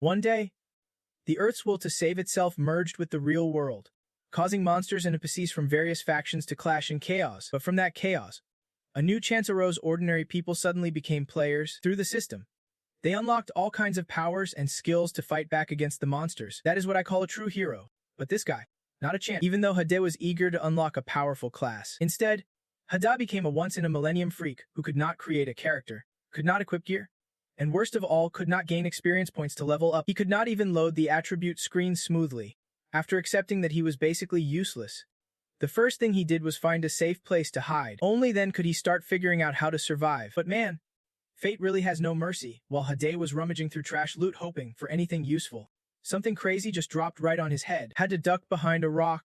One day, the Earth's will to save itself merged with the real world, causing monsters and NPCs from various factions to clash in chaos. But from that chaos, a new chance arose. Ordinary people suddenly became players through the system. They unlocked all kinds of powers and skills to fight back against the monsters. That is what I call a true hero. But this guy, not a chance. Even though Hade was eager to unlock a powerful class. Instead, Hada became a once-in-a-millennium freak who could not create a character, could not equip gear, and worst of all, could not gain experience points to level up. He could not even load the attribute screen smoothly. After accepting that he was basically useless, the first thing he did was find a safe place to hide. Only then could he start figuring out how to survive. But man, fate really has no mercy. While Hade was rummaging through trash loot hoping for anything useful, something crazy just dropped right on his head. Had to duck behind a rock,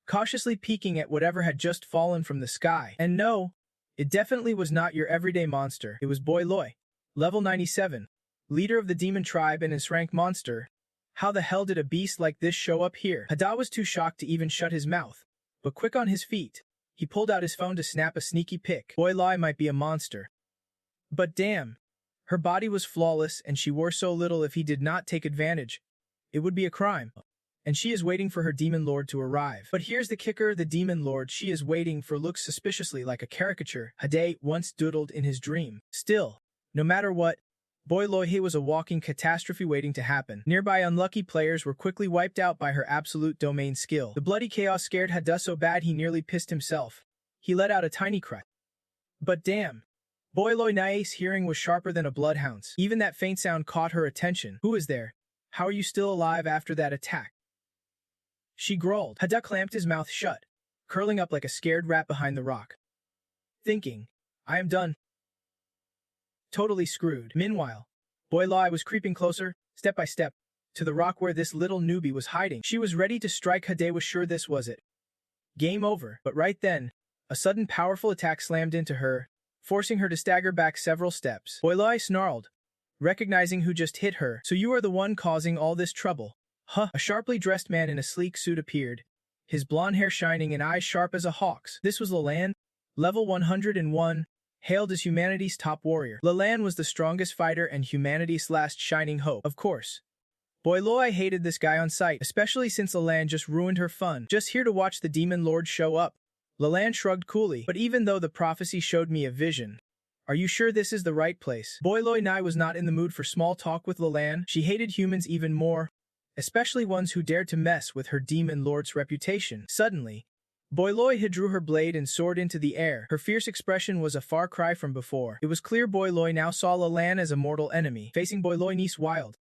cautiously peeking at whatever had just fallen from the sky. And no, it definitely was not your everyday monster. It was Boy Loy, level 97, leader of the demon tribe and his rank monster. How the hell did a beast like this show up here? Hada was too shocked to even shut his mouth, but quick on his feet, he pulled out his phone to snap a sneaky pic. Boy Loy might be a monster, but damn, her body was flawless and she wore so little. If he did not take advantage, it would be a crime. And she is waiting for her demon lord to arrive. But here's the kicker, the demon lord she is waiting for looks suspiciously like a caricature Hade once doodled in his dream. Still, no matter what, Boy Loy was a walking catastrophe waiting to happen. Nearby unlucky players were quickly wiped out by her absolute domain skill. The bloody chaos scared Hada so bad he nearly pissed himself. He let out a tiny cry. But damn, Boy Loy's hearing was sharper than a bloodhound's. Even that faint sound caught her attention. Who is there? How are you still alive after that attack? She growled. Hada clamped his mouth shut, curling up like a scared rat behind the rock, thinking, I am done. Totally screwed. Meanwhile, Boy Loy was creeping closer, step by step, to the rock where this little newbie was hiding. She was ready to strike. Hade was sure this was it. Game over. But right then, a sudden powerful attack slammed into her, forcing her to stagger back several steps. Boy Loy snarled, recognizing who just hit her. So you are the one causing all this trouble. Huh. A sharply dressed man in a sleek suit appeared, his blonde hair shining and eyes sharp as a hawk's. This was Leland, level 101, hailed as humanity's top warrior. Leland was the strongest fighter and humanity's last shining hope. Of course, Boy Loy hated this guy on sight, especially since Leland just ruined her fun. Just here to watch the demon lord show up. Leland shrugged coolly. But even though the prophecy showed me a vision, are you sure this is the right place? Boy Loy was not in the mood for small talk with Leland. She hated humans even more, especially ones who dared to mess with her demon lord's reputation. Suddenly, Boy Loy drew her blade and sword into the air. Her fierce expression was a far cry from before. It was clear Boy Loy now saw Leland as a mortal enemy. Facing Boy Loy's wild,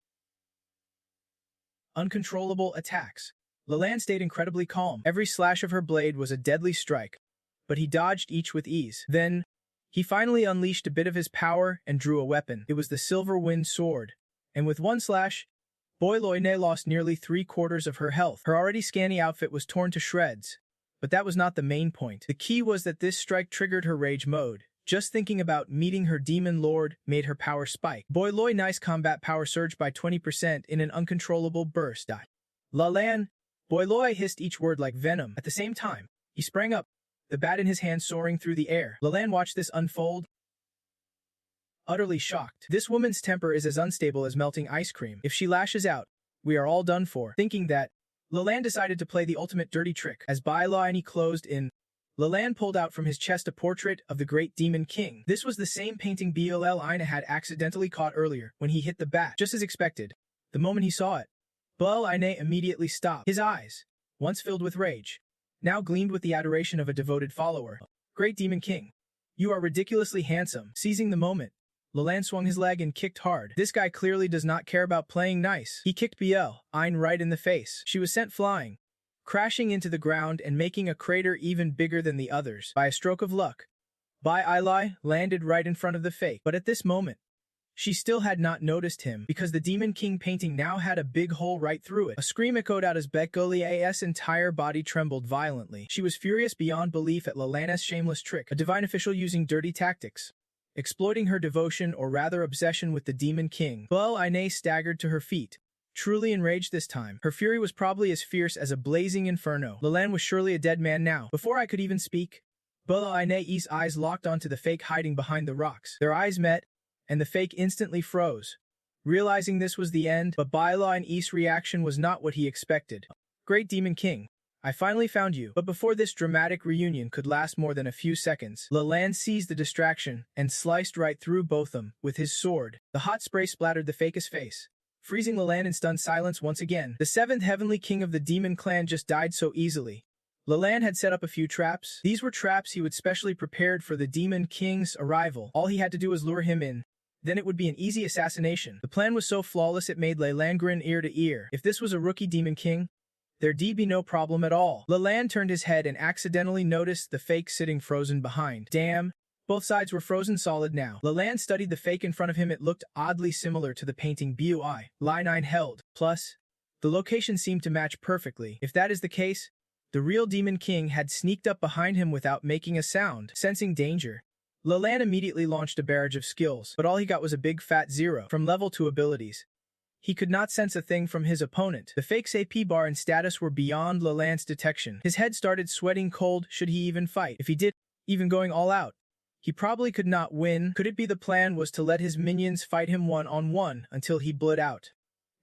uncontrollable attacks, Leland stayed incredibly calm. Every slash of her blade was a deadly strike, but he dodged each with ease. Then, he finally unleashed a bit of his power and drew a weapon. It was the Silver Wind Sword, and with one slash, Boy Loy lost nearly 3/4 of her health. Her already scanty outfit was torn to shreds. But that was not the main point. The key was that this strike triggered her rage mode. Just thinking about meeting her demon lord made her power spike. Boy Loy's combat power surged by 20% in an uncontrollable burst. Leland, Boy Loy hissed each word like venom. At the same time, he sprang up, the bat in his hand soaring through the air. Leland watched this unfold, utterly shocked. This woman's temper is as unstable as melting ice cream. If she lashes out, we are all done for. Thinking that, Leland decided to play the ultimate dirty trick. As Boy Loy closed in, Leland pulled out from his chest a portrait of the great demon king. This was the same painting Boy Loy had accidentally caught earlier when he hit the bat. Just as expected, the moment he saw it, Boy Loy immediately stopped. His eyes, once filled with rage, now gleamed with the adoration of a devoted follower. Great demon king, you are ridiculously handsome. Seizing the moment, Leland swung his leg and kicked hard. This guy clearly does not care about playing nice. He kicked Boy Loy right in the face. She was sent flying, crashing into the ground and making a crater even bigger than the others. By a stroke of luck, Boy Loy landed right in front of the fake. But at this moment, she still had not noticed him because the Demon King painting now had a big hole right through it. A scream echoed out as Boy's entire body trembled violently. She was furious beyond belief at Leland's shameless trick, a divine official using dirty tactics, exploiting her devotion or rather obsession with the Demon King. Boy Loy staggered to her feet, truly enraged this time. Her fury was probably as fierce as a blazing inferno. Leland was surely a dead man now. Before I could even speak, Boy Loy's eyes locked onto the fake hiding behind the rocks. Their eyes met, and the fake instantly froze, realizing this was the end, but Baila and East's reaction was not what he expected. Great Demon King, I finally found you. But before this dramatic reunion could last more than a few seconds, Leland seized the distraction and sliced right through both them with his sword. The hot spray splattered the fake's face, freezing Leland in stunned silence once again. The seventh heavenly king of the demon clan just died so easily. Leland had set up a few traps. These were traps he would specially prepared for the Demon King's arrival. All he had to do was lure him in. Then it would be an easy assassination. The plan was so flawless it made Leland grin ear to ear. If this was a rookie Demon King, there'd be no problem at all. Leland turned his head and accidentally noticed the fake sitting frozen behind. Damn, both sides were frozen solid now. Leland studied the fake in front of him. It looked oddly similar to the painting Bui Lie 9 held. Plus, the location seemed to match perfectly. If that is the case, the real Demon King had sneaked up behind him without making a sound. Sensing danger, Leland immediately launched a barrage of skills, but all he got was a big fat 0 from level 2 abilities. He could not sense a thing from his opponent. The fake's AP bar and status were beyond Leland's detection. His head started sweating cold. Should he even fight? If he did, even going all out, he probably could not win. Could it be the plan was to let his minions fight him one-on-one until he bled out,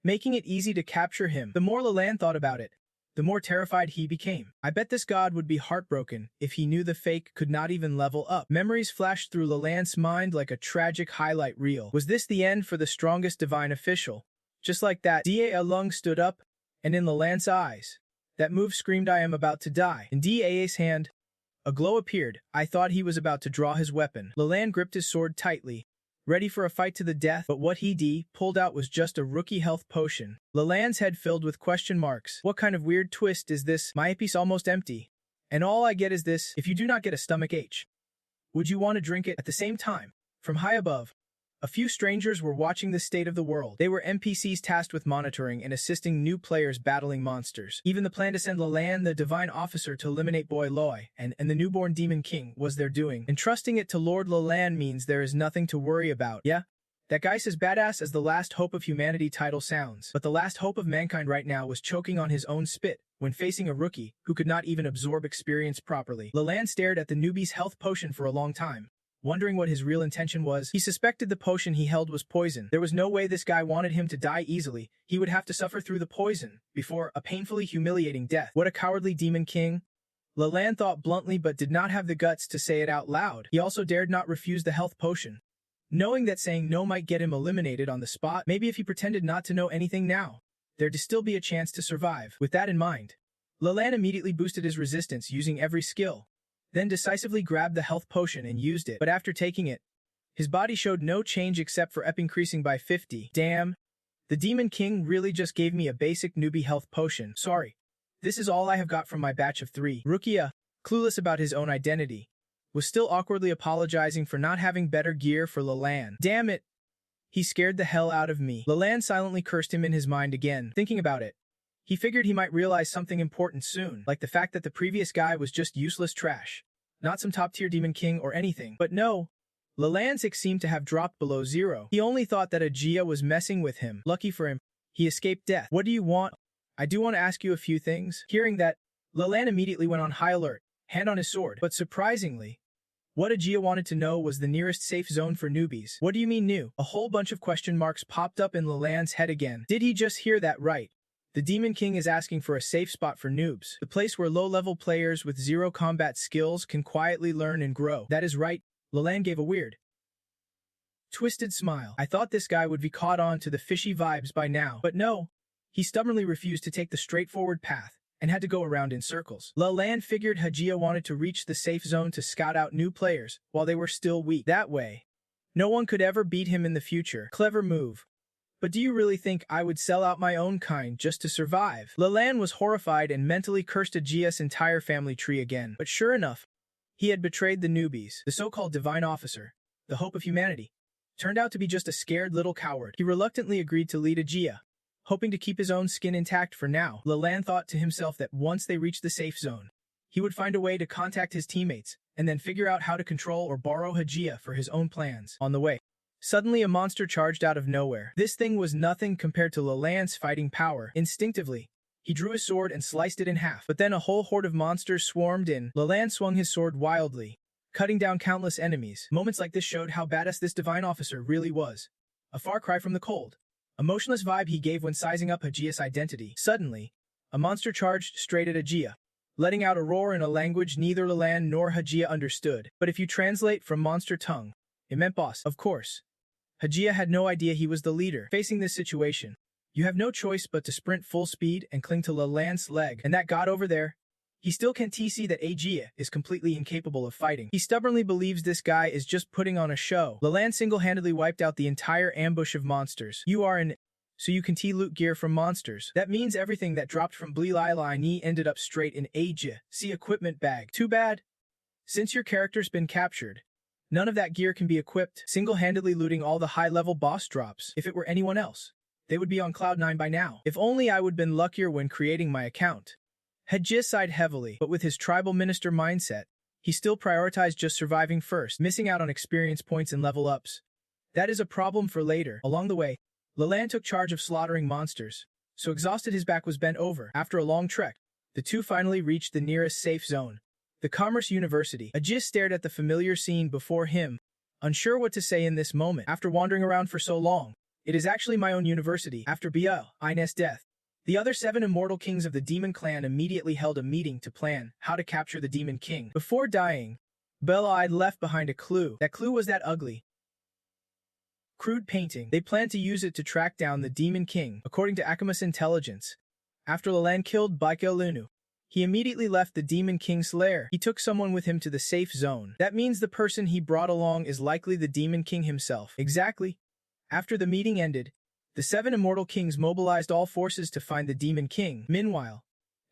making it easy to capture him? The more Leland thought about it, the more terrified he became. I bet this god would be heartbroken if he knew the fake could not even level up. Memories flashed through Leland's mind like a tragic highlight reel. Was this the end for the strongest divine official? Just like that, Da Lung stood up, and in Leland's eyes, that move screamed, I am about to die. In Da's hand, a glow appeared. I thought he was about to draw his weapon. Leland gripped his sword tightly, ready for a fight to the death, but what he pulled out was just a rookie health potion. Leland's head filled with question marks. What kind of weird twist is this? My AP's almost empty, and all I get is this. If you do not get a stomach ache, would you want to drink it? At the same time, from high above, a few strangers were watching the state of the world. They were NPCs tasked with monitoring and assisting new players battling monsters. Even the plan to send Leland, the divine officer, to eliminate Boy Loy and the newborn Demon King was their doing. Entrusting it to Lord Leland means there is nothing to worry about. Yeah, that guy says badass as the last hope of humanity title sounds. But the last hope of mankind right now was choking on his own spit when facing a rookie who could not even absorb experience properly. Leland stared at the newbie's health potion for a long time, wondering what his real intention was. He suspected the potion he held was poison. There was no way this guy wanted him to die easily. He would have to suffer through the poison before a painfully humiliating death. What a cowardly Demon King. Leland thought bluntly but did not have the guts to say it out loud. He also dared not refuse the health potion, knowing that saying no might get him eliminated on the spot. Maybe if he pretended not to know anything now, there'd still be a chance to survive. With that in mind, Leland immediately boosted his resistance using every skill, then decisively grabbed the health potion and used it. But after taking it, his body showed no change except for EP increasing by 50. Damn, the Demon King really just gave me a basic newbie health potion. Sorry, this is all I have got from my batch of 3. Rukia, clueless about his own identity, was still awkwardly apologizing for not having better gear for Leland. Damn it, he scared the hell out of me. Leland silently cursed him in his mind again. Thinking about it, he figured he might realize something important soon, like the fact that the previous guy was just useless trash, not some top-tier Demon King or anything. But no, Leland's IQ seemed to have dropped below 0. He only thought that Ajia was messing with him. Lucky for him, he escaped death. What do you want? I do want to ask you a few things. Hearing that, Leland immediately went on high alert, hand on his sword. But surprisingly, what Ajia wanted to know was the nearest safe zone for newbies. What do you mean new? A whole bunch of question marks popped up in Leland's head again. Did he just hear that right? The Demon King is asking for a safe spot for noobs, the place where low-level players with 0 combat skills can quietly learn and grow. That is right, Leland gave a weird, twisted smile. I thought this guy would be caught on to the fishy vibes by now, but no, he stubbornly refused to take the straightforward path and had to go around in circles. Leland figured Hajia wanted to reach the safe zone to scout out new players while they were still weak. That way, no one could ever beat him in the future. Clever move. But do you really think I would sell out my own kind just to survive? Leland was horrified and mentally cursed Ajia's entire family tree again. But sure enough, he had betrayed the newbies. The so-called divine officer, the hope of humanity, turned out to be just a scared little coward. He reluctantly agreed to lead Ajia, hoping to keep his own skin intact for now. Leland thought to himself that once they reached the safe zone, he would find a way to contact his teammates and then figure out how to control or borrow Hajia for his own plans. On the way, suddenly a monster charged out of nowhere. This thing was nothing compared to Leland's fighting power. Instinctively, he drew his sword and sliced it in half. But then a whole horde of monsters swarmed in. Leland swung his sword wildly, cutting down countless enemies. Moments like this showed how badass this divine officer really was. A far cry from the cold, emotionless vibe he gave when sizing up Hajia's identity. Suddenly, a monster charged straight at Hajia, letting out a roar in a language neither Leland nor Hajia understood. But if you translate from monster tongue, it meant boss, of course. Hajia had no idea he was the leader. Facing this situation, you have no choice but to sprint full speed and cling to Leland's leg. And that god over there, he still can't see that Hajia is completely incapable of fighting. He stubbornly believes this guy is just putting on a show. Leland single-handedly wiped out the entire ambush of monsters. You are an so you can loot gear from monsters. That means everything that dropped from Blei ended up straight in Hajia. See equipment bag. Too bad. Since your character's been captured, none of that gear can be equipped, single-handedly looting all the high-level boss drops. If it were anyone else, they would be on Cloud 9 by now. If only I would been luckier when creating my account. Hajia sighed heavily, but with his tribal minister mindset, he still prioritized just surviving first, missing out on experience points and level ups. That is a problem for later. Along the way, Leland took charge of slaughtering monsters, so exhausted his back was bent over. After a long trek, the two finally reached the nearest safe zone, the Commerce University. Hajia stared at the familiar scene before him, unsure what to say in this moment. After wandering around for so long, it is actually my own university. After In's death, the other 7 immortal kings of the Demon Clan immediately held a meeting to plan how to capture the Demon King. Before dying, Bella left behind a clue. That clue was that ugly, crude painting. They planned to use it to track down the Demon King. According to Akamas intelligence, after Leland killed Lunu, he immediately left the Demon King's lair. He took someone with him to the safe zone. That means the person he brought along is likely the Demon King himself. Exactly. After the meeting ended, the 7 immortal kings mobilized all forces to find the Demon King. Meanwhile,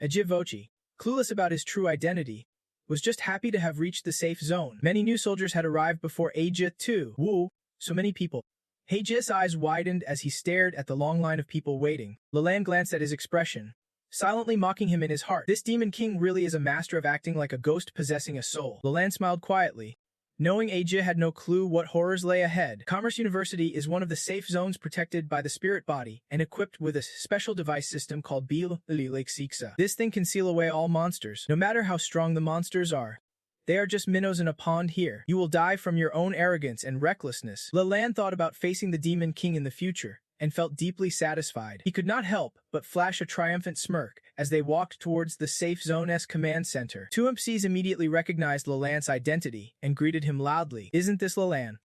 Ajivochi, clueless about his true identity, was just happy to have reached the safe zone. Many new soldiers had arrived before Hajia too. Woo, so many people. Hajia's eyes widened as he stared at the long line of people waiting. Leland glanced at his expression, silently mocking him in his heart. This Demon King really is a master of acting like a ghost possessing a soul. Leland smiled quietly, knowing Hajia had no clue what horrors lay ahead. Commerce University is one of the safe zones protected by the spirit body and equipped with a special device system called Siksa. This thing can seal away all monsters, no matter how strong the monsters are. They are just minnows in a pond here. You will die from your own arrogance and recklessness. Leland thought about facing the Demon King in the future, and felt deeply satisfied. He could not help but flash a triumphant smirk as they walked towards the Safe Zone's command center. 2 MCs immediately recognized Leland's identity and greeted him loudly. Isn't this Leland,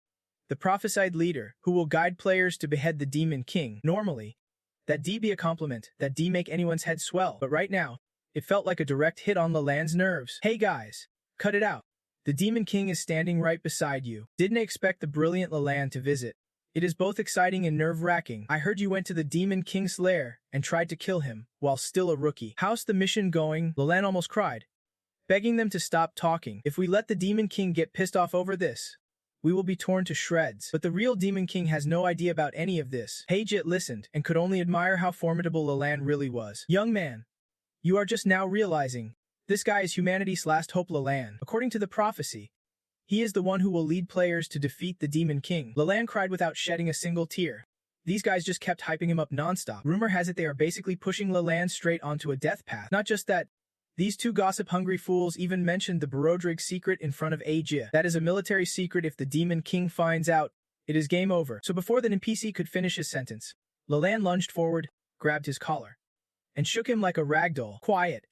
the prophesied leader, who will guide players to behead the Demon King? Normally, that'd be a compliment, that'd make anyone's head swell. But right now, it felt like a direct hit on Leland's nerves. Hey guys, cut it out. The Demon King is standing right beside you. Didn't expect the brilliant Leland to visit. It is both exciting and nerve-wracking. I heard you went to the Demon King's lair and tried to kill him while still a rookie. How's the mission going? Leland almost cried, begging them to stop talking. If we let the Demon King get pissed off over this, we will be torn to shreds. But the real Demon King has no idea about any of this. Hajia listened and could only admire how formidable Leland really was. Young man, you are just now realizing this guy is humanity's last hope. Leland, according to the prophecy, he is the one who will lead players to defeat the Demon King. Leland cried without shedding a single tear. These guys just kept hyping him up nonstop. Rumor has it they are basically pushing Leland straight onto a death path. Not just that, these 2 gossip-hungry fools even mentioned the Borodrig secret in front of Hajia. That is a military secret. If the Demon King finds out, it is game over. So before the NPC could finish his sentence, Leland lunged forward, grabbed his collar, and shook him like a ragdoll. Quiet.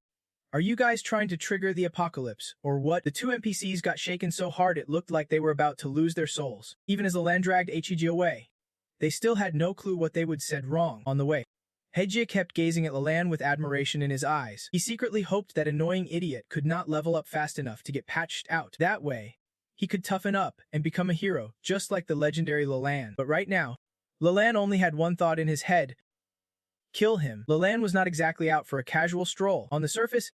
Are you guys trying to trigger the apocalypse, or what? The 2 NPCs got shaken so hard it looked like they were about to lose their souls. Even as Leland dragged Hajia away, they still had no clue what they would said wrong. On the way, Hajia kept gazing at Leland with admiration in his eyes. He secretly hoped that annoying idiot could not level up fast enough to get patched out. That way, he could toughen up and become a hero, just like the legendary Leland. But right now, Leland only had one thought in his head: kill him. Leland was not exactly out for a casual stroll. On the surface,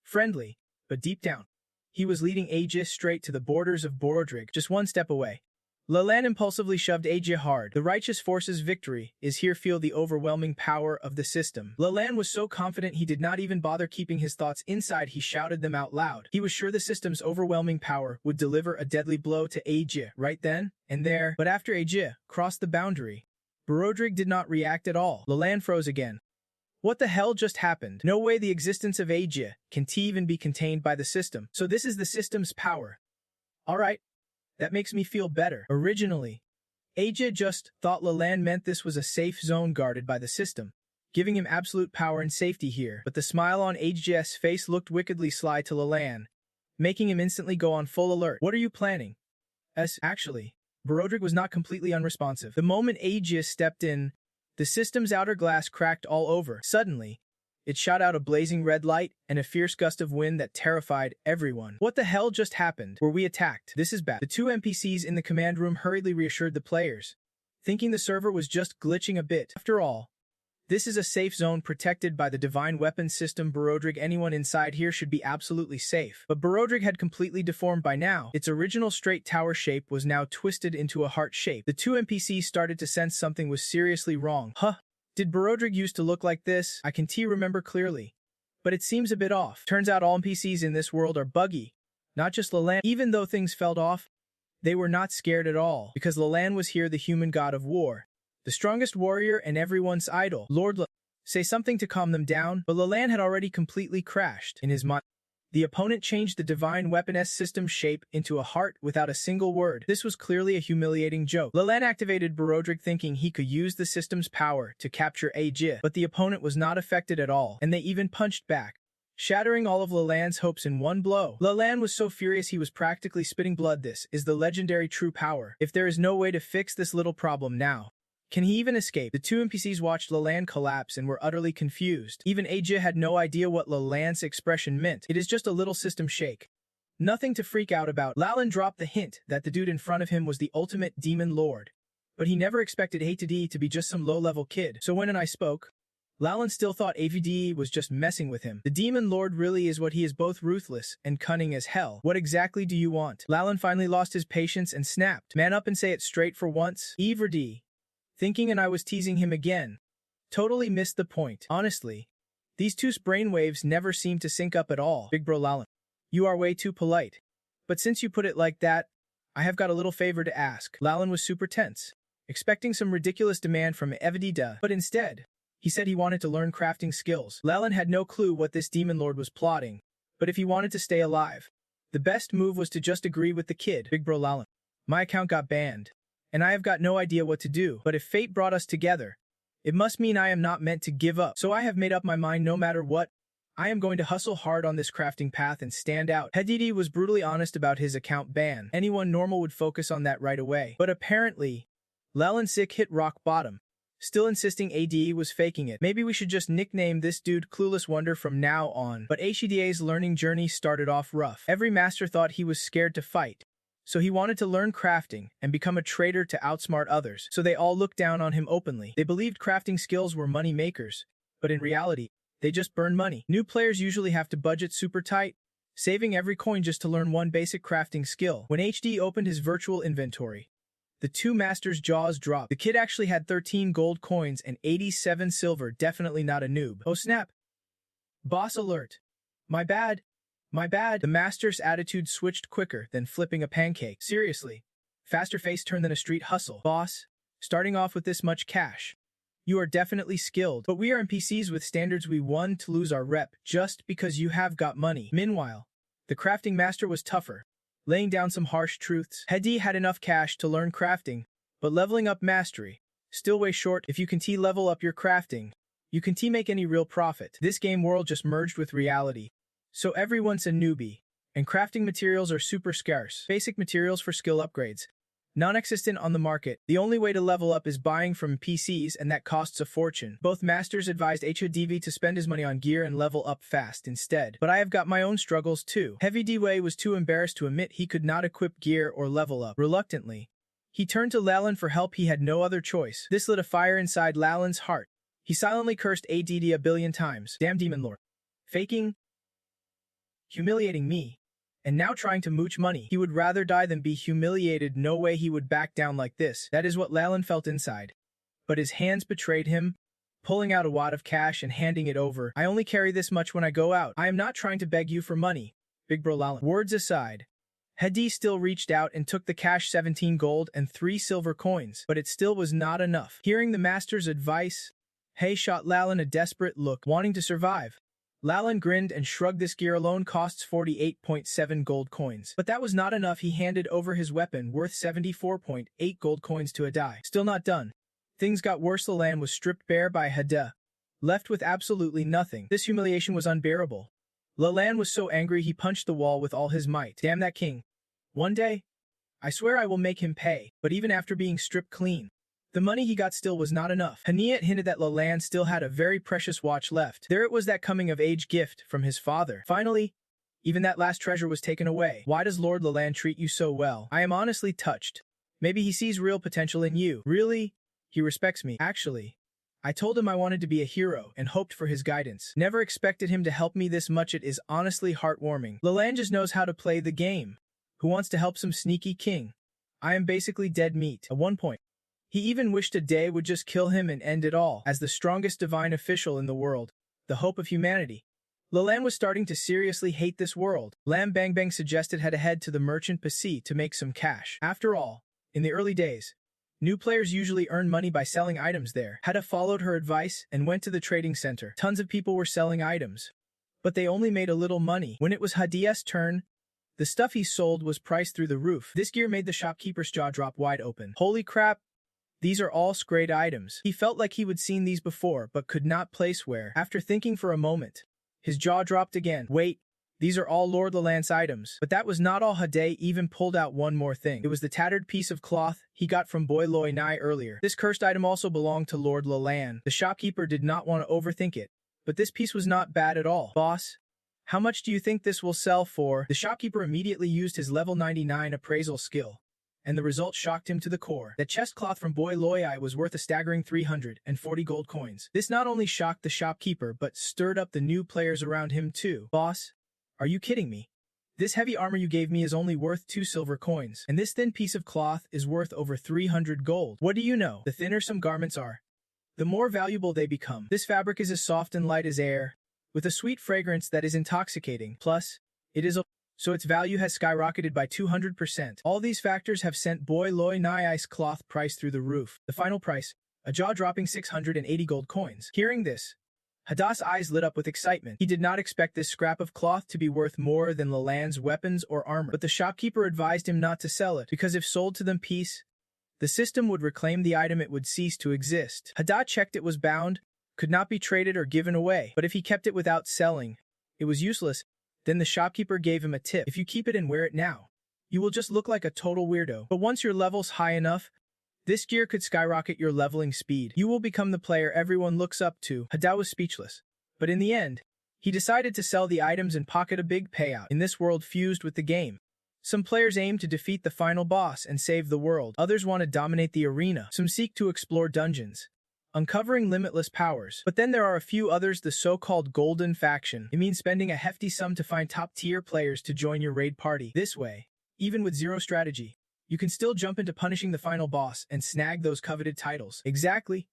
friendly, but deep down, he was leading Hajia straight to the borders of Borodrig, just one step away. Leland impulsively shoved Hajia hard. The righteous force's victory is here. Feel the overwhelming power of the system. Leland was so confident he did not even bother keeping his thoughts inside. He shouted them out loud. He was sure the system's overwhelming power would deliver a deadly blow to Hajia right then and there. But after Hajia crossed the boundary, Borodrig did not react at all. Leland froze again. What the hell just happened? No way the existence of Hajia can even be contained by the system. So this is the system's power. Alright. That makes me feel better. Originally, Aja just thought Leland meant this was a safe zone guarded by the system, giving him absolute power and safety here. But the smile on Aja's face looked wickedly sly to Leland, making him instantly go on full alert. What are you planning? Actually, Broderick was not completely unresponsive. The moment Aegis stepped in, the system's outer glass cracked all over. Suddenly, it shot out a blazing red light and a fierce gust of wind that terrified everyone. What the hell just happened? Were we attacked? This is bad. The two NPCs in the command room hurriedly reassured the players, thinking the server was just glitching a bit. After all, this is a safe zone protected by the divine weapons system Broderick. Anyone inside here should be absolutely safe. But Broderick had completely deformed by now. Its original straight tower shape was now twisted into a heart shape. The two NPCs started to sense something was seriously wrong. Did Broderick used to look like this? I can remember clearly, but it seems a bit off. Turns out all NPCs in this world are buggy, not just Leland. Even though things felt off, they were not scared at all, because Leland was here, the human god of war, the strongest warrior and everyone's idol. Lord say something to calm them down, but Leland had already completely crashed. In his mind, the opponent changed the divine weapon system shape into a heart without a single word. This was clearly a humiliating joke. Leland activated Broderick thinking he could use the system's power to capture Aja, but the opponent was not affected at all, and they even punched back, shattering all of Leland's hopes in one blow. Leland was so furious he was practically spitting blood. This is the legendary true power. If there is no way to fix this little problem now, can he even escape? The two NPCs watched Leland collapse and were utterly confused. Even Aja had no idea what Leland's expression meant. It is just a little system shake. Nothing to freak out about. Leland dropped the hint that the dude in front of him was the ultimate demon lord, but he never expected ATD to be just some low-level kid. So when I spoke, Leland still thought AVD was just messing with him. The demon lord really is what he is, both ruthless and cunning as hell. What exactly do you want? Leland finally lost his patience and snapped. Man up and say it straight for once. EVD. Thinking and I was teasing him again. Totally missed the point. Honestly, these two's brainwaves never seem to sync up at all. Big bro Leland, you are way too polite. But since you put it like that, I have got a little favor to ask. Leland was super tense, expecting some ridiculous demand from Evadida, but instead, he said he wanted to learn crafting skills. Leland had no clue what this demon lord was plotting, but if he wanted to stay alive, the best move was to just agree with the kid. Big bro Leland, my account got banned, and I have got no idea what to do. But if fate brought us together, it must mean I am not meant to give up. So I have made up my mind. No matter what, I am going to hustle hard on this crafting path and stand out. Hedidi was brutally honest about his account ban. Anyone normal would focus on that right away. But apparently, Leland Sick hit rock bottom, still insisting ADE was faking it. Maybe we should just nickname this dude Clueless Wonder from now on. But HDA's learning journey started off rough. Every master thought he was scared to fight, so he wanted to learn crafting and become a trader to outsmart others. So they all looked down on him openly. They believed crafting skills were money makers, but in reality, they just burn money. New players usually have to budget super tight, saving every coin just to learn one basic crafting skill. When HD opened his virtual inventory, the two masters' jaws dropped. The kid actually had 13 gold coins and 87 silver. Definitely not a noob. Oh snap. Boss alert. My bad. My bad. The master's attitude switched quicker than flipping a pancake. Seriously. Faster face turn than a street hustle. Boss, starting off with this much cash, you are definitely skilled, but we are NPCs with standards. We want to lose our rep just because you have got money. Meanwhile, the crafting master was tougher, laying down some harsh truths. Hedi had enough cash to learn crafting, but leveling up mastery still way short. If you can level up your crafting, you can make any real profit. This game world just merged with reality, so everyone's a newbie, and crafting materials are super scarce. Basic materials for skill upgrades, non-existent on the market. The only way to level up is buying from PCs, and that costs a fortune. Both masters advised HODV to spend his money on gear and level up fast instead. But I have got my own struggles too. Heavy D-Way was too embarrassed to admit he could not equip gear or level up. Reluctantly, he turned to Lalan for help. He had no other choice. This lit a fire inside Lalan's heart. He silently cursed ADD a billion times. Damn demon lord. Faking, humiliating me, and now trying to mooch money. He would rather die than be humiliated. No way he would back down like this. That is what Lalan felt inside. But his hands betrayed him, pulling out a wad of cash and handing it over. I only carry this much when I go out. I am not trying to beg you for money, big bro Lalan. Words aside, Hedi still reached out and took the cash, 17 gold and 3 silver coins, but it still was not enough. Hearing the master's advice, Hay shot Lalan a desperate look. Wanting to survive, Lalan grinned and shrugged. This gear alone costs 48.7 gold coins. But that was not enough. He handed over his weapon worth 74.8 gold coins to Adai. Still not done. Things got worse. Lalan was stripped bare by Hada, left with absolutely nothing. This humiliation was unbearable. Lalan was so angry he punched the wall with all his might. Damn that king. One day, I swear I will make him pay. But even after being stripped clean, the money he got still was not enough. Haniat hinted that Lalan still had a very precious watch left. There it was, that coming-of-age gift from his father. Finally, even that last treasure was taken away. Why does Lord Lalan treat you so well? I am honestly touched. Maybe he sees real potential in you. Really? He respects me. Actually, I told him I wanted to be a hero and hoped for his guidance. Never expected him to help me this much. It is honestly heartwarming. Lalan just knows how to play the game. Who wants to help some sneaky king? I am basically dead meat. At one point, he even wished a day would just kill him and end it all. As the strongest divine official in the world, the hope of humanity, Lalan was starting to seriously hate this world. Lam Bang Bang suggested head ahead to the merchant Pasi to make some cash. After all, in the early days, new players usually earn money by selling items there. Hada followed her advice and went to the trading center. Tons of people were selling items, but they only made a little money. When it was Hadia's turn, the stuff he sold was priced through the roof. This gear made the shopkeeper's jaw drop wide open. Holy crap! These are all scrayed items. He felt like he would seen these before, but could not place where. After thinking for a moment, his jaw dropped again. Wait, these are all Lord Lalan's items. But that was not all. Hade even pulled out one more thing. It was the tattered piece of cloth he got from Boy Loi Nai earlier. This cursed item also belonged to Lord Lalan. The shopkeeper did not want to overthink it, but this piece was not bad at all. Boss, how much do you think this will sell for? The shopkeeper immediately used his level 99 appraisal skill, and the result shocked him to the core. That chest cloth from Boy Loyai was worth a staggering 340 gold coins. This not only shocked the shopkeeper, but stirred up the new players around him too. Boss, are you kidding me? This heavy armor you gave me is only worth 2 silver coins, and this thin piece of cloth is worth over 300 gold. What do you know? The thinner some garments are, the more valuable they become. This fabric is as soft and light as air, with a sweet fragrance that is intoxicating. Plus, it is so its value has skyrocketed by 200%. All these factors have sent Boy Loi Nai's cloth price through the roof. The final price, a jaw-dropping 680 gold coins. Hearing this, Hada's eyes lit up with excitement. He did not expect this scrap of cloth to be worth more than Lalan's weapons or armor. But the shopkeeper advised him not to sell it, because if sold to them piece, the system would reclaim the item. It would cease to exist. Hada checked it was bound, could not be traded or given away. But if he kept it without selling, it was useless. Then the shopkeeper gave him a tip. If you keep it and wear it now, you will just look like a total weirdo. But once your level's high enough, this gear could skyrocket your leveling speed. You will become the player everyone looks up to. Hada was speechless. But in the end, he decided to sell the items and pocket a big payout. In this world fused with the game, some players aim to defeat the final boss and save the world. Others want to dominate the arena. Some seek to explore dungeons, uncovering limitless powers. But then there are a few others, the so-called Golden Faction. It means spending a hefty sum to find top-tier players to join your raid party. This way, even with zero strategy, you can still jump into punishing the final boss and snag those coveted titles. Exactly.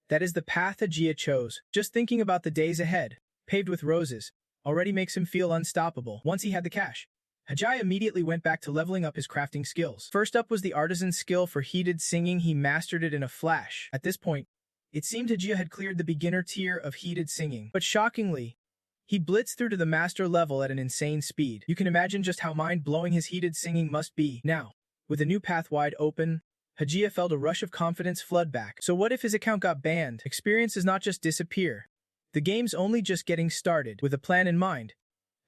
That is the path Ajia chose. Just thinking about the days ahead, paved with roses, already makes him feel unstoppable. Once he had the cash, Hajai immediately went back to leveling up his crafting skills. First up was the artisan skill for heated singing. He mastered it in a flash. At this point, it seemed Hajia had cleared the beginner tier of heated singing. But shockingly, he blitzed through to the master level at an insane speed. You can imagine just how mind-blowing his heated singing must be. Now, with a new path wide open, Hajia felt a rush of confidence flood back. So what if his account got banned? Experience does not just disappear. The game's only just getting started. With a plan in mind,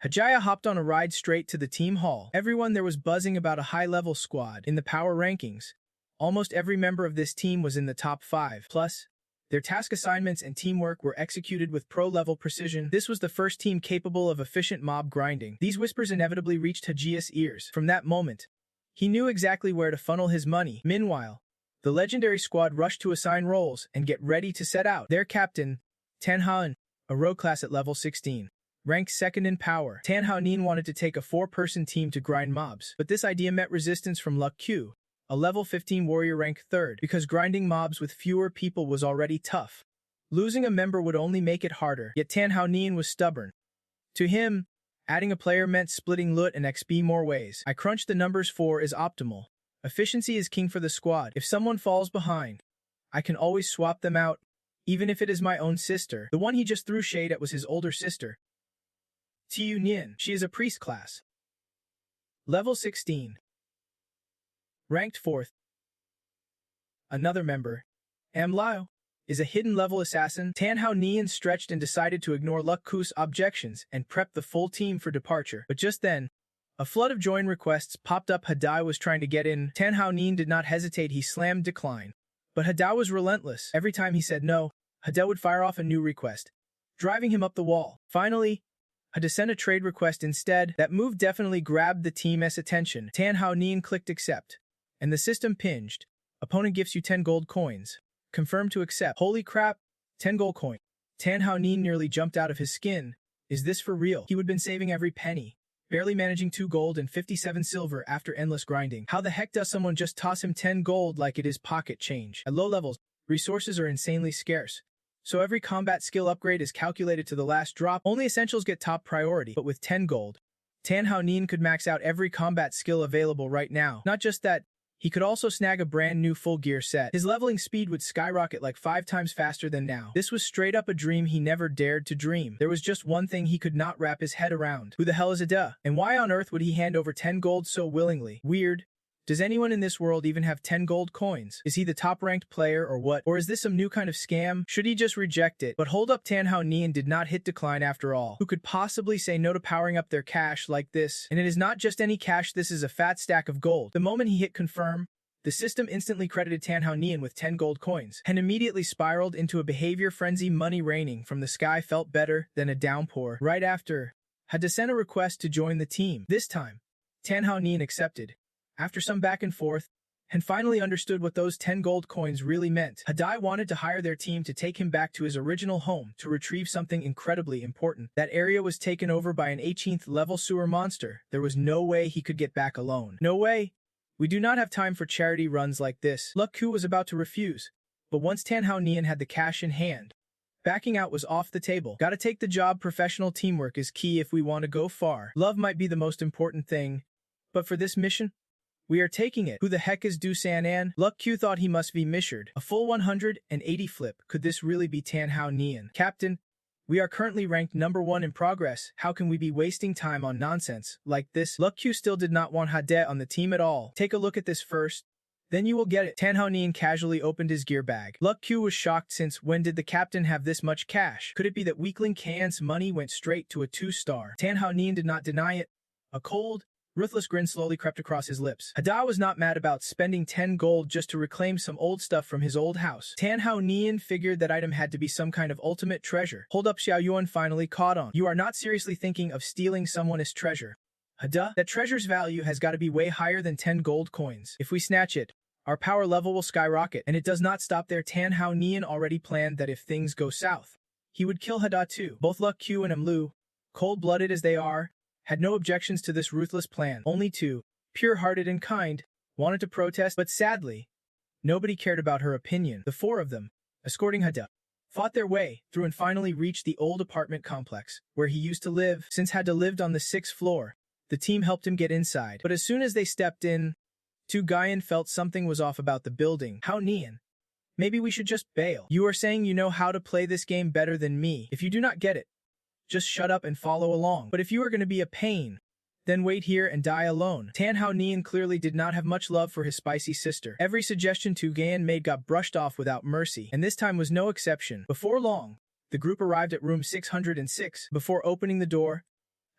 Hajia hopped on a ride straight to the team hall. Everyone there was buzzing about a high-level squad. In the power rankings, almost every member of this team was in the top 5. Plus, their task assignments and teamwork were executed with pro-level precision. This was the first team capable of efficient mob grinding. These whispers inevitably reached Hajia's ears. From that moment, he knew exactly where to funnel his money. Meanwhile, the legendary squad rushed to assign roles and get ready to set out. Their captain, Tan Haon, a rogue class at level 16, ranked 2nd in power. Tan Haonin wanted to take a 4-person team to grind mobs, but this idea met resistance from Luck Q, a level 15 warrior ranked 3rd, because grinding mobs with fewer people was already tough. Losing a member would only make it harder, yet Tan Haonin was stubborn. To him, adding a player meant splitting loot and XP more ways. I crunched the numbers. 4 is optimal. Efficiency is king for the squad. If someone falls behind, I can always swap them out, even if it is my own sister. The one he just threw shade at was his older sister, Tu Nian, she is a priest class. Level 16. Ranked 4th. Another member, Am Liao, is a hidden level assassin. Tan Hao Nian stretched and decided to ignore Luk Ku's objections and prep the full team for departure. But just then, a flood of join requests popped up. Hadai was trying to get in. Tan Hao Nian did not hesitate. He slammed decline. But Hadai was relentless. Every time he said no, Hadai would fire off a new request, driving him up the wall. Finally, Hadai sent a trade request instead. That move definitely grabbed the team's attention. Tan Hao Nian clicked accept, and the system pinged. Opponent gives you 10 gold coins. Confirm to accept. Holy crap, 10 gold coin. Tan Hao Nian nearly jumped out of his skin. Is this for real? He would been saving every penny, barely managing 2 gold and 57 silver after endless grinding. How the heck does someone just toss him 10 gold like it is pocket change? At low levels, resources are insanely scarce, so every combat skill upgrade is calculated to the last drop. Only essentials get top priority, but with 10 gold, Tan Hao Nian could max out every combat skill available right now. Not just that, he could also snag a brand new full gear set. His leveling speed would skyrocket like 5 times faster than now. This was straight up a dream he never dared to dream. There was just one thing he could not wrap his head around. Who the hell is Ada? And why on earth would he hand over 10 gold so willingly? Weird. Does anyone in this world even have 10 gold coins? Is he the top-ranked player or what? Or is this some new kind of scam? Should he just reject it? But hold up, Tan Hao Nian did not hit decline after all. Who could possibly say no to powering up their cash like this? And it is not just any cash, this is a fat stack of gold. The moment he hit confirm, the system instantly credited Tan Hao Nian with 10 gold coins, and immediately spiraled into a behavior frenzy. Money raining from the sky felt better than a downpour. Right after, Hadai sent a request to join the team. This time, Tan Hao Nian accepted. After some back and forth, and finally understood what those 10 gold coins really meant. Hadai wanted to hire their team to take him back to his original home to retrieve something incredibly important. That area was taken over by an 18th level sewer monster. There was no way he could get back alone. No way. We do not have time for charity runs like this. Luk Ku was about to refuse, but once Tan Hao Nian had the cash in hand, backing out was off the table. Gotta take the job. Professional teamwork is key if we want to go far. Love might be the most important thing, but for this mission, we are taking it. Who the heck is Du San-an? Luk Ku thought he must be Mishered. A full 180 flip. Could this really be Tan Hao Nian? Captain, we are currently ranked number 1 in progress. How can we be wasting time on nonsense like this? Luk Ku still did not want Hadai on the team at all. Take a look at this first, then you will get it. Tan Hao Nian casually opened his gear bag. Luk Ku was shocked. Since when did the captain have this much cash? Could it be that weakling Kan's money went straight to a 2-star? Tan Hao Nian did not deny it. A cold, ruthless grin slowly crept across his lips. Hadai was not mad about spending 10 gold just to reclaim some old stuff from his old house. Tan Hao Nian figured that item had to be some kind of ultimate treasure. Hold up, Xiao Yuan finally caught on. You are not seriously thinking of stealing someone's treasure? Hadai, that treasure's value has got to be way higher than 10 gold coins. If we snatch it, our power level will skyrocket. And it does not stop there. Tan Hao Nian already planned that if things go south, he would kill Hadai too. Both Luk Ku and Amlu, cold-blooded as they are, had no objections to this ruthless plan. Only two, pure-hearted and kind, wanted to protest, but sadly, nobody cared about her opinion. The 4 of them, escorting Hadai, fought their way through and finally reached the old apartment complex where he used to live. Since Hadai lived on the 6th floor, the team helped him get inside. But as soon as they stepped in, Tu Guyan felt something was off about the building. Hao Nian, maybe we should just bail. You are saying you know how to play this game better than me. If you do not get it, just shut up and follow along. But if you are going to be a pain, then wait here and die alone. Tan Hao Nian clearly did not have much love for his spicy sister. Every suggestion Tu Guyan made got brushed off without mercy, and this time was no exception. Before long, the group arrived at room 606. Before opening the door,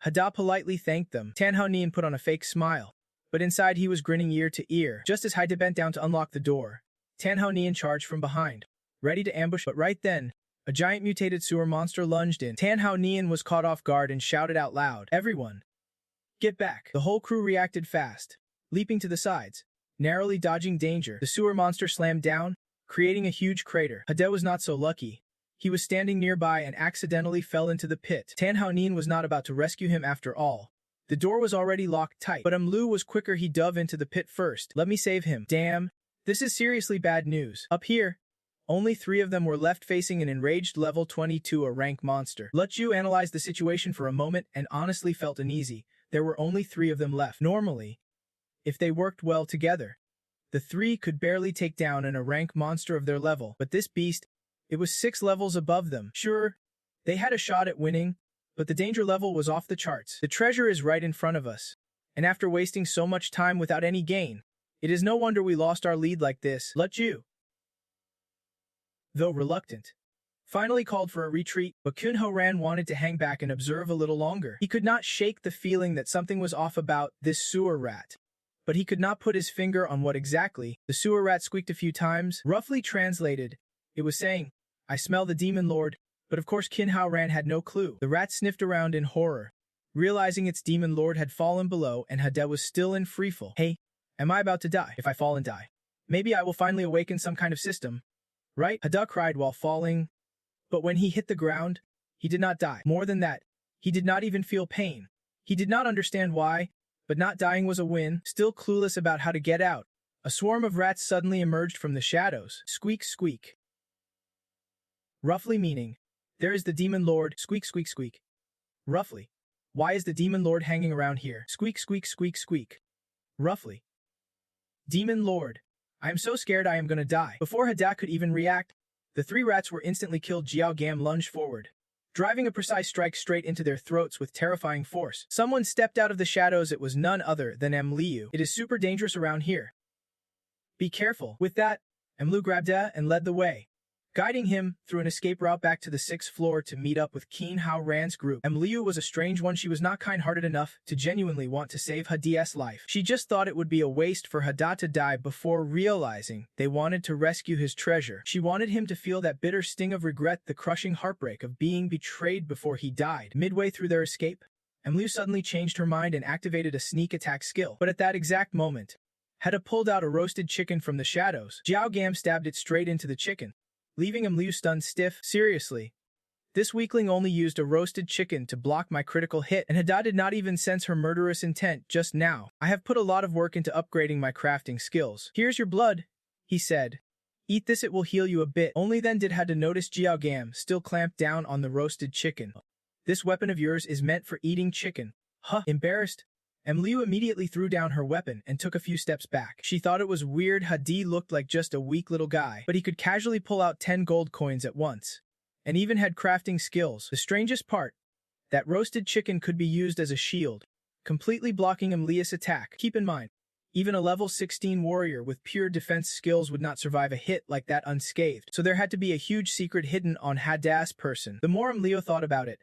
Hadai politely thanked them. Tan Hao Nian put on a fake smile, but inside he was grinning ear to ear. Just as Hadai bent down to unlock the door, Tan Hao Nian charged from behind, ready to ambush, but right then, a giant mutated sewer monster lunged in. Tan Hao Nian was caught off guard and shouted out loud, "Everyone, get back!" The whole crew reacted fast, leaping to the sides, narrowly dodging danger. The sewer monster slammed down, creating a huge crater. Hadai was not so lucky. He was standing nearby and accidentally fell into the pit. Tan Hao Nian was not about to rescue him after all. The door was already locked tight, but Amlu was quicker. He dove into the pit first. Let me save him. Damn, this is seriously bad news. Up here, only 3 of them were left facing an enraged level 22 a rank monster. Let you analyze the situation for a moment and honestly felt uneasy. There were only 3 of them left. Normally, if they worked well together, the 3 could barely take down a rank monster of their level. But this beast, it was 6 levels above them. Sure, they had a shot at winning, But the danger level was off the charts. The treasure is right in front of us. And after wasting so much time without any gain, it is no wonder we lost our lead like this. Ju, though reluctant, finally called for a retreat, but Kunho Ran wanted to hang back and observe a little longer. He could not shake the feeling that something was off about this sewer rat. But he could not put his finger on what exactly. The sewer rat squeaked a few times. Roughly translated, it was saying, "I smell the demon lord." But of course Kunho Ran had no clue. The rat sniffed around in horror, realizing its demon lord had fallen below and Hade was still in freefall. Hey, am I about to die? If I fall and die, maybe I will finally awaken some kind of system, right? Hade cried while falling. But when he hit the ground, he did not die. More than that, he did not even feel pain. He did not understand why, but not dying was a win. Still clueless about how to get out, a swarm of rats suddenly emerged from the shadows. Squeak, squeak. Roughly meaning, there is the demon lord. Squeak, squeak, squeak. Roughly, why is the demon lord hanging around here? Squeak, squeak, squeak, squeak. Roughly, demon lord, I am so scared I am gonna die. Before Hade could even react, the three rats were instantly killed. Jiao Gam lunged forward, driving a precise strike straight into their throats with terrifying force. Someone stepped out of the shadows. It was none other than Liu. It is super dangerous around here. Be careful. With that, Liu grabbed Hade and led the way, guiding him through an escape route back to the 6th floor to meet up with Kunho Ran's group. Liu was a strange one. She was not kind-hearted enough to genuinely want to save Hade's life. She just thought it would be a waste for Hade to die before realizing they wanted to rescue his treasure. She wanted him to feel that bitter sting of regret, the crushing heartbreak of being betrayed before he died. Midway through their escape, Liu suddenly changed her mind and activated a sneak attack skill. But at that exact moment, Hade pulled out a roasted chicken from the shadows. Jiao Gam stabbed it straight into the chicken, leaving Liu stunned stiff. Seriously, this weakling only used a roasted chicken to block my critical hit, and Hade did not even sense her murderous intent just now. I have put a lot of work into upgrading my crafting skills. Here's your blood, he said. Eat this, it will heal you a bit. Only then did Hade notice Jiao Gam still clamped down on the roasted chicken. This weapon of yours is meant for eating chicken. Huh. Embarrassed, Liu immediately threw down her weapon and took a few steps back. She thought it was weird Hade looked like just a weak little guy, but he could casually pull out 10 gold coins at once, and even had crafting skills. The strangest part, that roasted chicken could be used as a shield, completely blocking Liu's attack. Keep in mind, even a level 16 warrior with pure defense skills would not survive a hit like that unscathed, so there had to be a huge secret hidden on Hade's person. The more Liu thought about it,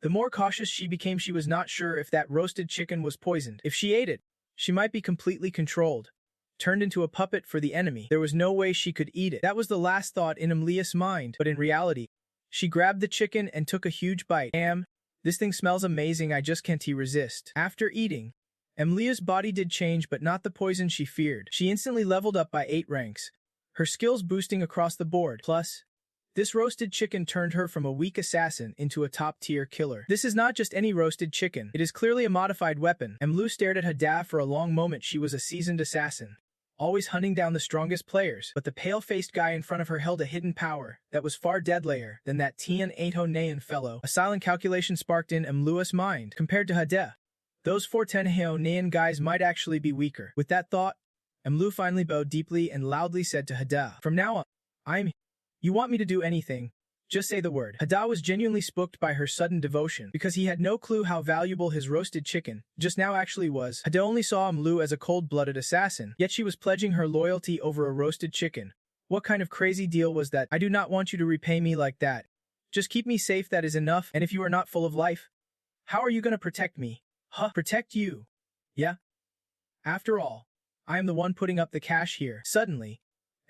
the more cautious she became. She was not sure if that roasted chicken was poisoned. If she ate it, she might be completely controlled, turned into a puppet for the enemy. There was no way she could eat it. That was the last thought in Liu's mind, but in reality, she grabbed the chicken and took a huge bite. This thing smells amazing, I just can't resist. After eating, Liu's body did change, but not the poison she feared. She instantly leveled up by 8 ranks, her skills boosting across the board. Plus, this roasted chicken turned her from a weak assassin into a top-tier killer. This is not just any roasted chicken. It is clearly a modified weapon. Liu stared at Hade for a long moment. She was a seasoned assassin, always hunting down the strongest players. But the pale-faced guy in front of her held a hidden power that was far deadlier than that Tian Ato Nayan fellow. A silent calculation sparked in Liu's mind. Compared to Hade, those 4 Tenheo Nayan guys might actually be weaker. With that thought, Liu finally bowed deeply and loudly said to Hade, "From now on, I'm You want me to do anything? Just say the word." Hade was genuinely spooked by her sudden devotion, because he had no clue how valuable his roasted chicken just now actually was. Hade only saw Liu as a cold-blooded assassin, yet she was pledging her loyalty over a roasted chicken. What kind of crazy deal was that? "I do not want you to repay me like that. Just keep me safe, that is enough. And if you are not full of life, how are you gonna protect me?" "Huh? Protect you? Yeah? After all, I am the one putting up the cash here." Suddenly,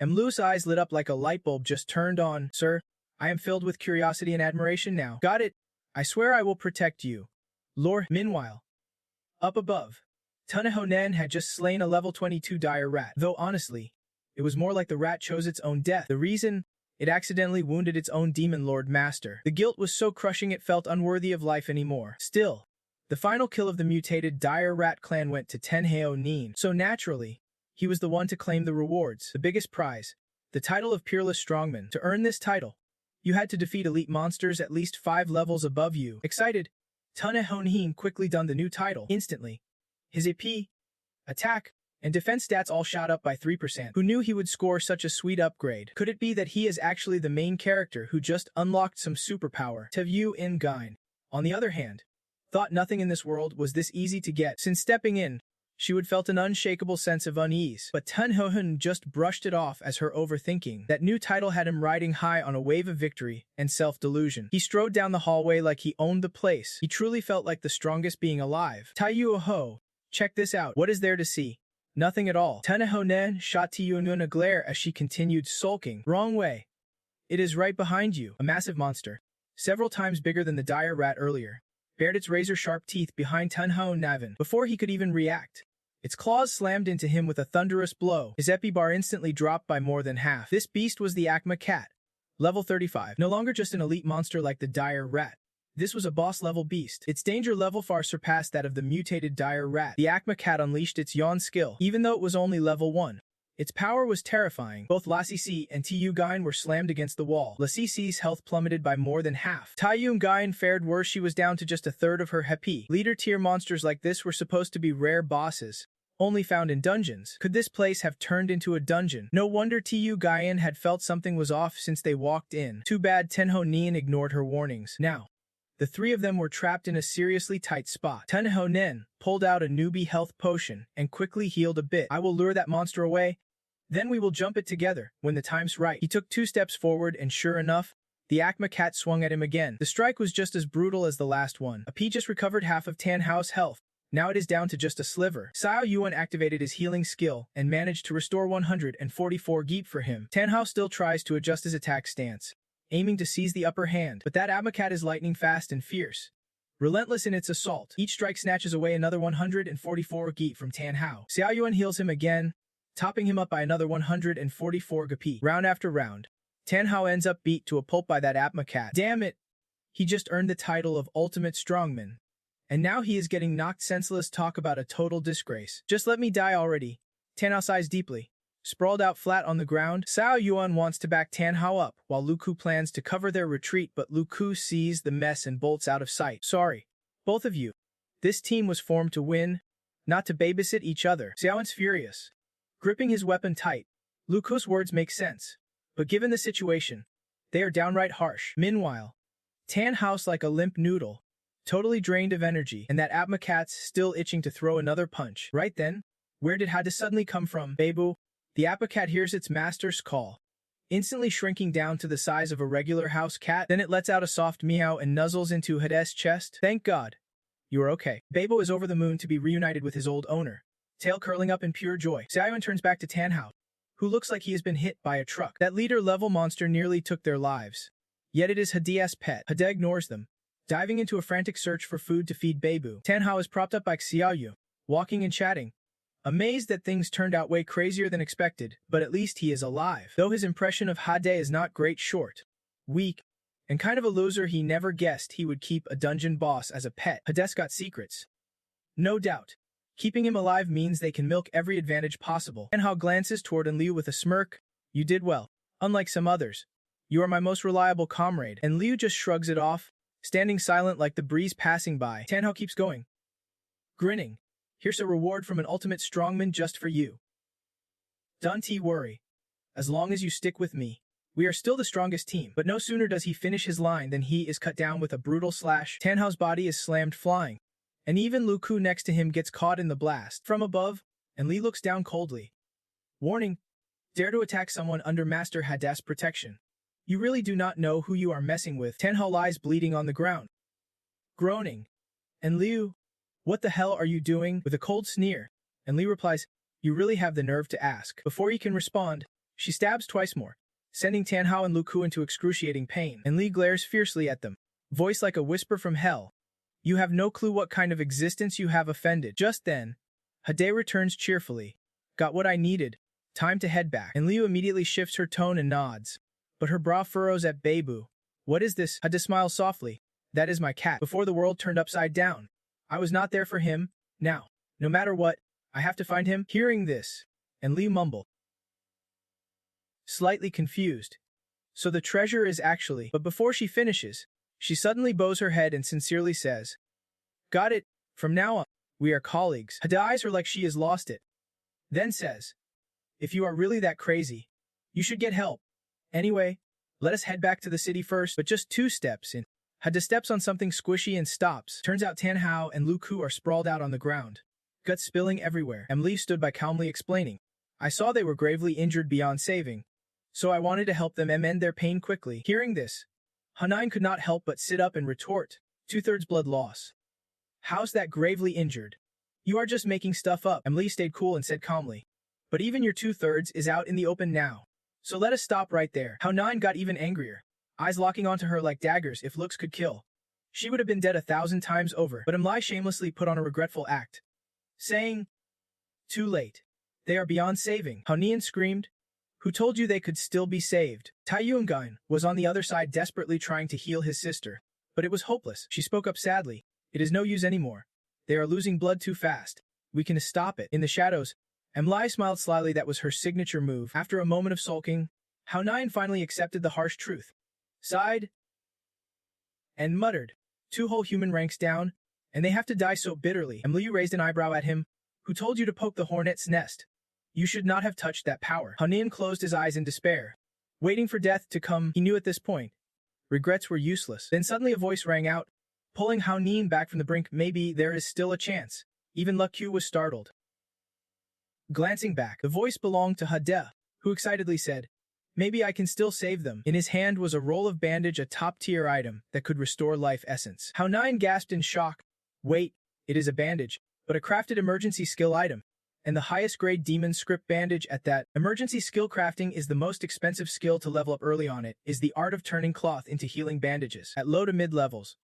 Liu's eyes lit up like a light bulb just turned on. "Sir, I am filled with curiosity and admiration now." "Got it. I swear I will protect you, Lord." Meanwhile, up above, Tunahonen had just slain a level 22 dire rat. Though honestly, it was more like the rat chose its own death. The reason? It accidentally wounded its own demon lord master. The guilt was so crushing it felt unworthy of life anymore. Still, the final kill of the mutated dire rat clan went to Tenheo Nin. So naturally, he was the one to claim the rewards, the biggest prize, the title of Peerless Strongman. To earn this title, you had to defeat elite monsters at least 5 levels above you. Excited, Tunahonen quickly donned the new title. Instantly, his AP, attack, and defense stats all shot up by 3%. Who knew he would score such a sweet upgrade? Could it be that he is actually the main character who just unlocked some superpower? Tevyu In Gine on the other hand, thought nothing in this world was this easy to get. Since stepping in, she would felt an unshakable sense of unease, but Tan Ho-hun just brushed it off as her overthinking. That new title had him riding high on a wave of victory and self-delusion. He strode down the hallway like he owned the place. He truly felt like the strongest being alive. Tai-yu-ho, check this out. What is there to see? Nothing at all. Tan Ho-nen shot Tai-yu-nun a glare as she continued sulking. Wrong way. It is right behind you. A massive monster, several times bigger than the dire rat earlier, bared its razor-sharp teeth behind Tan Ho-navan before he could even react. Its claws slammed into him with a thunderous blow. His epi-bar instantly dropped by more than half. This beast was the Acma Cat, level 35. No longer just an elite monster like the dire rat. This was a boss-level beast. Its danger level far surpassed that of the mutated dire rat. The Acma Cat unleashed its yawn skill, even though it was only level 1. Its power was terrifying. Both La Cici and Tu-Gain were slammed against the wall. La Cici's health plummeted by more than half. Tu-Gain fared worse. She was down to just a third of her HP. Leader-tier monsters like this were supposed to be rare bosses, only found in dungeons. Could this place have turned into a dungeon? No wonder Tu-Gain had felt something was off since they walked in. Too bad Tan Ho-nen ignored her warnings. Now, the three of them were trapped in a seriously tight spot. Tan Ho-nen pulled out a newbie health potion and quickly healed a bit. I will lure that monster away, then we will jump it together when the time's right. He took 2 steps forward and sure enough, the Acma Cat swung at him again. The strike was just as brutal as the last one. P just recovered half of Tan Hao's health. Now it is down to just a sliver. Xiao Yuan activated his healing skill and managed to restore 144 geep for him. Tan Hao still tries to adjust his attack stance, aiming to seize the upper hand, but that Acma Cat is lightning fast and fierce, relentless in its assault. Each strike snatches away another 144 geep from Tan Hao. Xiao Yuan heals him again, topping him up by another 144 GP. Round after round, Tan Hao ends up beat to a pulp by that Acma Cat. Damn it! He just earned the title of Ultimate Strongman, and now he is getting knocked senseless. Talk about a total disgrace. Just let me die already. Tan Hao sighs deeply, sprawled out flat on the ground. Xiao Yuan wants to back Tan Hao up, while Lu Ku plans to cover their retreat, but Lu Ku sees the mess and bolts out of sight. Sorry, both of you. This team was formed to win, not to babysit each other. Xiao Yuan's furious, gripping his weapon tight. Lu Ku's words make sense, but given the situation, they are downright harsh. Meanwhile, Tan Hao's like a limp noodle, totally drained of energy, and that Acma Cat's still itching to throw another punch. Right then, where did Hades suddenly come from? Beibu, the Acma Cat hears its master's call, instantly shrinking down to the size of a regular house cat. Then it lets out a soft meow and nuzzles into Hades' chest. Thank God, you are okay. Beibu is over the moon to be reunited with his old owner, tail curling up in pure joy. Xiao Yuan turns back to Tan Hao, who looks like he has been hit by a truck. That leader-level monster nearly took their lives, yet it is Hades' pet. Hade ignores them, diving into a frantic search for food to feed Beibu. Tan Hao is propped up by Xiao Yu, walking and chatting, amazed that things turned out way crazier than expected, but at least he is alive. Though his impression of Hade is not great, short, weak, and kind of a loser, he never guessed he would keep a dungeon boss as a pet. Hades got secrets, no doubt. Keeping him alive means they can milk every advantage possible. Tan Hao glances toward Liu with a smirk. You did well. Unlike some others, you are my most reliable comrade. And Liu just shrugs it off, standing silent like the breeze passing by. Tan Hao keeps going, grinning. Here's a reward from an ultimate strongman just for you. Don't worry. As long as you stick with me, we are still the strongest team. But no sooner does he finish his line than he is cut down with a brutal slash. Tan Hao's body is slammed flying, and even Lu Ku next to him gets caught in the blast from above, and Li looks down coldly. Warning, dare to attack someone under Master Hades' protection. You really do not know who you are messing with. Tan Hao lies bleeding on the ground, groaning. And Liu, what the hell are you doing? With a cold sneer, and Li replies, you really have the nerve to ask. Before he can respond, she stabs twice more, sending Tan Hao and Lu Ku into excruciating pain. And Li glares fiercely at them, voice like a whisper from hell. You have no clue what kind of existence you have offended. Just then, Hade returns cheerfully. Got what I needed. Time to head back. And Liu immediately shifts her tone and nods, but her brow furrows at Beibu. What is this? Hade smiles softly. That is my cat. Before the world turned upside down, I was not there for him. Now, no matter what, I have to find him. Hearing this, and Liu mumble, slightly confused. So the treasure is actually... But before she finishes, she suddenly bows her head and sincerely says, got it. From now on, we are colleagues. Hade eyes her like she has lost it, then says, if you are really that crazy, you should get help. Anyway, let us head back to the city first. But just 2 steps in, Hada steps on something squishy and stops. Turns out Tan Hao and Lu Ku are sprawled out on the ground, guts spilling everywhere. Emily stood by calmly explaining, I saw they were gravely injured beyond saving, so I wanted to help them and end their pain quickly. Hearing this, Hanine could not help but sit up and retort, 2/3 blood loss. How's that gravely injured? You are just making stuff up. Emily stayed cool and said calmly, but even your 2/3 is out in the open now. So let us stop right there. Hanine got even angrier, eyes locking onto her like daggers. If looks could kill, she would have been dead 1,000 times over. But Emily shamelessly put on a regretful act, saying, too late. They are beyond saving. Hanine screamed, who told you they could still be saved? Tai Yungan was on the other side desperately trying to heal his sister, but it was hopeless. She spoke up sadly, it is no use anymore. They are losing blood too fast. We can stop it. In the shadows, Emily smiled slyly. That was her signature move. After a moment of sulking, Hanine finally accepted the harsh truth, sighed, and muttered, 2 whole human ranks down, and they have to die so bitterly. Emily raised an eyebrow at him, who told you to poke the hornet's nest? You should not have touched that power. Hanine closed his eyes in despair, waiting for death to come. He knew at this point, regrets were useless. Then suddenly a voice rang out, pulling Hanine back from the brink. Maybe there is still a chance. Even Lu Q was startled. Glancing back, the voice belonged to Hada, who excitedly said, maybe I can still save them. In his hand was a roll of bandage, a top-tier item that could restore life essence. Hanine gasped in shock. Wait, it is a bandage, but a crafted emergency skill item, and the highest grade demon script bandage at that. Emergency skill crafting is the most expensive skill to level up early on. It is the art of turning cloth into healing bandages. At low to mid levels,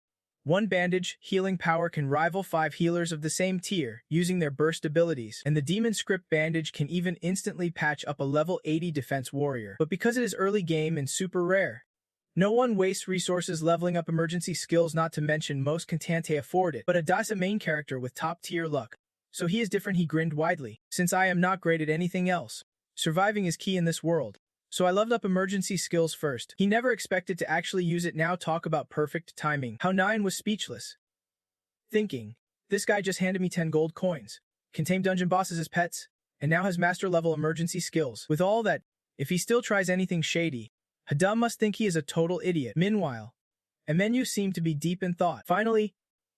1 bandage healing power can rival 5 healers of the same tier using their burst abilities, and the demon script bandage can even instantly patch up a level 80 defense warrior. But because it is early game and super rare, no one wastes resources leveling up emergency skills, not to mention most can't afford it. But Hada's a main character with top-tier luck, so he is different. He grinned widely. Since I am not great at anything else, surviving is key in this world, so I leveled up emergency skills first. He never expected to actually use it. Now talk about perfect timing. Hanine was speechless, thinking, this guy just handed me 10 gold coins, can tame dungeon bosses as pets, and now has master-level emergency skills. With all that, if he still tries anything shady, Hada must think he is a total idiot. Meanwhile, Emenu seemed to be deep in thought. Finally,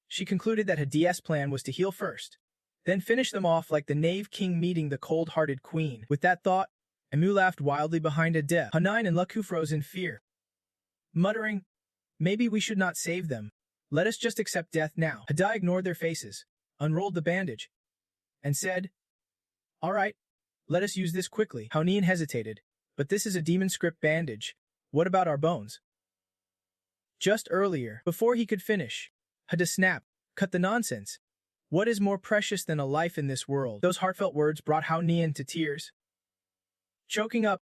she concluded that Hada's plan was to heal first, then finish them off like the knave king meeting the cold-hearted queen. With that thought, Emu laughed wildly behind Hada. Hanine and Lu Ku froze in fear, muttering, maybe we should not save them. Let us just accept death now. Hada ignored their faces, unrolled the bandage, and said, all right, let us use this quickly. Hanine hesitated, but this is a demon script bandage. What about our bones? Just earlier, before he could finish, Hada snapped, cut the nonsense. What is more precious than a life in this world? Those heartfelt words brought Hanine to tears. Choking up,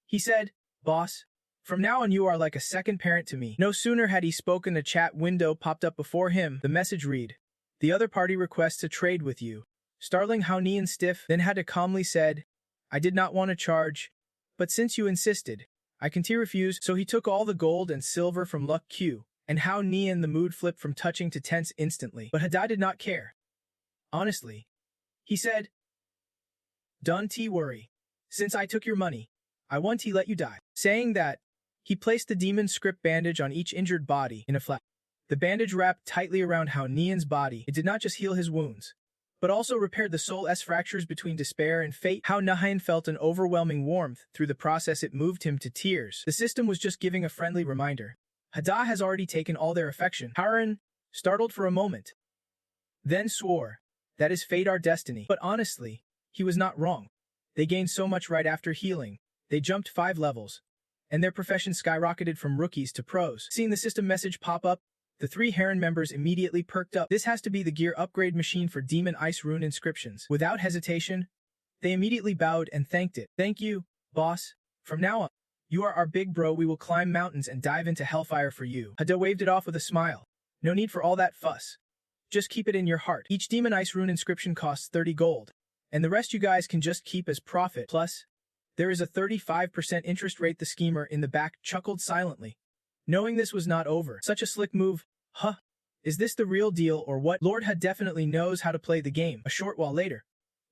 he said, boss, from now on you are like a second parent to me. No sooner had he spoken, a chat window popped up before him. The message read, the other party requests to trade with you. Startling Hanine stiff, then Hada calmly said, I did not want to charge, but since you insisted, I can't refuse. So he took all the gold and silver from Lu Q, and Hanine the mood flipped from touching to tense instantly. But Hada did not care. Honestly, he said, don't worry. Since I took your money, I want to let you die. Saying that, he placed the demon script bandage on each injured body in a flash. The bandage wrapped tightly around Hanine's body. It did not just heal his wounds, but also repaired the soul's fractures between despair and fate. Hanine felt an overwhelming warmth. Through the process, it moved him to tears. The system was just giving a friendly reminder. Hada has already taken all their affection. Haran, startled for a moment, then swore, that is fate, our destiny. But honestly, he was not wrong. They gained so much right after healing. They jumped 5 levels, and their profession skyrocketed from rookies to pros. Seeing the system message pop up, the 3 Heron members immediately perked up. This has to be the gear upgrade machine for Demon Ice Rune inscriptions. Without hesitation, they immediately bowed and thanked it. Thank you, boss. From now on, you are our big bro. We will climb mountains and dive into hellfire for you. Hada waved it off with a smile. No need for all that fuss. Just keep it in your heart. Each Demon Ice Rune inscription costs 30 gold, and the rest you guys can just keep as profit. Plus, there is a 35% interest rate. The schemer in the back chuckled silently, knowing this was not over. Such a slick move. Huh. Is this the real deal or what? Lord Hud definitely knows how to play the game. A short while later,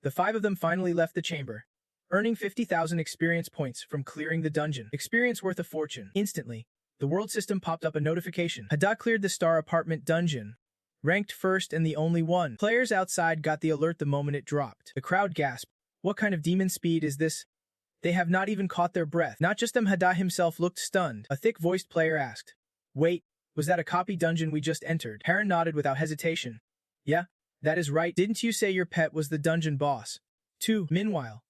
the 5 of them finally left the chamber, earning 50,000 experience points from clearing the dungeon. Experience worth a fortune. Instantly, The world system popped up a notification. Hada cleared the star apartment dungeon. Ranked first and the only one. Players outside got the alert the moment it dropped. The crowd gasped. What kind of demon speed is this? They have not even caught their breath. Not just them, Hada himself looked stunned. A thick-voiced player asked, "Wait, was that a copy dungeon we just entered?" Heron nodded without hesitation. "Yeah, that is right. Didn't you say your pet was the dungeon boss?" 2. Meanwhile,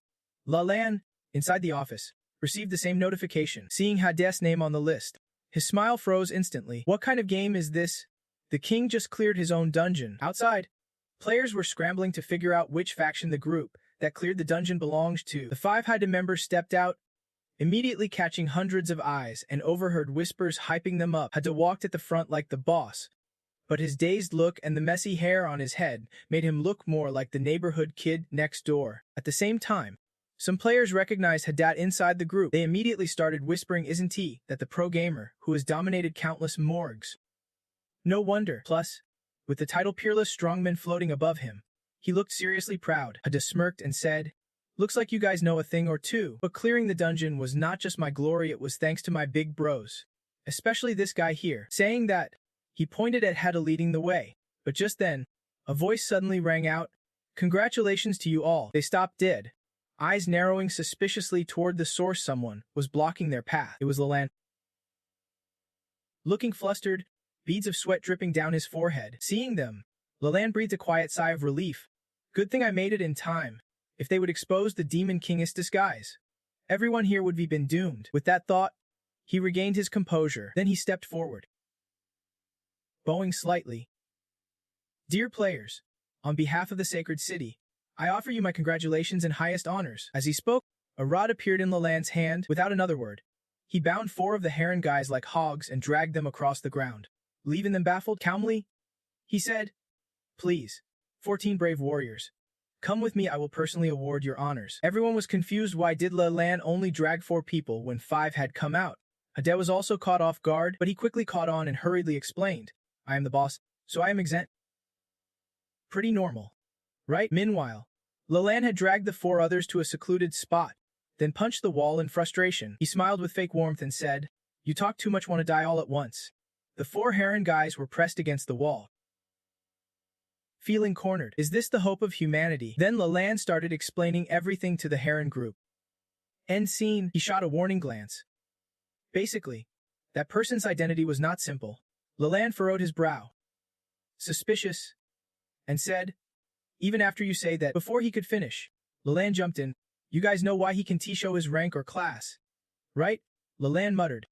Lalan, inside the office, received the same notification, seeing Hada's name on the list. His smile froze instantly. What kind of game is this? The king just cleared his own dungeon. Outside, players were scrambling to figure out which faction the group that cleared the dungeon belonged to. The 5 Hada members stepped out, immediately catching hundreds of eyes and overheard whispers hyping them up. Hada walked at the front like the boss, but his dazed look and the messy hair on his head made him look more like the neighborhood kid next door. At the same time, some players recognized Hadat inside the group. They immediately started whispering, "Isn't he that the pro gamer who has dominated countless morgues?" No wonder. Plus, with the title Peerless Strongman floating above him, he looked seriously proud. Hada smirked and said, "Looks like you guys know a thing or two. But clearing the dungeon was not just my glory, it was thanks to my big bros. Especially this guy here." Saying that, he pointed at Hada leading the way. But just then, a voice suddenly rang out, "Congratulations to you all." They stopped dead, eyes narrowing suspiciously toward the source. Someone was blocking their path. It was Lalan. Looking flustered, beads of sweat dripping down his forehead. Seeing them, Lalan breathed a quiet sigh of relief. "Good thing I made it in time. If they would expose the Demon King's disguise, everyone here would have been doomed." With that thought, he regained his composure. Then he stepped forward, bowing slightly. "Dear players, on behalf of the Sacred City, I offer you my congratulations and highest honors." As he spoke, a rod appeared in Lalan's hand. Without another word, he bound 4 of the Heron guys like hogs and dragged them across the ground. Leaving them baffled, calmly, he said, "Please, 14 brave warriors, come with me. I will personally award your honors." Everyone was confused. Why did Lalan only drag 4 people when 5 had come out? Hada was also caught off guard, but he quickly caught on and hurriedly explained, "I am the boss, so I am exempt." Pretty normal, right? Meanwhile, Lalan had dragged the 4 others to a secluded spot, then punched the wall in frustration. He smiled with fake warmth and said, "You talk too much, want to die all at once." The 4 Heron guys were pressed against the wall, feeling cornered. Is this the hope of humanity? Then Lalan started explaining everything to the Heron group. End scene. He shot a warning glance. Basically, that person's identity was not simple. Lalan furrowed his brow, suspicious, and said, "Even after you say that." Before he could finish, Lalan jumped in. "You guys know why he can show his rank or class, right?" Lalan muttered,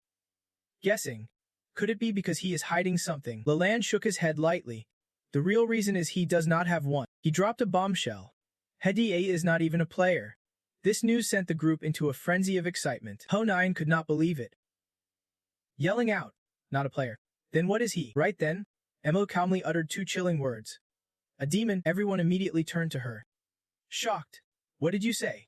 guessing. Could it be because he is hiding something? Lalan shook his head lightly. The real reason is he does not have one. He dropped a bombshell. Heda is not even a player. This news sent the group into a frenzy of excitement. Ho9 could not believe it, yelling out, "Not a player. Then what is he?" Right then, Emo calmly uttered 2 chilling words. "A demon." Everyone immediately turned to her, shocked. "What did you say?"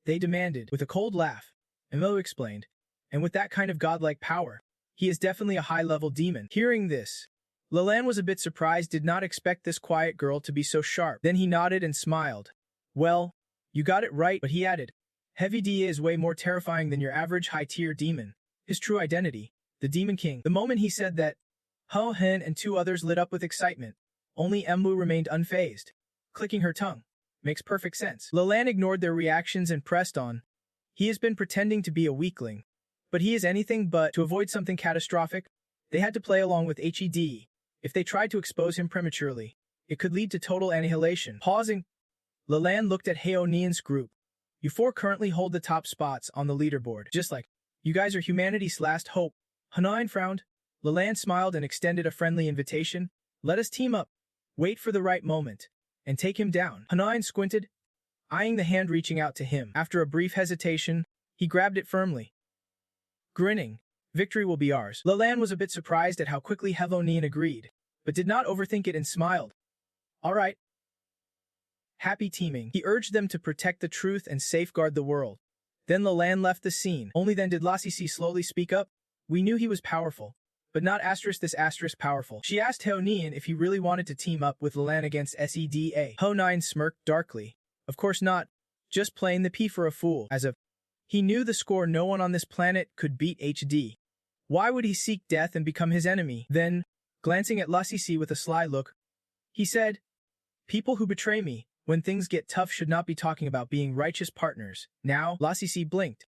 they demanded. With a cold laugh, Emo explained, "And with that kind of godlike power, he is definitely a high-level demon." Hearing this, Lalan was a bit surprised, did not expect this quiet girl to be so sharp. Then he nodded and smiled. "Well, you got it right," but he added, "Heavy D is way more terrifying than your average high-tier demon. His true identity, the Demon King." The moment he said that, Ho Hen and 2 others lit up with excitement. Only Embu remained unfazed, clicking her tongue. Makes perfect sense. Lalan ignored their reactions and pressed on. He has been pretending to be a weakling, but he is anything but. To avoid something catastrophic, they had to play along with HED. If they tried to expose him prematurely, it could lead to total annihilation. Pausing, Lalan looked at Heonian's group. "You 4 currently hold the top spots on the leaderboard. Just like, you guys are humanity's last hope." Hanine frowned. Lalan smiled and extended a friendly invitation. "Let us team up, wait for the right moment, and take him down." Hanine squinted, eyeing the hand reaching out to him. After a brief hesitation, he grabbed it firmly, grinning. "Victory will be ours." Lalan was a bit surprised at how quickly Heonian agreed, but did not overthink it and smiled. "All right." Happy teaming. He urged them to protect the truth and safeguard the world. Then Lalan left the scene. Only then did Lasisi slowly speak up. "We knew he was powerful, but not this powerful." She asked Heonian if he really wanted to team up with Lalan against SEDA. Ho9 smirked darkly. "Of course not. Just playing the P for a fool." As if he knew the score, no one on this planet could beat HD. Why would he seek death and become his enemy? Then, glancing at Lassisi with a sly look, he said, "People who betray me, when things get tough, should not be talking about being righteous partners." Now, Lassisi blinked,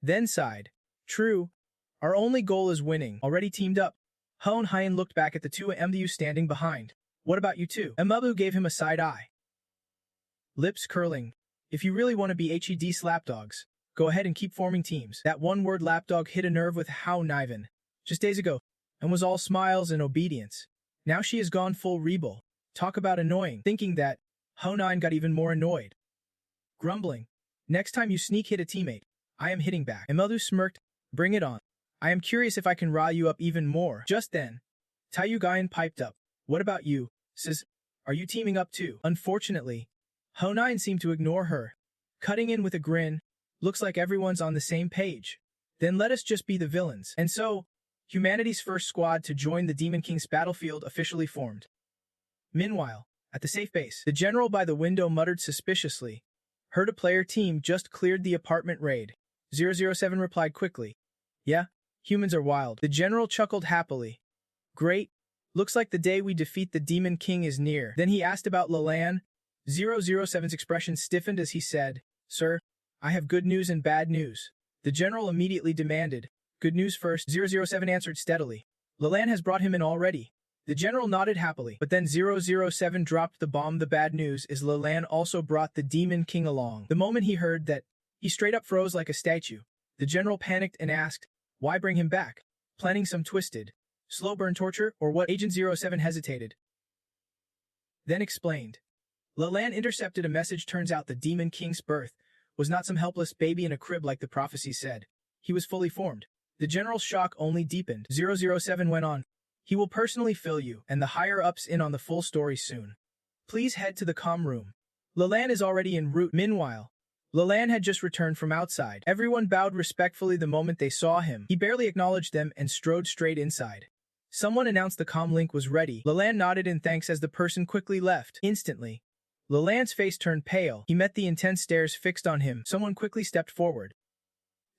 then sighed. "True. Our only goal is winning. Already teamed up." Hoon Hyen looked back at the two MDU standing behind. "What about you two?" Mbu gave him a side eye, lips curling. "If you really want to be HED slapdogs, go ahead and keep forming teams." That one word lapdog hit a nerve with Hao Niven. Just days ago, and was all smiles and obedience. Now she has gone full rebel. Talk about annoying. Thinking that, Hao Nine got even more annoyed. Grumbling, "Next time you sneak hit a teammate, I am hitting back." Mbu smirked. "Bring it on. I am curious if I can rile you up even more." Just then, Taiyugayan piped up. "What about you, sis? Are you teaming up too?" Unfortunately, Hao Nine seemed to ignore her. Cutting in with a grin, "Looks like everyone's on the same page. Then let us just be the villains." And so, humanity's first squad to join the Demon King's battlefield officially formed. Meanwhile, at the safe base, the general by the window muttered suspiciously. "Heard a player team just cleared the apartment raid." 007 replied quickly. "Yeah, humans are wild." The general chuckled happily. "Great. Looks like the day we defeat the Demon King is near." Then he asked about Lelan. 007's expression stiffened as he said, "Sir, I have good news and bad news." The general immediately demanded, "Good news first." 007 answered steadily. "Lelan has brought him in already." The general nodded happily, but then 007 dropped the bomb. "The bad news is Lelan also brought the Demon King along." The moment he heard that, he straight up froze like a statue. The general panicked and asked, "Why bring him back? Planning some twisted, slow burn torture, or what?" Agent 07 hesitated, then explained. Lelan intercepted a message. Turns out the Demon King's birth was not some helpless baby in a crib like the prophecy said. He was fully formed. The general's shock only deepened. 007 went on, "He will personally fill you and the higher-ups in on the full story soon. Please head to the comm room." Lelan is already en route. Meanwhile, Lelan had just returned from outside. Everyone bowed respectfully the moment they saw him. He barely acknowledged them and strode straight inside. Someone announced the comm link was ready. Lelan nodded in thanks as the person quickly left. Instantly, Lelan's face turned pale. He met the intense stares fixed on him. Someone quickly stepped forward,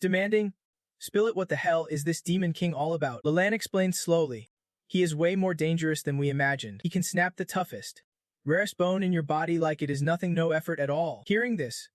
demanding, "Spill it, what the hell is this Demon King all about?" Lelan explained slowly. "He is way more dangerous than we imagined. He can snap the toughest, rarest bone in your body like it is nothing, no effort at all." Hearing this,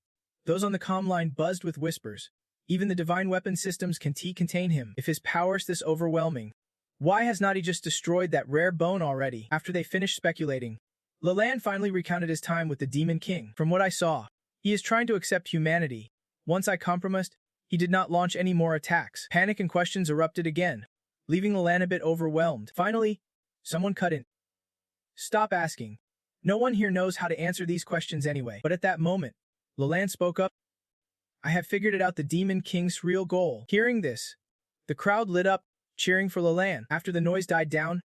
those on the comm line buzzed with whispers. Even the divine weapon systems can contain him. If his power's this overwhelming, why has not he just destroyed that rare bone already? After they finished speculating, Lelan finally recounted his time with the Demon King. "From what I saw, he is trying to accept humanity. Once I compromised, he did not launch any more attacks." Panic and questions erupted again, leaving Lelan a bit overwhelmed. Finally, someone cut in. "Stop asking. No one here knows how to answer these questions anyway." But at that moment, Lelan spoke up. "I have figured it out, the Demon King's real goal." Hearing this, the crowd lit up, cheering for Lelan. After the noise died down,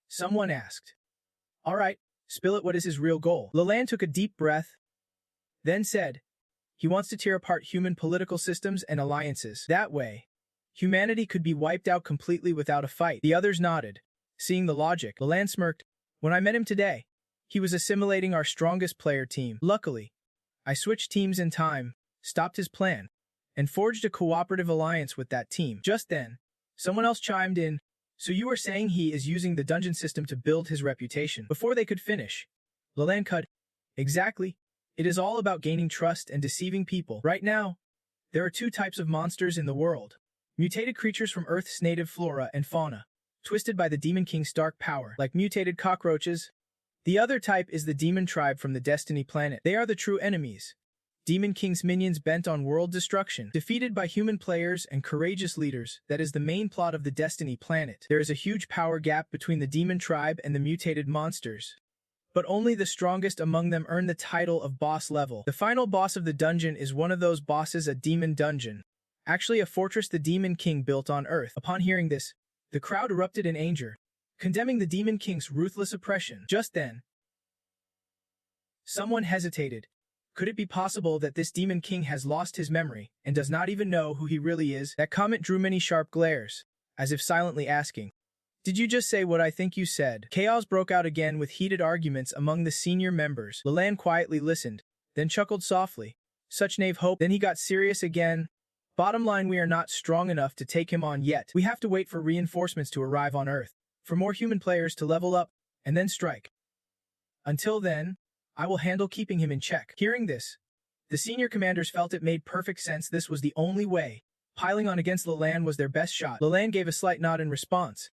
someone asked, "All right, spill it, what is his real goal?" Lelan took a deep breath, then said, "He wants to tear apart human political systems and alliances. That way, humanity could be wiped out completely without a fight." The others nodded, seeing the logic. Lelan smirked. "When I met him today, he was assimilating our strongest player team. Luckily, I switched teams in time, stopped his plan, and forged a cooperative alliance with that team." Just then, someone else chimed in, "So you are saying he is using the dungeon system to build his reputation?" Before they could finish, Lelan cut, "Exactly. It is all about gaining trust and deceiving people. Right now, there are two types of monsters in the world. Mutated creatures from Earth's native flora and fauna, twisted by the Demon King's dark power, like mutated cockroaches. The other type is the Demon Tribe from the Destiny planet. They are the true enemies. Demon King's minions bent on world destruction, defeated by human players and courageous leaders. That is the main plot of the Destiny planet. There is a huge power gap between the Demon Tribe and the mutated monsters, but only the strongest among them earn the title of boss level. The final boss of the dungeon is one of those bosses, a demon dungeon, actually a fortress the Demon King built on Earth." Upon hearing this, the crowd erupted in anger, condemning the Demon King's ruthless oppression. Just then, someone hesitated. Could it be possible that this Demon King has lost his memory and does not even know who he really is? That comment drew many sharp glares, as if silently asking, "Did you just say what I think you said?" Chaos broke out again with heated arguments among the senior members. Lelan quietly listened, then chuckled softly. "Such naive hope." Then he got serious again. Bottom line, we are not strong enough to take him on yet. We have to wait for reinforcements to arrive on Earth, for more human players to level up, and then strike. Until then, I will handle keeping him in check. Hearing this, the senior commanders felt it made perfect sense. This was the only way. Piling on against Leland was their best shot. Leland gave a slight nod in response,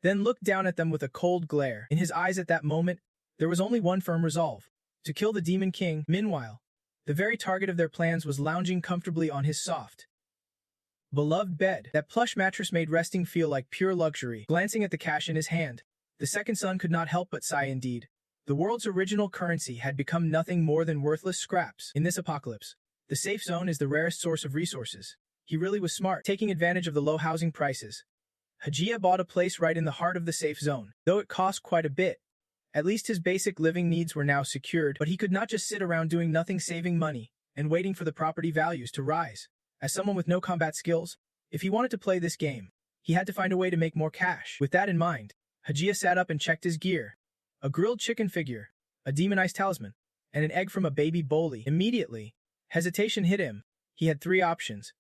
then looked down at them with a cold glare. In his eyes at that moment, there was only one firm resolve: to kill the Demon King. Meanwhile, the very target of their plans was lounging comfortably on his soft, beloved bed. That plush mattress made resting feel like pure luxury. Glancing at the cash in his hand, the second son could not help but sigh indeed. The world's original currency had become nothing more than worthless scraps. In this apocalypse, the safe zone is the rarest source of resources. He really was smart, taking advantage of the low housing prices. Hajia bought a place right in the heart of the safe zone. Though it cost quite a bit, at least his basic living needs were now secured, but he could not just sit around doing nothing, saving money and waiting for the property values to rise. As someone with no combat skills, if he wanted to play this game, he had to find a way to make more cash. With that in mind, Hajia sat up and checked his gear. A grilled chicken figure, a demonized talisman, and an egg from a baby bully. Immediately, hesitation hit him. He had three options.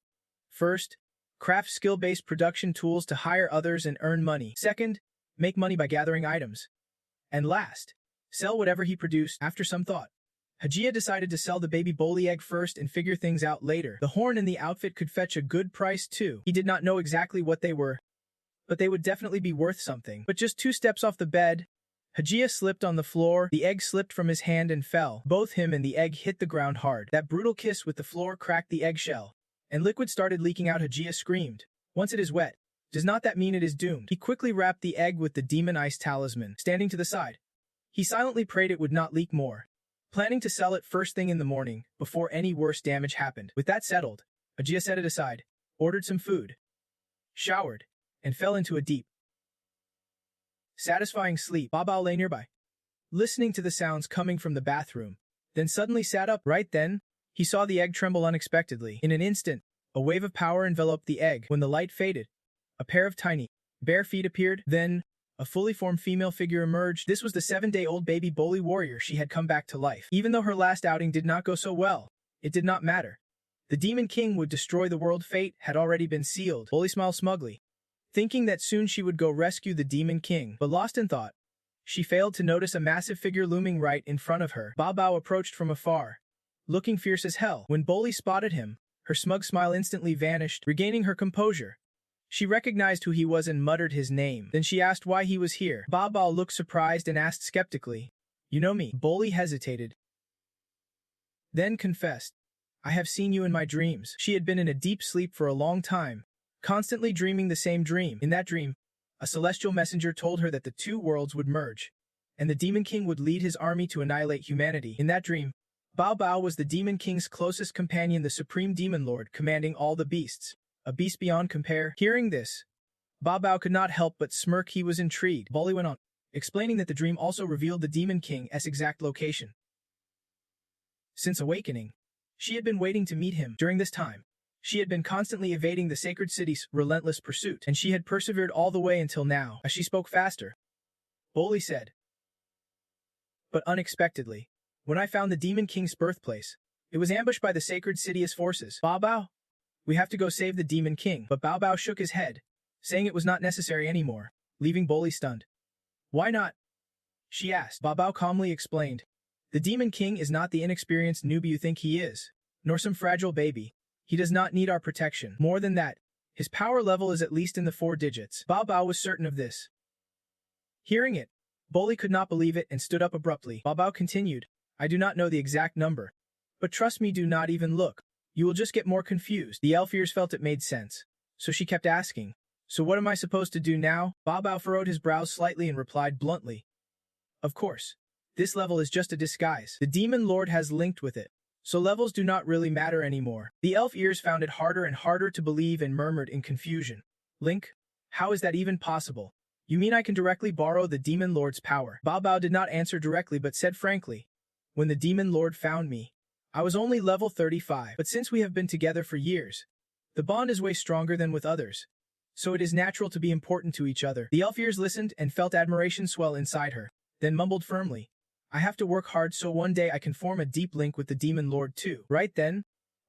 First, craft skill-based production tools to hire others and earn money. Second, make money by gathering items. And last, sell whatever he produced. After some thought, Hajia decided to sell the baby bully egg first and figure things out later. The horn and the outfit could fetch a good price too. He did not know exactly what they were, but they would definitely be worth something. But just 2 steps off the bed, Hajia slipped on the floor. The egg slipped from his hand and fell. Both him and the egg hit the ground hard. That brutal kiss with the floor cracked the eggshell, and liquid started leaking out. Hajia screamed. Once it is wet, does not that mean it is doomed? He quickly wrapped the egg with the demonized talisman. Standing to the side, he silently prayed it would not leak more, planning to sell it first thing in the morning, before any worse damage happened. With that settled, Hajia set it aside, ordered some food, showered, and fell into a deep, satisfying sleep. Bao lay nearby, listening to the sounds coming from the bathroom, then suddenly sat up. Right then, he saw the egg tremble unexpectedly. In an instant, a wave of power enveloped the egg. When the light faded, a pair of tiny, bare feet appeared. Then, a fully formed female figure emerged. This was the 7-day-old baby bully warrior. She had come back to life. Even though her last outing did not go so well, it did not matter. The Demon King would destroy the world. Fate had already been sealed. Bully smiled smugly, thinking that soon she would go rescue the Demon King. But lost in thought, she failed to notice a massive figure looming right in front of her. Bao approached from afar, looking fierce as hell. When Bully spotted him, her smug smile instantly vanished. Regaining her composure, she recognized who he was and muttered his name. Then she asked why he was here. Bao looked surprised and asked skeptically, "You know me?" Bully hesitated, then confessed, "I have seen you in my dreams." She had been in a deep sleep for a long time, constantly dreaming the same dream. In that dream, a celestial messenger told her that the 2 worlds would merge, and the Demon King would lead his army to annihilate humanity. In that dream, Bao was the Demon King's closest companion, the Supreme Demon Lord commanding all the beasts, a beast beyond compare. Hearing this, Bao could not help but smirk. He was intrigued. Bully went on, explaining that the dream also revealed the Demon King's exact location. Since awakening, she had been waiting to meet him. During this time, she had been constantly evading the sacred city's relentless pursuit, and she had persevered all the way until now. As she spoke faster, Bully said, "But unexpectedly, when I found the Demon King's birthplace, it was ambushed by the sacred city's forces. Bao, we have to go save the Demon King." But Bao shook his head, saying it was not necessary anymore, leaving Bully stunned. "Why not?" she asked. Bao calmly explained, "The Demon King is not the inexperienced newbie you think he is, nor some fragile baby. He does not need our protection. More than that, his power level is at least in the 4 digits. Bao was certain of this. Hearing it, Bully could not believe it and stood up abruptly. Bao continued, "I do not know the exact number, but trust me, do not even look. You will just get more confused." The elf ears felt it made sense, so she kept asking, "So what am I supposed to do now?" Bao furrowed his brows slightly and replied bluntly, "Of course, this level is just a disguise. The Demon Lord has linked with it, so levels do not really matter anymore." The elf ears found it harder and harder to believe and murmured in confusion, "Link? How is that even possible? You mean I can directly borrow the Demon Lord's power?" Bao did not answer directly but said frankly, "When the Demon Lord found me, I was only level 35, but since we have been together for years, the bond is way stronger than with others, so it is natural to be important to each other." The elf ears listened and felt admiration swell inside her, then mumbled firmly, "I have to work hard so one day I can form a deep link with the Demon Lord too." Right then,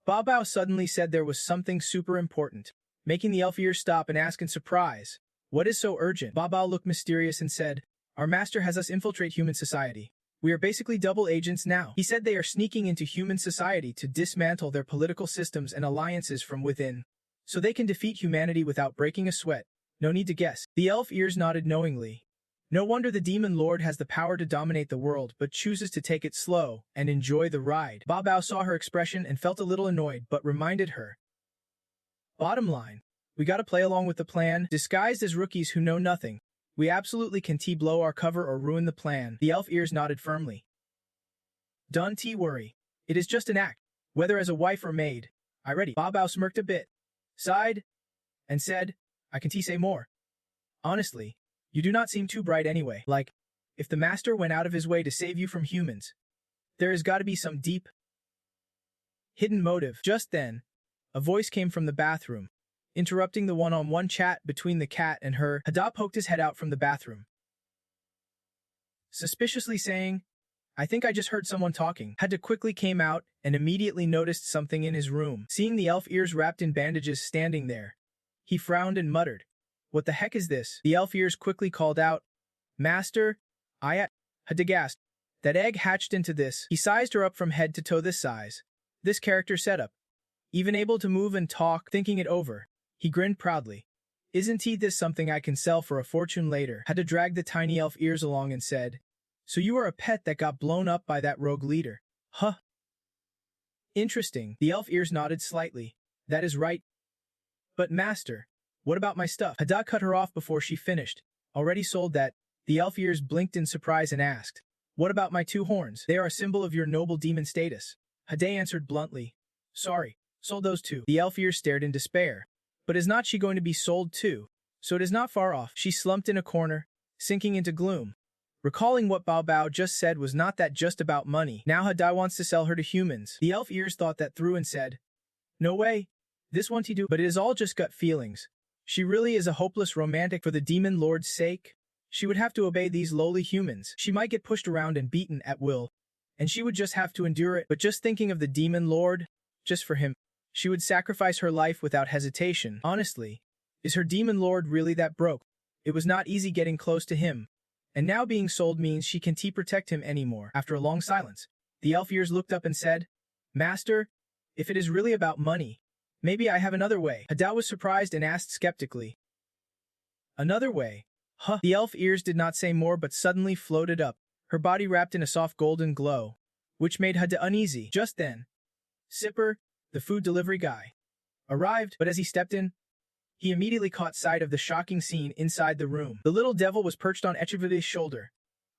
Bao Bao suddenly said there was something super important, making the elf ears stop and ask in surprise, "What is so urgent?" Bao Bao looked mysterious and said, "Our master has us infiltrate human society. We are basically double agents now." He said they are sneaking into human society to dismantle their political systems and alliances from within, so they can defeat humanity without breaking a sweat. No need to guess. The elf ears nodded knowingly. No wonder the Demon Lord has the power to dominate the world, but chooses to take it slow and enjoy the ride. Bao Bao saw her expression and felt a little annoyed, but reminded her. Bottom line, we gotta play along with the plan, disguised as rookies who know nothing. We absolutely can blow our cover or ruin the plan. The elf ears nodded firmly. Don't worry. It is just an act, whether as a wife or maid. I ready. Bao Bao smirked a bit, sighed, and said, I can say more. Honestly, you do not seem too bright anyway. Like, if the master went out of his way to save you from humans, there has got to be some deep, hidden motive. Just then, a voice came from the bathroom, interrupting the one-on-one chat between the cat and her. Hada poked his head out from the bathroom, suspiciously saying, I think I just heard someone talking. Hada quickly came out and immediately noticed something in his room. Seeing the elf ears wrapped in bandages standing there, he frowned and muttered, What the heck is this? The elf ears quickly called out, Master, Hada gasped. That egg hatched into this. He sized her up from head to toe this size. This character setup. Even able to move and talk. Thinking it over, he grinned proudly. Isn't this something I can sell for a fortune later? Hada dragged the tiny elf ears along and said, So you are a pet that got blown up by that rogue leader. Huh. Interesting. The elf ears nodded slightly. That is right. But master, what about my stuff? Hada cut her off before she finished. Already sold that. The elf ears blinked in surprise and asked, What about my 2 horns? They are a symbol of your noble demon status. Hada answered bluntly, Sorry, sold those too. The elf ears stared in despair. But is not she going to be sold too? So it is not far off. She slumped in a corner, sinking into gloom. Recalling what Bao Bao just said was not that just about money. Now Hada wants to sell her to humans. The elf ears thought that through and said, No way. This won't he do, but it is all just gut feelings. She really is a hopeless romantic for the Demon Lord's sake. She would have to obey these lowly humans. She might get pushed around and beaten at will, and she would just have to endure it. But just thinking of the Demon Lord, just for him, she would sacrifice her life without hesitation. Honestly, is her Demon Lord really that broke? It was not easy getting close to him, and now being sold means she can't protect him anymore. After a long silence, the elf ears looked up and said, Master, if it is really about money, maybe I have another way. Hada was surprised and asked skeptically, Another way? Huh. The elf ears did not say more but suddenly floated up, her body wrapped in a soft golden glow, which made Hada uneasy. Just then, Sipper, the food delivery guy, arrived, but as he stepped in, he immediately caught sight of the shocking scene inside the room. The little devil was perched on Echeverry's shoulder,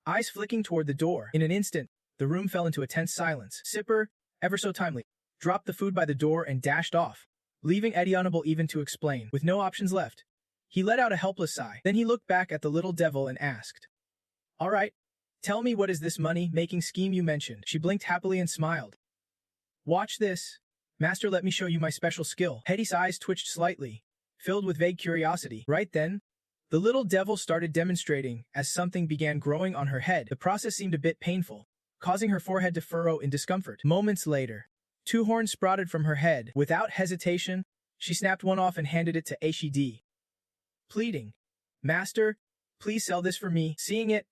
eyes flicking toward the door. In an instant, the room fell into a tense silence. Sipper, ever so timely, dropped the food by the door and dashed off, leaving Eddie unable even to explain. With no options left, he let out a helpless sigh. Then he looked back at the little devil and asked, All right, tell me, what is this money-making scheme you mentioned? She blinked happily and smiled. Watch this. Master, let me show you my special skill. Hetty's eyes twitched slightly, filled with vague curiosity. Right then, the little devil started demonstrating as something began growing on her head. The process seemed a bit painful, causing her forehead to furrow in discomfort. Moments later, 2 horns sprouted from her head. Without hesitation, she snapped one off and handed it to Ashd, pleading, Master, please sell this for me. Seeing it,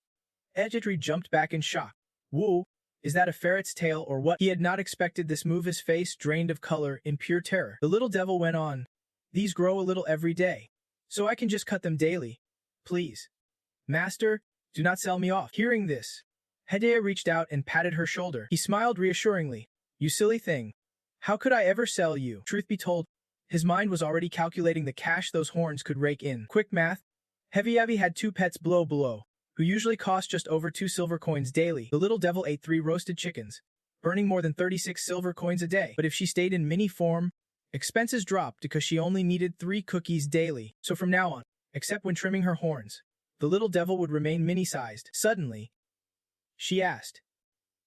Ejetri jumped back in shock. Whoa, is that a ferret's tail or what? He had not expected this move. His face drained of color in pure terror. The little devil went on, These grow a little every day, so I can just cut them daily. Please. Master, do not sell me off. Hearing this, Hedaya reached out and patted her shoulder. He smiled reassuringly. You silly thing. How could I ever sell you? Truth be told, his mind was already calculating the cash those horns could rake in. Quick math. Heavy had 2 pets below, who usually cost just over 2 silver coins daily. The little devil ate 3 roasted chickens, burning more than 36 silver coins a day. But if she stayed in mini form, expenses dropped because she only needed 3 cookies daily. So from now on, except when trimming her horns, the little devil would remain mini-sized. Suddenly, she asked,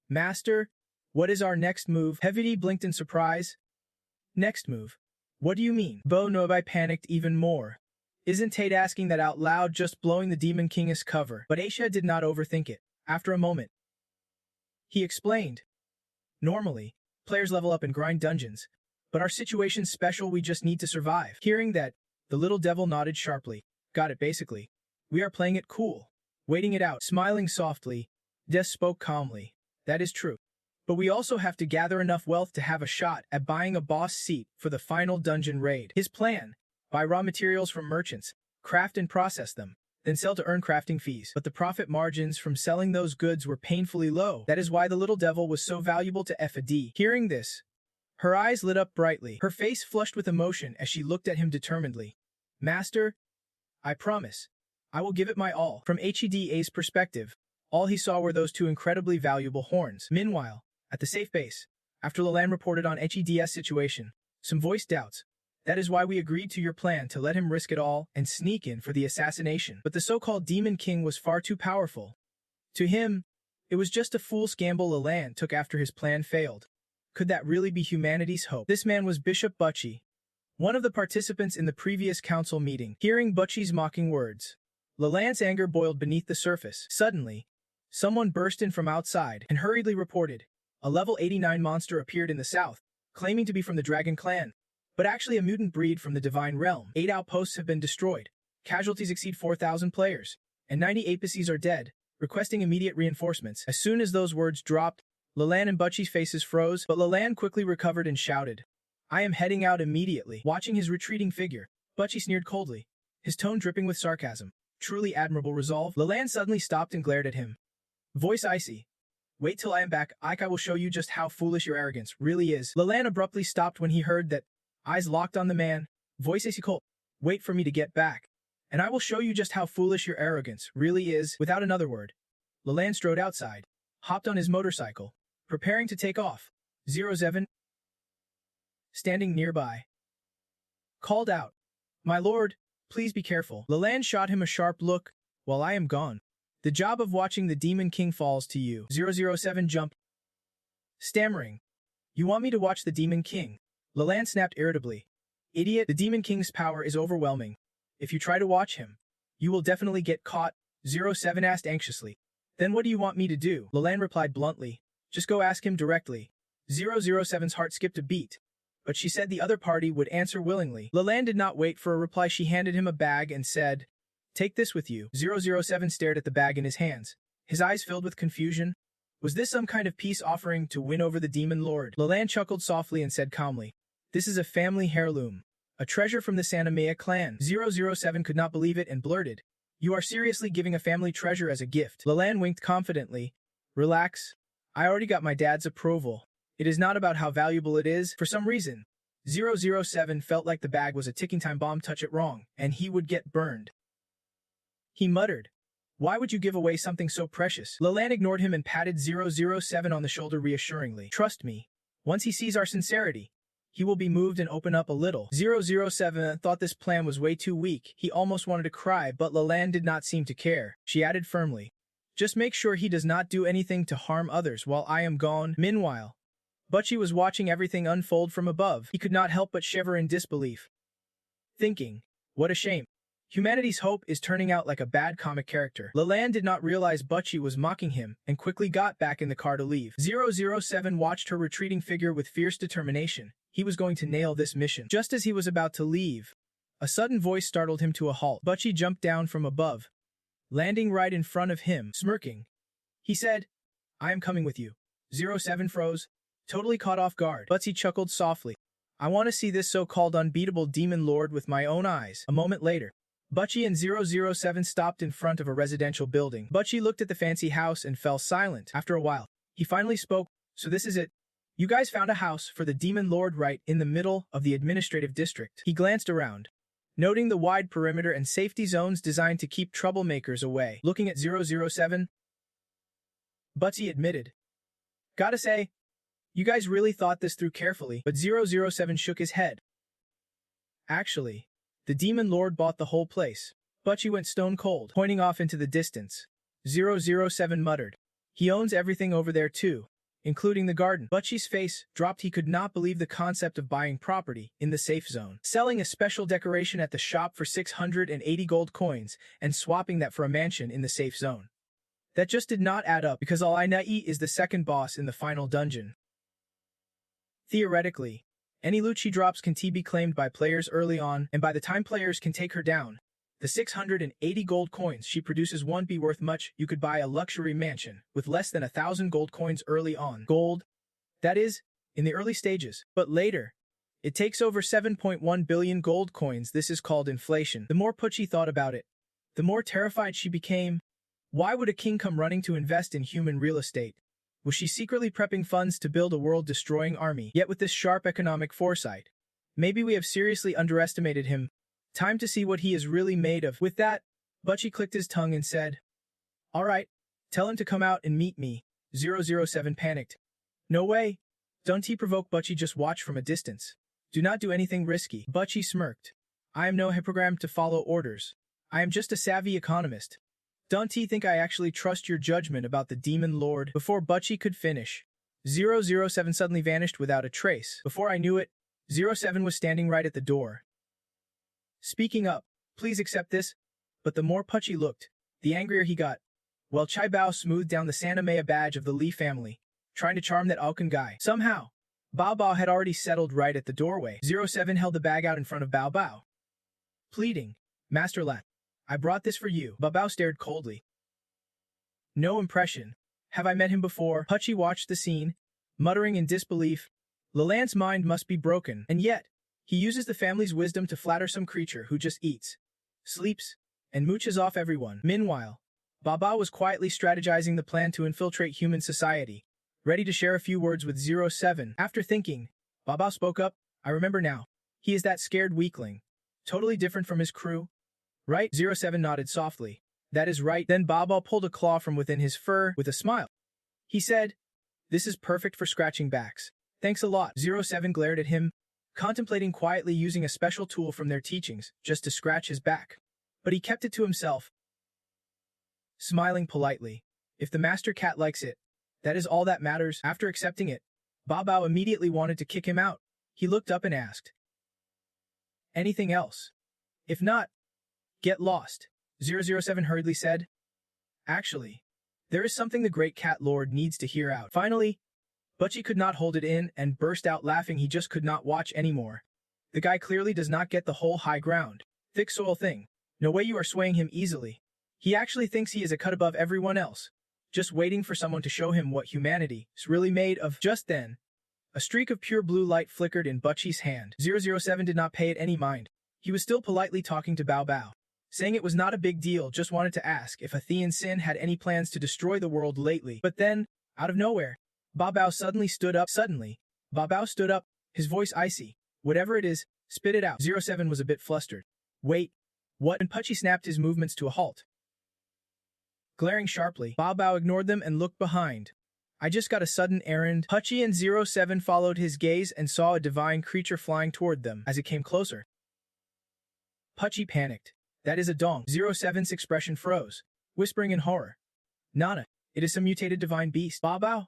Master, what is our next move? Heavy blinked in surprise. Next move? What do you mean? Bo Nobai panicked even more. Isn't Tate asking that out loud, just blowing the Demon King's cover? But Aisha did not overthink it. After a moment, he explained. Normally, players level up and grind dungeons, But our situation's special, we just need to survive. Hearing that, the little devil nodded sharply. Got it, basically. We are playing it cool. Waiting it out. Smiling softly, Des spoke calmly. That is true. But we also have to gather enough wealth to have a shot at buying a boss seat for the final dungeon raid. His plan: buy raw materials from merchants, craft and process them, then sell to earn crafting fees. But the profit margins from selling those goods were painfully low. That is why the little devil was so valuable to FAD. Hearing this, her eyes lit up brightly. Her face flushed with emotion as she looked at him determinedly. Master, I promise. I will give it my all. From HEDA's perspective, all he saw were those two incredibly valuable horns. Meanwhile, at the safe base, after Leland reported on HED's situation, some voiced doubts. That is why we agreed to your plan to let him risk it all and sneak in for the assassination. But the so-called Demon King was far too powerful. To him, it was just a fool's gamble Leland took after his plan failed. Could that really be humanity's hope? This man was Bishop Butchie, one of the participants in the previous council meeting. Hearing Butchie's mocking words, Leland's anger boiled beneath the surface. Suddenly, someone burst in from outside and hurriedly reported. A level 89 monster appeared in the south, claiming to be from the Dragon Clan, but actually a mutant breed from the Divine Realm. 8 outposts have been destroyed, casualties exceed 4,000 players, and 90 APCs are dead, requesting immediate reinforcements. As soon as those words dropped, Leland and Butchie's faces froze, but Leland quickly recovered and shouted, I am heading out immediately. Watching his retreating figure, Butchie sneered coldly, his tone dripping with sarcasm. Truly admirable resolve. Leland suddenly stopped and glared at him. Voice icy. Wait till I am back, Ike, I will show you just how foolish your arrogance really is. Leland abruptly stopped when he heard that, eyes locked on the man, voice icy cold. Wait for me to get back, and I will show you just how foolish your arrogance really is. Without another word, Leland strode outside, hopped on his motorcycle, preparing to take off. 07, standing nearby, called out, My lord, please be careful. Leland shot him a sharp look. While I am gone, the job of watching the Demon King falls to you. 007 jumped, stammering. You want me to watch the Demon King? Leland snapped irritably. Idiot, the Demon King's power is overwhelming. If you try to watch him, you will definitely get caught. 07 asked anxiously. Then what do you want me to do? Leland replied bluntly. Just go ask him directly. 007's heart skipped a beat, but she said the other party would answer willingly. Leland did not wait for a reply. She handed him a bag and said, Take this with you. 007 stared at the bag in his hands, his eyes filled with confusion. Was this some kind of peace offering to win over the Demon Lord? Leland chuckled softly and said calmly, This is a family heirloom, a treasure from the Sanamea clan. 007 could not believe it and blurted, You are seriously giving a family treasure as a gift? Leland winked confidently. Relax. I already got my dad's approval. It is not about how valuable it is. For some reason, 007 felt like the bag was a ticking time bomb. Touch it wrong, and he would get burned. He muttered, Why would you give away something so precious? Leland ignored him and patted 007 on the shoulder reassuringly. Trust me, once he sees our sincerity, he will be moved and open up a little. 007 thought this plan was way too weak. He almost wanted to cry, but Leland did not seem to care. She added firmly, Just make sure he does not do anything to harm others while I am gone. Meanwhile, Butchie was watching everything unfold from above. He could not help but shiver in disbelief, thinking, What a shame. Humanity's hope is turning out like a bad comic character. Leland did not realize Butchie was mocking him and quickly got back in the car to leave. 007 watched her retreating figure with fierce determination. He was going to nail this mission. Just as he was about to leave, a sudden voice startled him to a halt. Butchie jumped down from above, landing right in front of him, smirking. He said, I am coming with you. 07 froze, totally caught off guard. Butchie chuckled softly. I want to see this so-called unbeatable demon lord with my own eyes. A moment later, Butchie and 007 stopped in front of a residential building. Butchie looked at the fancy house and fell silent. After a while, he finally spoke. So this is it. You guys found a house for the Demon Lord right in the middle of the administrative district. He glanced around, noting the wide perimeter and safety zones designed to keep troublemakers away. Looking at 007, Butchie admitted, Gotta say, you guys really thought this through carefully. But 007 shook his head. Actually, the Demon Lord bought the whole place. Butchie went stone cold, pointing off into the distance. 007 muttered, He owns everything over there too, including the garden. Butchie's face dropped. He could not believe the concept of buying property in the safe zone, selling a special decoration at the shop for 680 gold coins, and swapping that for a mansion in the safe zone. That just did not add up because Al-Ainai is the second boss in the final dungeon. Theoretically, Any loot she drops can be claimed by players early on, and by the time players can take her down, the 680 gold coins she produces won't be worth much. You could buy a luxury mansion with less than 1,000 gold coins early on. Gold, that is, in the early stages. But later, it takes over 7.1 billion gold coins. This is called inflation. The more Pucci thought about it, the more terrified she became. Why would a king come running to invest in human real estate? Was she secretly prepping funds to build a world-destroying army? Yet with this sharp economic foresight, maybe we have seriously underestimated him. Time to see what he is really made of. With that, Pucci clicked his tongue and said, "All right, tell him to come out and meet me." 007 panicked. "No way. Don't he provoke Pucci, just watch from a distance. Do not do anything risky." Pucci smirked. "I am no programmed to follow orders. I am just a savvy economist. Don't he think I actually trust your judgment about the Demon Lord?" Before Pucci could finish, 007 suddenly vanished without a trace. Before I knew it, 07 was standing right at the door. "Speaking up, please accept this." But the more Pucci looked, the angrier he got. Well, Chai Bao smoothed down the Santa Maya badge of the Li family, trying to charm that Alkan guy. Somehow, Bao Bao had already settled right at the doorway. 07 held the bag out in front of Bao Bao, pleading, "Master Lan, I brought this for you." Bao Bao stared coldly. "No impression. Have I met him before?" Pucci watched the scene, muttering in disbelief. Lalan's mind must be broken, and yet, he uses the family's wisdom to flatter some creature who just eats, sleeps, and mooches off everyone. Meanwhile, Baba was quietly strategizing the plan to infiltrate human society, ready to share a few words with 07. After thinking, Baba spoke up, "I remember now. He is that scared weakling. Totally different from his crew. Right?" 07 nodded softly. "That is right." Then Baba pulled a claw from within his fur with a smile. He said, "This is perfect for scratching backs. Thanks a lot." 07 glared at him, contemplating quietly using a special tool from their teachings just to scratch his back. But he kept it to himself, smiling politely. If the master cat likes it, that is all that matters. After accepting it, Bao immediately wanted to kick him out. He looked up and asked, "Anything else? If not, get lost." 007 hurriedly said, "Actually, there is something the great cat lord needs to hear out." Finally, Pucci could not hold it in and burst out laughing. He just could not watch anymore. The guy clearly does not get the whole high ground, thick soil thing. No way you are swaying him easily. He actually thinks he is a cut above everyone else, just waiting for someone to show him what humanity is really made of. Just then, a streak of pure blue light flickered in Pucci's hand. 007 did not pay it any mind. He was still politely talking to Bao Bao, saying it was not a big deal, just wanted to ask if Athenian Sin had any plans to destroy the world lately. But then, out of nowhere, Bao Bao suddenly stood up. Bao Bao stood up, his voice icy. "Whatever it is, spit it out." 07 was a bit flustered. "Wait, what?" And Pucci snapped his movements to a halt. Glaring sharply, Bao Bao ignored them and looked behind. "I just got a sudden errand." Pucci and 07 followed his gaze and saw a divine creature flying toward them. As it came closer, Pucci panicked. "That is a dong." 07's expression froze, whispering in horror, "Nana, it is some mutated divine beast." Bao Bao,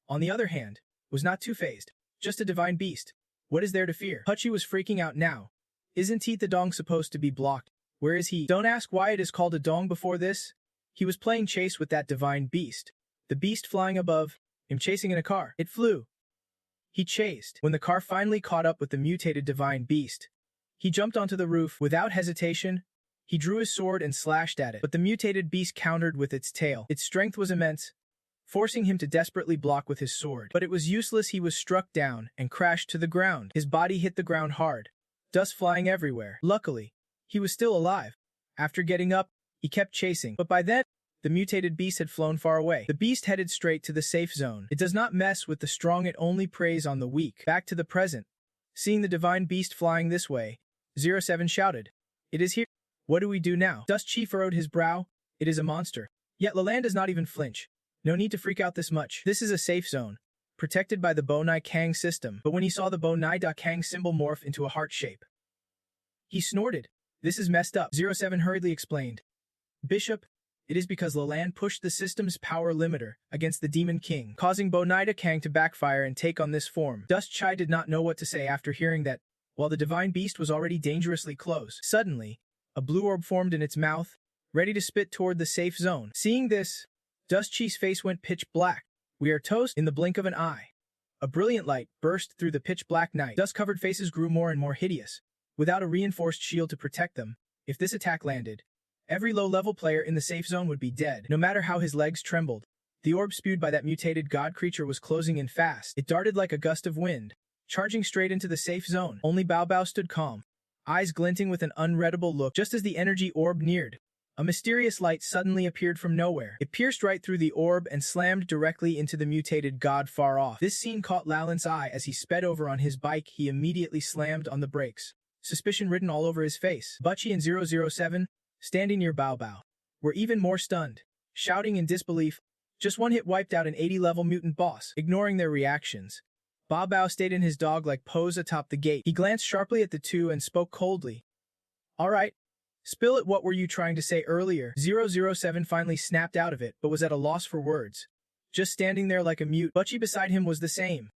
on the other hand, was not too fazed. "Just a divine beast. What is there to fear?" Pucci was freaking out now. "Isn't he the dong supposed to be blocked? Where is he?" "Don't ask why it is called a dong before this. He was playing chase with that divine beast. The beast flying above, him chasing in a car. It flew. He chased. When the car finally caught up with the mutated divine beast, he jumped onto the roof. Without hesitation, he drew his sword and slashed at it. But the mutated beast countered with its tail. Its strength was immense, forcing him to desperately block with his sword. But it was useless. He was struck down and crashed to the ground. His body hit the ground hard, dust flying everywhere. Luckily, he was still alive. After getting up, he kept chasing. But by then, the mutated beast had flown far away. The beast headed straight to the safe zone. It does not mess with the strong, it only preys on the weak. Back to the present. Seeing the divine beast flying this way, 07 shouted, "It is here. What do we do now?" Dust Chi furrowed his brow. "It is a monster." Yet Lalan does not even flinch. "No need to freak out this much. This is a safe zone, protected by the Bo Nai Kang system." But when he saw the Bo Nai Da Kang symbol morph into a heart shape, he snorted. "This is messed up." 07 hurriedly explained, "Bishop, it is because Lalan pushed the system's power limiter against the Demon King, causing Bo Nai Da Kang to backfire and take on this form." Dust Chai did not know what to say after hearing that, while the divine beast was already dangerously close. Suddenly, a blue orb formed in its mouth, ready to spit toward the safe zone. Seeing this, Dust Chi's face went pitch black. "We are toast." In the blink of an eye, A brilliant light burst through the pitch-black night. Dust-covered faces grew more and more hideous. Without a reinforced shield to protect them, if this attack landed, every low-level player in the safe zone would be dead, no matter how his legs trembled. The orb spewed by that mutated god creature was closing in fast. It darted like a gust of wind, charging straight into the safe zone. Only Bao Bao stood calm, eyes glinting with an unreadable look. Just as the energy orb neared, a mysterious light suddenly appeared from nowhere. It pierced right through the orb and slammed directly into the mutated god far off. This scene caught Lalan's eye as he sped over on his bike. He immediately slammed on the brakes, suspicion written all over his face. Butchie and 007, standing near Bao Bao, were even more stunned, shouting in disbelief. Just one hit wiped out an 80-level mutant boss. Ignoring their reactions, Bao Bao stayed in his dog-like pose atop the gate. He glanced sharply at the two and spoke coldly. All right. Spill it. What were you trying to say earlier? 007 finally snapped out of it, but was at a loss for words. Just standing there like a mute. Butchie beside him was the same,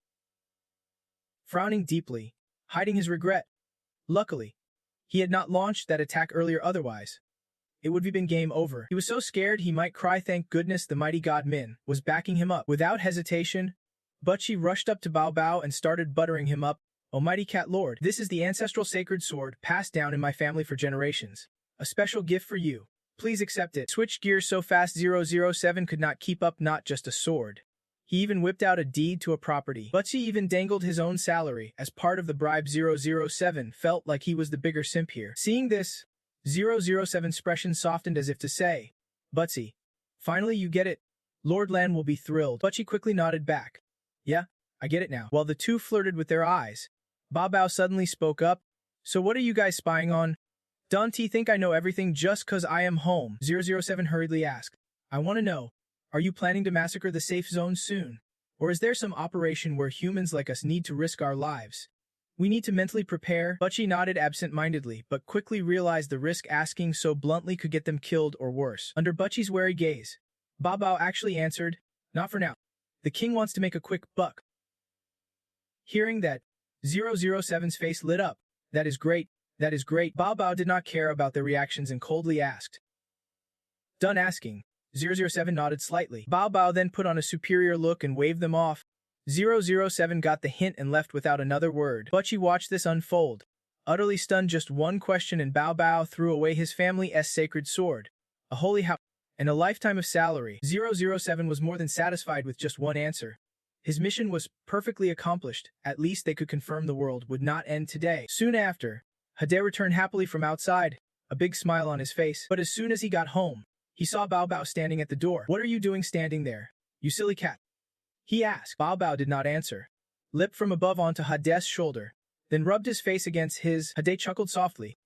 frowning deeply, hiding his regret. Luckily, he had not launched that attack earlier, otherwise it would have been game over. He was so scared he might cry. Thank goodness the mighty god Min was backing him up. Without hesitation, Butchie rushed up to Bao Bao and started buttering him up. "O mighty cat lord, this is the ancestral sacred sword passed down in my family for generations. A special gift for you. Please accept it." Switched gears so fast 007 could not keep up. Not just a sword. He even whipped out a deed to a property. Butchie even dangled his own salary as part of the bribe. 007 felt like he was the bigger simp here. Seeing this, 007's expression softened as if to say, "Butchie, finally you get it. Lord Lan will be thrilled." Butchie quickly nodded back. "Yeah, I get it now." While the two flirted with their eyes, Bao Bao suddenly spoke up. "So what are you guys spying on? Don't you think I know everything just 'cause I am home?" 007 hurriedly asked. "I want to know, are you planning to massacre the safe zone soon? Or is there some operation where humans like us need to risk our lives? We need to mentally prepare." Butchie nodded absent-mindedly, but quickly realized the risk asking so bluntly could get them killed or worse. Under Butchie's wary gaze, Bao Bao actually answered, "Not for now. The king wants to make a quick buck." Hearing that, 007's face lit up. "That is great. That is great." Bao Bao did not care about their reactions and coldly asked. Done asking, 007 nodded slightly. Bao Bao then put on a superior look and waved them off. 007 got the hint and left without another word. Butchie watched this unfold, utterly stunned. Just one question and Bao Bao threw away his family's sacred sword, a holy house, and a lifetime of salary. 007 was more than satisfied with just one answer. His mission was perfectly accomplished. At least they could confirm the world would not end today. Soon after, Hade returned happily from outside, a big smile on his face. But as soon as he got home, he saw Bao Bao standing at the door. "What are you doing standing there, you silly cat?" he asked. Bao Bao did not answer. Lipped from above onto Hade's shoulder, then rubbed his face against his. Hade chuckled softly,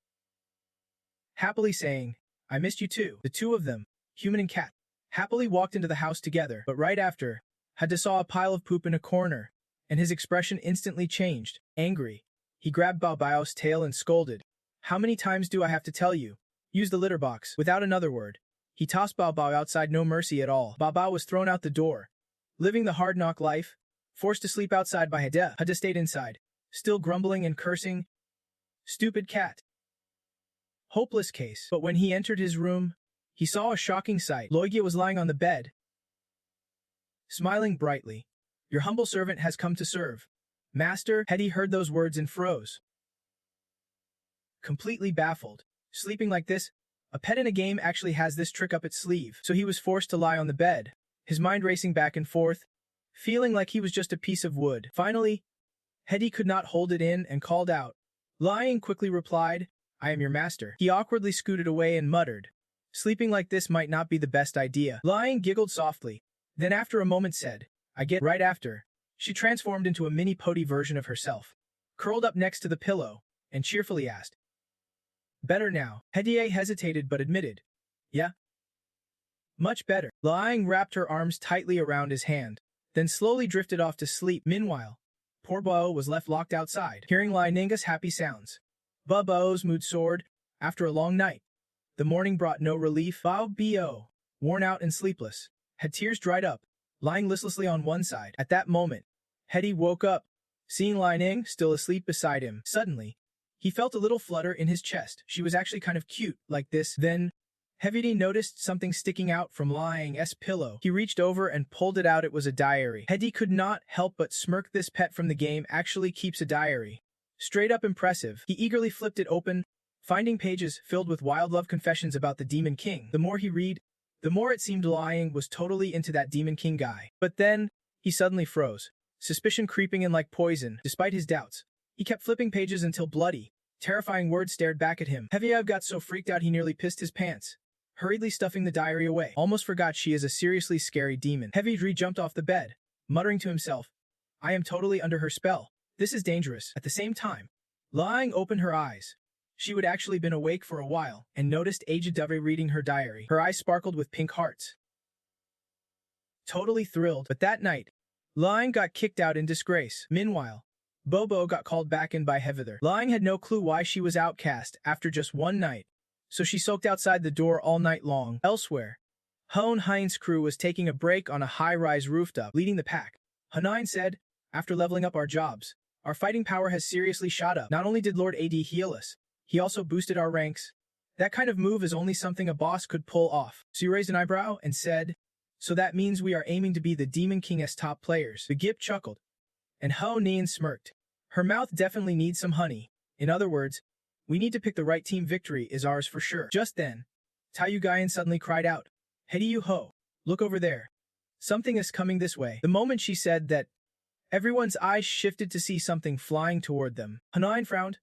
happily saying, "I missed you too." The two of them, human and cat, happily walked into the house together. But right after, Hade saw a pile of poop in a corner, and his expression instantly changed. Angry, he grabbed Bao Bao's tail and scolded, "How many times do I have to tell you? Use the litter box." Without another word, he tossed Bao Bao outside. No mercy at all. Bao Bao was thrown out the door, living the hard-knock life, forced to sleep outside by Hade. Hade stayed inside, still grumbling and cursing. Stupid cat. Hopeless case. But when he entered his room, he saw a shocking sight. Loigia was lying on the bed, smiling brightly. "Your humble servant has come to serve, master." Hade heard those words and froze, completely baffled. Sleeping like this? A pet in a game actually has this trick up its sleeve. So he was forced to lie on the bed, his mind racing back and forth, feeling like he was just a piece of wood. Finally, Hade could not hold it in and called out. Lion quickly replied, "I am your master." He awkwardly scooted away and muttered, "Sleeping like this might not be the best idea." Lion giggled softly, then after a moment said, "I get." Right after, she transformed into a mini-pody version of herself, curled up next to the pillow, and cheerfully asked, "Better now?" Hade hesitated but admitted, "Yeah. Much better." Liang wrapped her arms tightly around his hand, then slowly drifted off to sleep. Meanwhile, poor Bao was left locked outside, hearing Lai Ninga's happy sounds. Bao's mood soared. After a long night, the morning brought no relief. Bao, worn out and sleepless, had tears dried up, lying listlessly on one side. At that moment, Hade woke up, seeing Lai Ning still asleep beside him. Suddenly, he felt a little flutter in his chest. She was actually kind of cute, like this. Then, Heavy noticed something sticking out from Lying's pillow. He reached over and pulled it out. It was a diary. Hedy could not help but smirk. This pet from the game actually keeps a diary. Straight up impressive. He eagerly flipped it open, finding pages filled with wild love confessions about the Demon King. The more he read, the more it seemed Lying was totally into that Demon King guy. But then, he suddenly froze, suspicion creeping in like poison. Despite his doubts, he kept flipping pages until bloody, terrifying words stared back at him. Heavy got so freaked out he nearly pissed his pants, hurriedly stuffing the diary away. Almost forgot she is a seriously scary demon. Heavy jumped off the bed, muttering to himself, I am totally under her spell. This is dangerous. At the same time, Lying opened her eyes. She would actually been awake for a while and noticed aged Dove reading her diary. Her eyes sparkled with pink hearts. Totally thrilled, but that night, Lying got kicked out in disgrace. Meanwhile, Bobo got called back in by Heather. Lying had no clue why she was outcast after just one night, so she sulked outside the door all night long. Elsewhere, Hone Hein's crew was taking a break on a high-rise rooftop, leading the pack. Hanine said, after leveling up our jobs, our fighting power has seriously shot up. Not only did Lord AD heal us, he also boosted our ranks. That kind of move is only something a boss could pull off. So you raised an eyebrow and said, so that means we are aiming to be the Demon King's top players. The Gip chuckled, and Ho Nian smirked. Her mouth definitely needs some honey. In other words, we need to pick the right team. Victory is ours for sure. Just then, Taiyu Guyan suddenly cried out, Hedy Yu Ho, look over there. Something is coming this way. The moment she said that, everyone's eyes shifted to see something flying toward them. Hanine frowned,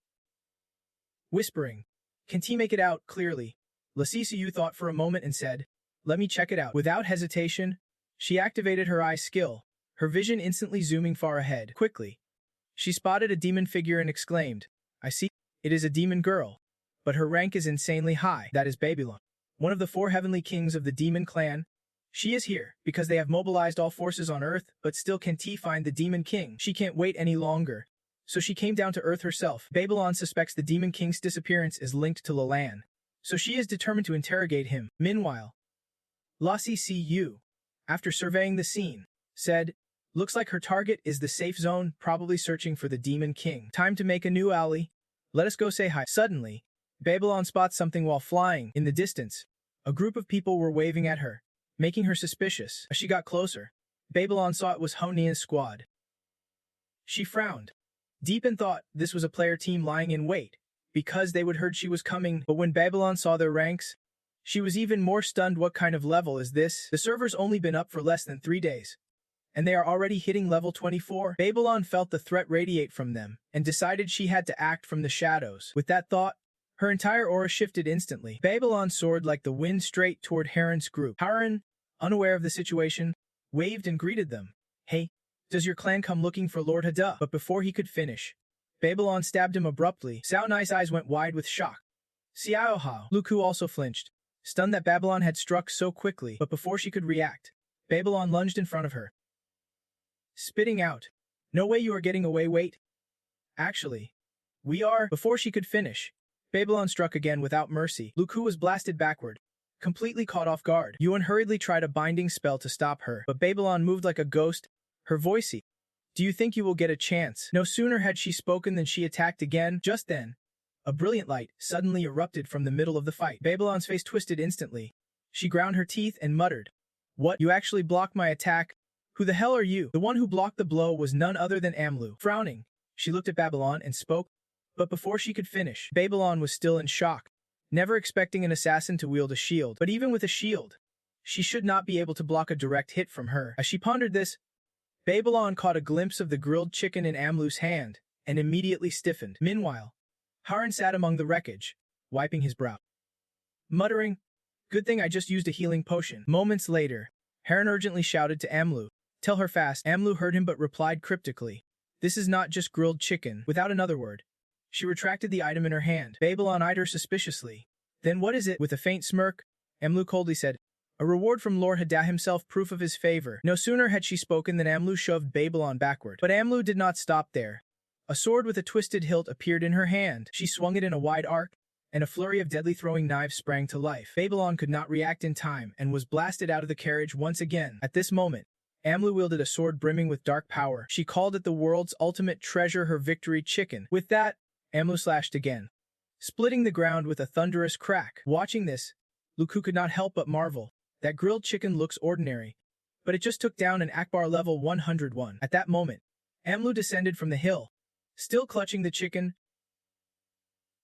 whispering, can T make it out clearly? Lasisiu thought for a moment and said, let me check it out. Without hesitation, she activated her eye skill, her vision instantly zooming far ahead. Quickly, she spotted a demon figure and exclaimed, I see, it is a demon girl, but her rank is insanely high. That is Babylon, one of the 4 heavenly kings of the demon clan. She is here because they have mobilized all forces on Earth, but still can T find the demon king. She can't wait any longer, so she came down to Earth herself. Babylon suspects the demon king's disappearance is linked to Lalan, so she is determined to interrogate him. Meanwhile, Lassie Cu, after surveying the scene, said, looks like her target is the safe zone, probably searching for the Demon King. Time to make a new ally. Let us go say hi. Suddenly, Babylon spots something while flying. In the distance, a group of people were waving at her, making her suspicious. As she got closer, Babylon saw it was Honian's squad. She frowned, deep in thought this was a player team lying in wait, because they would heard she was coming. But when Babylon saw their ranks, she was even more stunned. What kind of level is this? The server's only been up for less than 3 days, and they are already hitting level 24. Babylon felt the threat radiate from them, and decided she had to act from the shadows. With that thought, her entire aura shifted instantly. Babylon soared like the wind straight toward Heron's group. Heron, unaware of the situation, waved and greeted them. Hey, does your clan come looking for Lord Hada? But before he could finish, Babylon stabbed him abruptly. Sao Nice's eyes went wide with shock. Xiao Hao. Luku also flinched, stunned that Babylon had struck so quickly. But before she could react, Babylon lunged in front of her, spitting out, no way you are getting away. Wait. Actually, we are. Before she could finish, Babylon struck again without mercy. Luku was blasted backward, completely caught off guard. Yuan hurriedly tried a binding spell to stop her, but Babylon moved like a ghost, her voice. Do you think you will get a chance? No sooner had she spoken than she attacked again. Just then, a brilliant light suddenly erupted from the middle of the fight. Babylon's face twisted instantly. She ground her teeth and muttered, what? You actually blocked my attack? Who the hell are you? The one who blocked the blow was none other than Amlu. Frowning, she looked at Babylon and spoke, but before she could finish, Babylon was still in shock, never expecting an assassin to wield a shield. But even with a shield, she should not be able to block a direct hit from her. As she pondered this, Babylon caught a glimpse of the grilled chicken in Amlu's hand, and immediately stiffened. Meanwhile, Haran sat among the wreckage, wiping his brow, muttering, good thing I just used a healing potion. Moments later, Haran urgently shouted to Amlu, tell her fast. Amlu heard him but replied cryptically, this is not just grilled chicken. Without another word, she retracted the item in her hand. Babylon eyed her suspiciously. Then what is it? With a faint smirk, Amlu coldly said, a reward from Lord Hada himself, proof of his favor. No sooner had she spoken than Amlu shoved Babylon backward. But Amlu did not stop there. A sword with a twisted hilt appeared in her hand. She swung it in a wide arc, and a flurry of deadly throwing knives sprang to life. Babylon could not react in time and was blasted out of the carriage once again. At this moment, Amlu wielded a sword brimming with dark power. She called it the world's ultimate treasure, her victory chicken. With that, Amlu slashed again, splitting the ground with a thunderous crack. Watching this, Luku could not help but marvel. That grilled chicken looks ordinary, but it just took down an Akbar level 101. At that moment, Amlu descended from the hill, still clutching the chicken,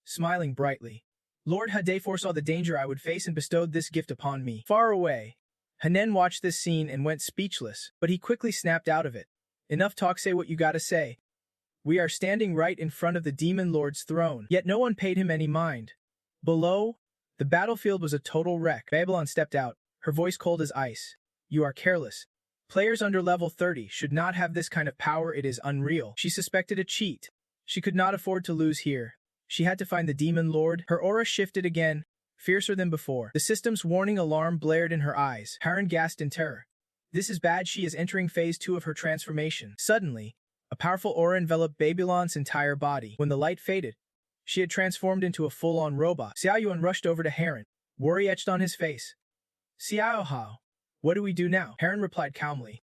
smiling brightly. Lord Hade foresaw the danger I would face and bestowed this gift upon me. Far away, Hanen watched this scene and went speechless, but he quickly snapped out of it. Enough talk, say what you gotta say. We are standing right in front of the Demon Lord's throne, yet no one paid him any mind. Below, the battlefield was a total wreck. Babylon stepped out, her voice cold as ice. You are careless. Players under level 30 should not have this kind of power, it is unreal. She suspected a cheat. She could not afford to lose here. She had to find the Demon Lord. Her aura shifted again, fiercer than before. The system's warning alarm blared in her eyes. Harren gasped in terror. This is bad, she is entering phase 2 of her transformation. Suddenly, a powerful aura enveloped Babylon's entire body. When the light faded, she had transformed into a full-on robot. Xiao Yuan rushed over to Harren, worry etched on his face. Xiao Hao, what do we do now? Harren replied calmly.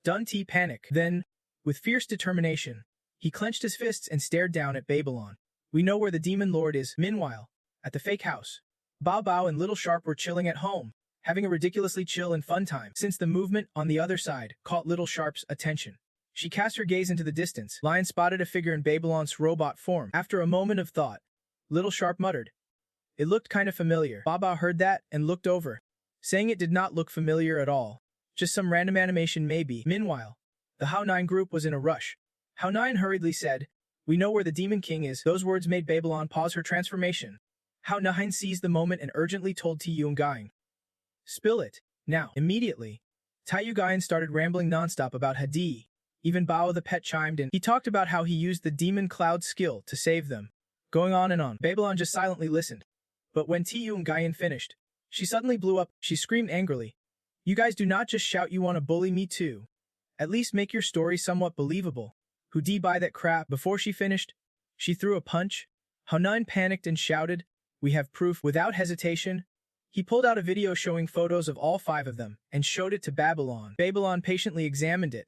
Dun Ti panic. Then, with fierce determination, he clenched his fists and stared down at Babylon. We know where the Demon Lord is. Meanwhile, at the fake house, Bao Bao and Little Sharp were chilling at home, having a ridiculously chill and fun time. Since the movement on the other side caught Little Sharp's attention, she cast her gaze into the distance. Lion spotted a figure in Babylon's robot form. After a moment of thought, Little Sharp muttered, "It looked kind of familiar." Bao Bao heard that and looked over, saying it did not look familiar at all. Just some random animation maybe. Meanwhile, the Hao 9 group was in a rush. Hao 9 hurriedly said, "We know where the Demon King is." Those words made Babylon pause her transformation. Hao 9 seized the moment and urgently told Tiyungain, "Spill it, now." Immediately, Tiyungain started rambling nonstop about Hadi. Even Bao the pet chimed in. He talked about how he used the Demon Cloud skill to save them, going on and on. Babylon just silently listened. But when Tiyungain finished, she suddenly blew up. She screamed angrily, "You guys do not just shout, you want to bully me too. At least make your story somewhat believable. Who d buy that crap?" Before she finished, she threw a punch. Hao 9 panicked and shouted, "We have proof." Without hesitation, he pulled out a video showing photos of all 5 of them and showed it to Babylon. Babylon patiently examined it,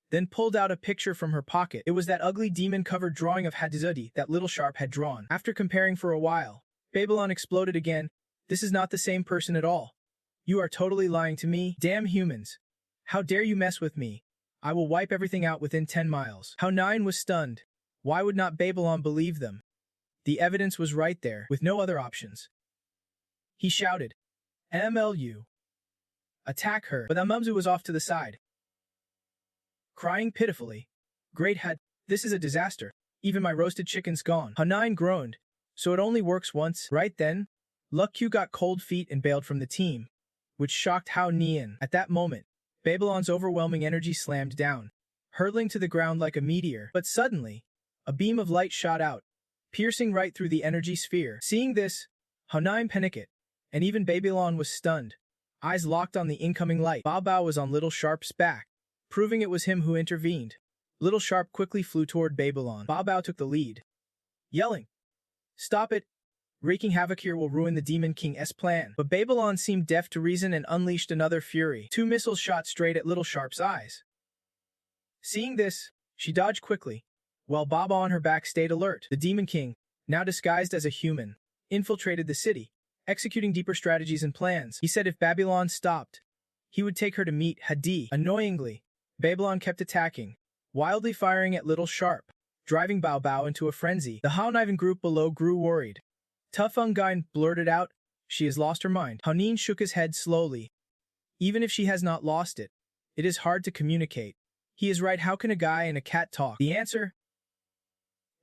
then pulled out a picture from her pocket. It was that ugly demon-covered drawing of Hadizudi that Little Sharp had drawn. After comparing for a while, Babylon exploded again. "This is not the same person at all. You are totally lying to me. Damn humans. How dare you mess with me? I will wipe everything out within 10 miles. Hao 9 was stunned. Why would not Babylon believe them? The evidence was right there, with no other options. He shouted, "MLU. Attack her." But Amumzu was off to the side, crying pitifully. "Great Had, this is a disaster. Even my roasted chicken's gone." Hao 9 groaned. "So it only works once?" Right then, Luck Q got cold feet and bailed from the team, which shocked Hao Nian. At that moment, Babylon's overwhelming energy slammed down, hurtling to the ground like a meteor. But suddenly, a beam of light shot out, piercing right through the energy sphere. Seeing this, Hao 9 panicked, and even Babylon was stunned, eyes locked on the incoming light. Bao Bao was on Little Sharp's back, proving it was him who intervened. Little Sharp quickly flew toward Babylon. Bao Bao took the lead, yelling, "Stop it! Wreaking havoc here will ruin the Demon King's plan." But Babylon seemed deaf to reason and unleashed another fury. 2 missiles shot straight at Little Sharp's eyes. Seeing this, she dodged quickly, while Bao Bao on her back stayed alert. The Demon King, now disguised as a human, infiltrated the city, executing deeper strategies and plans. He said if Babylon stopped, he would take her to meet Hadi. Annoyingly, Babylon kept attacking, wildly firing at Little Sharp, driving Bao Bao into a frenzy. The Hao 9 group below grew worried. Tufengain blurted out, "She has lost her mind." Hao Nian shook his head slowly. "Even if she has not lost it, it is hard to communicate." He is right, how can a guy and a cat talk? The answer?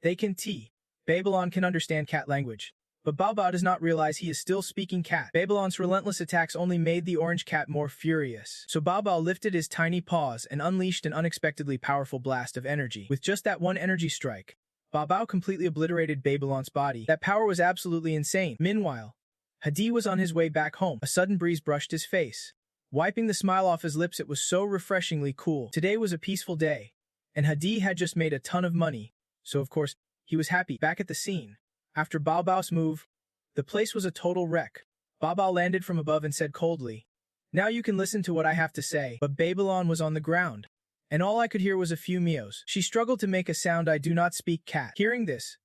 They can T. Babylon can understand cat language, but Bao Bao does not realize he is still speaking cat. Babylon's relentless attacks only made the orange cat more furious. So Bao Bao lifted his tiny paws and unleashed an unexpectedly powerful blast of energy. With just that one energy strike, Bao Bao completely obliterated Babylon's body. That power was absolutely insane. Meanwhile, Hadi was on his way back home. A sudden breeze brushed his face, wiping the smile off his lips. It was so refreshingly cool. Today was a peaceful day, and Hadi had just made a ton of money, so of course, he was happy. Back at the scene, after Bao Bao's move, the place was a total wreck. Bao Bao landed from above and said coldly, "Now you can listen to what I have to say." But Babylon was on the ground, and all I could hear was a few meows. She struggled to make a sound. "I do not speak cat." Hearing this,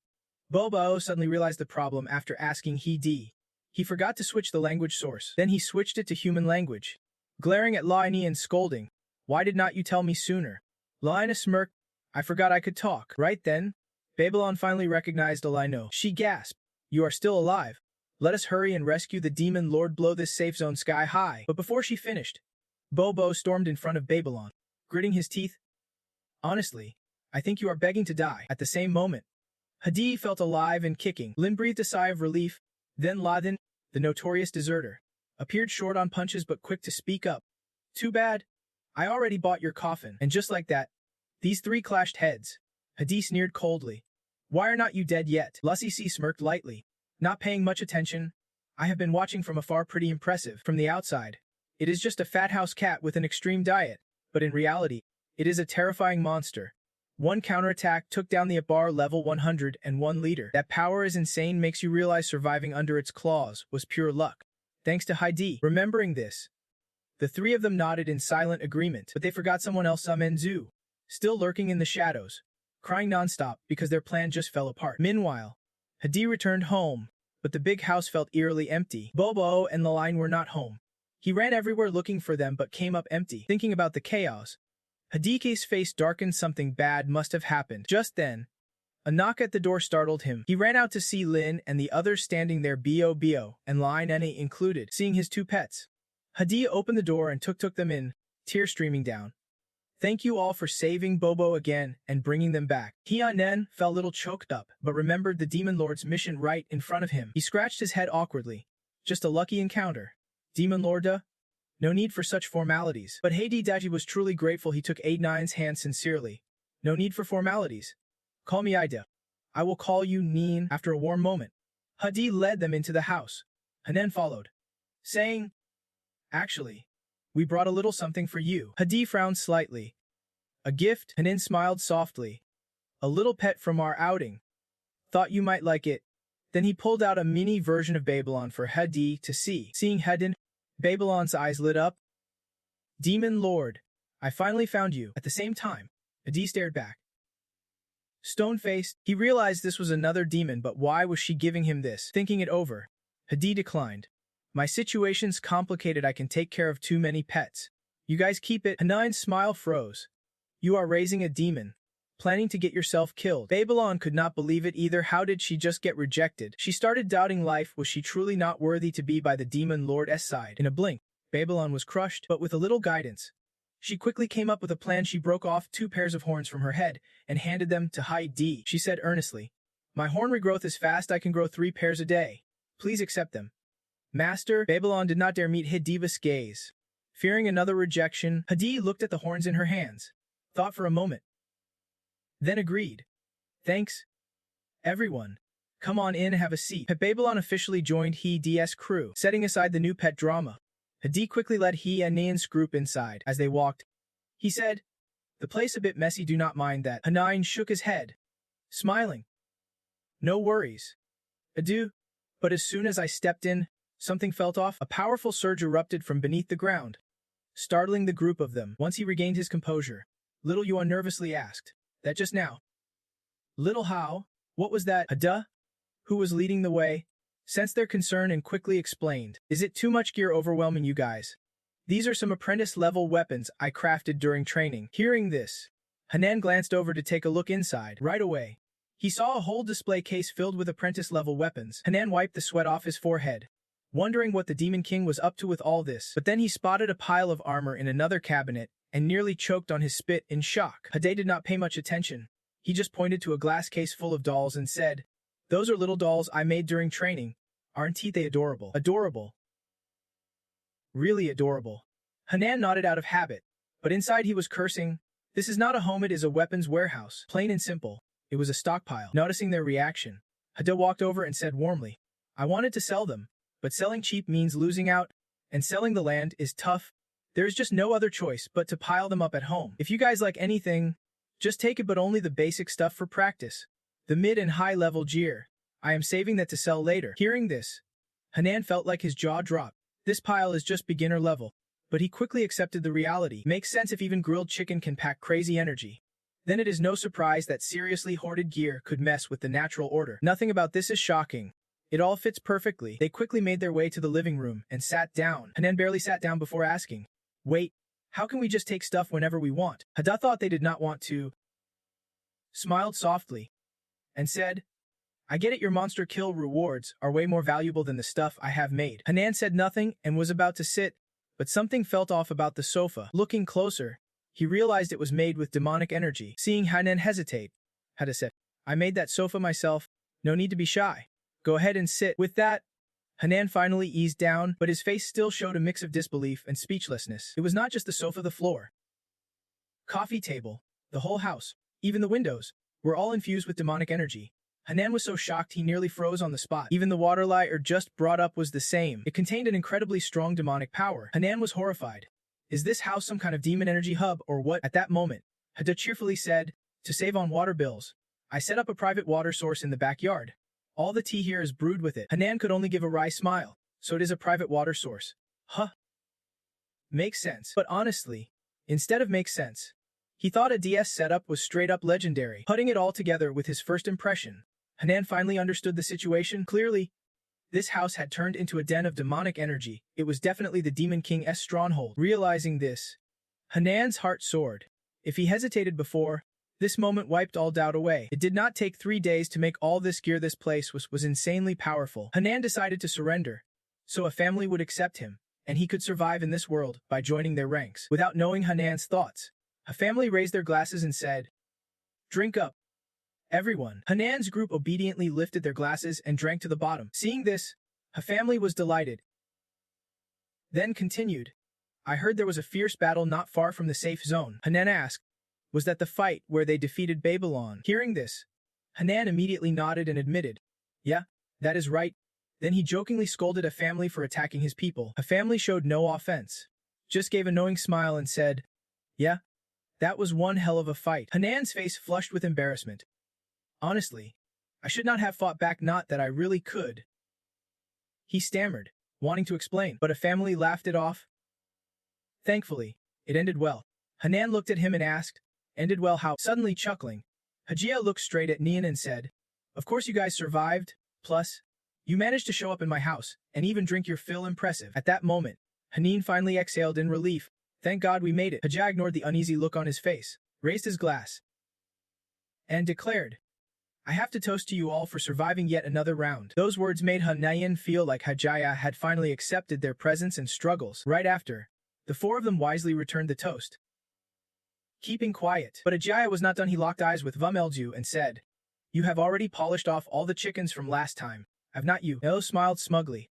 Bao Bao suddenly realized the problem after asking Hadi. He forgot to switch the language source. Then he switched it to human language. Glaring at Laini and scolding, "Why did not you tell me sooner?" Laina smirked, "I forgot I could talk." Right then, Babylon finally recognized Alaino. She gasped, "You are still alive. Let us hurry and rescue the demon lord, blow this safe zone sky high." But before she finished, Bobo stormed in front of Babylon, gritting his teeth. "Honestly, I think you are begging to die." At the same moment, Hadi felt alive and kicking. Lin breathed a sigh of relief. Then Ladin, the notorious deserter, appeared short on punches but quick to speak up. "Too bad. I already bought your coffin." And just like that, these three clashed heads. Hadi sneered coldly. "Why are not you dead yet?" Lasisi smirked lightly, not paying much attention. "I have been watching from afar, pretty impressive. From the outside, it is just a fat house cat with an extreme diet, but in reality, it is a terrifying monster. One counterattack took down the Abar level 101 leader. That power is insane, makes you realize surviving under its claws was pure luck. Thanks to Heidi." Remembering this, the three of them nodded in silent agreement, but they forgot someone else, Menzu, still lurking in the shadows, crying nonstop because their plan just fell apart. Meanwhile, Hadi returned home, but the big house felt eerily empty. Bobo and the line were not home. He ran everywhere looking for them but came up empty. Thinking about the chaos, Hadike's face darkened. Something bad must have happened. Just then, a knock at the door startled him. He ran out to see Lin and the others standing there, Bo and Line Ene included, seeing his two pets. Hadi opened the door and took them in, tears streaming down. "Thank you all for saving Bobo again and bringing them back." Nen felt a little choked up, but remembered the Demon Lord's mission right in front of him. He scratched his head awkwardly. Just a lucky encounter. Demon Lorda? No need for such formalities. But Heidi Daji was truly grateful. He took A9's hand sincerely. "No need for formalities. Call me Ida. I will call you Neen." After a warm moment, Hadi led them into the house. Hanen followed, saying, "Actually, we brought a little something for you." Hadi frowned slightly. "A gift?" Hanen smiled softly. "A little pet from our outing. Thought you might like it." Then he pulled out a mini version of Babylon for Hadi to see. Seeing Hedin, Babylon's eyes lit up. "Demon Lord, I finally found you." At the same time, Hadi stared back. Stone-faced, he realized this was another demon, but why was she giving him this? Thinking it over, Hadi declined. "My situation's complicated. I can take care of too many pets. You guys keep it." Hanein's smile froze. "You are raising a demon. Planning to get yourself killed." Babylon could not believe it either. How did she just get rejected? She started doubting life. Was she truly not worthy to be by the Demon Lord's side? In a blink, Babylon was crushed, but with a little guidance, she quickly came up with a plan. She broke off 2 pairs of horns from her head and handed them to Heidi. She said earnestly, "My horn regrowth is fast. I can grow 3 pairs a day. Please accept them." "Master." Babylon did not dare meet Hidiva's gaze. Fearing another rejection, Hadi looked at the horns in her hands, thought for a moment, then agreed. "Thanks, everyone. Come on in, have a seat." Pet Babylon officially joined Hidi's crew. Setting aside the new pet drama, Hadi quickly led he and Nian's group inside. As they walked, he said, "The place a bit messy, do not mind that." Hanain shook his head, smiling. "No worries. Adieu." But as soon as I stepped in, something felt off. A powerful surge erupted from beneath the ground, startling the group of them. Once he regained his composure, Little Yuan nervously asked, "That just now?" "Little How? What was that?" Hada, who was leading the way, sensed their concern and quickly explained, "Is it too much gear overwhelming you guys? These are some apprentice-level weapons I crafted during training." Hearing this, Hanan glanced over to take a look inside. Right away, he saw a whole display case filled with apprentice-level weapons. Hanan wiped the sweat off his forehead, wondering what the Demon King was up to with all this. But then he spotted a pile of armor in another cabinet and nearly choked on his spit in shock. Hade did not pay much attention. He just pointed to a glass case full of dolls and said, "Those are little dolls I made during training. Aren't they adorable?" "Adorable? Really adorable." Hanan nodded out of habit, but inside he was cursing. "This is not a home, it is a weapons warehouse." Plain and simple, it was a stockpile. Noticing their reaction, Hada walked over and said warmly, "I wanted to sell them, but selling cheap means losing out, and selling the land is tough. There is just no other choice but to pile them up at home. If you guys like anything, just take it, but only the basic stuff for practice. The mid and high level gear, I am saving that to sell later." Hearing this, Hanan felt like his jaw dropped. This pile is just beginner level, but he quickly accepted the reality. Makes sense if even grilled chicken can pack crazy energy. Then it is no surprise that seriously hoarded gear could mess with the natural order. Nothing about this is shocking. It all fits perfectly. They quickly made their way to the living room and sat down. Hanan barely sat down before asking, "Wait, how can we just take stuff whenever we want?" Hada thought they did not want to, smiled softly, and said, "I get it, your monster kill rewards are way more valuable than the stuff I have made." Hanan said nothing and was about to sit, but something felt off about the sofa. Looking closer, he realized it was made with demonic energy. Seeing Hanan hesitate, Hada said, "I made that sofa myself. No need to be shy. Go ahead and sit." With that, Hanan finally eased down, but his face still showed a mix of disbelief and speechlessness. It was not just the sofa, the floor, coffee table, the whole house, even the windows, were all infused with demonic energy. Hanan was so shocked he nearly froze on the spot. Even the water lighter just brought up was the same. It contained an incredibly strong demonic power. Hanan was horrified. Is this house some kind of demon energy hub or what? At that moment, Hada cheerfully said, "To save on water bills, I set up a private water source in the backyard. All the tea here is brewed with it." Hanan could only give a wry smile. So it is a private water source. Huh. Makes sense. But honestly, instead of makes sense, he thought a DS setup was straight up legendary. Putting it all together with his first impression, Hanan finally understood the situation clearly. This house had turned into a den of demonic energy. It was definitely the Demon King's stronghold. Realizing this, Hanan's heart soared. If he hesitated before, this moment wiped all doubt away. It did not take 3 days to make all this gear. This place was insanely powerful. Hanan decided to surrender, so a family would accept him, and he could survive in this world by joining their ranks. Without knowing Hanan's thoughts, a family raised their glasses and said, "Drink up, everyone." Hanan's group obediently lifted their glasses and drank to the bottom. Seeing this, a family was delighted. Then continued, "I heard there was a fierce battle not far from the safe zone." Hanan asked, "Was that the fight where they defeated Babylon?" Hearing this, Hanan immediately nodded and admitted, "Yeah, that is right." Then he jokingly scolded a family for attacking his people. A family showed no offense, just gave a knowing smile and said, "Yeah, that was one hell of a fight." Hanan's face flushed with embarrassment. "Honestly, I should not have fought back, not that I really could." He stammered, wanting to explain, but a family laughed it off. Thankfully, it ended well. Hanan looked at him and asked, "Ended well how?" Suddenly chuckling, Hajia looked straight at Nian and said, "Of course you guys survived, plus, you managed to show up in my house, and even drink your fill. Impressive." At that moment, Hanin finally exhaled in relief. "Thank God we made it." Hajia ignored the uneasy look on his face, raised his glass, and declared, "I have to toast to you all for surviving yet another round." Those words made Hanayan feel like Hajia had finally accepted their presence and struggles. Right after, the four of them wisely returned the toast, keeping quiet. But Ajaya was not done. He locked eyes with Vumelju and said, "You have already polished off all the chickens from last time, have not you?" El smiled smugly,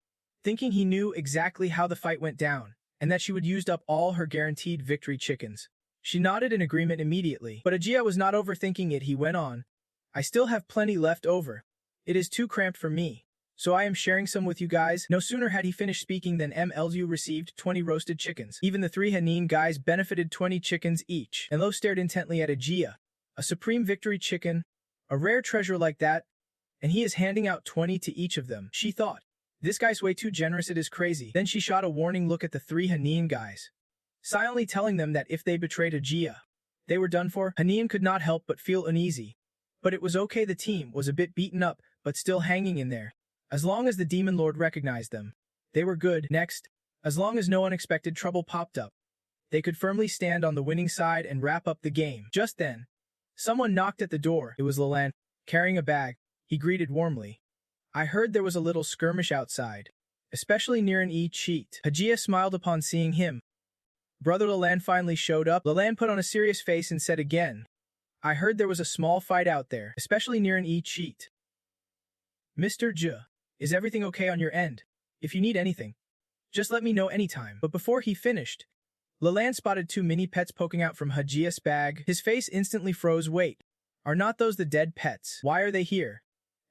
thinking he knew exactly how the fight went down, and that she would used up all her guaranteed victory chickens. She nodded in agreement immediately. But Ajaya was not overthinking it. He went on, "I still have plenty left over. It is too cramped for me, so I am sharing some with you guys." No sooner had he finished speaking than MLU received 20 roasted chickens. Even the 3 Hanin guys benefited 20 chickens each. And Lo stared intently at Ajia. A supreme victory chicken, a rare treasure like that, and he is handing out 20 to each of them. She thought, this guy's way too generous, it is crazy. Then she shot a warning look at the 3 Hanin guys, silently telling them that if they betrayed Ajia, they were done for. Hanin could not help but feel uneasy. But it was okay, the team was a bit beaten up, but still hanging in there. As long as the Demon Lord recognized them, they were good. Next, as long as no unexpected trouble popped up, they could firmly stand on the winning side and wrap up the game. Just then, someone knocked at the door. It was Leland, carrying a bag. He greeted warmly. "I heard there was a little skirmish outside, especially near an cheat." Hajia smiled upon seeing him. Brother Leland finally showed up. Leland put on a serious face and said again, "I heard there was a small fight out there, especially near an cheat. Mr. J, is everything okay on your end? If you need anything, just let me know anytime." But before he finished, Leland spotted 2 mini pets poking out from Hajia's bag. His face instantly froze. "Wait, are not those the dead pets? Why are they here?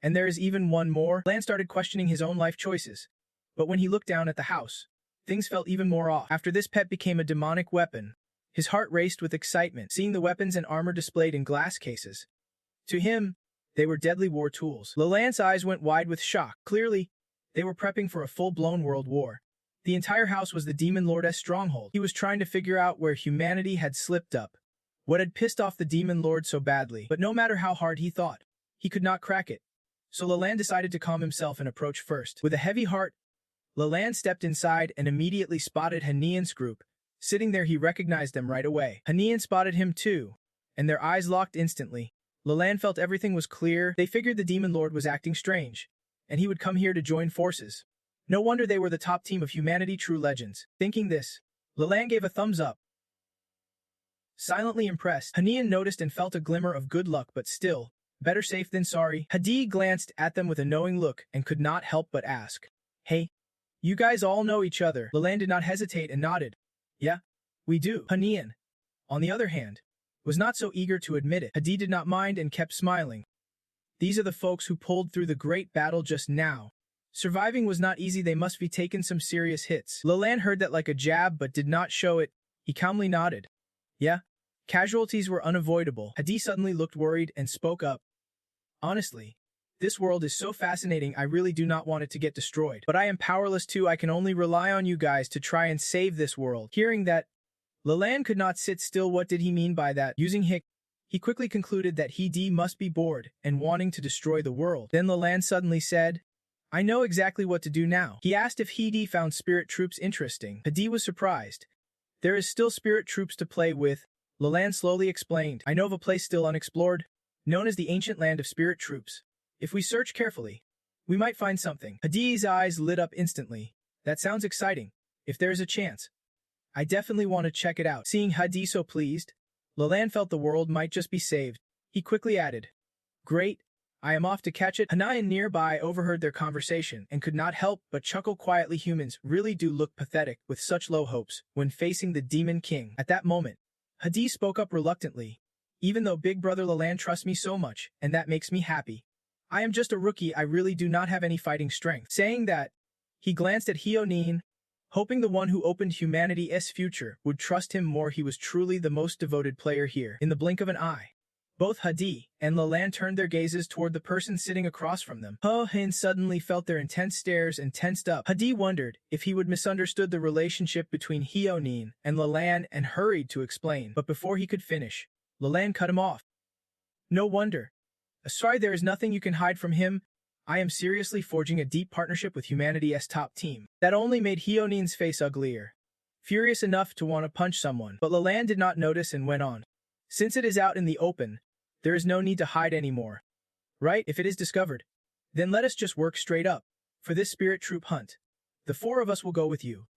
And there is even one more?" Leland started questioning his own life choices. But when he looked down at the house, things felt even more off. After this pet became a demonic weapon, his heart raced with excitement, seeing the weapons and armor displayed in glass cases. To him, they were deadly war tools. Leland's eyes went wide with shock. Clearly, they were prepping for a full-blown world war. The entire house was the Demon Lord's stronghold. He was trying to figure out where humanity had slipped up, what had pissed off the Demon Lord so badly. But no matter how hard he thought, he could not crack it. So Leland decided to calm himself and approach first. With a heavy heart, Leland stepped inside and immediately spotted Hanian's group. Sitting there, he recognized them right away. Hanian spotted him too, and their eyes locked instantly. Leland felt everything was clear. They figured the Demon Lord was acting strange, and he would come here to join forces. No wonder they were the top team of humanity, true legends. Thinking this, Leland gave a thumbs up. Silently impressed, Hanian noticed and felt a glimmer of good luck, but still, better safe than sorry. Hadi glanced at them with a knowing look and could not help but ask, "Hey, you guys all know each other?" Leland did not hesitate and nodded. "Yeah, we do." Hanian, on the other hand, was not so eager to admit it. Hadi did not mind and kept smiling. "These are the folks who pulled through the great battle just now. Surviving was not easy, they must be taking some serious hits." Leland heard that like a jab but did not show it. He calmly nodded. "Yeah, casualties were unavoidable." Hadi suddenly looked worried and spoke up. "Honestly, this world is so fascinating, I really do not want it to get destroyed. But I am powerless too, I can only rely on you guys to try and save this world." Hearing that, Leland could not sit still. What did he mean by that? Using hic, he quickly concluded that he must be bored and wanting to destroy the world. Then Leland suddenly said, "I know exactly what to do now." He asked if Hedi found spirit troops interesting. Hedi was surprised. "There is still spirit troops to play with," Leland slowly explained. "I know of a place still unexplored, known as the ancient land of spirit troops. If we search carefully, we might find something." Hadi's eyes lit up instantly. "That sounds exciting. If there is a chance, I definitely want to check it out." Seeing Hadi so pleased, Leland felt the world might just be saved. He quickly added, "Great, I am off to catch it." Hanayan nearby overheard their conversation and could not help but chuckle quietly. Humans really do look pathetic with such low hopes when facing the Demon King. At that moment, Hadi spoke up reluctantly. "Even though Big Brother Leland trusts me so much, and that makes me happy, I am just a rookie, I really do not have any fighting strength." Saying that, he glanced at Hyonin, hoping the one who opened humanity's future would trust him more. He was truly the most devoted player here. In the blink of an eye, both Hadi and Leland turned their gazes toward the person sitting across from them. Hin suddenly felt their intense stares and tensed up. Hadi wondered if he would misunderstood the relationship between Hyonin and Leland and hurried to explain. But before he could finish, Leland cut him off. "No wonder. Sorry, there is nothing you can hide from him. I am seriously forging a deep partnership with humanity's top team." That only made Hyonin's face uglier, furious enough to want to punch someone. But Leland did not notice and went on. "Since it is out in the open, there is no need to hide anymore. Right? If it is discovered, then let us just work straight up. For this spirit troop hunt, the four of us will go with you.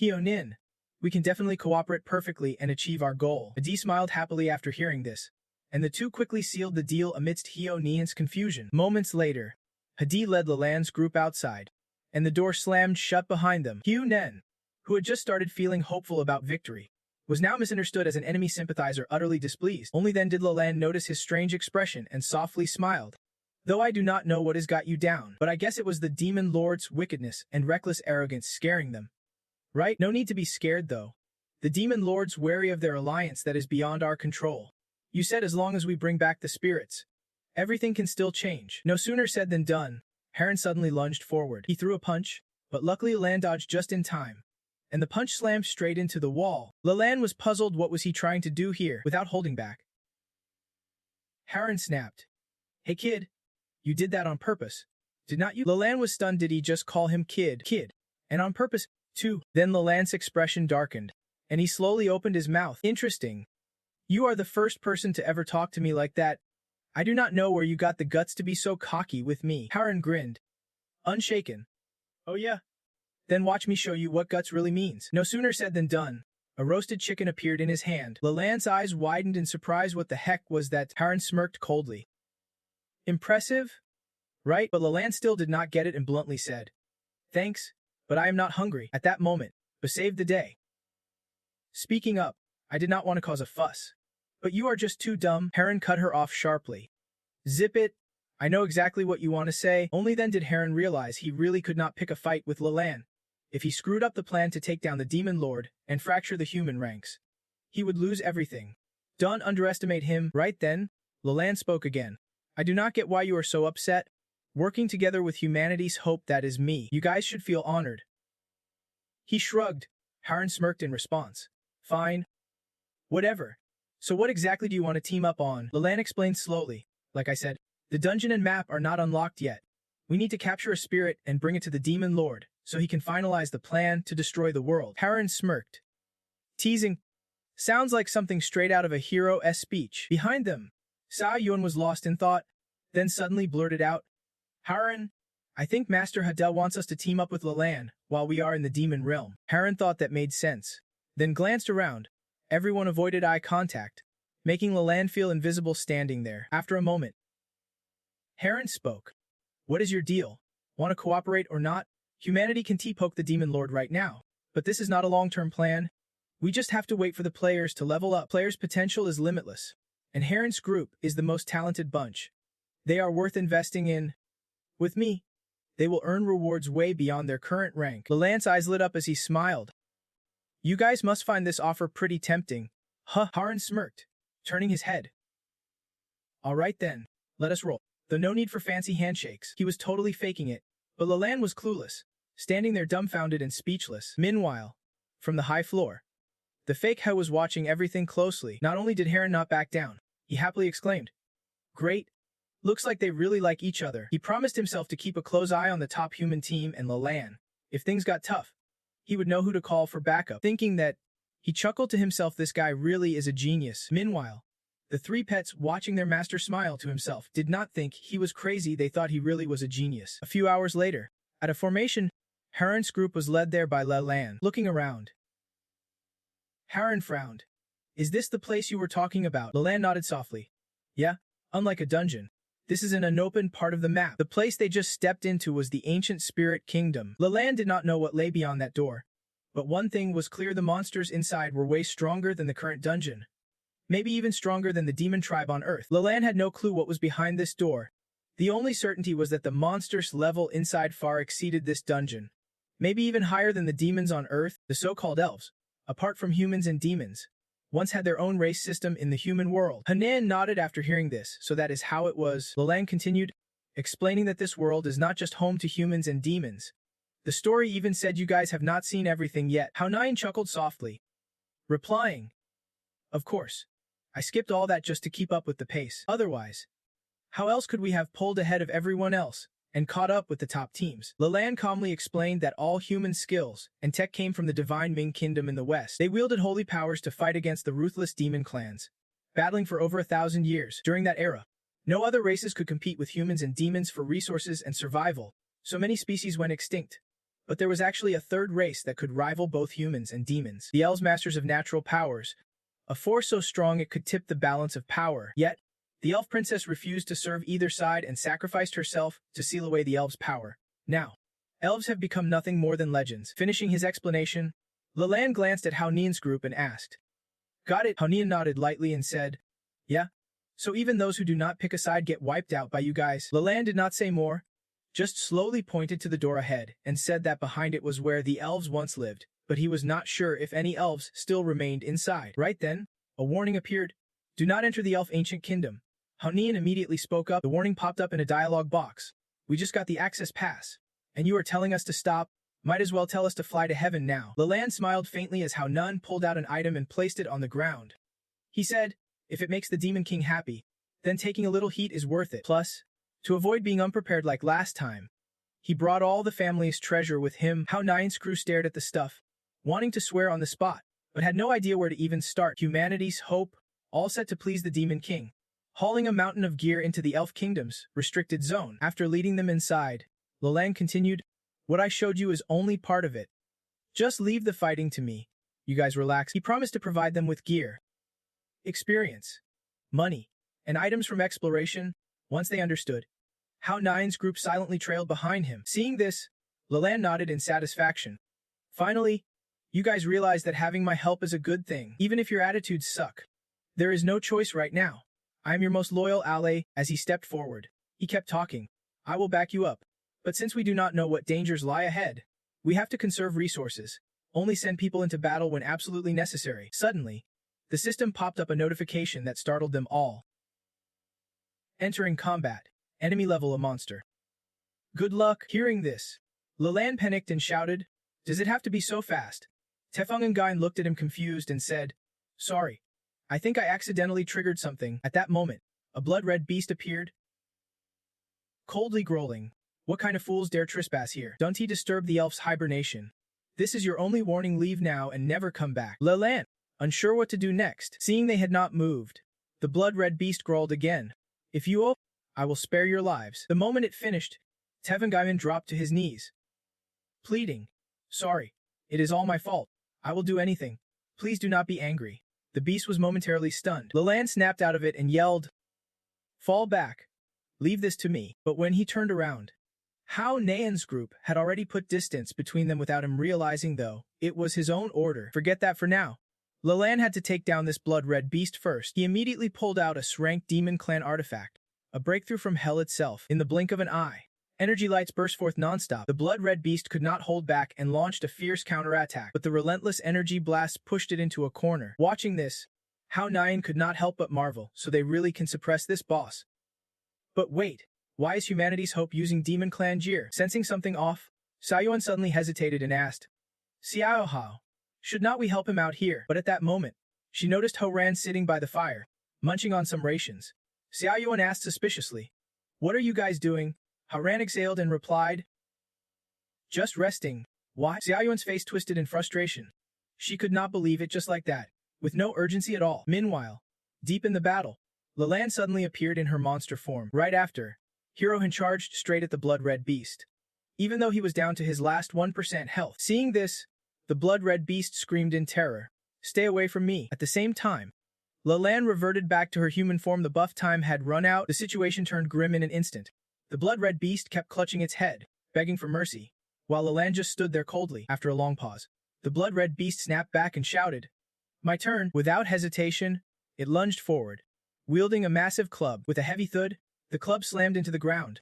Hyonin, we can definitely cooperate perfectly and achieve our goal." Hadi smiled happily after hearing this, and the two quickly sealed the deal amidst Hyonin's confusion. Moments later, Hadi led Leland's group outside, and the door slammed shut behind them. Hyonin, who had just started feeling hopeful about victory, was now misunderstood as an enemy sympathizer, utterly displeased. Only then did Leland notice his strange expression and softly smiled. "Though I do not know what has got you down, but I guess it was the Demon Lord's wickedness and reckless arrogance scaring them. Right? No need to be scared though. The Demon Lord's wary of their alliance that is beyond our control. You said as long as we bring back the spirits, everything can still change." No sooner said than done. Heron suddenly lunged forward. He threw a punch, but luckily Leland dodged just in time, and the punch slammed straight into the wall. Leland was puzzled. What was he trying to do here? Without holding back, Heron snapped, "Hey kid, you did that on purpose, did not you?" Leland was stunned. Did he just call him kid? Kid. And on purpose, too? Then Leland's expression darkened, and he slowly opened his mouth. "Interesting. You are the first person to ever talk to me like that. I do not know where you got the guts to be so cocky with me." Heron grinned, unshaken. "Oh yeah? Then watch me show you what guts really means." No sooner said than done. A roasted chicken appeared in his hand. Leland's eyes widened in surprise. What the heck was that? Heron smirked coldly. "Impressive, right?" But Leland still did not get it and bluntly said, "Thanks, but I am not hungry." At that moment, but saved the day. "Speaking up, I did not want to cause a fuss. But you are just too dumb." Heron cut her off sharply. "Zip it. I know exactly what you want to say." Only then did Heron realize he really could not pick a fight with Leland. If he screwed up the plan to take down the Demon Lord and fracture the human ranks, he would lose everything. "Don't underestimate him." Right then, Leland spoke again. "I do not get why you are so upset. Working together with humanity's hope, that is me. You guys should feel honored." He shrugged. Heron smirked in response. "Fine. Whatever. So what exactly do you want to team up on?" Leland explained slowly. "Like I said, The dungeon and map are not unlocked yet. We need to capture a spirit and bring it to the Demon Lord, so he can finalize the plan to destroy the world. Harren smirked. Teasing. Sounds like something straight out of a hero-esque speech. Behind them, Sa Yun was lost in thought, then suddenly blurted out, Harren, I think Master Hadel wants us to team up with Leland while we are in the demon realm. Harren thought that made sense, then glanced around. Everyone avoided eye contact, making Leland feel invisible standing there. After a moment, Harren spoke. What is your deal? Want to cooperate or not? Humanity can T-poke the Demon Lord right now, but this is not a long-term plan. We just have to wait for the players to level up. Players' potential is limitless, and Harren's group is the most talented bunch. They are worth investing in. With me, they will earn rewards way beyond their current rank. Leland's eyes lit up as he smiled. You guys must find this offer pretty tempting. Huh, Harren smirked, turning his head. All right then, let us roll. Though no need for fancy handshakes, he was totally faking it, but Leland was clueless, standing there dumbfounded and speechless. Meanwhile, from the high floor, the fake He was watching everything closely. Not only did Harren not back down, he happily exclaimed, Great! Looks like they really like each other. He promised himself to keep a close eye on the top human team and Leland. If things got tough, he would know who to call for backup. Thinking that, he chuckled to himself, this guy really is a genius. Meanwhile, the three pets, watching their master smile to himself, did not think he was crazy. They thought he really was a genius. A few hours later, at a formation, Harren's group was led there by Leland. Looking around, Harren frowned. Is this the place you were talking about? Leland nodded softly. Yeah, unlike a dungeon, this is an unopened part of the map. The place they just stepped into was the ancient spirit kingdom. Leland did not know what lay beyond that door, but one thing was clear: the monsters inside were way stronger than the current dungeon. Maybe even stronger than the demon tribe on Earth. Leland had no clue what was behind this door. The only certainty was that the monsters' level inside far exceeded this dungeon. Maybe even higher than the demons on Earth. The so-called elves, apart from humans and demons, once had their own race system in the human world. Hanan nodded after hearing this. So that is how it was. Leland continued, explaining that this world is not just home to humans and demons. The story even said you guys have not seen everything yet. Hanan chuckled softly, replying, Of course. I skipped all that just to keep up with the pace. Otherwise, how else could we have pulled ahead of everyone else and caught up with the top teams? Leland calmly explained that all human skills and tech came from the divine Ming kingdom in the west. They wielded holy powers to fight against the ruthless demon clans, battling for over 1,000 years. During that era, no other races could compete with humans and demons for resources and survival, so many species went extinct. But there was actually a third race that could rival both humans and demons. The elves, masters of natural powers, a force so strong it could tip the balance of power. Yet, the elf princess refused to serve either side and sacrificed herself to seal away the elves' power. Now, elves have become nothing more than legends. Finishing his explanation, Leland glanced at Haonian's group and asked, Got it? Haonian nodded lightly and said, Yeah, so even those who do not pick a side get wiped out by you guys. Leland did not say more, just slowly pointed to the door ahead and said that behind it was where the elves once lived, but he was not sure if any elves still remained inside. Right then, a warning appeared. Do not enter the elf ancient kingdom. Haonian immediately spoke up. The warning popped up in a dialogue box. We just got the access pass, and you are telling us to stop? Might as well tell us to fly to heaven now. Leland smiled faintly as Haonan pulled out an item and placed it on the ground. He said, If it makes the Demon King happy, then taking a little heat is worth it. Plus, to avoid being unprepared like last time, he brought all the family's treasure with him. Haonan's crew stared at the stuff, wanting to swear on the spot, but had no idea where to even start. Humanity's hope, all set to please the Demon King, hauling a mountain of gear into the Elf Kingdom's restricted zone. After leading them inside, Leland continued, What I showed you is only part of it. Just leave the fighting to me. You guys relax. He promised to provide them with gear, experience, money, and items from exploration. Once they understood, Haonan's group silently trailed behind him. Seeing this, Leland nodded in satisfaction. Finally, you guys realize that having my help is a good thing, even if your attitudes suck. There is no choice right now. I am your most loyal ally. As he stepped forward, he kept talking. I will back you up. But since we do not know what dangers lie ahead, we have to conserve resources. Only send people into battle when absolutely necessary. Suddenly, the system popped up a notification that startled them all. Entering combat. Enemy level a monster. Good luck. Hearing this, Leland panicked and shouted, Does it have to be so fast? Tefong and Gain looked at him confused and said, Sorry. I think I accidentally triggered something. At that moment, a blood-red beast appeared. coldly growling. What kind of fools dare trespass here? Don't he disturb the elf's hibernation? This is your only warning, leave now and never come back. Leland, unsure what to do next, seeing they had not moved. The blood-red beast growled again. If you open, I will spare your lives. The moment it finished, Tevangaiman dropped to his knees, pleading. Sorry. It is all my fault. I will do anything. Please do not be angry. The beast was momentarily stunned. Leland snapped out of it and yelled, Fall back. Leave this to me. But when he turned around, Hao Nian's group had already put distance between them without him realizing, though. It was his own order. Forget that for now. Leland had to take down this blood-red beast first. He immediately pulled out a rank demon clan artifact, a breakthrough from hell itself. In the blink of an eye, energy lights burst forth non-stop. The blood-red beast could not hold back and launched a fierce counterattack, but the relentless energy blast pushed it into a corner. Watching this, Hao Nian could not help but marvel, so they really can suppress this boss. But wait, why is humanity's hope using Demon Clan Gear? Sensing something off, Xiaoyuan suddenly hesitated and asked, Xiao Hao, should not we help him out here? But at that moment, she noticed Ho Ran sitting by the fire, munching on some rations. Xiaoyuan asked suspiciously, What are you guys doing? Ho Ran exhaled and replied, Just resting. Why? Xiaoyuan's face twisted in frustration. She could not believe it, just like that, with no urgency at all. Meanwhile, deep in the battle, Leland suddenly appeared in her monster form. Right after, Hirohin charged straight at the blood-red beast, even though he was down to his last 1% health. Seeing this, the blood-red beast screamed in terror, Stay away from me. At the same time, Leland reverted back to her human form. The buff time had run out. The situation turned grim in an instant. The blood-red beast kept clutching its head, begging for mercy, while Leland just stood there coldly. After a long pause, the blood-red beast snapped back and shouted, My turn. Without hesitation, it lunged forward, wielding a massive club. With a heavy thud, the club slammed into the ground,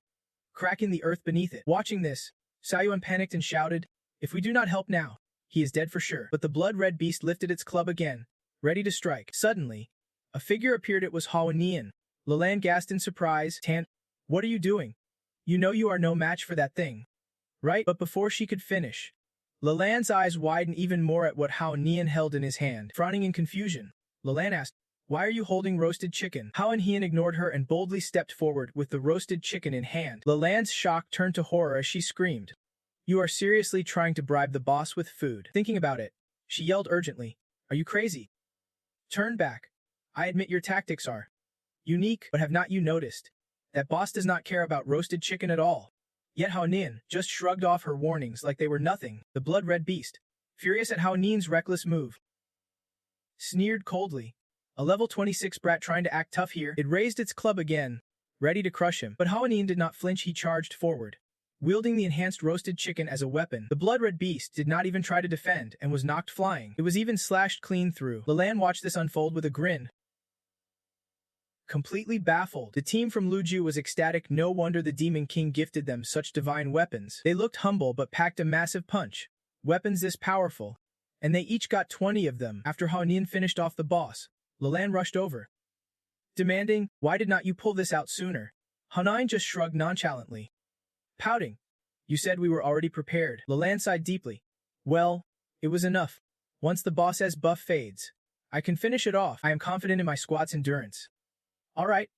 cracking the earth beneath it. Watching this, Xiaoyuan panicked and shouted, If we do not help now, he is dead for sure. But the blood-red beast lifted its club again, ready to strike. Suddenly, a figure appeared. It was Hao Nian. Leland gasped in surprise. What are you doing? You know you are no match for that thing, right? But before she could finish, Leland's eyes widened even more at what Hao Nian held in his hand. Frowning in confusion, Leland asked, Why are you holding roasted chicken? Hao Nian ignored her and boldly stepped forward with the roasted chicken in hand. Leland's shock turned to horror as she screamed, You are seriously trying to bribe the boss with food? Thinking about it, she yelled urgently, Are you crazy? Turn back. I admit your tactics are unique, but have not you noticed? That boss does not care about roasted chicken at all. Yet Hao Nian just shrugged off her warnings like they were nothing. The blood-red beast, furious at Hao Nian's reckless move, sneered coldly. A level 26 brat trying to act tough here. It raised its club again, ready to crush him. But Hao Nian did not flinch. He charged forward, wielding the enhanced roasted chicken as a weapon. The blood-red beast did not even try to defend and was knocked flying. It was even slashed clean through. Leland watched this unfold with a grin, completely baffled. The team from Luju was ecstatic. No wonder the Demon King gifted them such divine weapons. They looked humble but packed a massive punch. Weapons this powerful, and they each got 20 of them. After Hao Nian finished off the boss, Leland rushed over, demanding, Why did not you pull this out sooner? Hao Nian just shrugged nonchalantly, pouting, You said we were already prepared. Leland sighed deeply. Well, it was enough. Once the boss's buff fades, I can finish it off. I am confident in my squad's endurance. Alright,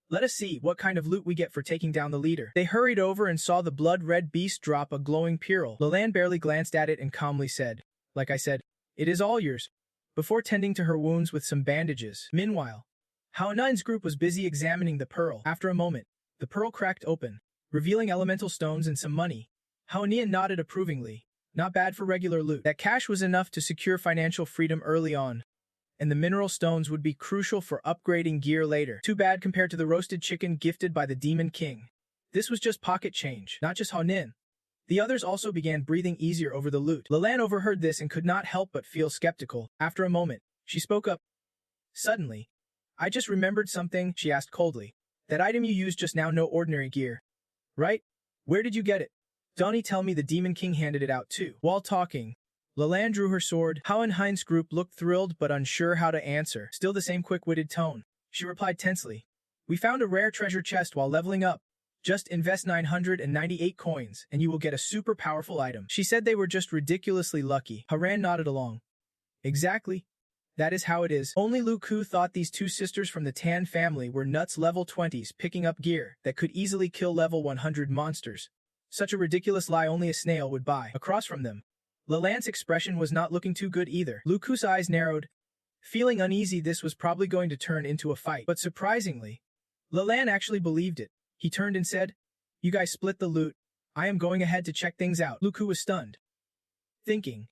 let us see what kind of loot we get for taking down the leader. They hurried over and saw the blood-red beast drop a glowing pearl. Leland barely glanced at it and calmly said, Like I said, it is all yours, before tending to her wounds with some bandages. Meanwhile, Hao Nian's group was busy examining the pearl. After a moment, the pearl cracked open, revealing elemental stones and some money. Hao Nian nodded approvingly. Not bad for regular loot. That cash was enough to secure financial freedom early on, and the mineral stones would be crucial for upgrading gear later. Too bad compared to the roasted chicken gifted by the Demon King. This was just pocket change, not just Hao Nian. The others also began breathing easier over the loot. Leland overheard this and could not help but feel skeptical. After a moment, she spoke up. Suddenly, I just remembered something, she asked coldly. That item you used just now, no ordinary gear, right? Where did you get it? Donnie tell me the Demon King handed it out too. While talking, Leland drew her sword. Hao Nian's group looked thrilled but unsure how to answer. Still the same quick-witted tone. She replied tensely, We found a rare treasure chest while leveling up. Just invest 998 coins and you will get a super powerful item. She said they were just ridiculously lucky. Haran nodded along. Exactly. That is how it is. Only Lu Ku thought these two sisters from the Tan family were nuts level 20s picking up gear that could easily kill level 100 monsters. Such a ridiculous lie only a snail would buy. Across from them, Leland's expression was not looking too good either. Lu Ku's eyes narrowed. Feeling uneasy, this was probably going to turn into a fight. But surprisingly, Leland actually believed it. He turned and said, "You guys split the loot. I am going ahead to check things out." Lu Ku was stunned, thinking,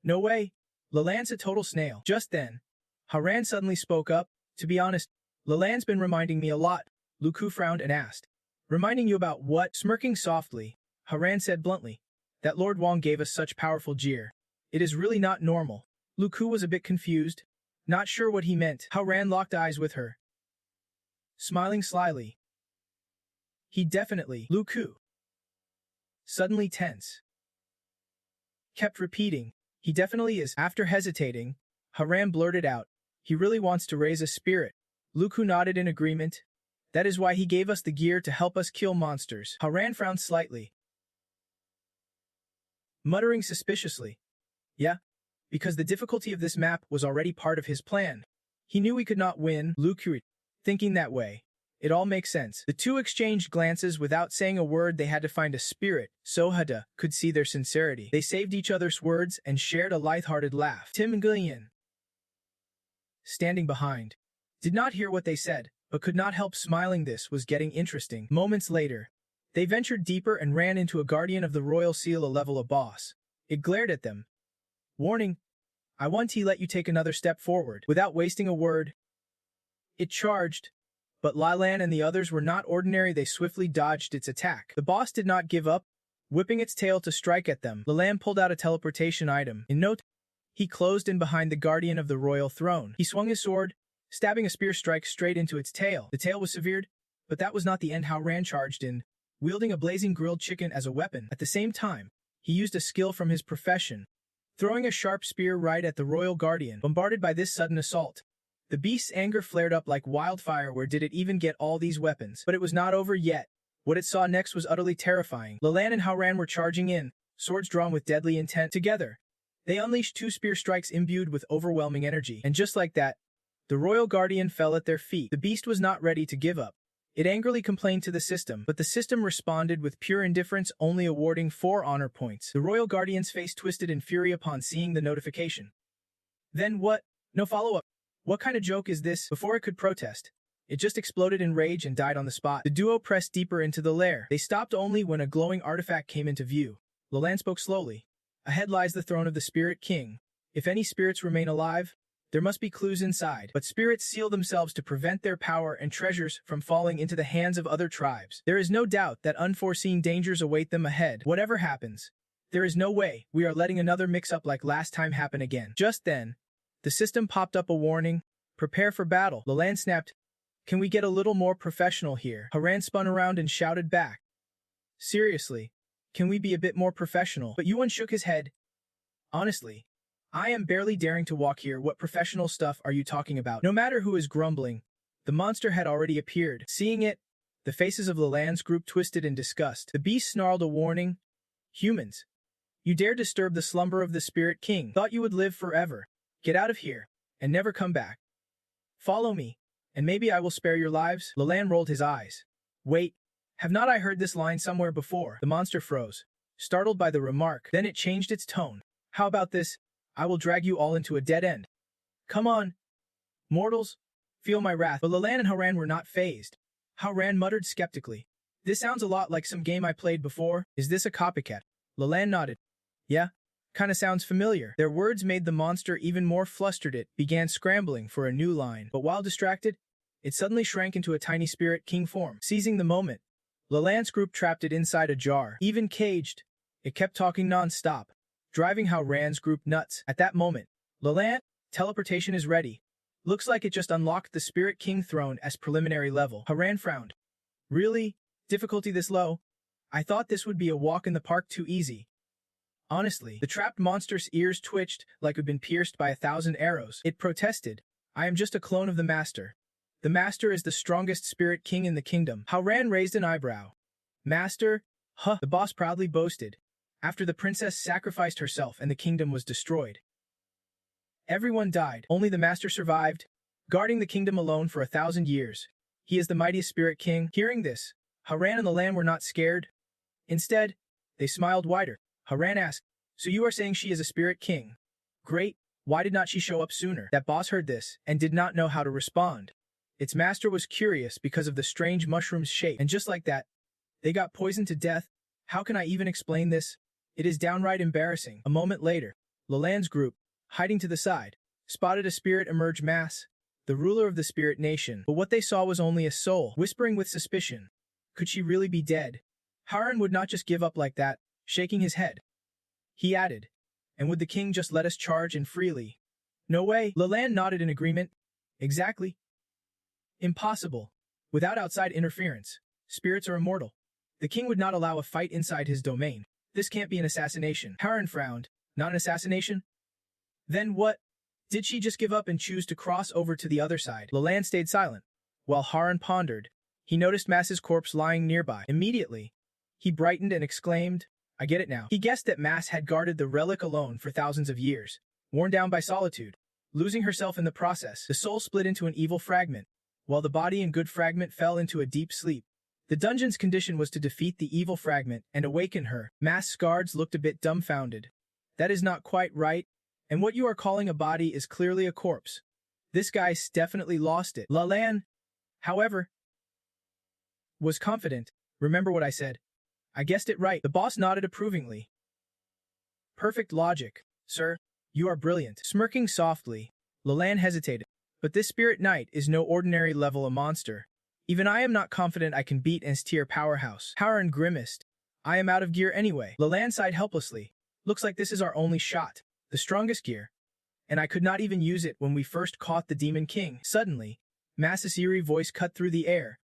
"No way. Leland's a total snail." Just then, Haran suddenly spoke up. "To be honest, Leland's been reminding me a lot." Lu Ku frowned and asked, "Reminding you about what?" Smirking softly, Haran said bluntly, "That Lord Wong gave us such powerful gear. It is really not normal." Lu Ku was a bit confused, not sure what he meant. Haran locked eyes with her, smiling slyly. "He definitely..." Lu Ku, suddenly tense, kept repeating, "He definitely is." After hesitating, Haran blurted out, "He really wants to raise a spirit." Lu Ku nodded in agreement. "That is why he gave us the gear to help us kill monsters." Haran frowned slightly, muttering suspiciously, "Yeah, because the difficulty of this map was already part of his plan. He knew we could not win." Lu Ku, thinking that way. It all makes sense. The two exchanged glances without saying a word. They had to find a spirit, so Hada could see their sincerity. They saved each other's words and shared a light-hearted laugh. Tim and Gillian, standing behind, did not hear what they said, but could not help smiling. This was getting interesting. Moments later, they ventured deeper and ran into a guardian of the royal seal, a level of boss. It glared at them, warning, "I want to let you take another step forward." Without wasting a word, it charged. But Lilan and the others were not ordinary. They swiftly dodged its attack. The boss did not give up, whipping its tail to strike at them. Lilan pulled out a teleportation item. In no time, he closed in behind the guardian of the royal throne. He swung his sword, stabbing a spear strike straight into its tail. The tail was severed, but that was not the end. Haran charged in, wielding a blazing grilled chicken as a weapon. At the same time, he used a skill from his profession, throwing a sharp spear right at the royal guardian. Bombarded by this sudden assault, the beast's anger flared up like wildfire. Where did it even get all these weapons? But it was not over yet. What it saw next was utterly terrifying. Leland and Haran were charging in, swords drawn with deadly intent. Together, they unleashed two spear strikes imbued with overwhelming energy. And just like that, the royal guardian fell at their feet. The beast was not ready to give up. It angrily complained to the system, but the system responded with pure indifference, only awarding 4 honor points. The royal guardian's face twisted in fury upon seeing the notification. Then what? No follow-up. What kind of joke is this? Before it could protest, it just exploded in rage and died on the spot. The duo pressed deeper into the lair. They stopped only when a glowing artifact came into view. Leland spoke slowly. "Ahead lies the throne of the Spirit King. If any spirits remain alive, there must be clues inside. But spirits seal themselves to prevent their power and treasures from falling into the hands of other tribes. There is no doubt that unforeseen dangers await them ahead. Whatever happens, there is no way we are letting another mix-up like last time happen again." Just then, the system popped up a warning, "Prepare for battle." Leland snapped, "Can we get a little more professional here?" Haran spun around and shouted back, "Seriously, can we be a bit more professional?" But Yuan shook his head. "Honestly, I am barely daring to walk here. What professional stuff are you talking about?" No matter who is grumbling, the monster had already appeared. Seeing it, the faces of Leland's group twisted in disgust. The beast snarled a warning, "Humans, you dare disturb the slumber of the Spirit King. Thought you would live forever. Get out of here, and never come back. Follow me, and maybe I will spare your lives." Leland rolled his eyes. "Wait, have not I heard this line somewhere before?" The monster froze, startled by the remark. Then it changed its tone. "How about this? I will drag you all into a dead end. Come on, mortals, feel my wrath." But Leland and Haran were not fazed. Haran muttered skeptically, "This sounds a lot like some game I played before. Is this a copycat?" Leland nodded. "Yeah, kinda sounds familiar." Their words made the monster even more flustered. It began scrambling for a new line, but while distracted, it suddenly shrank into a tiny Spirit King form. Seizing the moment, Leland's group trapped it inside a jar. Even caged, it kept talking non-stop, driving Haran's group nuts. At that moment, Leland, teleportation is ready. Looks like it just unlocked the Spirit King throne as preliminary level. Haran frowned. "Really? Difficulty this low? I thought this would be a walk in the park. Too easy." Honestly, the trapped monster's ears twitched like it had been pierced by 1,000 arrows. It protested, "I am just a clone of the Master. The Master is the strongest Spirit King in the kingdom." Haran raised an eyebrow. "Master? Huh," the boss proudly boasted, "after the princess sacrificed herself and the kingdom was destroyed. Everyone died, only the master survived, guarding the kingdom alone for 1,000 years. He is the mightiest spirit king. Hearing this, Haran and the land were not scared. Instead, they smiled wider. Haran asked, "So you are saying she is a spirit king? Great, why did not she show up sooner?" That boss heard this and did not know how to respond. Its master was curious because of the strange mushroom's shape, and just like that, they got poisoned to death. How can I even explain this? It is downright embarrassing. A moment later, Lalanne's group, hiding to the side, spotted a spirit emerge mass, the ruler of the spirit nation, but what they saw was only a soul, whispering with suspicion. Could she really be dead? Haran would not just give up like that, shaking his head. He added, "And would the king just let us charge in freely?" "No way." Lalanne nodded in agreement. "Exactly. Impossible. Without outside interference, spirits are immortal. The king would not allow a fight inside his domain. This can't be an assassination." Haran frowned. "Not an assassination? Then what? Did she just give up and choose to cross over to the other side?" Lalanne stayed silent. While Haran pondered, he noticed Mass's corpse lying nearby. Immediately, he brightened and exclaimed, "I get it now." He guessed that Mass had guarded the relic alone for thousands of years, worn down by solitude. Losing herself in the process, the soul split into an evil fragment, while the body and good fragment fell into a deep sleep. The dungeon's condition was to defeat the evil fragment and awaken her. Mass guards looked a bit dumbfounded. "That is not quite right, and what you are calling a body is clearly a corpse. This guy's definitely lost it." Lalanne, however, was confident. "Remember what I said? I guessed it right." The boss nodded approvingly. "Perfect logic, sir. You are brilliant." Smirking softly, Lalanne hesitated. "But this spirit knight is no ordinary level a monster. Even I am not confident I can beat S-tier powerhouse." Haran grimaced. "I am out of gear anyway." Lalanne sighed helplessly. "Looks like this is our only shot. The strongest gear. And I could not even use it when we first caught the Demon King." Suddenly, Mass's eerie voice cut through the air.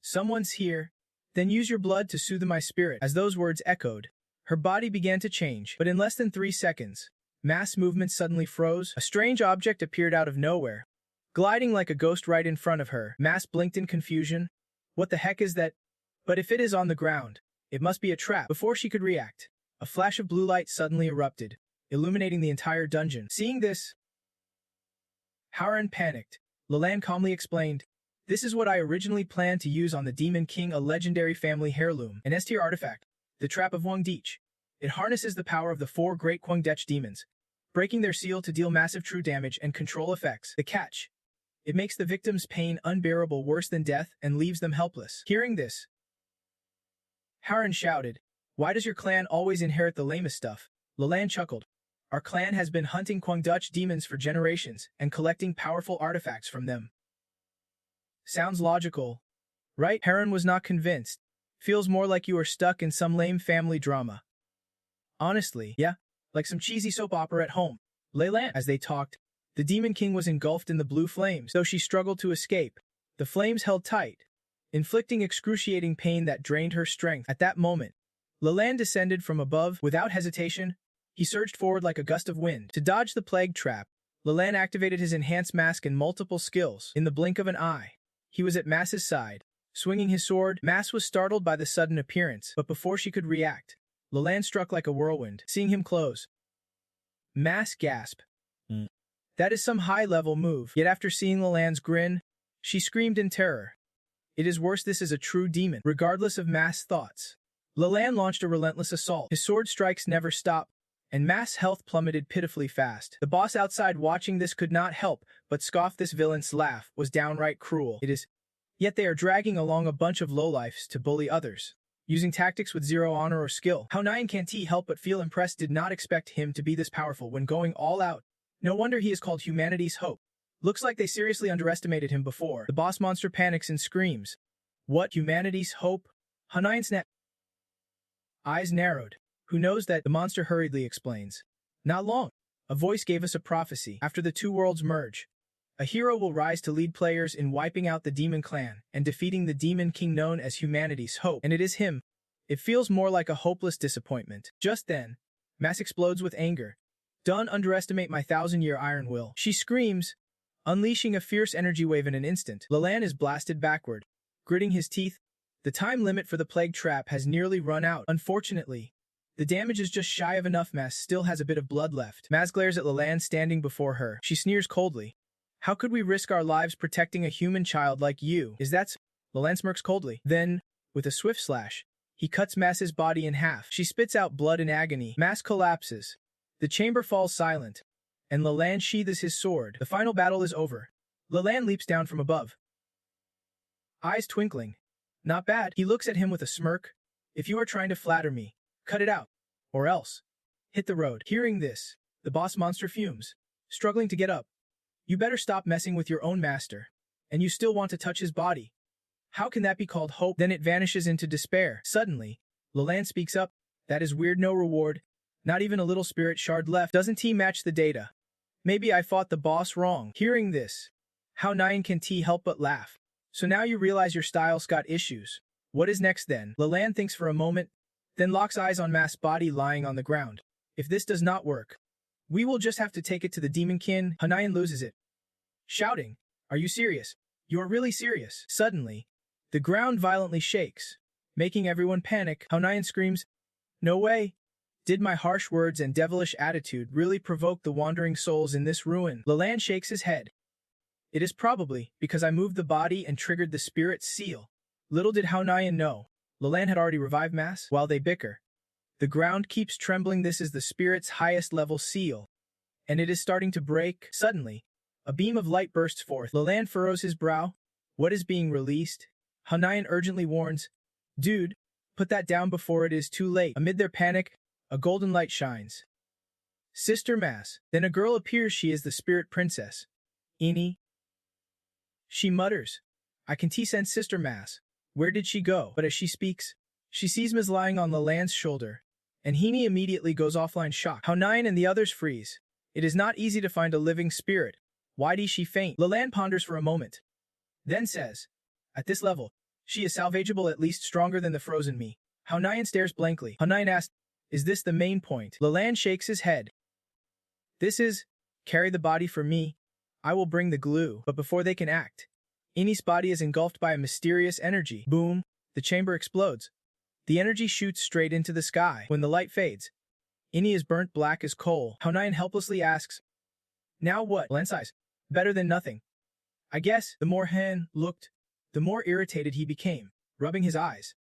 "Someone's here. Then use your blood to soothe my spirit." As those words echoed, her body began to change, but in less than 3 seconds, Mass movement suddenly froze. A strange object appeared out of nowhere, gliding like a ghost right in front of her. Mass blinked in confusion. "What the heck is that? But if it is on the ground, it must be a trap." Before she could react, a flash of blue light suddenly erupted, illuminating the entire dungeon. Seeing this, Haran panicked. Lalanne calmly explained, "This is what I originally planned to use on the Demon King, a legendary family heirloom, an S-tier artifact, the Trap of Huangdich. It harnesses the power of the 4 great Huangdich demons, breaking their seal to deal massive true damage and control effects. The catch: it makes the victim's pain unbearable, worse than death, and leaves them helpless." Hearing this, Haran shouted, "Why does your clan always inherit the lamest stuff?" Lalanne chuckled. "Our clan has been hunting Huangdich demons for generations and collecting powerful artifacts from them." "Sounds logical, right?" Haran was not convinced. "Feels more like you are stuck in some lame family drama." "Honestly, yeah, like some cheesy soap opera at home." Lalanne, as they talked, the Demon King was engulfed in the blue flames. Though she struggled to escape, the flames held tight, inflicting excruciating pain that drained her strength. At that moment, Lalanne descended from above. Without hesitation, he surged forward like a gust of wind. To dodge the plague trap, Lalanne activated his enhanced mask and multiple skills. In the blink of an eye, he was at Mass's side, swinging his sword. Mass was startled by the sudden appearance, but before she could react, Lalanne struck like a whirlwind. Seeing him close, Mass gasped. That is some high-level move. Yet after seeing Lalanne's grin, she screamed in terror. "It is worse, this is a true demon." Regardless of Mass' thoughts, Lalanne launched a relentless assault. His sword strikes never stopped, and Mass' health plummeted pitifully fast. The boss outside watching this could not help but scoff. This villain's laugh was downright cruel. "It is. Yet they are dragging along a bunch of lowlifes to bully others, using tactics with zero honor or skill." How Nyan can't he help but feel impressed? Did not expect him to be this powerful when going all out. No wonder he is called humanity's hope. Looks like they seriously underestimated him before. The boss monster panics and screams. "What, humanity's hope?" Hanayan's eyes narrowed. "Who knows that?" The monster hurriedly explains. "Not long. A voice gave us a prophecy. After the 2 worlds merge, a hero will rise to lead players in wiping out the demon clan and defeating the demon king known as humanity's hope. And it is him. It feels more like a hopeless disappointment." Just then, Mass explodes with anger. "Don't underestimate my 1,000-year iron will." She screams, unleashing a fierce energy wave in an instant. Lalanne is blasted backward, gritting his teeth. The time limit for the plague trap has nearly run out. Unfortunately, The damage is just shy of enough. Mas still has a bit of blood left. Maz glares at Leland standing before her. She sneers coldly. How could we risk our lives protecting a human child like you? Is that so? Leland smirks coldly. Then, with a swift slash, he cuts Mas's body in half. She spits out blood in agony. Mas collapses. The chamber falls silent, and Leland sheathes his sword. The final battle is over. Leland leaps down from above, eyes twinkling. Not bad. He looks at him with a smirk. If you are trying to flatter me, cut it out. Or else. Hit the road. Hearing this, the boss monster fumes, struggling to get up. You better stop messing with your own master. And you still want to touch his body. How can that be called hope? Then it vanishes into despair. Suddenly, Leland speaks up. That is weird. No reward. Not even a little spirit shard left. Doesn't he match the data? Maybe I fought the boss wrong. Hearing this, how Nyan can T help but laugh. So now you realize your style's got issues. What is next then? Leland thinks for a moment, then locks eyes on Mas' body lying on the ground. If this does not work, we will just have to take it to the Demon King. Hanayan loses it, shouting, Are you serious? You're really serious. Suddenly, the ground violently shakes, making everyone panic. Hanayan screams, No way! Did my harsh words and devilish attitude really provoke the wandering souls in this ruin? Leland shakes his head. It is probably because I moved the body and triggered the spirit's seal. Little did Hanayan know, Leland had already revived Mas. While they bicker, the ground keeps trembling. This is the spirit's highest level seal, and it is starting to break. Suddenly, a beam of light bursts forth. Leland furrows his brow. What is being released? Hanayan urgently warns, Dude, put that down before it is too late. Amid their panic, a golden light shines. Sister Mas. Then a girl appears. She is the spirit princess. Ini. She mutters, I can sense Sister Mas. Where did she go? But as she speaks, she sees Mas lying on Leland's shoulder, and Hini immediately goes offline shocked. Hanayan and the others freeze. It is not easy to find a living spirit. Why did she faint? Leland ponders for a moment, then says, At this level, she is salvageable, at least stronger than the frozen me. Hanayan stares blankly. Hanayan asks, Is this the main point? Leland shakes his head. This is, carry the body for me. I will bring the glue. But before they can act, Ini's body is engulfed by a mysterious energy. Boom, the chamber explodes. The energy shoots straight into the sky. When the light fades, Ini is burnt black as coal. Hanayan helplessly asks, Now what? Leland sighs. Better than nothing. I guess. The more Han looked, the more irritated he became, rubbing his eyes.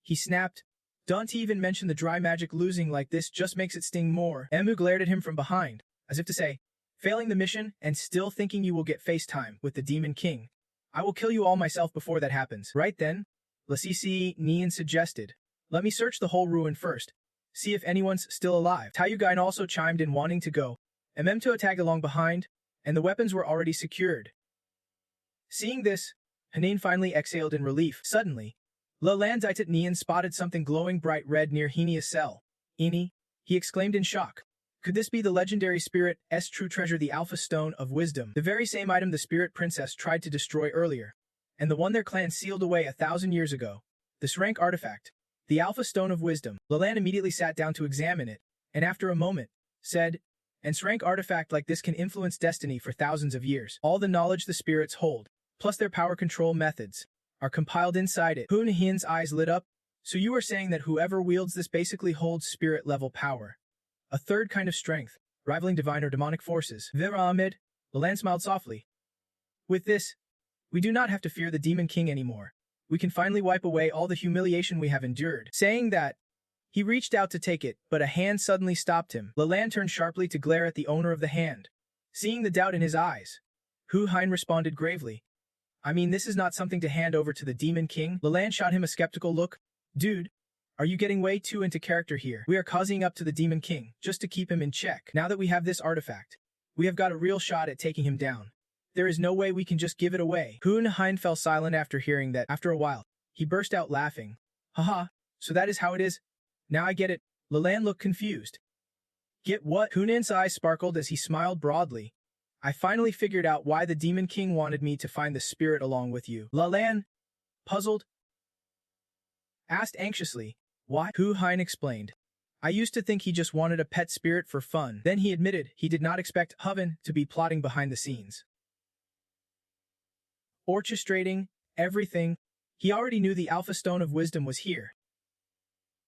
He snapped, Don't even mention the dry magic. Losing like this just makes it sting more. Emu glared at him from behind, as if to say, Failing the mission and still thinking you will get FaceTime with the Demon King. I will kill you all myself before that happens. Right then, Lasisi Nian suggested, Let me search the whole ruin first. See if anyone's still alive. Taiyugain also chimed in wanting to go. Memto tagged along behind, and the weapons were already secured. Seeing this, Hanin finally exhaled in relief. Suddenly, Leland Zaitat Nian spotted something glowing bright red near Hinia's cell. Ini, he exclaimed in shock. Could this be the legendary spirit's true treasure, the Alpha Stone of Wisdom? The very same item the Spirit Princess tried to destroy earlier, and the one their clan sealed away 1,000 years ago. This rank artifact, the Alpha Stone of Wisdom. Leland immediately sat down to examine it, and after a moment, said, An rank artifact like this can influence destiny for thousands of years. All the knowledge the spirits hold, plus their power control methods, are compiled inside it. Hun Hin's eyes lit up. So you are saying that whoever wields this basically holds spirit-level power. A third kind of strength, rivaling divine or demonic forces. Vera Ahmed, Leland smiled softly. With this, we do not have to fear the Demon King anymore. We can finally wipe away all the humiliation we have endured. Saying that, he reached out to take it, but a hand suddenly stopped him. Leland turned sharply to glare at the owner of the hand. Seeing the doubt in his eyes, Hu Hein responded gravely. I mean, this is not something to hand over to the Demon King. Leland shot him a skeptical look. Dude, are you getting way too into character here? We are causing up to the Demon King, just to keep him in check. Now that we have this artifact, we have got a real shot at taking him down. There is no way we can just give it away. Hun Hein fell silent after hearing that. After a while, he burst out laughing. Haha, so that is how it is? Now I get it. Leland looked confused. Get what? Hunan's eyes sparkled as he smiled broadly. I finally figured out why the Demon King wanted me to find the spirit along with you. Leland, puzzled, asked anxiously. Why? Hu Hein explained. I used to think he just wanted a pet spirit for fun. Then he admitted he did not expect Hoven to be plotting behind the scenes, orchestrating everything. He already knew the Alpha Stone of Wisdom was here.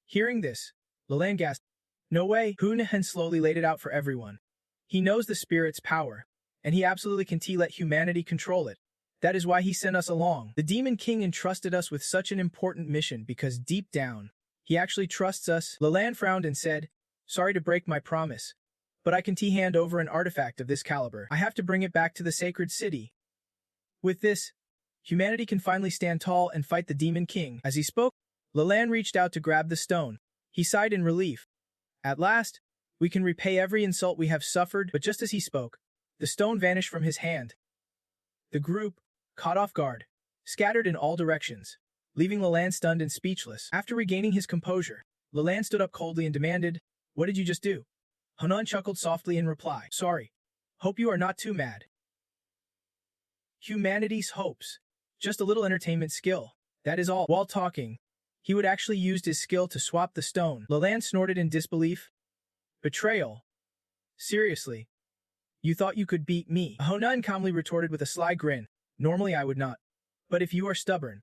Hearing this, Leland gasped. No way. Hunahan slowly laid it out for everyone. He knows the spirit's power, and he absolutely can let humanity control it. That is why he sent us along. The Demon King entrusted us with such an important mission because deep down, he actually trusts us. Leland frowned and said, sorry to break my promise, but I can hand over an artifact of this caliber. I have to bring it back to the sacred city. With this, humanity can finally stand tall and fight the Demon King. As he spoke, Leland reached out to grab the stone. He sighed in relief. At last, we can repay every insult we have suffered, but just as he spoke, the stone vanished from his hand. The group, caught off guard, scattered in all directions, leaving Leland stunned and speechless. After regaining his composure, Leland stood up coldly and demanded, what did you just do? Hanan chuckled softly in reply. Sorry. Hope you are not too mad. Humanity's hopes. Just a little entertainment skill. That is all. While talking, he would actually use his skill to swap the stone. Leland snorted in disbelief. Betrayal. Seriously. You thought you could beat me? Hanan calmly retorted with a sly grin. Normally I would not. But if you are stubborn,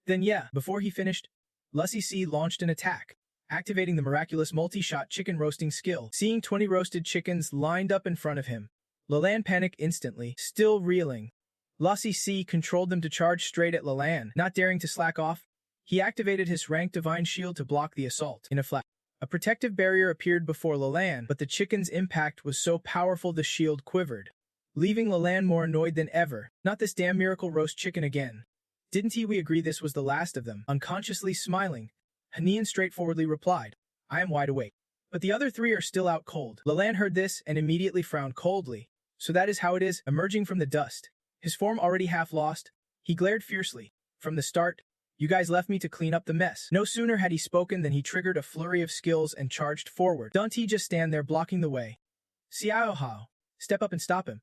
then yeah. Before he finished, Lucy C launched an attack, activating the miraculous multi-shot chicken roasting skill. Seeing 20 roasted chickens lined up in front of him, Leland panicked instantly, still reeling. Lucy C controlled them to charge straight at Leland. Not daring to slack off, he activated his rank divine shield to block the assault. In a flash, a protective barrier appeared before Leland, but the chicken's impact was so powerful the shield quivered, leaving Leland more annoyed than ever. Not this damn miracle roast chicken again. Didn't we agree this was the last of them? Unconsciously smiling, Hanan straightforwardly replied, I am wide awake. But the other three are still out cold. Leland heard this and immediately frowned coldly. So that is how it is. Emerging from the dust, his form already half lost, he glared fiercely. From the start, you guys left me to clean up the mess. No sooner had he spoken than he triggered a flurry of skills and charged forward. Don't he just stand there blocking the way? Xiao Hao, step up and stop him.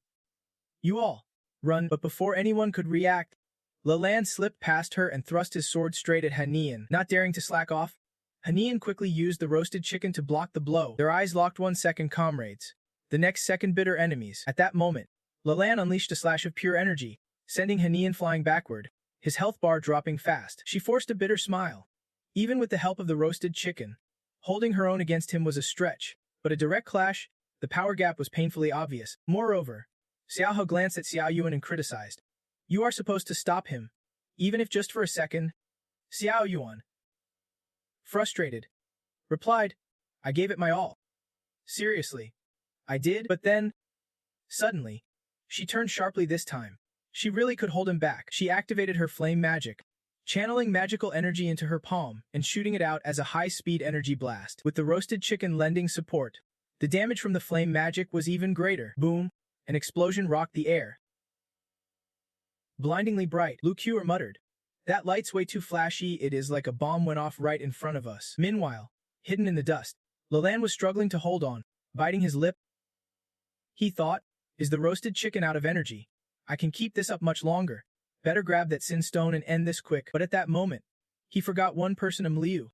You all, run. But before anyone could react, Leland slipped past her and thrust his sword straight at Hanan. Not daring to slack off, Hanan quickly used the roasted chicken to block the blow. Their eyes locked 1 second, comrades. The next second, bitter enemies. At that moment, Leland unleashed a slash of pure energy, sending Hanan flying backward, his health bar dropping fast. She forced a bitter smile. Even with the help of the roasted chicken, holding her own against him was a stretch, but a direct clash, the power gap was painfully obvious. Moreover, Xiao Hao glanced at Xiao Yuan and criticized. You are supposed to stop him, even if just for a second. Xiao Yuan, frustrated, replied, I gave it my all. Seriously. I did, but then, suddenly, she turned sharply this time. She really could hold him back. She activated her flame magic, channeling magical energy into her palm and shooting it out as a high-speed energy blast. With the roasted chicken lending support, the damage from the flame magic was even greater. Boom! An explosion rocked the air. Blindingly bright, Lu Kuer muttered. That light's way too flashy, it is like a bomb went off right in front of us. Meanwhile, hidden in the dust, Leland was struggling to hold on, biting his lip. He thought, is the roasted chicken out of energy? I can keep this up much longer. Better grab that sin stone and end this quick. But at that moment, he forgot one person, Liu.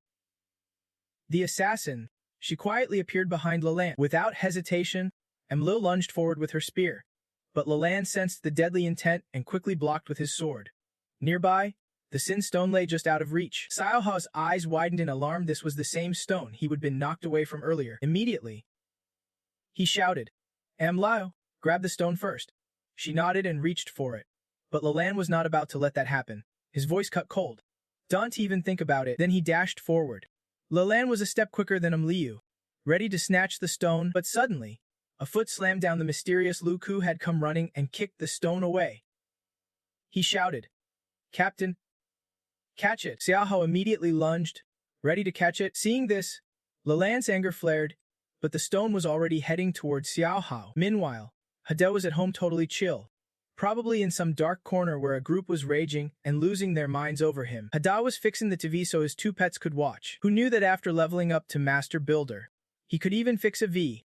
The assassin. She quietly appeared behind Leland. Without hesitation, Liu lunged forward with her spear. But Leland sensed the deadly intent and quickly blocked with his sword. Nearby, the sin stone lay just out of reach. Xiao Hao's eyes widened in alarm. This was the same stone he would been knocked away from earlier. Immediately, he shouted, Liu, grab the stone first. She nodded and reached for it. But Leland was not about to let that happen. His voice cut cold. Don't even think about it. Then he dashed forward. Leland was a step quicker than Liu, ready to snatch the stone, but suddenly, a foot slammed down. The mysterious Lu Ku had come running and kicked the stone away. He shouted, Captain, catch it. Xiao Hao immediately lunged, ready to catch it. Seeing this, Leland's anger flared, but the stone was already heading towards Xiao Hao. Meanwhile, Hade was at home totally chill, probably in some dark corner where a group was raging and losing their minds over him. Hade was fixing the TV so his two pets could watch. Who knew that after leveling up to Master Builder, he could even fix a V?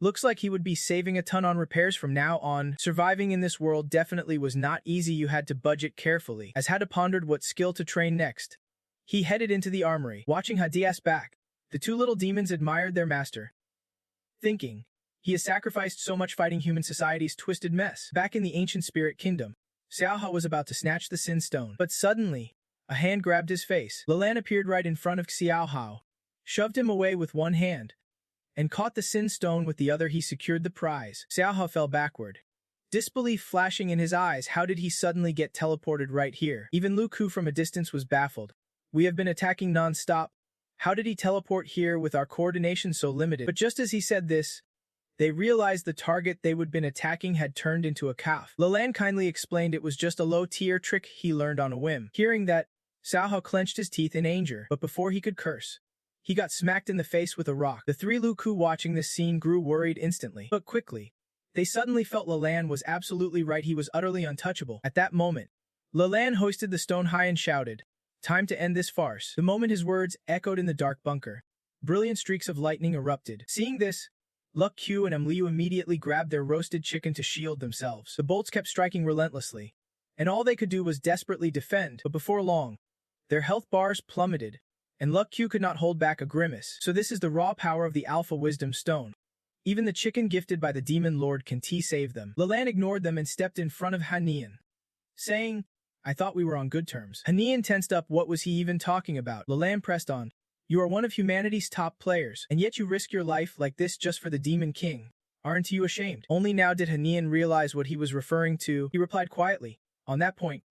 Looks like he would be saving a ton on repairs from now on. Surviving in this world definitely was not easy. You had to budget carefully. As Hade pondered what skill to train next, he headed into the armory. Watching Hade's back, the two little demons admired their master, thinking, he has sacrificed so much fighting human society's twisted mess. Back in the ancient spirit kingdom, Xiao Hao was about to snatch the sin stone. But suddenly, a hand grabbed his face. Leland appeared right in front of Xiao Hao, shoved him away with one hand, and caught the sin stone with the other. He secured the prize. Xiaohao fell backward, disbelief flashing in his eyes. How did he suddenly get teleported right here? Even Lu Ku from a distance was baffled. We have been attacking non-stop. How did he teleport here with our coordination so limited? But just as he said this, they realized the target they would been attacking had turned into a calf. Leland kindly explained it was just a low-tier trick he learned on a whim. Hearing that, Xiaohao clenched his teeth in anger, but before he could curse, he got smacked in the face with a rock. The three Lu Ku watching this scene grew worried instantly, but quickly. They suddenly felt Leland was absolutely right. He was utterly untouchable. At that moment, Leland hoisted the stone high and shouted, "Time to end this farce." The moment his words echoed in the dark bunker, brilliant streaks of lightning erupted. Seeing this, Luck Q and Liu immediately grabbed their roasted chicken to shield themselves. The bolts kept striking relentlessly, and all they could do was desperately defend, but before long, their health bars plummeted, and Luck Q could not hold back a grimace. So this is the raw power of the Alpha Wisdom Stone. Even the chicken gifted by the Demon Lord can save them. Leland ignored them and stepped in front of Hanian, saying, "I thought we were on good terms." Hanian tensed up. What was he even talking about? Leland pressed on, "You are one of humanity's top players, and yet you risk your life like this just for the Demon King. Aren't you ashamed?" Only now did Hanian realize what he was referring to. He replied quietly, "On that point,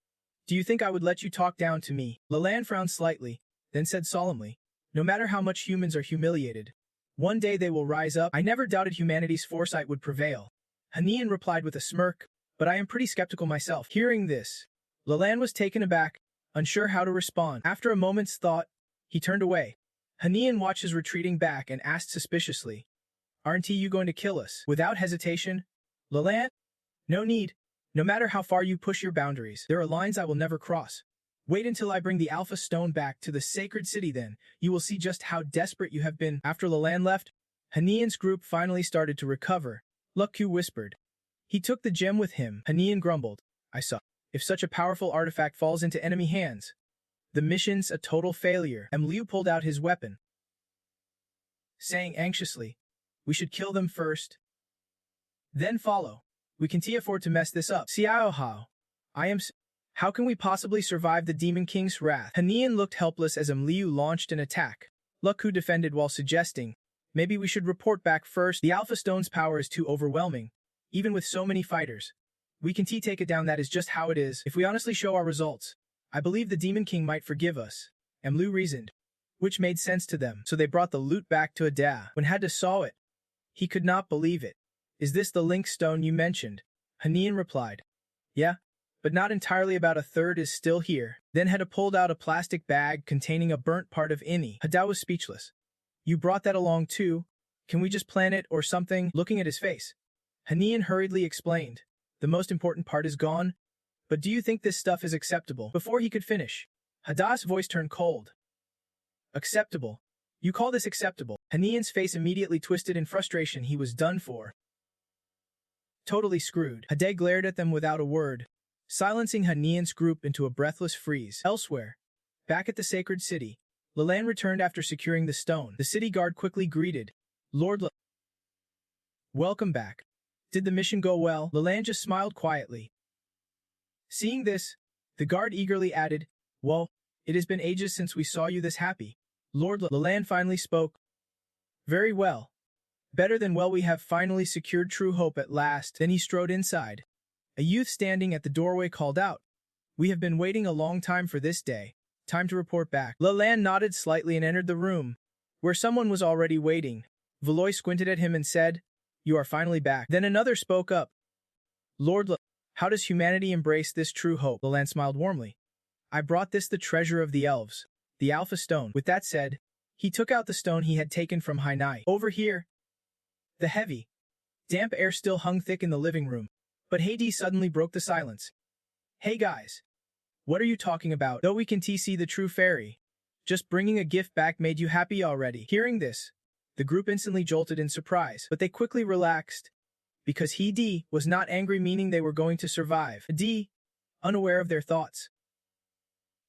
do you think I would let you talk down to me?" Leland frowned slightly, then said solemnly, "No matter how much humans are humiliated, one day they will rise up. I never doubted humanity's foresight would prevail." Hanian replied with a smirk, "But I am pretty skeptical myself." Hearing this, Leland was taken aback, unsure how to respond. After a moment's thought, he turned away. Hanian watched his retreating back and asked suspiciously, "Aren't you going to kill us?" Without hesitation, Leland, "No need. No matter how far you push your boundaries, there are lines I will never cross. Wait until I bring the Alpha Stone back to the sacred city, then you will see just how desperate you have been." After Leland left, Hanian's group finally started to recover. Luck Q whispered, "He took the gem with him." Hanian grumbled, "I saw. If such a powerful artifact falls into enemy hands, the mission's a total failure." Liu pulled out his weapon, saying anxiously, "We should kill them first, then follow. We can't afford to mess this up." Xiaohao, how can we possibly survive the Demon King's wrath?" Hanian looked helpless as Liu launched an attack. Luck Q defended while suggesting, "Maybe we should report back first. The Alpha Stone's power is too overwhelming, even with so many fighters. We can take it down. That is just how it is. If we honestly show our results, I believe the Demon King might forgive us." Liu reasoned, which made sense to them. So they brought the loot back to Ada. When Hada saw it, he could not believe it. "Is this the Link Stone you mentioned?" Hanian replied, "Yeah, but not entirely. About a third is still here." Then Hada pulled out a plastic bag containing a burnt part of Ini. Hada was speechless. "You brought that along too? Can we just plant it or something?" Looking at his face, Hanian hurriedly explained, "The most important part is gone. But do you think this stuff is acceptable?" Before he could finish, Hada's voice turned cold. "Acceptable? You call this acceptable?" Hanian's face immediately twisted in frustration. He was done for. Totally screwed. Hada glared at them without a word, silencing Hanian's group into a breathless freeze. Elsewhere, back at the sacred city, Leland returned after securing the stone. The city guard quickly greeted, "Lord welcome back. Did the mission go well?" Leland just smiled quietly. Seeing this, the guard eagerly added, "Well, it has been ages since we saw you this happy." Lord Leland finally spoke, "Very well. Better than well. We have finally secured true hope at last." Then he strode inside. A youth standing at the doorway called out, "We have been waiting a long time for this day. Time to report back." Leland nodded slightly and entered the room, where someone was already waiting. Valois squinted at him and said, "You are finally back." Then another spoke up, "Lord how does humanity embrace this true hope?" Leland smiled warmly. "I brought this, the treasure of the elves, the Alpha Stone." With that said, he took out the stone he had taken from Hainai. Over here, the heavy, damp air still hung thick in the living room, but Hades suddenly broke the silence. "Hey guys, what are you talking about? Though we can see the true fairy. Just bringing a gift back made you happy already." Hearing this, the group instantly jolted in surprise, but they quickly relaxed, because he was not angry, meaning they were going to survive. D, unaware of their thoughts,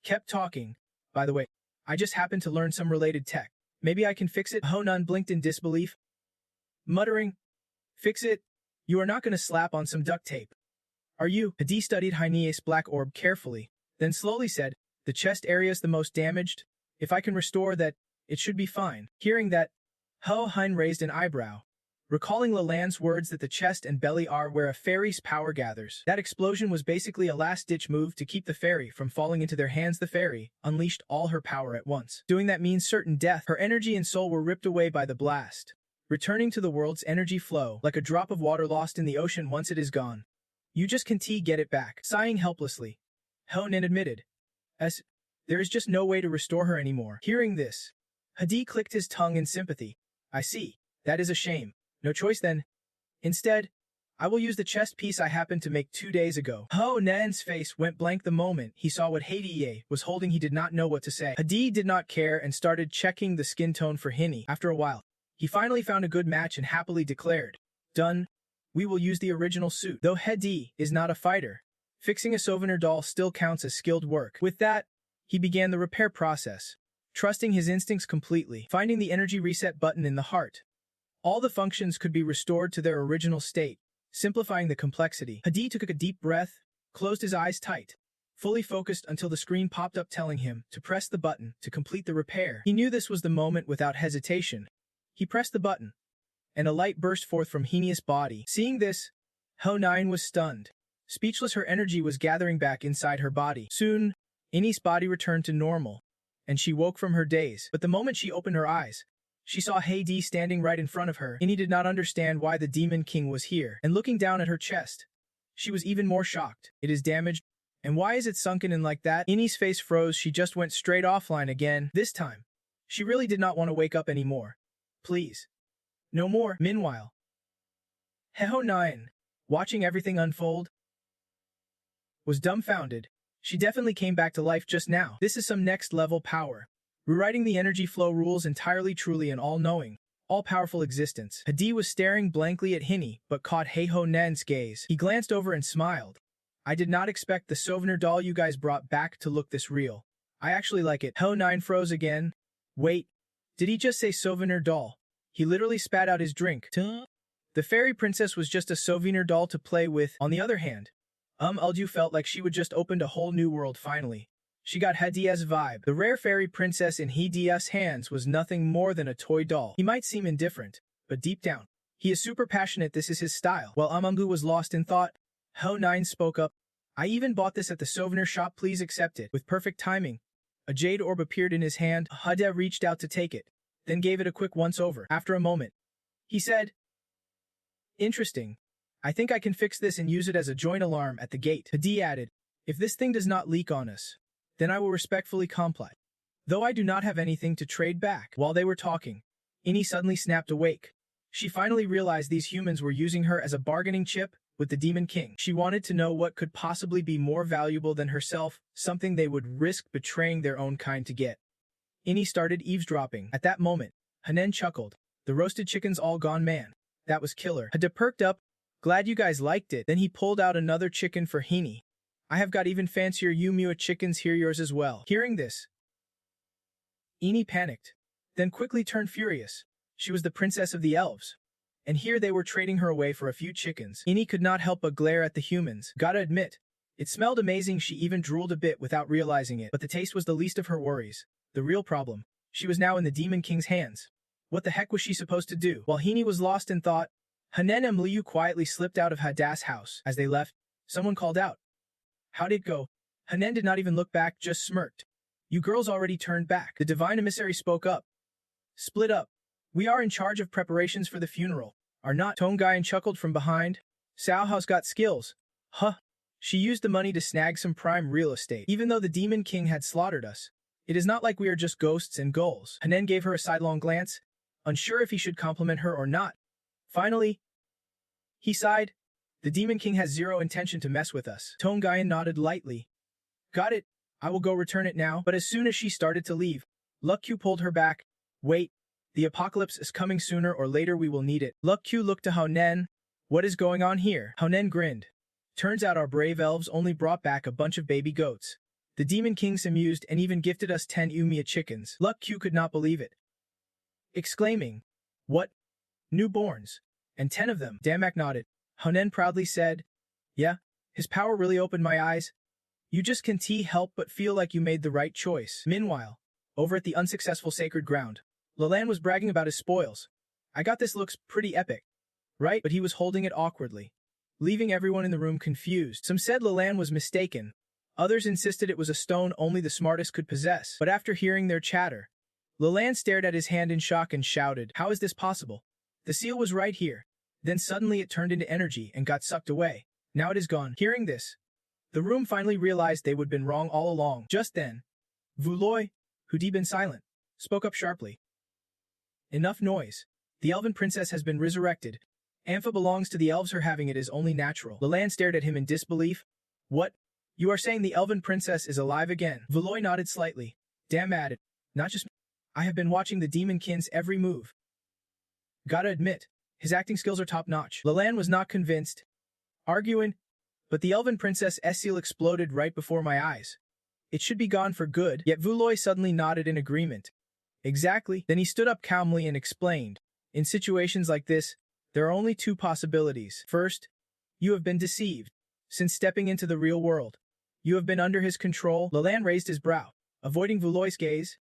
kept talking, "By the way, I just happened to learn some related tech. Maybe I can fix it." Honan blinked in disbelief, muttering, "Fix it? You are not going to slap on some duct tape, are you?" Hadi studied Haine's black orb carefully, then slowly said, "The chest area is the most damaged. If I can restore that, It should be fine. Hearing that, Ho Hein raised an eyebrow, recalling Leland's words that the chest and belly are where a fairy's power gathers. That explosion was basically a last-ditch move to keep the fairy from falling into their hands. The fairy unleashed all her power at once. Doing that means certain death. Her energy and soul were ripped away by the blast, returning to the world's energy flow, like a drop of water lost in the ocean once it is gone. You just can't get it back. Sighing helplessly, Honan admitted, as there is just no way to restore her anymore. Hearing this, Hadi clicked his tongue in sympathy. I see. That is a shame. No choice then. Instead, I will use the chest piece I happened to make 2 days ago. Ho Nan's face went blank the moment he saw what Hadi was holding. He did not know what to say. Hadi did not care and started checking the skin tone for Hinny. After a while, he finally found a good match and happily declared, "Done. We will use the original suit." Though Hadi is not a fighter, fixing a souvenir doll still counts as skilled work. With that, he began the repair process, trusting his instincts completely. Finding the energy reset button in the heart, all the functions could be restored to their original state, simplifying the complexity. Hadi took a deep breath, closed his eyes tight, fully focused until the screen popped up telling him to press the button to complete the repair. He knew this was the moment. Without hesitation, he pressed the button, and a light burst forth from Henia's body. Seeing this, Ho Nine was stunned. Speechless, her energy was gathering back inside her body. Soon, Ini's body returned to normal, and she woke from her daze. But the moment she opened her eyes, she saw Hadi standing right in front of her. Ini did not understand why the Demon King was here, and looking down at her chest, she was even more shocked. It is damaged, and why is it sunken in like that? Ini's face froze. She just went straight offline again. This time, she really did not want to wake up anymore. Please. No more. Meanwhile, Heho Nine, watching everything unfold, was dumbfounded. She definitely came back to life just now. This is some next-level power. Rewriting the energy flow rules entirely, truly an all-knowing, all-powerful existence. Hadi was staring blankly at Hinny, but caught Heiho Nan's gaze. He glanced over and smiled. I did not expect the souvenir doll you guys brought back to look this real. I actually like it. Ho Nine froze again. Wait, did he just say souvenir doll? He literally spat out his drink. The fairy princess was just a souvenir doll to play with. On the other hand, Uldu felt like she would just opened a whole new world finally. She got Hadia's vibe. The rare fairy princess in Hadia's hands was nothing more than a toy doll. He might seem indifferent, but deep down, he is super passionate. This is his style. While Uldu was lost in thought, Ho Nine spoke up. I even bought this at the souvenir shop. Please accept it. With perfect timing, a jade orb appeared in his hand. Hadia reached out to take it, then gave it a quick once-over. After a moment, he said, Interesting. I think I can fix this and use it as a joint alarm at the gate. Hadi added, if this thing does not leak on us, then I will respectfully comply. Though I do not have anything to trade back. While they were talking, Ini suddenly snapped awake. She finally realized these humans were using her as a bargaining chip with the Demon King. She wanted to know what could possibly be more valuable than herself, something they would risk betraying their own kind to get. Ini started eavesdropping. At that moment, Hanen chuckled. The roasted chicken's all gone, man. That was killer. Hada perked up. Glad you guys liked it. Then he pulled out another chicken for Hini. I have got even fancier Yumua chickens here, yours as well. Hearing this, Ini panicked, then quickly turned furious. She was the princess of the elves, and here they were trading her away for a few chickens. Ini could not help but glare at the humans. Gotta admit, it smelled amazing. She even drooled a bit without realizing it, but the taste was the least of her worries. The real problem, she was now in the Demon King's hands. What the heck was she supposed to do? While Hini was lost in thought, Hanen and Liu quietly slipped out of Hada's house. As they left, someone called out, How'd it go? Hanen did not even look back, just smirked. You girls already turned back. The divine emissary spoke up. Split up. We are in charge of preparations for the funeral. Are not? Tongayan chuckled from behind. Sao Hao's got skills. Huh. She used the money to snag some prime real estate. Even though the Demon King had slaughtered us, it is not like we are just ghosts and ghouls. Hanen gave her a sidelong glance, unsure if he should compliment her or not. Finally, he sighed. The Demon King has zero intention to mess with us. Tongayan nodded lightly. Got it. I will go return it now. But as soon as she started to leave, Luckyu pulled her back. Wait. The apocalypse is coming. Sooner or later we will need it. Luckyu looked to Haonen. What is going on here? Haonen grinned. Turns out our brave elves only brought back a bunch of baby goats. The Demon King's amused and even gifted us 10 Umiya chickens. Luckyu could not believe it, exclaiming, What? Newborns? And 10 of them? Damak nodded. Haonen proudly said, Yeah, his power really opened my eyes. You just can't help but feel like you made the right choice. Meanwhile, Over at the unsuccessful sacred ground, Leland was bragging about his spoils. I got this, looks pretty epic, right? But he was holding it awkwardly, leaving everyone in the room confused. Some said Leland was mistaken. Others insisted it was a stone only the smartest could possess. But after hearing their chatter, Leland stared at his hand in shock and shouted, "How is this possible? The seal was right here." Then suddenly it turned into energy and got sucked away. Now it is gone. Hearing this, the room finally realized they would been wrong all along. Just then, Vuloy, who'd been silent, spoke up sharply. "Enough noise. The elven princess has been resurrected. Ampha belongs to the elves, her having it is only natural." Leland stared at him in disbelief. "What? You are saying the elven princess is alive again?" Vuloy nodded slightly. "Damn added. Not just me. I have been watching the demon kin's every move. Gotta admit, his acting skills are top-notch." Leland was not convinced, arguing, "But the elven princess's seal exploded right before my eyes. It should be gone for good." Yet Vuloy suddenly nodded in agreement. "Exactly." Then he stood up calmly and explained, "In situations like this, there are only two possibilities. First, you have been deceived. Since stepping into the real world, you have been under his control." Leland raised his brow, avoiding Vuloy's gaze,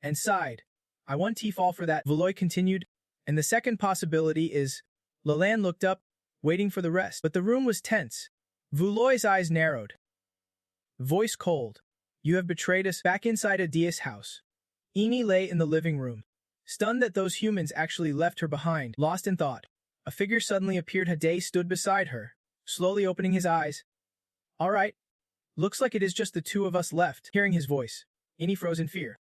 and sighed. "I want to fall for that," Vuloy continued. "And the second possibility is..." Leland looked up, waiting for the rest. But the room was tense. Vuloy's eyes narrowed. Voice cold. "You have betrayed us." Back inside Adia's house, Eni lay in the living room, stunned that those humans actually left her behind. Lost in thought, a figure suddenly appeared. Hade stood beside her, slowly opening his eyes. "All right. Looks like it is just the two of us left." Hearing his voice, Eni froze in fear.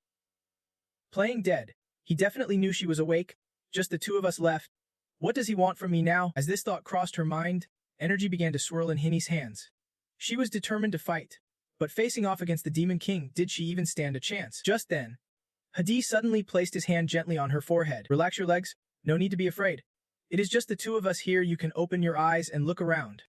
Playing dead, he definitely knew she was awake. Just the two of us left. What does he want from me now? As this thought crossed her mind, energy began to swirl in Eni's hands. She was determined to fight. But facing off against the Demon King, did she even stand a chance? Just then, Hade suddenly placed his hand gently on her forehead. "Relax your legs. No need to be afraid. It is just the two of us here. You can open your eyes and look around.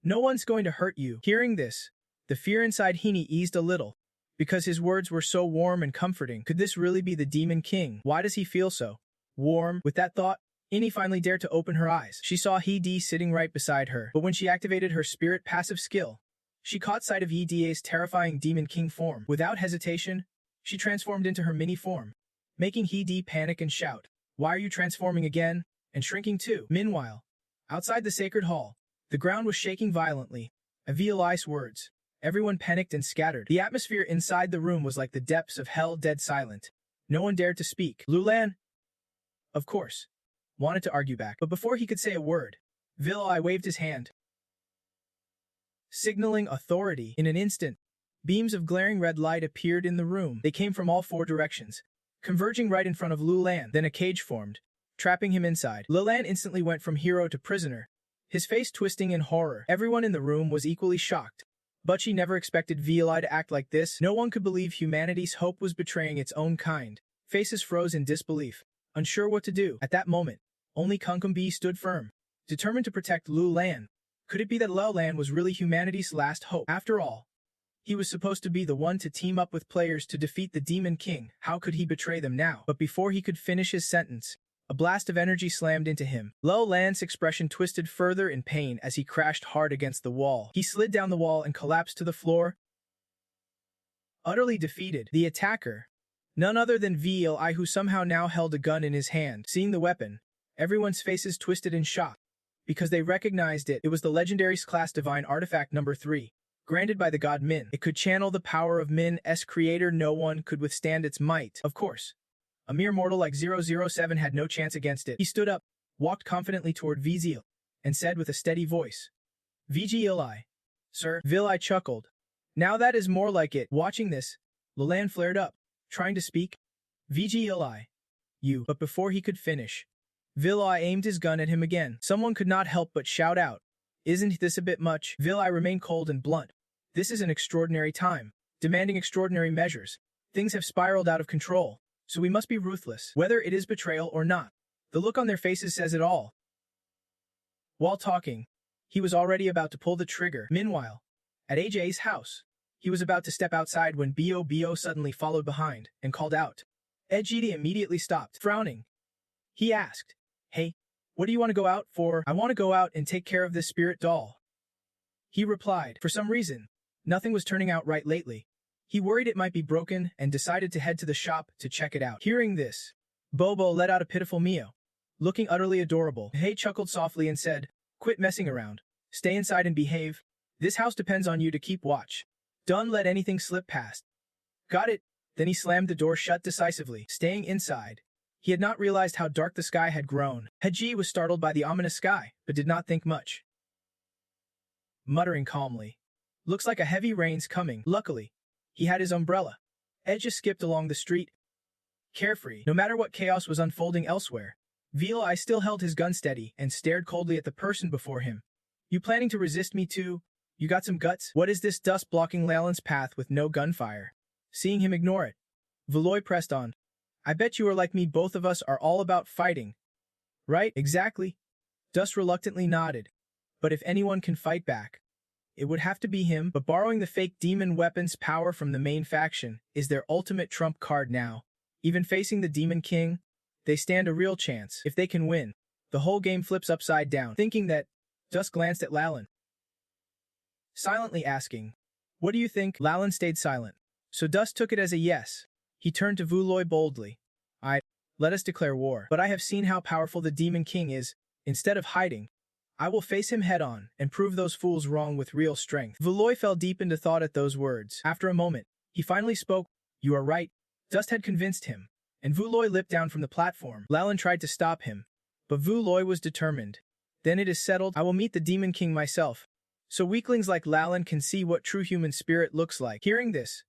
No one's going to hurt you." Hearing this, the fear inside Eni eased a little, because his words were so warm and comforting. Could this really be the Demon King? Why does he feel so warm? With that thought, Eni finally dared to open her eyes. She saw Hade sitting right beside her, but when she activated her spirit passive skill, she caught sight of Hade's terrifying Demon King form. Without hesitation, she transformed into her mini form, making Hade panic and shout, "Why are you transforming again? And shrinking too?" Meanwhile, outside the sacred hall, the ground was shaking violently. Aviali's words. Everyone panicked and scattered. The atmosphere inside the room was like the depths of hell, dead silent. No one dared to speak. Lulan, of course, wanted to argue back, but before he could say a word, Villi waved his hand, signaling authority. In an instant, beams of glaring red light appeared in the room. They came from all four directions, converging right in front of Lulan. Then a cage formed, trapping him inside. Lulan instantly went from hero to prisoner, his face twisting in horror. Everyone in the room was equally shocked. But she never expected Villi to act like this. No one could believe humanity's hope was betraying its own kind. Faces froze in disbelief, unsure what to do. At that moment, only Kunkumbi stood firm, determined to protect Lulan. Could it be that Lulan was really humanity's last hope? After all, he was supposed to be the one to team up with players to defeat the Demon King. How could he betray them now? But before he could finish his sentence, a blast of energy slammed into him. Lulan's expression twisted further in pain as he crashed hard against the wall. He slid down the wall and collapsed to the floor, utterly defeated. The attacker, none other than Villi, who somehow now held a gun in his hand. Seeing the weapon, everyone's faces twisted in shock, because they recognized it. It was the legendary class Divine Artifact number 3, granted by the god Min. It could channel the power of Min's creator. No one could withstand its might. Of course, a mere mortal like 007 had no chance against it. He stood up, walked confidently toward Vigil, and said with a steady voice, "Vigil, sir." Villi chuckled. "Now that is more like it." Watching this, Lulan flared up, trying to speak. "Vigil, you." But before he could finish, Villi aimed his gun at him again. Someone could not help but shout out, "Isn't this a bit much?" Villi remained cold and blunt. "This is an extraordinary time, demanding extraordinary measures. Things have spiraled out of control, so we must be ruthless, whether it is betrayal or not." The look on their faces says it all. While talking, he was already about to pull the trigger. Meanwhile, at AJ's house, he was about to step outside when Bo suddenly followed behind and called out. Ejidi immediately stopped, frowning. He asked, "Hey, what do you want to go out for?" "I want to go out and take care of this spirit doll," he replied. For some reason, nothing was turning out right lately. He worried it might be broken and decided to head to the shop to check it out. Hearing this, Bobo let out a pitiful meow. Looking utterly adorable, Hey chuckled softly and said, "Quit messing around. Stay inside and behave. This house depends on you to keep watch. Don't let anything slip past." Got it. Then he slammed the door shut decisively, staying inside. He had not realized how dark the sky had grown. Haji was startled by the ominous sky, but did not think much. Muttering calmly, "Looks like a heavy rain's coming." Luckily, he had his umbrella. Ed just skipped along the street, carefree, no matter what chaos was unfolding elsewhere. Vili still held his gun steady and stared coldly at the person before him. "You planning to resist me too? You got some guts?" "What is this dust blocking Lalan's path with no gunfire?" Seeing him ignore it, Vili pressed on. "I bet you are like me, both of us are all about fighting." "Right, exactly." Dust reluctantly nodded. "But if anyone can fight back, it would have to be him." But borrowing the fake demon weapons power from the main faction is their ultimate trump card now. Even facing the Demon King, they stand a real chance. If they can win, the whole game flips upside down. Thinking that, Dust glanced at Lalan, silently asking, "What do you think?" Lalan stayed silent, so Dust took it as a yes. He turned to Vili boldly. Let us declare war. But I have seen how powerful the Demon King is. Instead of hiding, I will face him head-on and prove those fools wrong with real strength." Vili fell deep into thought at those words. After a moment, he finally spoke. "You are right." Dust had convinced him, and Vili leapt down from the platform. Lalan tried to stop him, but Vili was determined. "Then it is settled. I will meet the Demon King myself, so weaklings like Lalan can see what true human spirit looks like." Hearing this,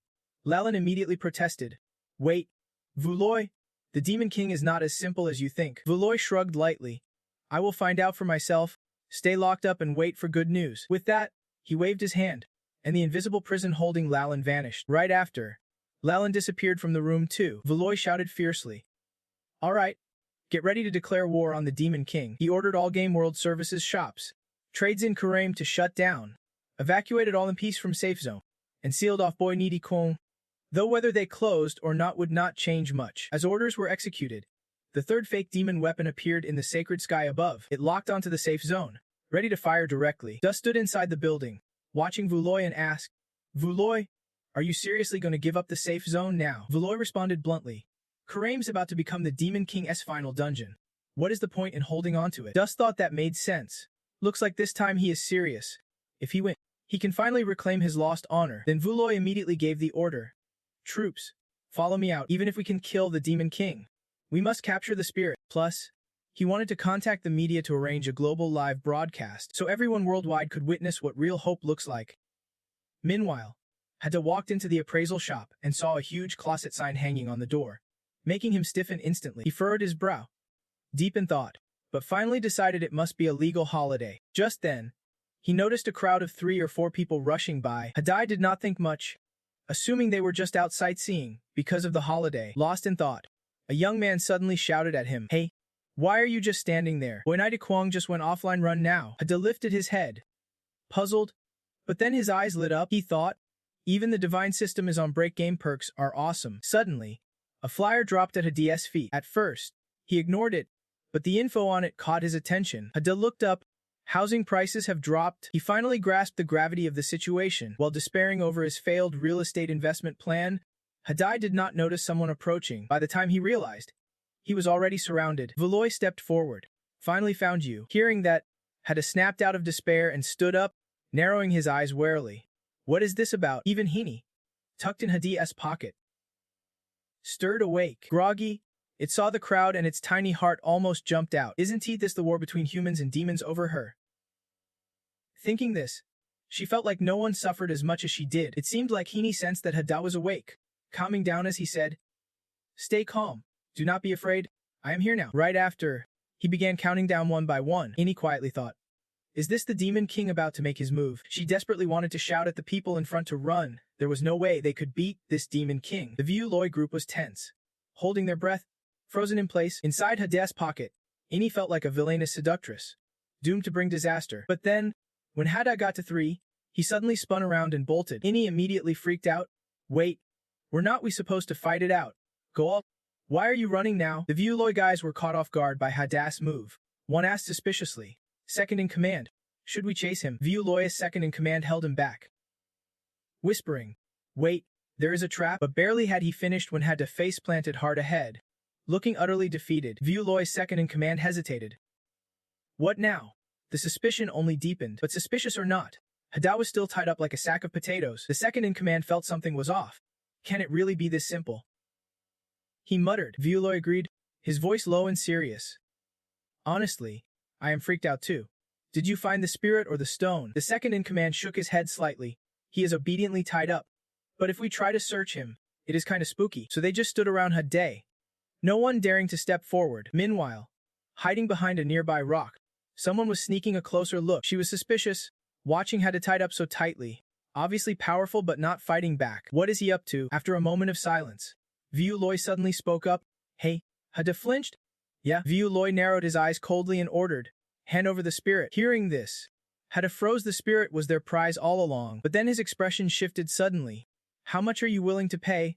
Lalan immediately protested. "Wait, Vili, the Demon King is not as simple as you think." Vili shrugged lightly. "I will find out for myself. Stay locked up and wait for good news." With that, he waved his hand, and the invisible prison holding Lalan vanished. Right after, Lalan disappeared from the room too. Vili shouted fiercely, "All right, get ready to declare war on the Demon King." He ordered all Game World Services shops, trades in Kareem to shut down, evacuated all in peace from safe zone, and sealed off Boy Needy Kong. Though whether they closed or not would not change much. As orders were executed, the third fake demon weapon appeared in the sacred sky above. It locked onto the safe zone, ready to fire directly. Dust stood inside the building, watching Vili and asked, "Vili, are you seriously going to give up the safe zone now?" Vili responded bluntly, "Kareem's about to become the Demon King's final dungeon. What is the point in holding on to it?" Dust thought that made sense. Looks like this time he is serious. If he wins, he can finally reclaim his lost honor. Then Vili immediately gave the order. "Troops, follow me out. Even if we can kill the Demon King, we must capture the spirit." Plus, he wanted to contact the media to arrange a global live broadcast so everyone worldwide could witness what real hope looks like. Meanwhile, Hada walked into the appraisal shop and saw a huge closet sign hanging on the door, making him stiffen instantly. He furrowed his brow, deep in thought, but finally decided it must be a legal holiday. Just then, he noticed a crowd of 3 or 4 people rushing by. Hadai did not think much, assuming they were just out sightseeing because of the holiday. Lost in thought, a young man suddenly shouted at him, "Hey, why are you just standing there? Boynighty Kwong just went offline, run now." Hada lifted his head, puzzled, but then his eyes lit up. He thought, even the divine system is on break, game perks are awesome. Suddenly, a flyer dropped at Hada's feet. At first, he ignored it, but the info on it caught his attention. Hada looked up. Housing prices have dropped. He finally grasped the gravity of the situation. While despairing over his failed real estate investment plan, Hadai did not notice someone approaching. By the time he realized, he was already surrounded. Vili stepped forward. "Finally found you." Hearing that, Hada snapped out of despair and stood up, narrowing his eyes warily. What is this about? Even Heaney, tucked in Hadi's pocket, stirred awake. Groggy, it saw the crowd and its tiny heart almost jumped out. Isn't this the war between humans and demons over her? Thinking this, she felt like no one suffered as much as she did. It seemed like Heaney sensed that Hada was awake, calming down as he said, "Stay calm. Do not be afraid. I am here now." Right after, he began counting down one by one. Heaney quietly thought, is this the Demon King about to make his move? She desperately wanted to shout at the people in front to run. There was no way they could beat this Demon King. The Vu Loi group was tense, holding their breath, frozen in place. Inside Hada's pocket, Heaney felt like a villainous seductress, doomed to bring disaster. But then, when Hada got to 3, he suddenly spun around and bolted. Heaney immediately freaked out. "Wait, we're not we supposed to fight it out? Go up. Why are you running now?" The Vu Loi guys were caught off guard by Hada's move. One asked suspiciously, "Second in command, should we chase him?" Vu Loi's second in command held him back, whispering, "Wait, There is a trap, but barely had he finished when Hada face planted hard ahead. Looking utterly defeated, Vu Loi's second-in-command hesitated. What now? The suspicion only deepened, but suspicious or not, Hada was still tied up like a sack of potatoes. The second-in-command felt something was off. Can it really be this simple? He muttered. Vu Loi agreed, his voice low and serious. Honestly, I am freaked out too. Did you find the spirit or the stone? The second-in-command shook his head slightly. He is obediently tied up. But if we try to search him, it is kind of spooky. So they just stood around Hada, no one daring to step forward. Meanwhile, hiding behind a nearby rock, someone was sneaking a closer look. She was suspicious, watching Hada tied up so tightly. Obviously powerful but not fighting back. What is he up to? After a moment of silence, Vu Loi suddenly spoke up. Hey, Hada flinched. Yeah. Vu Loi narrowed his eyes coldly and ordered, hand over the spirit. Hearing this, Hada froze. The spirit was their prize all along. But then his expression shifted suddenly. How much are you willing to pay?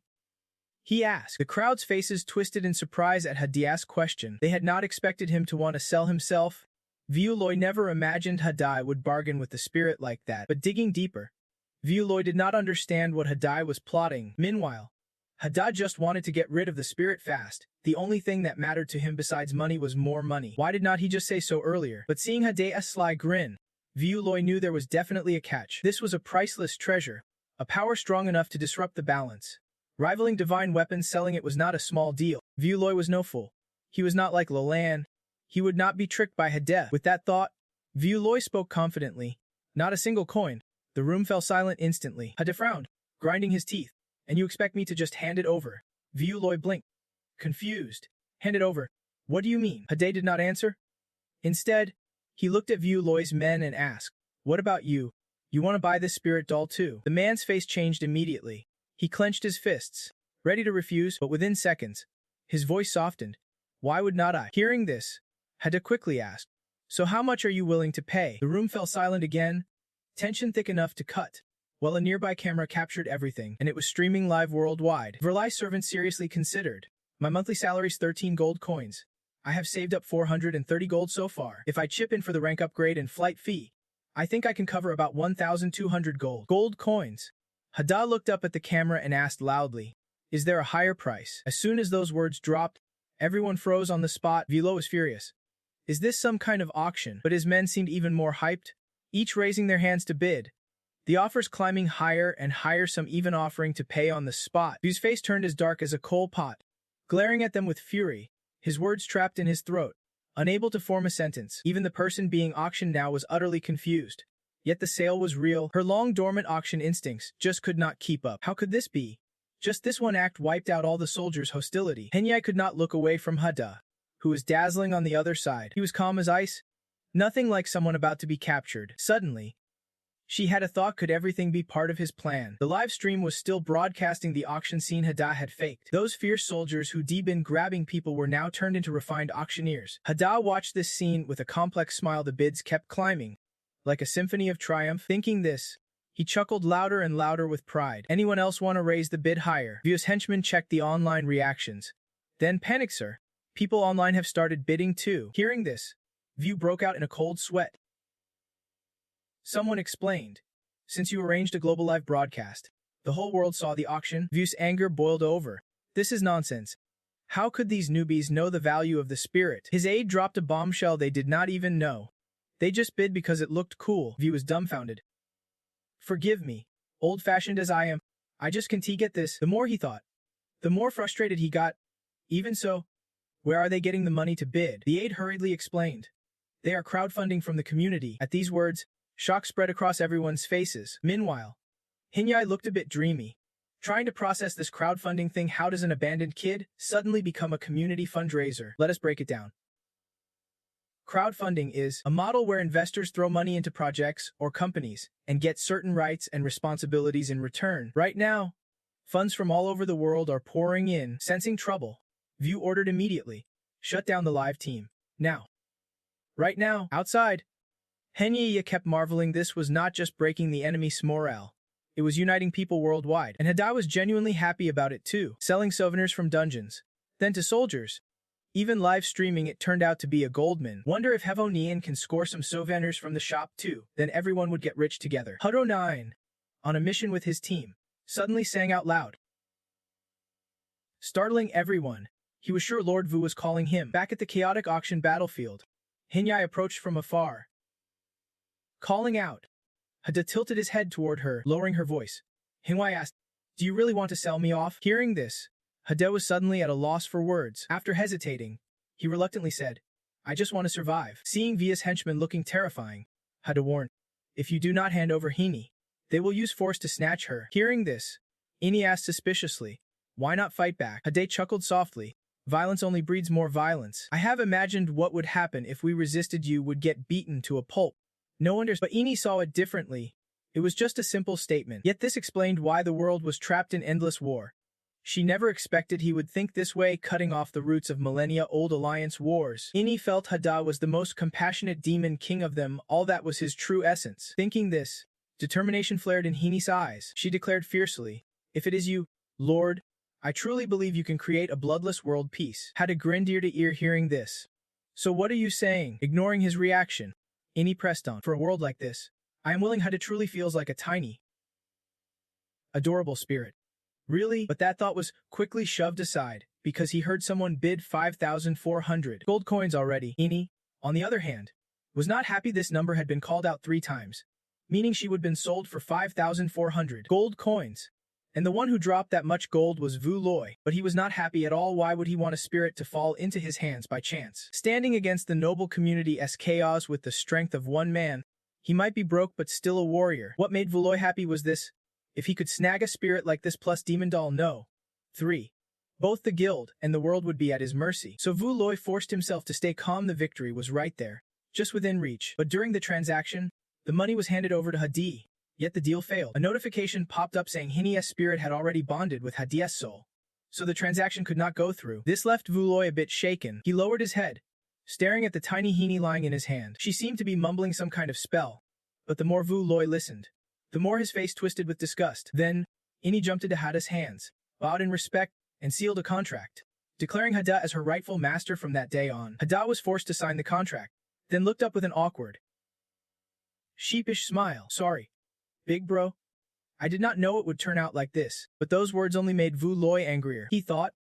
He asked. The crowd's faces twisted in surprise at Hada's question. They had not expected him to want to sell himself. Vu Loi never imagined Hada would bargain with the spirit like that. But digging deeper, Vu Loi did not understand what Hada was plotting. Meanwhile, Hada just wanted to get rid of the spirit fast. The only thing that mattered to him besides money was more money. Why did not he just say so earlier? But seeing Hada's sly grin, Vu Loi knew there was definitely a catch. This was a priceless treasure, a power strong enough to disrupt the balance. Rivaling divine weapons, selling it was not a small deal. Vu Loi was no fool. He was not like Lolan. He would not be tricked by Hada. With that thought, Vu Loi spoke confidently. Not a single coin. The room fell silent instantly. Hada frowned, grinding his teeth. And you expect me to just hand it over? Vu Loi blinked, confused. Hand it over? What do you mean? Hada did not answer. Instead, he looked at Vu Loi's men and asked, what about you? You want to buy this spirit doll too? The man's face changed immediately. He clenched his fists, ready to refuse, but within seconds, his voice softened. Why would not I? Hearing this, Hada quickly asked, so how much are you willing to pay? The room fell silent again, tension thick enough to cut, while a nearby camera captured everything, and it was streaming live worldwide. Verlai's servant seriously considered. My monthly salary's 13 gold coins. I have saved up 430 gold so far. If I chip in for the rank upgrade and flight fee, I think I can cover about 1,200 gold. Gold coins. Hada looked up at the camera and asked loudly, is there a higher price? As soon as those words dropped, everyone froze on the spot. Vu Loi was furious. Is this some kind of auction? But his men seemed even more hyped, each raising their hands to bid. The offers climbing higher and higher, some even offering to pay on the spot. Vu's face turned as dark as a coal pot, glaring at them with fury, his words trapped in his throat, unable to form a sentence. Even the person being auctioned now was utterly confused. Yet the sale was real. Her long-dormant auction instincts just could not keep up. How could this be? Just this one act wiped out all the soldiers' hostility. Henyai could not look away from Hada, who was dazzling on the other side. He was calm as ice, nothing like someone about to be captured. Suddenly, she had a thought. Could everything be part of his plan? The live stream was still broadcasting the auction scene Hada had faked. Those fierce soldiers who'd been grabbing people were now turned into refined auctioneers. Hada watched this scene with a complex smile. The bids kept climbing, like a symphony of triumph. Thinking this, he chuckled louder and louder with pride. Anyone else want to raise the bid higher? Vu's henchmen checked the online reactions. Then panic, sir. People online have started bidding too. Hearing this, Vu broke out in a cold sweat. Someone explained. Since you arranged a global live broadcast, the whole world saw the auction. Vu's anger boiled over. This is nonsense. How could these newbies know the value of the spirit? His aide dropped a bombshell. They did not even know. They just bid because it looked cool. Vu was dumbfounded. Forgive me, old-fashioned as I am, I just can't get this. The more he thought, the more frustrated he got. Even so, where are they getting the money to bid? The aide hurriedly explained. They are crowdfunding from the community. At these words, shock spread across everyone's faces. Meanwhile, Henyai looked a bit dreamy, trying to process this crowdfunding thing. How does an abandoned kid suddenly become a community fundraiser? Let us break it down. Crowdfunding is a model where investors throw money into projects or companies and get certain rights and responsibilities in return. Right now, funds from all over the world are pouring in. Sensing trouble, Vu ordered immediately, shut down the live team. Now. Right now, outside. Henyai kept marveling. This was not just breaking the enemy's morale. It was uniting people worldwide. And Hada was genuinely happy about it too. Selling souvenirs from dungeons, then to soldiers. Even live streaming it turned out to be a goldmine. Wonder if Hevonian can score some souvenirs from the shop too. Then everyone would get rich together. Hudo 9. On a mission with his team, suddenly sang out loud, startling everyone. He was sure Lord Vu was calling him. Back at the chaotic auction battlefield, Hinyai approached from afar, calling out. Hada tilted his head toward her, lowering her voice. Hinyai asked, "Do you really want to sell me off?" Hearing this, Hada was suddenly at a loss for words. After hesitating, he reluctantly said, "I just want to survive." Seeing Via's henchmen looking terrifying, Hada warned, "If you do not hand over Hini, they will use force to snatch her." Hearing this, Ini asked suspiciously, "Why not fight back?" Hada chuckled softly, "Violence only breeds more violence. I have imagined what would happen if we resisted. You would get beaten to a pulp." No wonder, but Ini saw it differently. It was just a simple statement, yet this explained why the world was trapped in endless war. She never expected he would think this way, cutting off the roots of millennia-old alliance wars. Ini felt Hada was the most compassionate demon king of them all. That was his true essence. Thinking this, determination flared in Hini's eyes. She declared fiercely, "If it is you, Lord, I truly believe you can create a bloodless world peace." Hada grinned ear to ear hearing this. "So what are you saying?" Ignoring his reaction, Ini pressed on. "For a world like this, I am willing." Hada truly feels like a tiny, adorable spirit. Really? But that thought was quickly shoved aside, because he heard someone bid 5,400 gold coins already. Ini, on the other hand, was not happy. This number had been called out 3 times, meaning she would have been sold for 5,400 gold coins. And the one who dropped that much gold was Vu Loi, but he was not happy at all. Why would he want a spirit to fall into his hands by chance? Standing against the noble community's chaos with the strength of one man, he might be broke but still a warrior. What made Vu Loi happy was this: if he could snag a spirit like this plus Demon Doll No. 3. Both the guild and the world would be at his mercy. So Vu Loi forced himself to stay calm. The victory was right there, just within reach. But during the transaction, the money was handed over to Hadi. Yet the deal failed. A notification popped up saying Hini's spirit had already bonded with Hadi's soul, so the transaction could not go through. This left Vu Loi a bit shaken. He lowered his head, staring at the tiny Hini lying in his hand. She seemed to be mumbling some kind of spell, but the more Vu Loi listened, the more his face twisted with disgust. Then, Ini jumped into Hada's hands, bowed in respect, and sealed a contract, declaring Hada as her rightful master. From that day on, Hada was forced to sign the contract, then looked up with an awkward, sheepish smile. "Sorry, big bro. I did not know it would turn out like this." But those words only made Vu Loi angrier. He thought,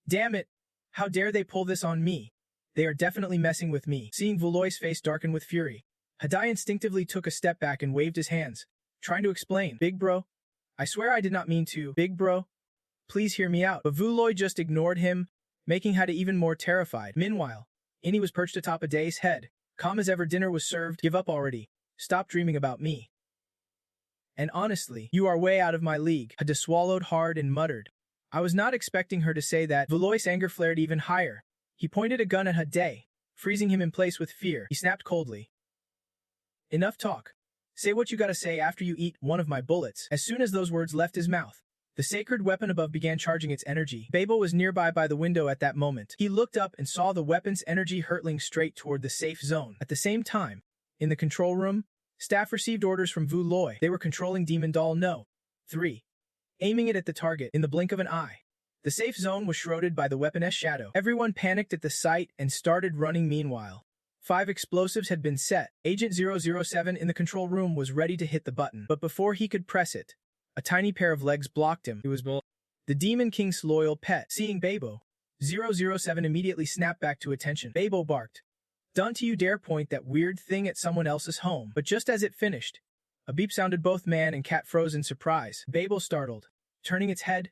"Damn it, how dare they pull this on me? They are definitely messing with me." Seeing Vu Loi's face darken with fury, Hada instinctively took a step back and waved his hands, trying to explain. "Big bro, I swear I did not mean to. Big bro, please hear me out." But Vu Loi just ignored him, making Hada even more terrified. Meanwhile, Ini was perched atop Hada's head. Calm as ever. "Dinner was served. Give up already. Stop dreaming about me. And honestly, you are way out of my league." Hada swallowed hard and muttered, "I was not expecting her to say that." Vu Loi's anger flared even higher. He pointed a gun at Hada, freezing him in place with fear. He snapped coldly, "Enough talk. Say what you gotta say after you eat one of my bullets." As soon as those words left his mouth, the sacred weapon above began charging its energy. Babel was nearby by the window at that moment. He looked up and saw the weapon's energy hurtling straight toward the safe zone. At the same time, in the control room, staff received orders from Vu Loi. They were controlling Demon Doll No. 3, aiming it at the target. In the blink of an eye, the safe zone was shrouded by the weapon's shadow. Everyone panicked at the sight and started running. Meanwhile, 5 explosives had been set. Agent 007 in the control room was ready to hit the button, but before he could press it, a tiny pair of legs blocked him. It was the Demon King's loyal pet. Seeing Babo, 007 immediately snapped back to attention. Babo barked, "Don't you dare point that weird thing at someone else's home." But just as it finished, a beep sounded. Both man and cat froze in surprise. Babo startled, turning its head,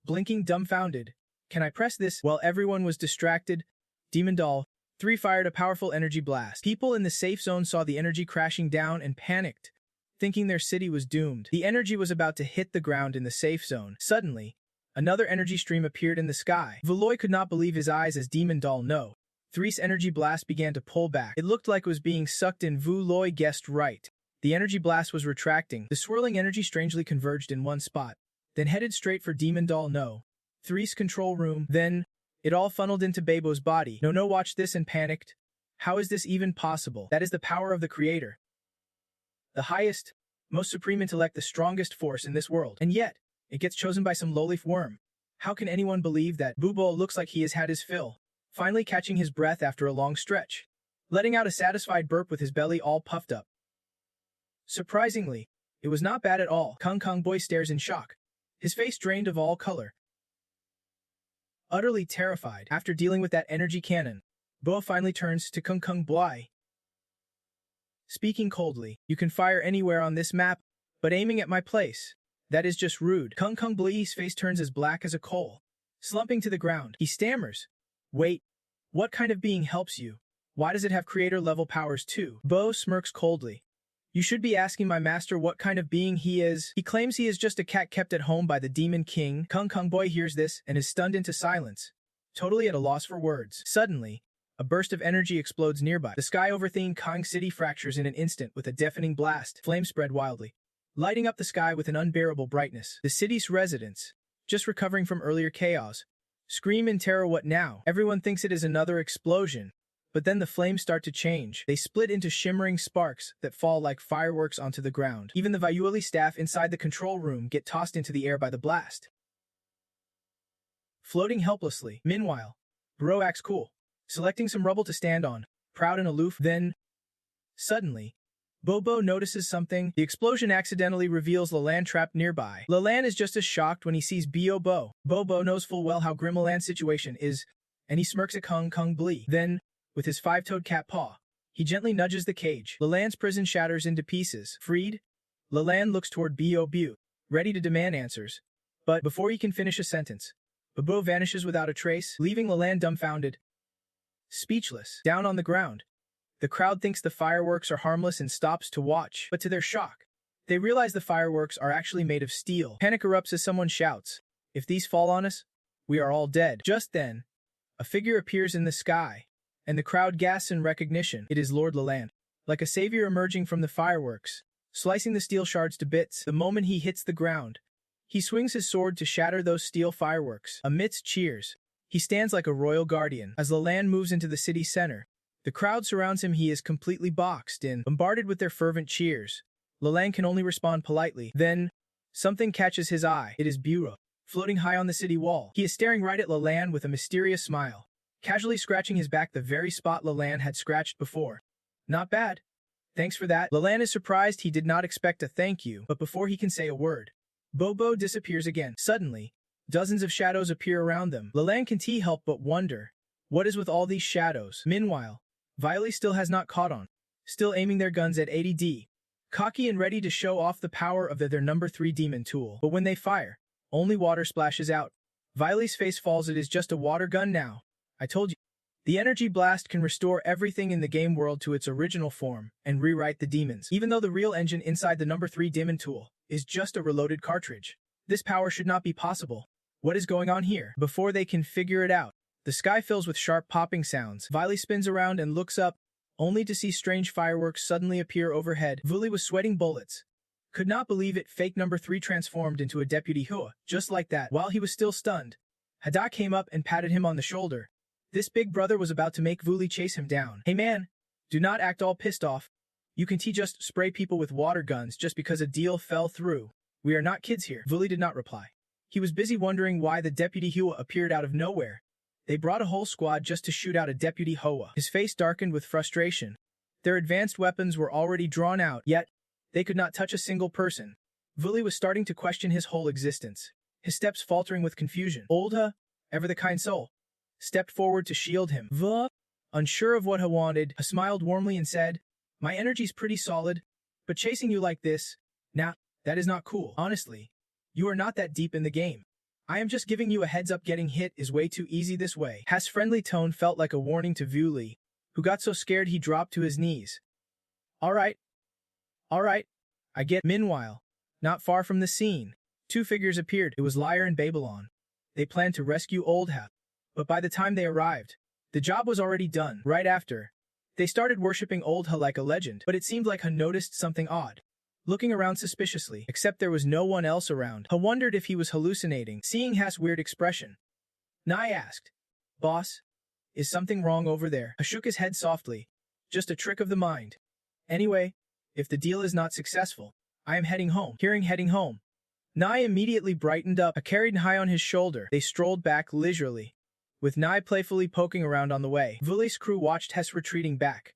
blinking dumbfounded. "Can I press this?" While everyone was distracted, Demon Doll 3 fired a powerful energy blast. People in the safe zone saw the energy crashing down and panicked, thinking their city was doomed. The energy was about to hit the ground in the safe zone. Suddenly, another energy stream appeared in the sky. Vu Loi could not believe his eyes as Demon Doll No. 3's energy blast began to pull back. It looked like it was being sucked in. Vu Loi guessed right. The energy blast was retracting. The swirling energy strangely converged in one spot, then headed straight for Demon Doll No. 3's control room. Then, it all funneled into Babo's body. No watched this and panicked. How is this even possible? That is the power of the Creator. The highest, most supreme intellect, the strongest force in this world. And yet, it gets chosen by some lowleaf worm. How can anyone believe that? Bubo looks like he has had his fill, finally catching his breath after a long stretch, letting out a satisfied burp with his belly all puffed up. Surprisingly, It was not bad at all. Kung Kung Boy stares in shock, his face drained of all color. Utterly terrified, after dealing with that energy cannon, Bo finally turns to Kung Kung Boy. Speaking coldly, you can fire anywhere on this map, but aiming at my place, that is just rude. Kung Kung Boy's face turns as black as a coal. Slumping to the ground, he stammers. Wait, what kind of being helps you? Why does it have creator-level powers too? Bo smirks coldly. You should be asking my master what kind of being he is. He claims he is just a cat kept at home by the Demon King. Kung Kung Boy hears this and is stunned into silence, totally at a loss for words. Suddenly, a burst of energy explodes nearby. The sky over Thing Kong City fractures in an instant with a deafening blast. Flames spread wildly, lighting up the sky with an unbearable brightness. The city's residents, just recovering from earlier chaos, scream in terror. What now? Everyone thinks it is another explosion. But then the flames start to change. They split into shimmering sparks that fall like fireworks onto the ground. Even the Viuli staff inside the control room get tossed into the air by the blast, floating helplessly. Meanwhile, Bro acts cool, selecting some rubble to stand on, proud and aloof. Then, suddenly, Bobo notices something. The explosion accidentally reveals Lalan trapped nearby. Lalan is just as shocked when he sees Bobo. Bobo knows full well how grim Lalan's situation is, and he smirks at Kung Kung Blee. Then, with his five-toed cat paw, he gently nudges the cage. Lalan's prison shatters into pieces. Freed, Lalan looks toward Bobo, ready to demand answers. But before he can finish a sentence, Bobo vanishes without a trace, leaving Lalan dumbfounded, speechless. Down on the ground, the crowd thinks the fireworks are harmless and stops to watch. But to their shock, they realize the fireworks are actually made of steel. Panic erupts as someone shouts, "If these fall on us, we are all dead." Just then, a figure appears in the sky, and the crowd gasps in recognition. It is Lord Lalan, like a savior emerging from the fireworks, slicing the steel shards to bits. The moment he hits the ground, he swings his sword to shatter those steel fireworks. Amidst cheers, he stands like a royal guardian. As Lalan moves into the city center, the crowd surrounds him. He is completely boxed in, bombarded with their fervent cheers. Lalan can only respond politely. Then, something catches his eye. It is Buro, floating high on the city wall. He is staring right at Lalan with a mysterious smile, casually scratching his back, the very spot Lalan had scratched before. Not bad. Thanks for that. Lalan is surprised. He did not expect a thank you, but before he can say a word, Bobo disappears again. Suddenly, dozens of shadows appear around them. Lalan can't help but wonder, what is with all these shadows? Meanwhile, Violi still has not caught on, still aiming their guns at ADD, cocky and ready to show off the power of their number 3 demon tool. But when they fire, only water splashes out. Violi's face falls. It is just a water gun now. I told you. The energy blast can restore everything in the game world to its original form and rewrite the demons. Even though the real engine inside the number 3 demon tool is just a reloaded cartridge, this power should not be possible. What is going on here? Before they can figure it out, the sky fills with sharp popping sounds. Violi spins around and looks up, only to see strange fireworks suddenly appear overhead. Vuli was sweating bullets. Could not believe it. Fake number 3 transformed into a deputy Hua, just like that. While he was still stunned, Hada came up and patted him on the shoulder. This big brother was about to make Vuli chase him down. Hey man, do not act all pissed off. You can just spray people with water guns just because a deal fell through. We are not kids here. Vuli did not reply. He was busy wondering why the deputy Hua appeared out of nowhere. They brought a whole squad just to shoot out a deputy Hoa. His face darkened with frustration. Their advanced weapons were already drawn out, yet they could not touch a single person. Vuli was starting to question his whole existence, his steps faltering with confusion. Old Ha, ever the kind soul, stepped forward to shield him. Vuh, unsure of what Ha wanted, Ha smiled warmly and said, "My energy's pretty solid, but chasing you like this, nah, that is not cool. Honestly, you are not that deep in the game. I am just giving you a heads up. Getting hit is way too easy this way." Ha's friendly tone felt like a warning to Vuli, who got so scared he dropped to his knees. Alright, I get. Meanwhile, not far from the scene, 2 figures appeared. It was Lyre and Babylon. They planned to rescue Old Ha, but by the time they arrived, the job was already done. Right after, they started worshipping Old Ha like a legend, but it seemed like Ha noticed something odd, looking around suspiciously, except there was no one else around. Ha wondered if he was hallucinating, seeing Ha's weird expression. Nai asked, "Boss, is something wrong over there?" Ha shook his head softly. "Just a trick of the mind. Anyway, if the deal is not successful, I am heading home." Hearing heading home, Nai immediately brightened up. Ha carried Nai on his shoulder. They strolled back leisurely, with Nai playfully poking around on the way. Vuli's crew watched Hess retreating back,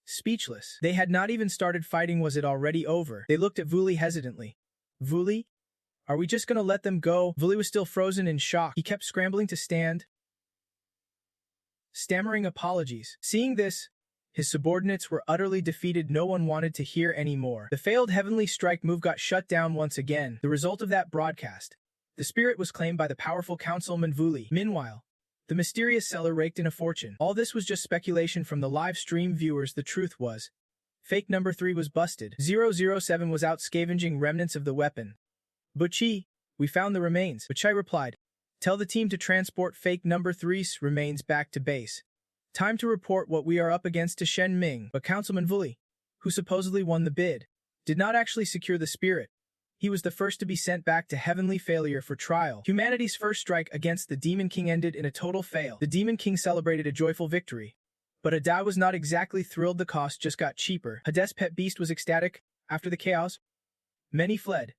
Speechless. They had not even started fighting, was it already over? They looked at Vuli hesitantly. Vuli? Are we just gonna let them go? Vuli was still frozen in shock. He kept scrambling to stand, stammering apologies. Seeing this, his subordinates were utterly defeated. No one wanted to hear any more. The failed heavenly strike move got shut down once again. The result of that broadcast. The spirit was claimed by the powerful councilman Vuli. Meanwhile, the mysterious seller raked in a fortune. All this was just speculation from the live stream viewers. The truth was, fake number 3 was busted. 007 was out scavenging remnants of the weapon. Buchi, we found the remains. Buchi replied, tell the team to transport fake number 3's remains back to base. Time to report what we are up against to Shen Ming. But Councilman Vuli, who supposedly won the bid, did not actually secure the spirit. He was the first to be sent back to heavenly failure for trial. Humanity's first strike against the Demon King ended in a total fail. The Demon King celebrated a joyful victory. But Adai was not exactly thrilled. The cost just got cheaper. Hades' pet beast was ecstatic. After the chaos, many fled,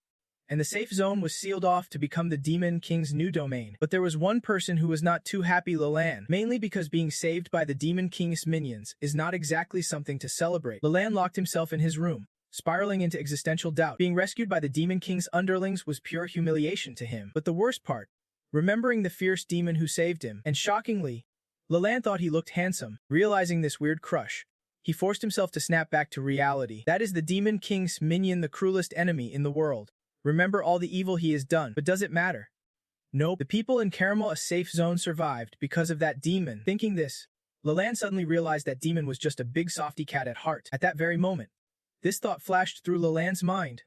and the safe zone was sealed off to become the Demon King's new domain. But there was one person who was not too happy, Leland, mainly because being saved by the Demon King's minions is not exactly something to celebrate. Leland locked himself in his room, spiraling into existential doubt. Being rescued by the Demon King's underlings was pure humiliation to him. But the worst part, remembering the fierce demon who saved him, and shockingly, Leland thought he looked handsome. Realizing this weird crush, he forced himself to snap back to reality. That is the Demon King's minion, the cruelest enemy in the world. Remember all the evil he has done, but does it matter? Nope. The people in Caramel, a safe zone, survived because of that demon. Thinking this, Leland suddenly realized that demon was just a big softy cat at heart. At that very moment, this thought flashed through Leland's mind,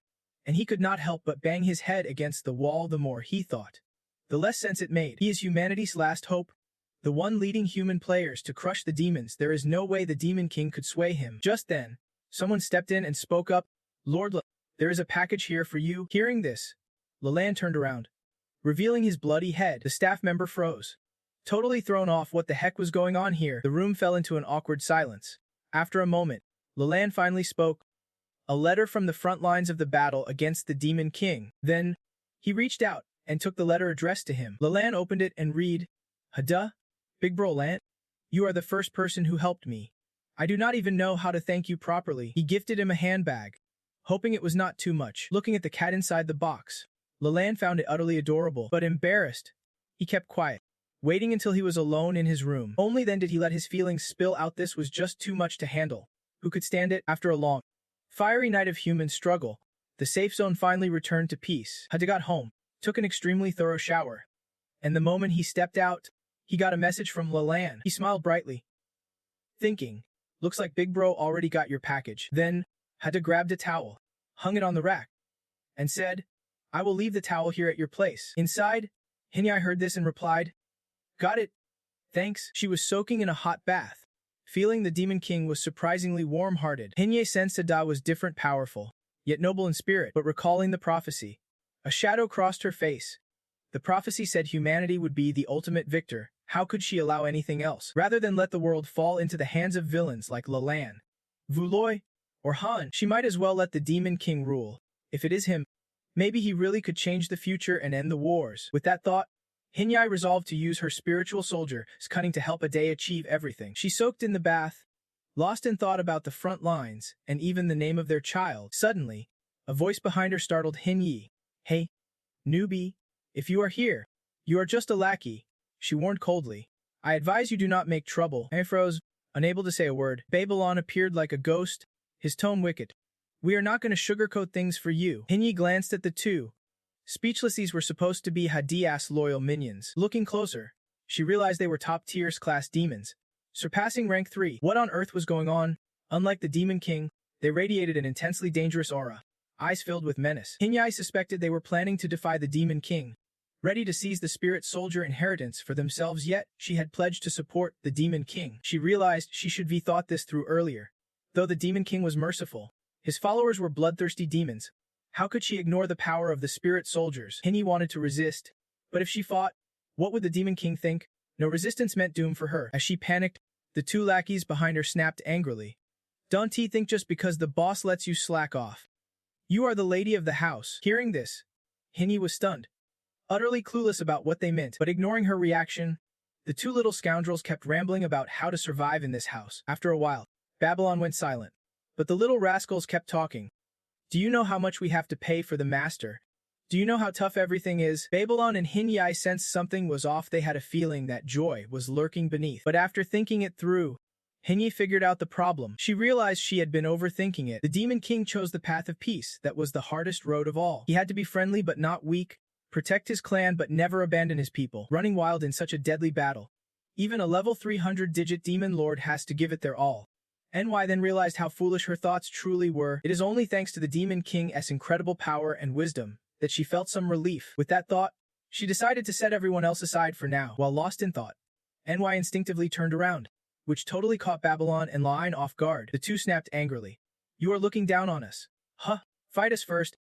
and he could not help but bang his head against the wall. The more he thought, the less sense it made. He is humanity's last hope, the one leading human players to crush the demons. There is no way the Demon King could sway him. Just then, someone stepped in and spoke up. Lord there is a package here for you. Hearing this, Leland turned around, revealing his bloody head. The staff member froze, totally thrown off. What the heck was going on here? The room fell into an awkward silence. After a moment, Leland finally spoke. A letter from the front lines of the battle against the Demon King. Then, he reached out and took the letter addressed to him. Leland opened it and read, Hada, Big Bro Lant, you are the first person who helped me. I do not even know how to thank you properly. He gifted him a handbag, hoping it was not too much. Looking at the cat inside the box, Leland found it utterly adorable. But embarrassed, he kept quiet, waiting until he was alone in his room. Only then did he let his feelings spill out. This was just too much to handle. Who could stand it? After a long, fiery night of human struggle, the safe zone finally returned to peace. Hada got home, took an extremely thorough shower, and the moment he stepped out, he got a message from Leland. He smiled brightly, thinking, looks like Big Bro already got your package. Then, Hada grabbed a towel, hung it on the rack, and said, I will leave the towel here at your place. Inside, Hinyai heard this and replied, got it. Thanks. She was soaking in a hot bath, feeling the Demon King was surprisingly warm-hearted. Hinyai sensed Hada was different, powerful, yet noble in spirit. But recalling the prophecy, a shadow crossed her face. The prophecy said humanity would be the ultimate victor. How could she allow anything else? Rather than let the world fall into the hands of villains like Leland, Vuloy, or Han, she might as well let the Demon King rule. If it is him, maybe he really could change the future and end the wars. With that thought, Hinyai resolved to use her spiritual soldier's cunning to help Ade achieve everything. She soaked in the bath, lost in thought about the front lines, and even the name of their child. Suddenly, a voice behind her startled Hinyai. Hey, newbie, if you are here, you are just a lackey, she warned coldly. I advise you do not make trouble. I froze, unable to say a word. Babylon appeared like a ghost, his tone wicked. We are not going to sugarcoat things for you. Hinyai glanced at the two. Speechless, these were supposed to be Hadia's loyal minions. Looking closer, she realized they were top-tier class demons, surpassing rank 3. What on earth was going on? Unlike the Demon King, they radiated an intensely dangerous aura, eyes filled with menace. Hinyai suspected they were planning to defy the Demon King, ready to seize the spirit soldier inheritance for themselves. Yet, she had pledged to support the Demon King. She realized she should have thought this through earlier. Though the Demon King was merciful, his followers were bloodthirsty demons. How could she ignore the power of the spirit soldiers? Hinyai wanted to resist, but if she fought, what would the Demon King think? No resistance meant doom for her. As she panicked, the two lackeys behind her snapped angrily. Don't you think just because the boss lets you slack off, you are the lady of the house? Hearing this, Hinyai was stunned, utterly clueless about what they meant. But ignoring her reaction, the two little scoundrels kept rambling about how to survive in this house. After a while, Babylon went silent. But the little rascals kept talking. Do you know how much we have to pay for the master? Do you know how tough everything is? Babylon and Hinyai sensed something was off. They had a feeling that joy was lurking beneath. But after thinking it through, Hinyai figured out the problem. She realized she had been overthinking it. The Demon King chose the path of peace. That was the hardest road of all. He had to be friendly but not weak, protect his clan but never abandon his people, running wild in such a deadly battle. Even a level 300-digit demon lord has to give it their all. NY then realized how foolish her thoughts truly were. It is only thanks to the Demon King's incredible power and wisdom that she felt some relief. With that thought, she decided to set everyone else aside for now. While lost in thought, NY instinctively turned around, which totally caught Babylon and Line off guard. The two snapped angrily. You are looking down on us. Huh? Fight us first,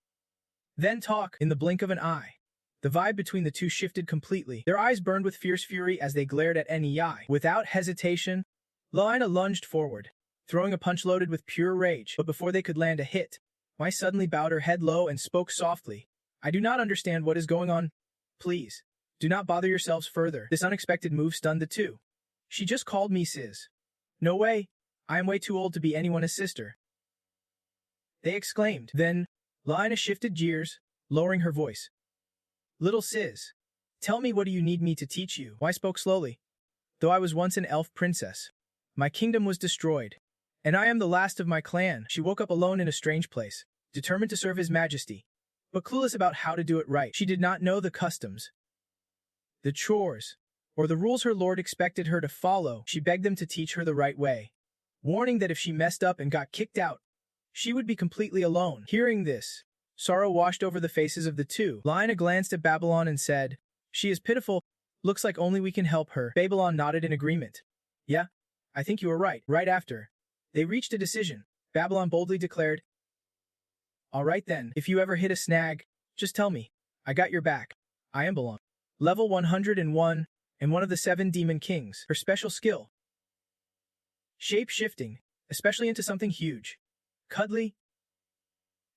then talk. In the blink of an eye, the vibe between the two shifted completely. Their eyes burned with fierce fury as they glared at NEI. Without hesitation, Lina lunged forward, throwing a punch loaded with pure rage. But before they could land a hit, Mai suddenly bowed her head low and spoke softly. I do not understand what is going on. Please, do not bother yourselves further. This unexpected move stunned the two. She just called me sis. No way. I am way too old to be anyone's sister, they exclaimed. Then, Lina shifted gears, lowering her voice. Little sis, tell me, what do you need me to teach you? Mai spoke slowly. Though I was once an elf princess, my kingdom was destroyed, and I am the last of my clan. She woke up alone in a strange place, determined to serve His Majesty, but clueless about how to do it right. She did not know the customs, the chores, or the rules her lord expected her to follow. She begged them to teach her the right way, warning that if she messed up and got kicked out, she would be completely alone. Hearing this, sorrow washed over the faces of the two. Lina glanced at Babylon and said, She is pitiful. Looks like only we can help her. Babylon nodded in agreement. Yeah, I think you are right. Right after they reached a decision, Babylon boldly declared, All right then, if you ever hit a snag, just tell me. I got your back. I am Babylon. Level 101, and one of the 7 Demon Kings. Her special skill, shape-shifting, especially into something huge, cuddly,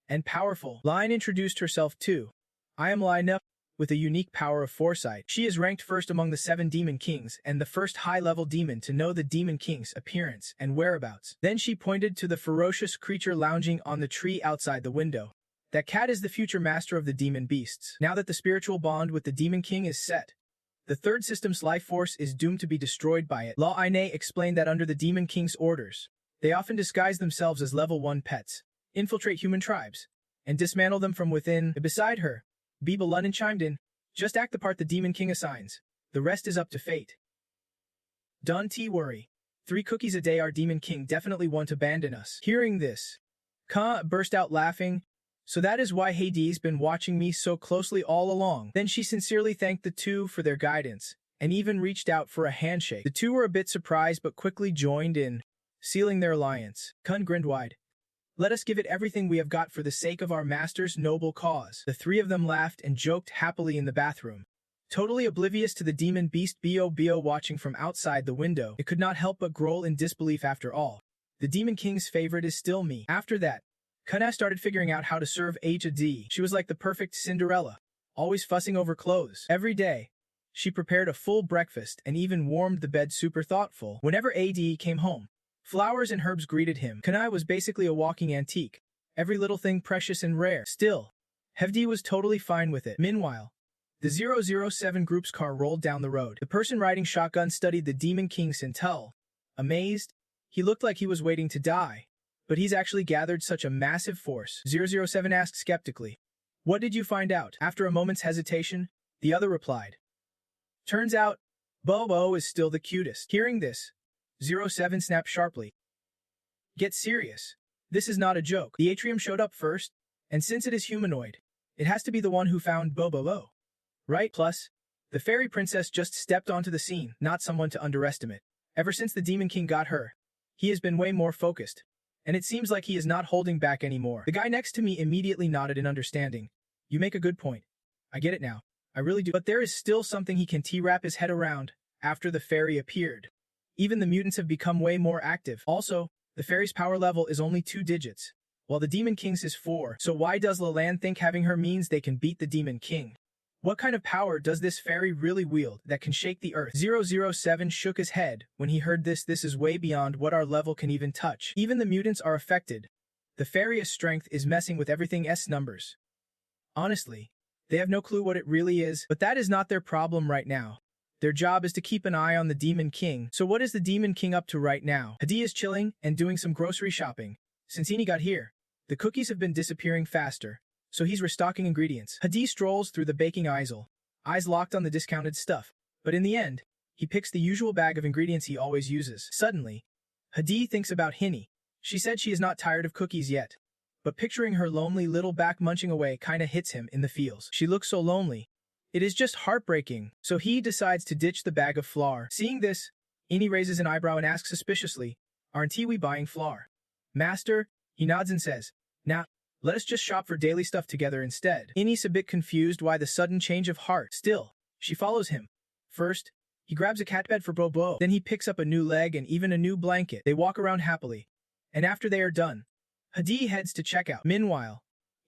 and powerful. Line introduced herself too. I am Lina, with a unique power of foresight. She is ranked first among the 7 Demon Kings and the first high-level demon to know the Demon King's appearance and whereabouts. Then she pointed to the ferocious creature lounging on the tree outside the window. That cat is the future master of the demon beasts. Now that the spiritual bond with the Demon King is set, the third system's life force is doomed to be destroyed by it. La Ine explained that under the Demon King's orders, they often disguise themselves as level 1 pets, infiltrate human tribes, and dismantle them from within. Beside her, Biba London chimed in, Just act the part the Demon King assigns. The rest is up to fate. Don't worry. 3 cookies a day, our Demon King definitely won't abandon us. Hearing this, Ka burst out laughing. So that is why Hades been watching me so closely all along. Then she sincerely thanked the two for their guidance, and even reached out for a handshake. The two were a bit surprised but quickly joined in, sealing their alliance. Kun grinned wide. Let us give it everything we have got for the sake of our master's noble cause. The 3 of them laughed and joked happily in the bathroom. Totally oblivious to the demon beast Bo watching from outside the window, it could not help but growl in disbelief. After all, the Demon King's favorite is still me. After that, Kana started figuring out how to serve HD. She was like the perfect Cinderella, always fussing over clothes. Every day, she prepared a full breakfast and even warmed the bed super thoughtful. Whenever AD came home, flowers and herbs greeted him. Kana was basically a walking antique, every little thing precious and rare. Still, Hevdi was totally fine with it. Meanwhile, the 007 group's car rolled down the road. The person riding shotgun studied the Demon King's intel. Amazed, he looked like he was waiting to die. But he's actually gathered such a massive force. 007 asked skeptically, What did you find out? After a moment's hesitation, the other replied, Turns out, Bobo is still the cutest. Hearing this, 07 snapped sharply. Get serious. This is not a joke. The atrium showed up first, and since it is humanoid, it has to be the one who found Bobo. Right? Plus, the fairy princess just stepped onto the scene, not someone to underestimate. Ever since the Demon King got her, he has been way more focused. And it seems like he is not holding back anymore. The guy next to me immediately nodded in understanding. You make a good point. I get it now. I really do. But there is still something he can wrap his head around after the fairy appeared. Even the mutants have become way more active. Also, the fairy's power level is only 2 digits, while the Demon King's is 4. So why does Lalan think having her means they can beat the Demon King? What kind of power does this fairy really wield that can shake the earth? 007 shook his head when he heard this. This is way beyond what our level can even touch. Even the mutants are affected. The fairy's strength is messing with everything's numbers. Honestly, they have no clue what it really is, but that is not their problem right now. Their job is to keep an eye on the Demon King. So what is the Demon King up to right now? Hadi is chilling and doing some grocery shopping. Since Ini got here, the cookies have been disappearing faster, so he's restocking ingredients. Hadi strolls through the baking aisle, eyes locked on the discounted stuff. But in the end, he picks the usual bag of ingredients he always uses. Suddenly, Hadi thinks about Hini. She said she is not tired of cookies yet. But picturing her lonely little back munching away kinda hits him in the feels. She looks so lonely. It is just heartbreaking. So he decides to ditch the bag of flour. Seeing this, Ini raises an eyebrow and asks suspiciously, "Aren't we buying flour?" "Master," he nods and says, "Nah, let us just shop for daily stuff together instead." Ini's a bit confused why the sudden change of heart. Still, she follows him. First, he grabs a cat bed for Bobo. Then he picks up a new leg and even a new blanket. They walk around happily. And after they are done, Hadi heads to checkout. Meanwhile,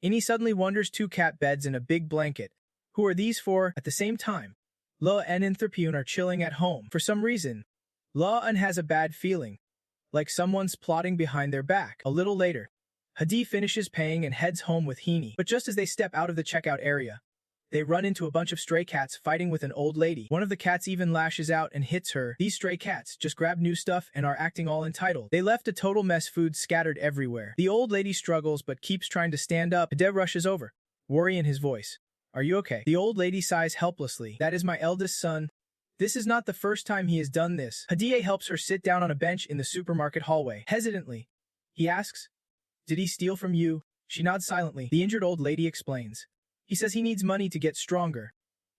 Ini suddenly wonders, 2 cat beds and a big blanket. Who are these for? At the same time, La and Intherpune are chilling at home. For some reason, La has a bad feeling, like someone's plotting behind their back. A little later, Hadi finishes paying and heads home with Hini. But just as they step out of the checkout area, they run into a bunch of stray cats fighting with an old lady. One of the cats even lashes out and hits her. These stray cats just grab new stuff and are acting all entitled. They left a total mess, food scattered everywhere. The old lady struggles but keeps trying to stand up. Hade rushes over, worry in his voice. "Are you okay?" The old lady sighs helplessly. "That is my eldest son. This is not the first time he has done this." Hadi helps her sit down on a bench in the supermarket hallway. Hesitantly, he asks, "Did he steal from you?" She nods silently. The injured old lady explains. "He says he needs money to get stronger.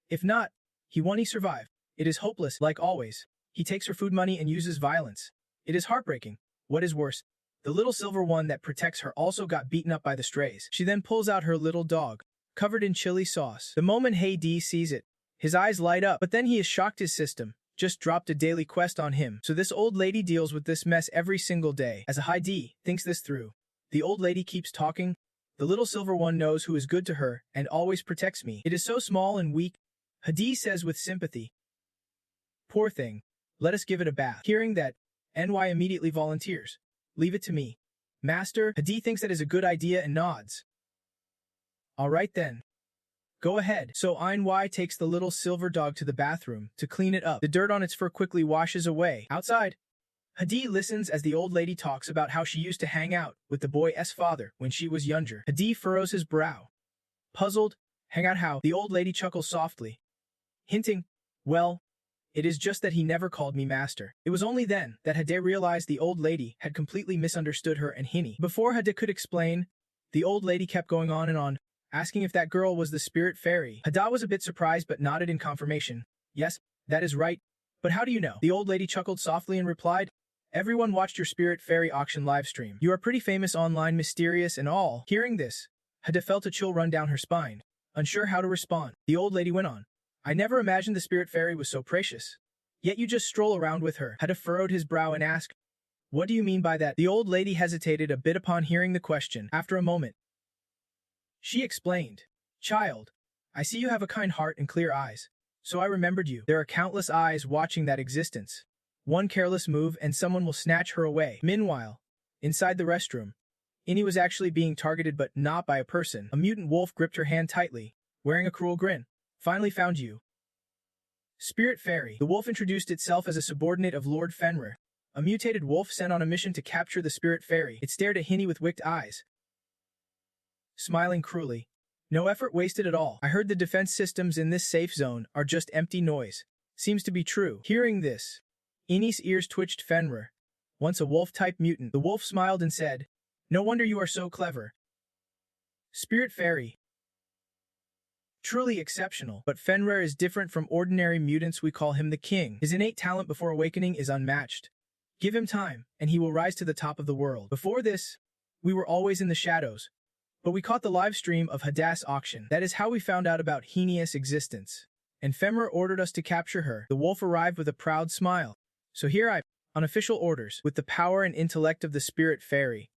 If not, he won't survive. It is hopeless, like always. He takes her food money and uses violence. It is heartbreaking. What is worse, the little silver one that protects her also got beaten up by the strays." She then pulls out her little dog, covered in chili sauce. The moment Hadi sees it, his eyes light up, but then he is shocked his system just dropped a daily quest on him. So this old lady deals with this mess every single day. As Hadi thinks this through, the old lady keeps talking. "The little silver one knows who is good to her and always protects me. It is so small and weak," Hadi says with sympathy. "Poor thing. Let us give it a bath." Hearing that, NY immediately volunteers. "Leave it to me, Master." Hadi thinks that is a good idea and nods. "All right then. Go ahead." So NY takes the little silver dog to the bathroom to clean it up. The dirt on its fur quickly washes away. Outside, Hadi listens as the old lady talks about how she used to hang out with the boy's father when she was younger. Hadi furrows his brow. Puzzled, hang out how? The old lady chuckles softly, hinting, "Well, it is just that he never called me master." It was only then that Hadi realized the old lady had completely misunderstood her and Hini. Before Hadi could explain, the old lady kept going on and on, asking if that girl was the spirit fairy. Hada was a bit surprised but nodded in confirmation. "Yes, that is right. But how do you know?" The old lady chuckled softly and replied, "Everyone watched your spirit fairy auction livestream. You are pretty famous online, mysterious and all." Hearing this, Hada felt a chill run down her spine, unsure how to respond. The old lady went on, "I never imagined the spirit fairy was so precious. Yet you just stroll around with her." Hada furrowed his brow and asked, "What do you mean by that?" The old lady hesitated a bit upon hearing the question. After a moment, she explained, "Child, I see you have a kind heart and clear eyes. So I remembered you. There are countless eyes watching that existence. One careless move and someone will snatch her away." Meanwhile, inside the restroom, Ini was actually being targeted but not by a person. A mutant wolf gripped her hand tightly, wearing a cruel grin. "Finally found you, Spirit Fairy." The wolf introduced itself as a subordinate of Lord Fenrir, a mutated wolf sent on a mission to capture the Spirit Fairy. It stared at Hini with wicked eyes, smiling cruelly. "No effort wasted at all. I heard the defense systems in this safe zone are just empty noise. Seems to be true." Hearing this, Ini's ears twitched. Fenrir, once a wolf-type mutant. The wolf smiled and said, "No wonder you are so clever, Spirit Fairy. Truly exceptional. But Fenrir is different from ordinary mutants. We call him the king. His innate talent before awakening is unmatched. Give him time, and he will rise to the top of the world. Before this, we were always in the shadows. But we caught the live stream of Hada's auction. That is how we found out about Henia's existence. And Fenrir ordered us to capture her." The wolf arrived with a proud smile. "So here I, on official orders, with the power and intellect of the Spirit Fairy.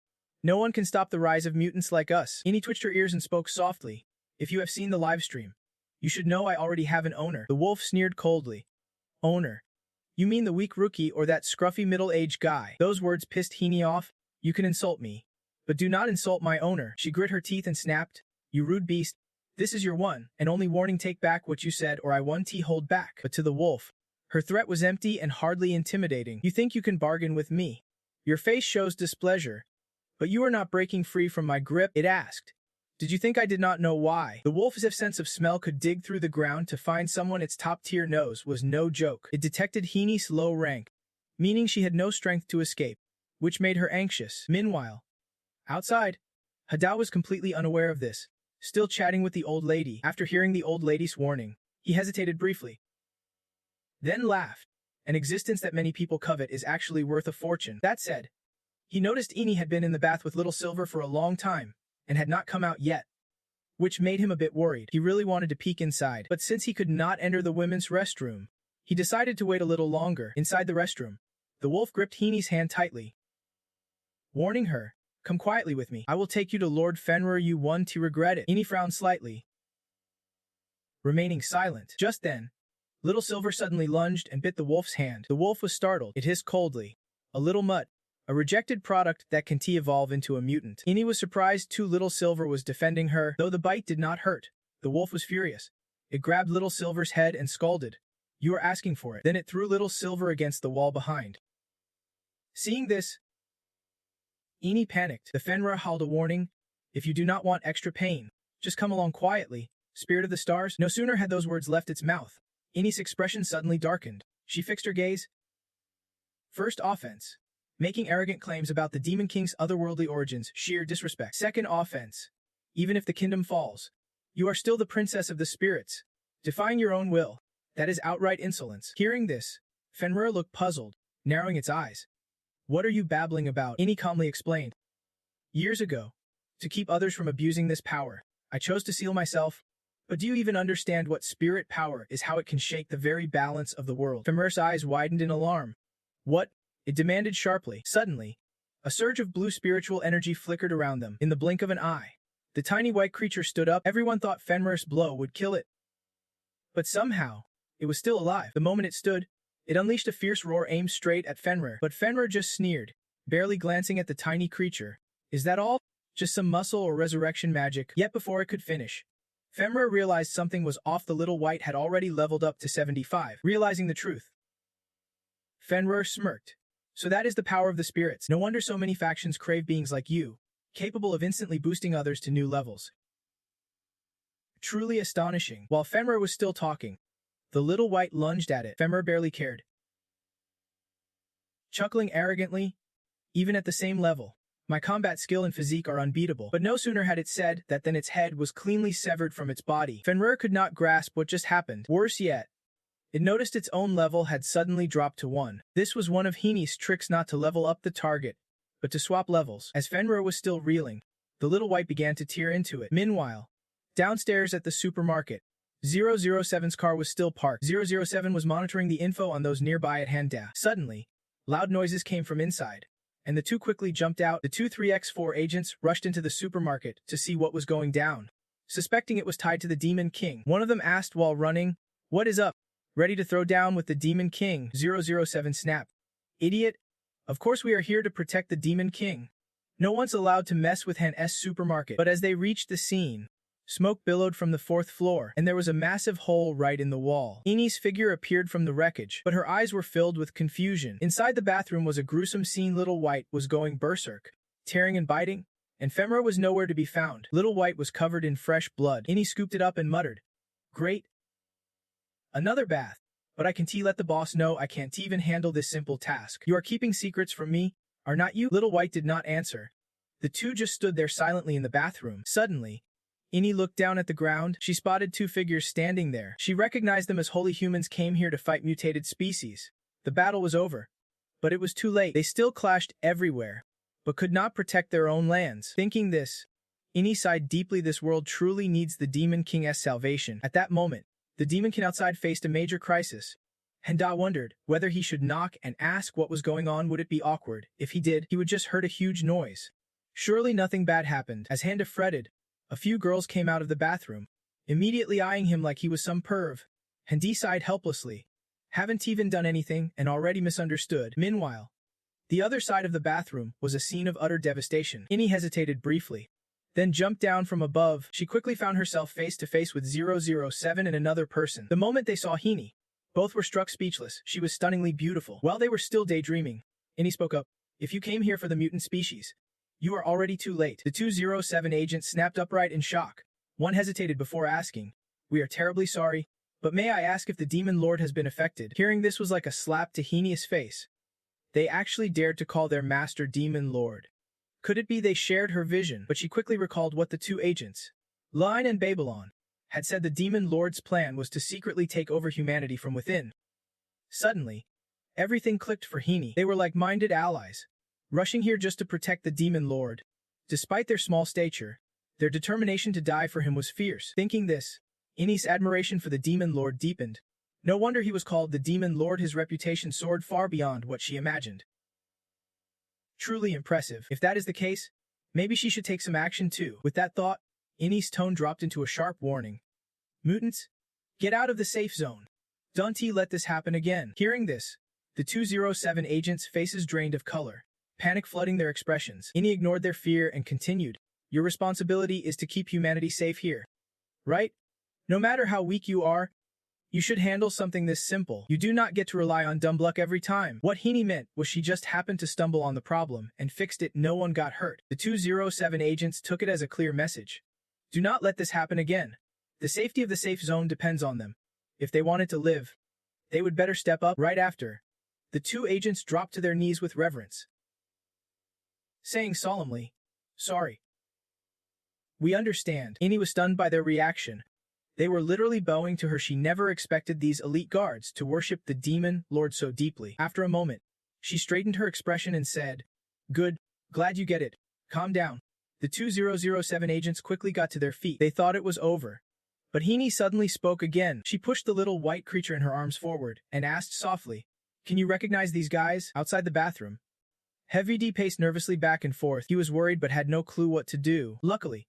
No one can stop the rise of mutants like us." Ini twitched her ears and spoke softly. "If you have seen the live stream, You should know I already have an owner. The wolf sneered coldly. Owner? You mean the weak rookie or that scruffy middle-aged guy? Those words pissed Heaney off. You can insult me, but do not insult my owner. She grit her teeth and snapped. You rude beast. This is your one and only warning. Take back what you said or I won't hold back. But to the wolf, her threat was empty and hardly intimidating. You think you can bargain with me? Your face shows displeasure. But you are not breaking free from my grip, it asked. Did you think I did not know why? The wolf's sense of smell could dig through the ground to find someone its top-tier nose was no joke. It detected Heaney's low rank, meaning she had no strength to escape, which made her anxious. Meanwhile, outside, Hadao was completely unaware of this, still chatting with the old lady. After hearing the old lady's warning, he hesitated briefly, then laughed. An existence that many people covet is actually worth a fortune. That said, he noticed Eni had been in the bath with Little Silver for a long time, and had not come out yet, which made him a bit worried. He really wanted to peek inside, but since he could not enter the women's restroom, he decided to wait a little longer. Inside the restroom, the wolf gripped Heaney's hand tightly, warning her, come quietly with me. I will take you to Lord Fenrir. You want to regret it. Eni frowned slightly, remaining silent. Just then, Little Silver suddenly lunged and bit the wolf's hand. The wolf was startled. It hissed coldly. A little mutt. A rejected product that can evolve into a mutant. Eni was surprised too. Little Silver was defending her, though the bite did not hurt. The wolf was furious. It grabbed Little Silver's head and scolded. You are asking for it. Then it threw Little Silver against the wall behind. Seeing this, Eni panicked. The Fenrir howled a warning. If you do not want extra pain, just come along quietly. Spirit of the stars. No sooner had those words left its mouth, Eni's expression suddenly darkened. She fixed her gaze. First offense. Making arrogant claims about the Demon King's otherworldly origins, sheer disrespect. Second offense. Even if the kingdom falls, you are still the princess of the spirits. Defying your own will. That is outright insolence. Hearing this, Fenrir looked puzzled, narrowing its eyes. What are you babbling about? Eni calmly explained. Years ago, to keep others from abusing this power, I chose to seal myself. But do you even understand what spirit power is, how it can shake the very balance of the world? Fenrir's eyes widened in alarm. What? It demanded sharply. Suddenly, a surge of blue spiritual energy flickered around them. In the blink of an eye, the tiny white creature stood up. Everyone thought Fenrir's blow would kill it. But somehow, it was still alive. The moment it stood, it unleashed a fierce roar aimed straight at Fenrir. But Fenrir just sneered, barely glancing at the tiny creature. Is that all? Just some muscle or resurrection magic? Yet before it could finish, Fenrir realized something was off. The little white had already leveled up to 75. Realizing the truth, Fenrir smirked. So that is the power of the spirits. No wonder so many factions crave beings like you, capable of instantly boosting others to new levels. Truly astonishing. While Fenrir was still talking, the little white lunged at it. Fenrir barely cared, chuckling arrogantly, even at the same level, my combat skill and physique are unbeatable. But no sooner had it said that than its head was cleanly severed from its body. Fenrir could not grasp what just happened. Worse yet, it noticed its own level had suddenly dropped to 1. This was one of Heaney's tricks, not to level up the target, but to swap levels. As Fenrir was still reeling, the little white began to tear into it. Meanwhile, downstairs at the supermarket, 007's car was still parked. 007 was monitoring the info on those nearby at Handa. Suddenly, loud noises came from inside, and the two quickly jumped out. The two 3x4 agents rushed into the supermarket to see what was going down. Suspecting it was tied to the Demon King, one of them asked while running, "What is up? Ready to throw down with the Demon King?" 007 snapped. Idiot. Of course we are here to protect the Demon King. No one's allowed to mess with Han's supermarket. But as they reached the scene, smoke billowed from the 4th floor, and there was a massive hole right in the wall. Eni's figure appeared from the wreckage, but her eyes were filled with confusion. Inside the bathroom was a gruesome scene. Little White was going berserk, tearing and biting, and Fenrir was nowhere to be found. Little White was covered in fresh blood. Eni scooped it up and muttered, "Great. Another bath. But I can't let the boss know. I can't even handle this simple task. You are keeping secrets from me, are not you?" Little White did not answer. The two just stood there silently in the bathroom. Suddenly, Eni looked down at the ground. She spotted two figures standing there. She recognized them as holy humans came here to fight mutated species. The battle was over, but it was too late. They still clashed everywhere, but could not protect their own lands. Thinking this, Eni sighed deeply. This world truly needs the Demon King's salvation. At that moment, the Demon King outside faced a major crisis. Henda wondered whether he should knock and ask what was going on. Would it be awkward? If he did, he would just heard a huge noise. Surely nothing bad happened. As Henda fretted, a few girls came out of the bathroom. immediately eyeing him like he was some perv. Hindi sighed helplessly. Haven't even done anything and already misunderstood. Meanwhile, the other side of the bathroom was a scene of utter devastation. Inni hesitated briefly, then jumped down from above. She quickly found herself face to face with 007 and another person. The moment they saw Inni, both were struck speechless. She was stunningly beautiful. While they were still daydreaming, Inni spoke up. If you came here for the mutant species, you are already too late. The 207 agents snapped upright in shock. One hesitated before asking, we are terribly sorry, but may I ask if the Demon Lord has been affected? Hearing this was like a slap to Henia's face. They actually dared to call their master Demon Lord. Could it be they shared her vision? But she quickly recalled what the two agents, Line and Babylon, had said the Demon Lord's plan was to secretly take over humanity from within. Suddenly, everything clicked for Heni. They were like-minded allies, rushing here just to protect the Demon Lord. Despite their small stature, their determination to die for him was fierce. Thinking this, Inni's admiration for the Demon Lord deepened. No wonder he was called the Demon Lord. His reputation soared far beyond what she imagined. Truly impressive. If that is the case, maybe she should take some action too. With that thought, Inni's tone dropped into a sharp warning. Mutants, get out of the safe zone. Don't let this happen again. Hearing this, the 207 agents' faces drained of color, panic flooding their expressions. Inni ignored their fear and continued. Your responsibility is to keep humanity safe here. Right? No matter how weak you are, you should handle something this simple. You do not get to rely on dumb luck every time. What Heni meant was she just happened to stumble on the problem and fixed it. No one got hurt. The 207 agents took it as a clear message. Do not let this happen again. The safety of the safe zone depends on them. If they wanted to live, they would better step up. Right after, the two agents dropped to their knees with reverence, saying solemnly, sorry. We understand. Inni was stunned by their reaction. They were literally bowing to her. She never expected these elite guards to worship the Demon Lord so deeply. After a moment, she straightened her expression and said, good, glad you get it. Calm down. The 2007 agents quickly got to their feet. They thought it was over. But Heni suddenly spoke again. She pushed the little white creature in her arms forward and asked softly, can you recognize these guys? Outside the bathroom, Heavy D paced nervously back and forth. He was worried but had no clue what to do. Luckily,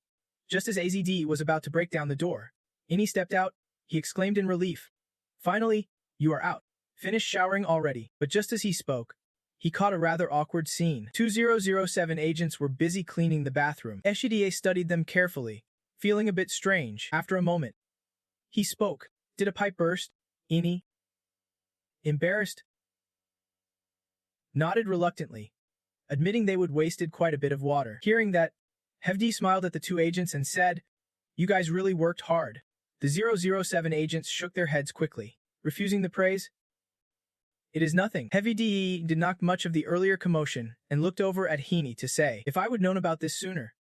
just as AZD was about to break down the door, Inni stepped out. He exclaimed in relief. Finally, you are out. Finished showering already. But just as he spoke, he caught a rather awkward scene. 2007 agents were busy cleaning the bathroom. Eshidie studied them carefully, feeling a bit strange. After a moment, he spoke. Did a pipe burst? Inni, embarrassed, nodded reluctantly, admitting they would wasted quite a bit of water. Hearing that, Hevdi smiled at the two agents and said, you guys really worked hard. The 007 agents shook their heads quickly, refusing the praise. It is nothing. Heavy DE did not much of the earlier commotion and looked over at Heni to say, if I would known about this sooner,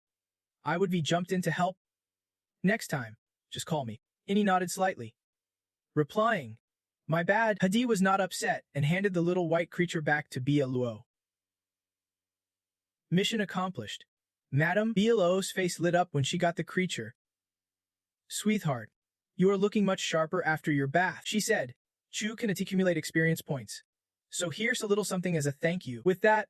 I would be jumped in to help. Next time, just call me. Inni nodded slightly, replying, my bad. Hadi was not upset and handed the little white creature back to Bia Luo. Mission accomplished. Madam, Bia Luo's face lit up when she got the creature. Sweetheart, you are looking much sharper after your bath, she said. Chu can accumulate experience points. So here's a little something as a thank you. With that,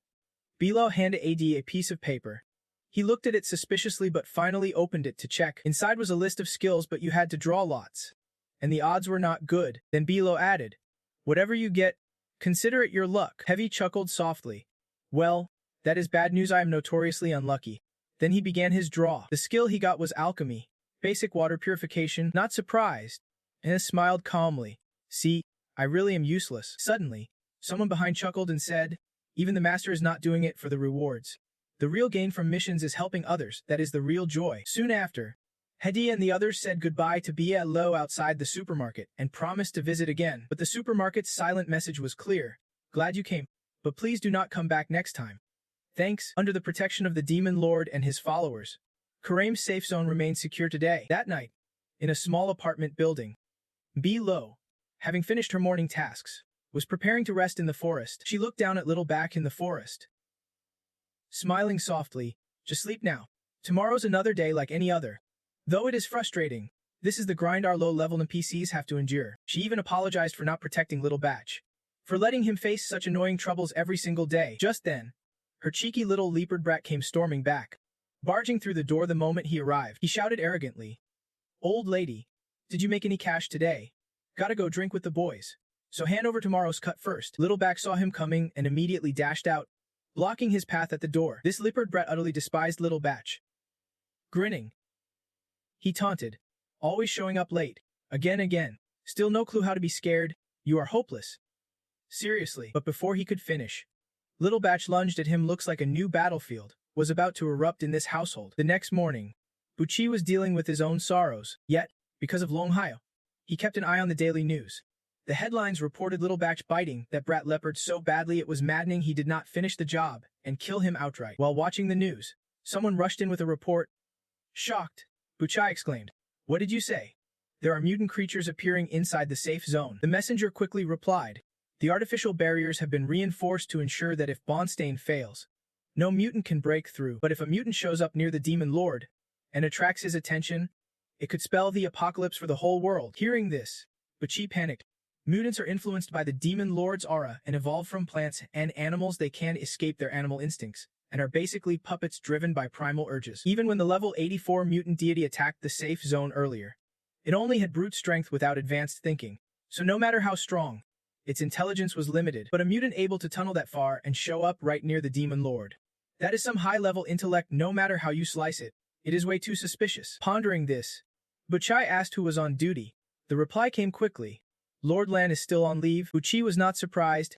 Bilo handed AD a piece of paper. He looked at it suspiciously but finally opened it to check. Inside was a list of skills but you had to draw lots. And the odds were not good. Then Bilo added, whatever you get, consider it your luck. Heavy chuckled softly. Well, that is bad news. I am notoriously unlucky. Then he began his draw. The skill he got was alchemy. Basic water purification. Not surprised. And smiled calmly. See, I really am useless. Suddenly, someone behind chuckled and said, even the master is not doing it for the rewards. The real gain from missions is helping others. That is the real joy. Soon after, Hedi and the others said goodbye to Bia Lo outside the supermarket and promised to visit again. But the supermarket's silent message was clear. Glad you came, but please do not come back next time. Thanks. Under the protection of the Demon Lord and his followers, Kareem's safe zone remained secure today. That night, in a small apartment building, Bia Lo, having finished her morning tasks, was preparing to rest in the forest. She looked down at little back in the forest, smiling softly. Just sleep now. Tomorrow's another day like any other. Though it is frustrating, this is the grind our low-level NPCs have to endure. She even apologized for not protecting little Batch, for letting him face such annoying troubles every single day. Just then, her cheeky little leopard brat came storming back. Barging through the door the moment he arrived, he shouted arrogantly, old lady, Did you make any cash today? Gotta go drink with the boys. So hand over tomorrow's cut first. Littleback saw him coming and immediately dashed out, blocking his path at the door. This leopard brat utterly despised Littlebatch. Grinning, he taunted, always showing up late. Again. Still no clue how to be scared. You are hopeless. Seriously. But before he could finish, Littlebatch lunged at him. Looks like a new battlefield was about to erupt in this household. The next morning, Buchi was dealing with his own sorrows, yet, because of Longhio, he kept an eye on the daily news. The headlines reported Littlebatch biting that brat leopard so badly it was maddening he did not finish the job and kill him outright. While watching the news, someone rushed in with a report. Shocked, Buchai exclaimed, "What did you say? There are mutant creatures appearing inside the safe zone." The messenger quickly replied, "The artificial barriers have been reinforced to ensure that if Bonstain fails, no mutant can break through. But if a mutant shows up near the Demon Lord and attracts his attention, it could spell the apocalypse for the whole world." Hearing this, Buchi panicked. Mutants are influenced by the Demon Lord's aura and evolve from plants and animals. They can't escape their animal instincts and are basically puppets driven by primal urges. Even when the level 84 mutant deity attacked the safe zone earlier, it only had brute strength without advanced thinking, so no matter how strong, its intelligence was limited. But a mutant able to tunnel that far and show up right near the Demon Lord, that is some high-level intellect. No matter how you slice it, it is way too suspicious. Pondering this, Buchai asked who was on duty. The reply came quickly. Lord Lan is still on leave. Buchi was not surprised.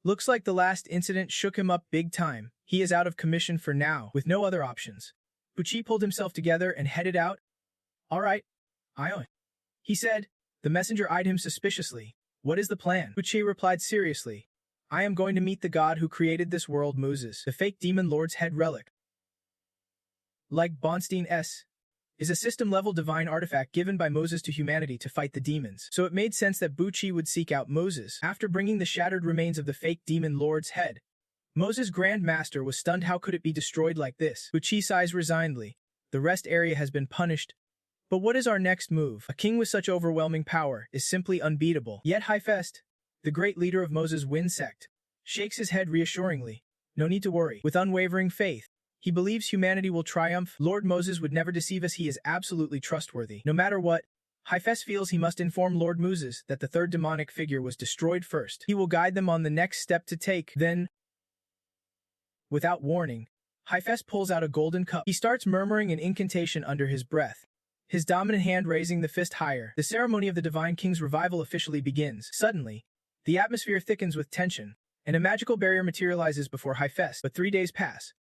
Looks like the last incident shook him up big time. He is out of commission for now, with no other options. Buchi pulled himself together and headed out. "All right, Ion," he said. The messenger eyed him suspiciously. "What is the plan?" Buchi replied seriously. "I am going to meet the god who created this world, Moses, the fake demon lord's head relic. Like Bonstein S. is a system-level divine artifact given by Moses to humanity to fight the demons. So it made sense that Buchi would seek out Moses. After bringing the shattered remains of the fake demon lord's head, Moses' Grand Master was stunned. How could it be destroyed like this? Buchi sighs resignedly. The rest area has been punished. But what is our next move? A king with such overwhelming power is simply unbeatable. Yet Highfest, the great leader of Moses' Wind sect, shakes his head reassuringly. No need to worry. With unwavering faith, he believes humanity will triumph. Lord Moses would never deceive us. He is absolutely trustworthy. No matter what, Highfest feels he must inform Lord Moses that the third demonic figure was destroyed first. He will guide them on the next step to take. Then, without warning, Highfest pulls out a golden cup. He starts murmuring an incantation under his breath, his dominant hand raising the fist higher. The ceremony of the Divine King's revival officially begins. Suddenly, the atmosphere thickens with tension, and a magical barrier materializes before Highfest. But 3 days pass,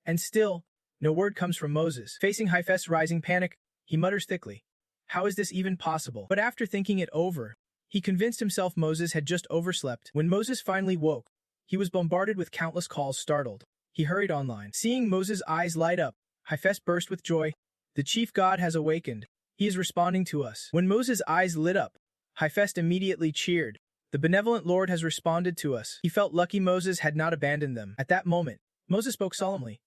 and still, no word comes from Moses. Facing Highfest's rising panic, he mutters thickly, "How is this even possible?" But after thinking it over, he convinced himself Moses had just overslept. When Moses finally woke, he was bombarded with countless calls. Startled, he hurried online. Seeing Moses' eyes light up, Highfest burst with joy. "The chief god has awakened. He is responding to us." When Moses' eyes lit up, Highfest immediately cheered. "The benevolent Lord has responded to us." He felt lucky Moses had not abandoned them. At that moment, Moses spoke solemnly.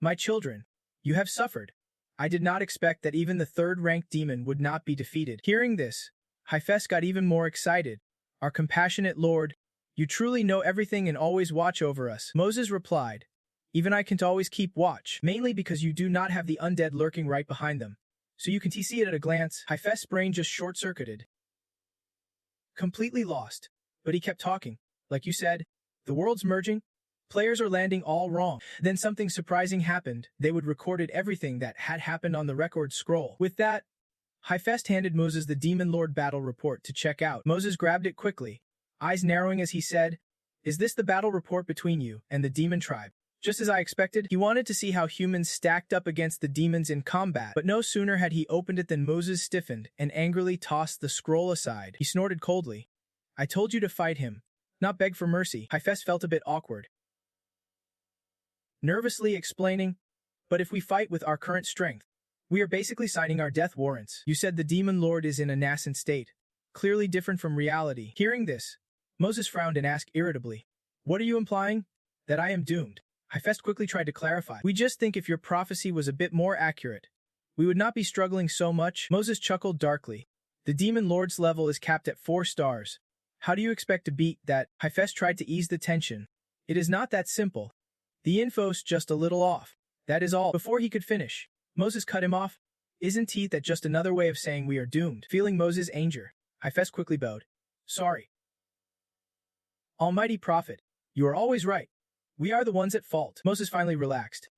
"My children, you have suffered. I did not expect that even the third-ranked demon would not be defeated." Hearing this, Highfest got even more excited. "Our compassionate Lord, you truly know everything and always watch over us." Moses replied, "Even I can't always keep watch, mainly because you do not have the undead lurking right behind them. So you can see it at a glance." Highfest's brain just short-circuited, completely lost. But he kept talking. "Like you said, the world's merging. Players are landing all wrong." Then something surprising happened. They would recorded everything that had happened on the record scroll. With that, Highfest handed Moses the Demon Lord battle report to check out. Moses grabbed it quickly, eyes narrowing as he said, "Is this the battle report between you and the demon tribe?" Just as I expected, he wanted to see how humans stacked up against the demons in combat. But no sooner had he opened it than Moses stiffened and angrily tossed the scroll aside. He snorted coldly. "I told you to fight him, not beg for mercy." Highfest felt a bit awkward, nervously explaining, "But if we fight with our current strength, we are basically signing our death warrants. You said the Demon Lord is in a nascent state, clearly different from reality." Hearing this, Moses frowned and asked irritably, "What are you implying? That I am doomed?" Highfest quickly tried to clarify. "We just think if your prophecy was a bit more accurate, we would not be struggling so much." Moses chuckled darkly. "The Demon Lord's level is capped at 4 stars. How do you expect to beat that?" Highfest tried to ease the tension. "It is not that simple. The info's just a little off. That is all." Before he could finish, Moses cut him off. Isn't that just another way of saying we are doomed? Feeling Moses' anger, Hephaestus quickly bowed. Sorry. Almighty Prophet, you are always right. We are the ones at fault. Moses finally relaxed,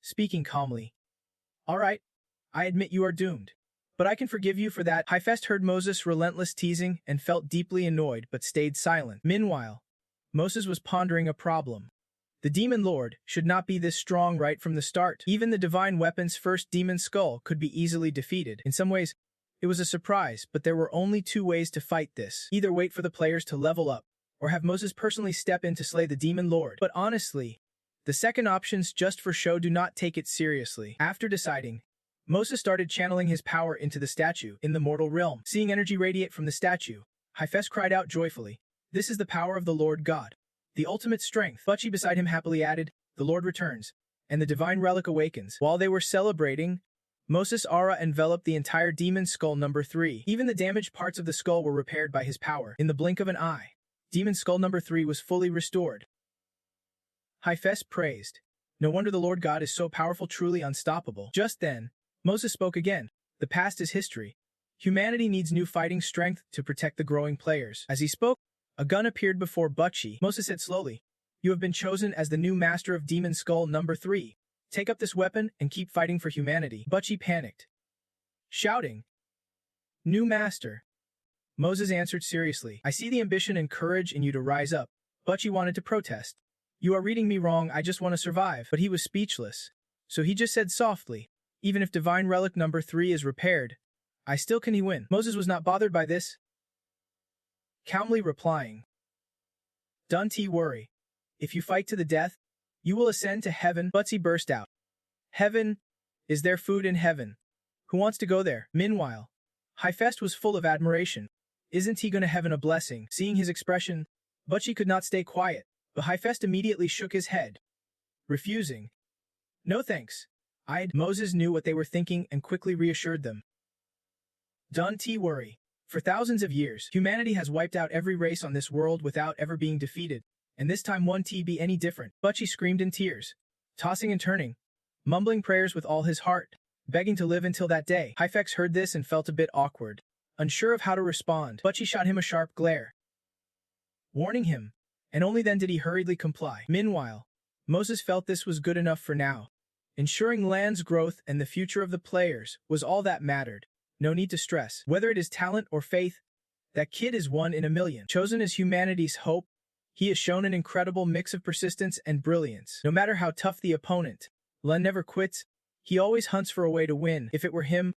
speaking calmly. All right, I admit you are doomed. But I can forgive you for that. Hephaestus heard Moses' relentless teasing and felt deeply annoyed but stayed silent. Meanwhile, Moses was pondering a problem. The demon lord should not be this strong right from the start. Even the divine weapon's first demon skull could be easily defeated. In some ways, it was a surprise, but there were only two ways to fight this. Either wait for the players to level up, or have Moses personally step in to slay the demon lord. But honestly, the second option's just for show. Do not take it seriously. After deciding, Moses started channeling his power into the statue in the mortal realm. Seeing energy radiate from the statue, Hephaestus cried out joyfully, "This is the power of the Lord God, the ultimate strength." Butchie beside him happily added, "The Lord returns, and the divine relic awakens." While they were celebrating, Moses' aura enveloped the entire demon skull number 3. Even the damaged parts of the skull were repaired by his power. In the blink of an eye, demon skull number 3 was fully restored. Hephaestus praised, "No wonder the Lord God is so powerful, truly unstoppable." Just then, Moses spoke again. "The past is history. Humanity needs new fighting strength to protect the growing players." As he spoke, a gun appeared before Butchie. Moses said slowly, "You have been chosen as the new master of Demon Skull number 3. Take up this weapon and keep fighting for humanity." Butchie panicked, shouting, "New master." Moses answered seriously, "I see the ambition and courage in you to rise up." Butchie wanted to protest. "You are reading me wrong, I just want to survive." But he was speechless. So he just said softly, "Even if divine relic number 3 is repaired, I still can win." Moses was not bothered by this, calmly replying, "Don't worry. If you fight to the death, you will ascend to heaven." Butchie burst out, "Heaven? Is there food in heaven? Who wants to go there?" Meanwhile, Hephaestus was full of admiration. Isn't he going to heaven a blessing? Seeing his expression, Butchie could not stay quiet, but Hephaestus immediately shook his head, refusing. "No thanks. Moses knew what they were thinking and quickly reassured them. "Don't worry. For thousands of years, humanity has wiped out every race on this world without ever being defeated, and this time won't be any different." Butchie screamed in tears, tossing and turning, mumbling prayers with all his heart, begging to live until that day. Hephaestus heard this and felt a bit awkward, unsure of how to respond. Butchie shot him a sharp glare, warning him, and only then did he hurriedly comply. Meanwhile, Moses felt this was good enough for now. Ensuring land's growth and the future of the players was all that mattered. No need to stress. Whether it is talent or faith, that kid is one in a million. Chosen as humanity's hope, he has shown an incredible mix of persistence and brilliance. No matter how tough the opponent, Len never quits. He always hunts for a way to win. If it were him,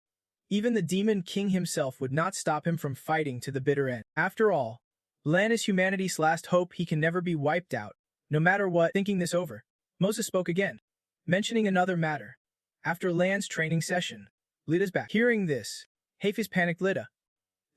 even the Demon King himself would not stop him from fighting to the bitter end. After all, Len is humanity's last hope. He can never be wiped out, no matter what. Thinking this over, Moses spoke again, mentioning another matter. After Lan's training session, Lida's back. Hearing this, Hephaestus panicked. "Lida,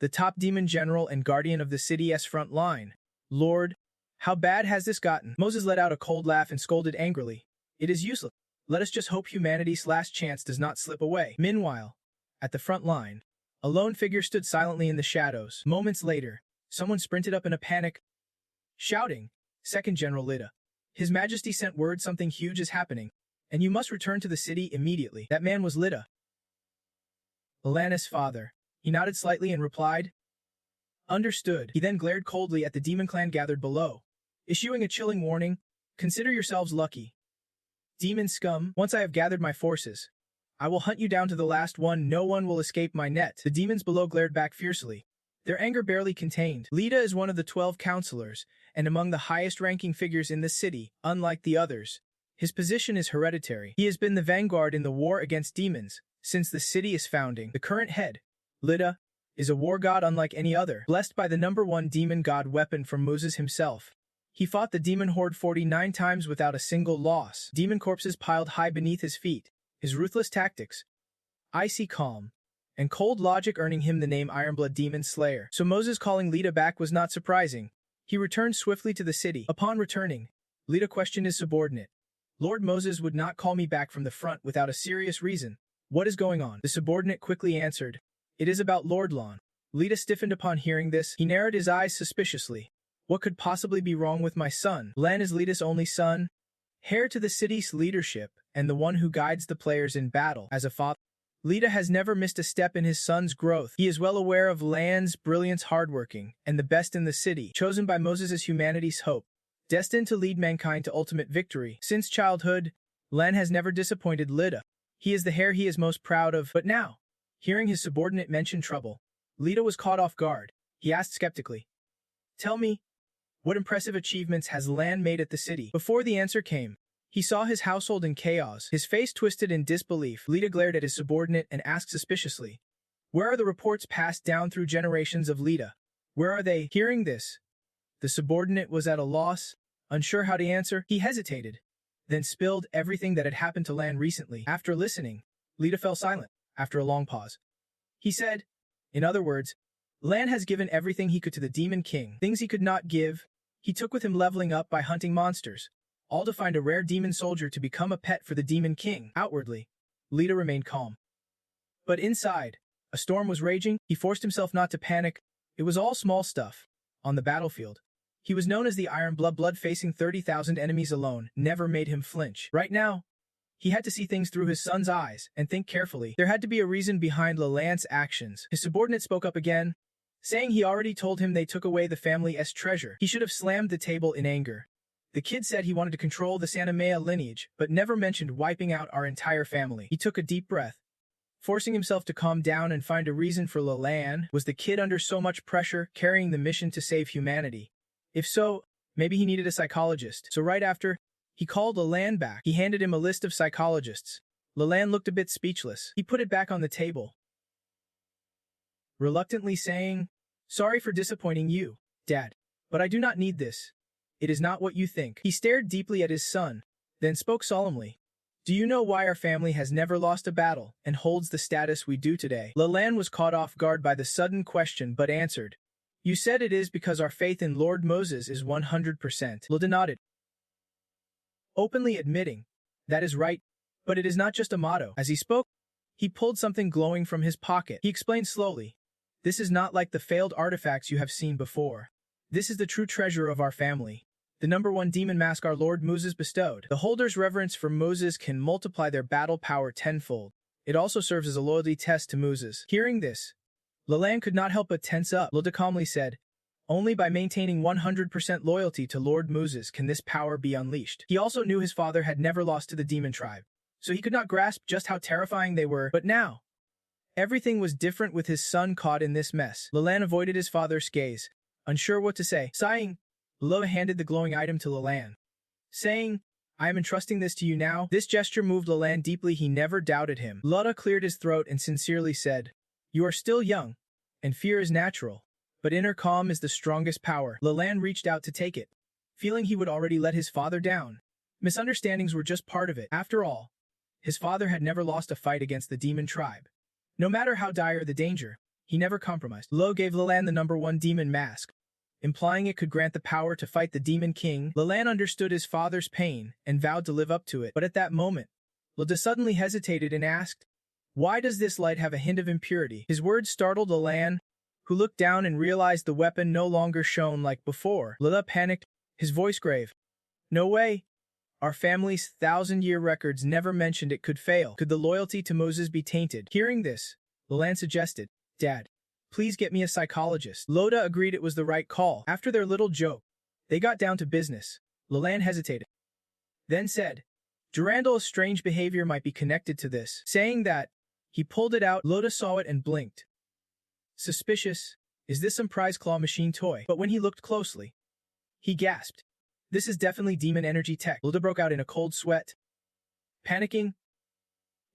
the top demon general and guardian of the city's front line. Lord, how bad has this gotten?" Moses let out a cold laugh and scolded angrily, "It is useless. Let us just hope humanity's last chance does not slip away." Meanwhile, at the front line, a lone figure stood silently in the shadows. Moments later, someone sprinted up in a panic, shouting, "Second General Lida. His Majesty sent word something huge is happening, and you must return to the city immediately." That man was Lida, Alana's father. He nodded slightly and replied, "Understood." He then glared coldly at the demon clan gathered below, issuing a chilling warning, "Consider yourselves lucky. Demon scum, once I have gathered my forces, I will hunt you down to the last one. No one will escape my net." The demons below glared back fiercely, their anger barely contained. Lida is one of the 12 counselors, and among the highest-ranking figures in the city. Unlike the others, his position is hereditary. He has been the vanguard in the war against demons since the city's founding. The current head, Lida, is a war god unlike any other, blessed by the #1 demon god weapon from Moses himself. He fought the demon horde 49 times without a single loss. Demon corpses piled high beneath his feet. His ruthless tactics, icy calm, and cold logic earning him the name Ironblood Demon Slayer. So Moses calling Lida back was not surprising. He returned swiftly to the city. Upon returning, Lida questioned his subordinate. "Lord Moses would not call me back from the front without a serious reason. What is going on?" The subordinate quickly answered, "It is about Lord Lon." Lida stiffened upon hearing this. He narrowed his eyes suspiciously. "What could possibly be wrong with my son?" Lan is Lida's only son, heir to the city's leadership, and the one who guides the players in battle. As a father, Lita has never missed a step in his son's growth. He is well aware of Lan's brilliance, hardworking, and the best in the city, chosen by Moses as humanity's hope, destined to lead mankind to ultimate victory. Since childhood, Lan has never disappointed Lita. He is the heir he is most proud of, but now, hearing his subordinate mention trouble, Lita was caught off guard. He asked skeptically, "Tell me, what impressive achievements has Lan made at the city?" Before the answer came, he saw his household in chaos. His face twisted in disbelief. Lita glared at his subordinate and asked suspiciously, "Where are the reports passed down through generations of Lita? Where are they?" Hearing this, the subordinate was at a loss, unsure how to answer. He hesitated, then spilled everything that had happened to Lan recently. After listening, Lita fell silent. After a long pause, he said, "In other words, Lan has given everything he could to the Demon King. Things he could not give, he took with him leveling up by hunting monsters, all to find a rare demon soldier to become a pet for the Demon King." Outwardly, Lita remained calm. But inside, a storm was raging. He forced himself not to panic. It was all small stuff. On the battlefield, he was known as the Iron Blood. Facing 30,000 enemies alone never made him flinch. Right now, he had to see things through his son's eyes and think carefully. There had to be a reason behind Lelance's actions. His subordinate spoke up again, saying he already told him they took away the family's treasure. He should have slammed the table in anger. The kid said he wanted to control the Sanamea lineage, but never mentioned wiping out our entire family. He took a deep breath, forcing himself to calm down and find a reason for Lelan. Was the kid under so much pressure, carrying the mission to save humanity? If so, maybe he needed a psychologist. So right after, he called Lelan back. He handed him a list of psychologists. Lelan looked a bit speechless. He put it back on the table, reluctantly saying, "Sorry for disappointing you, Dad, but I do not need this. It is not what you think." He stared deeply at his son, then spoke solemnly. "Do you know why our family has never lost a battle and holds the status we do today?" Lelan was caught off guard by the sudden question but answered, "You said it is because our faith in Lord Moses is 100%. Lita nodded, openly admitting, "That is right, but it is not just a motto." As he spoke, he pulled something glowing from his pocket. He explained slowly, "This is not like the failed artifacts you have seen before. This is the true treasure of our family. The #1 demon mask our Lord Moses bestowed. The holder's reverence for Moses can multiply their battle power tenfold. It also serves as a loyalty test to Moses." Hearing this, Lelan could not help but tense up. Lita calmly said, "Only by maintaining 100% loyalty to Lord Moses can this power be unleashed." He also knew his father had never lost to the demon tribe, so he could not grasp just how terrifying they were. But now, everything was different with his son caught in this mess. Lelan avoided his father's gaze, unsure what to say. Sighing, Lita handed the glowing item to Lelan, saying, "I am entrusting this to you now." This gesture moved Lelan deeply. He never doubted him. Lita cleared his throat and sincerely said, "You are still young, and fear is natural, but inner calm is the strongest power." Lelan reached out to take it, feeling he would already let his father down. Misunderstandings were just part of it. After all, his father had never lost a fight against the demon tribe. No matter how dire the danger, he never compromised. Lo gave Lelan the #1 demon mask, implying it could grant the power to fight the Demon King. Lelan understood his father's pain and vowed to live up to it. But at that moment, Lita suddenly hesitated and asked, "Why does this light have a hint of impurity?" His words startled Lelan, who looked down and realized the weapon no longer shone like before. Lita panicked, his voice grave. "No way. Our family's 1,000-year records never mentioned it could fail. Could the loyalty to Moses be tainted?" Hearing this, Lelan suggested, "Dad, please get me a psychologist." Lita agreed it was the right call. After their little joke, they got down to business. Lelan hesitated, then said, "Durandal's strange behavior might be connected to this." Saying that, he pulled it out. Lita saw it and blinked. Suspicious. Is this some prize claw machine toy? But when he looked closely, he gasped. This is definitely demon energy tech. Lita broke out in a cold sweat, panicking.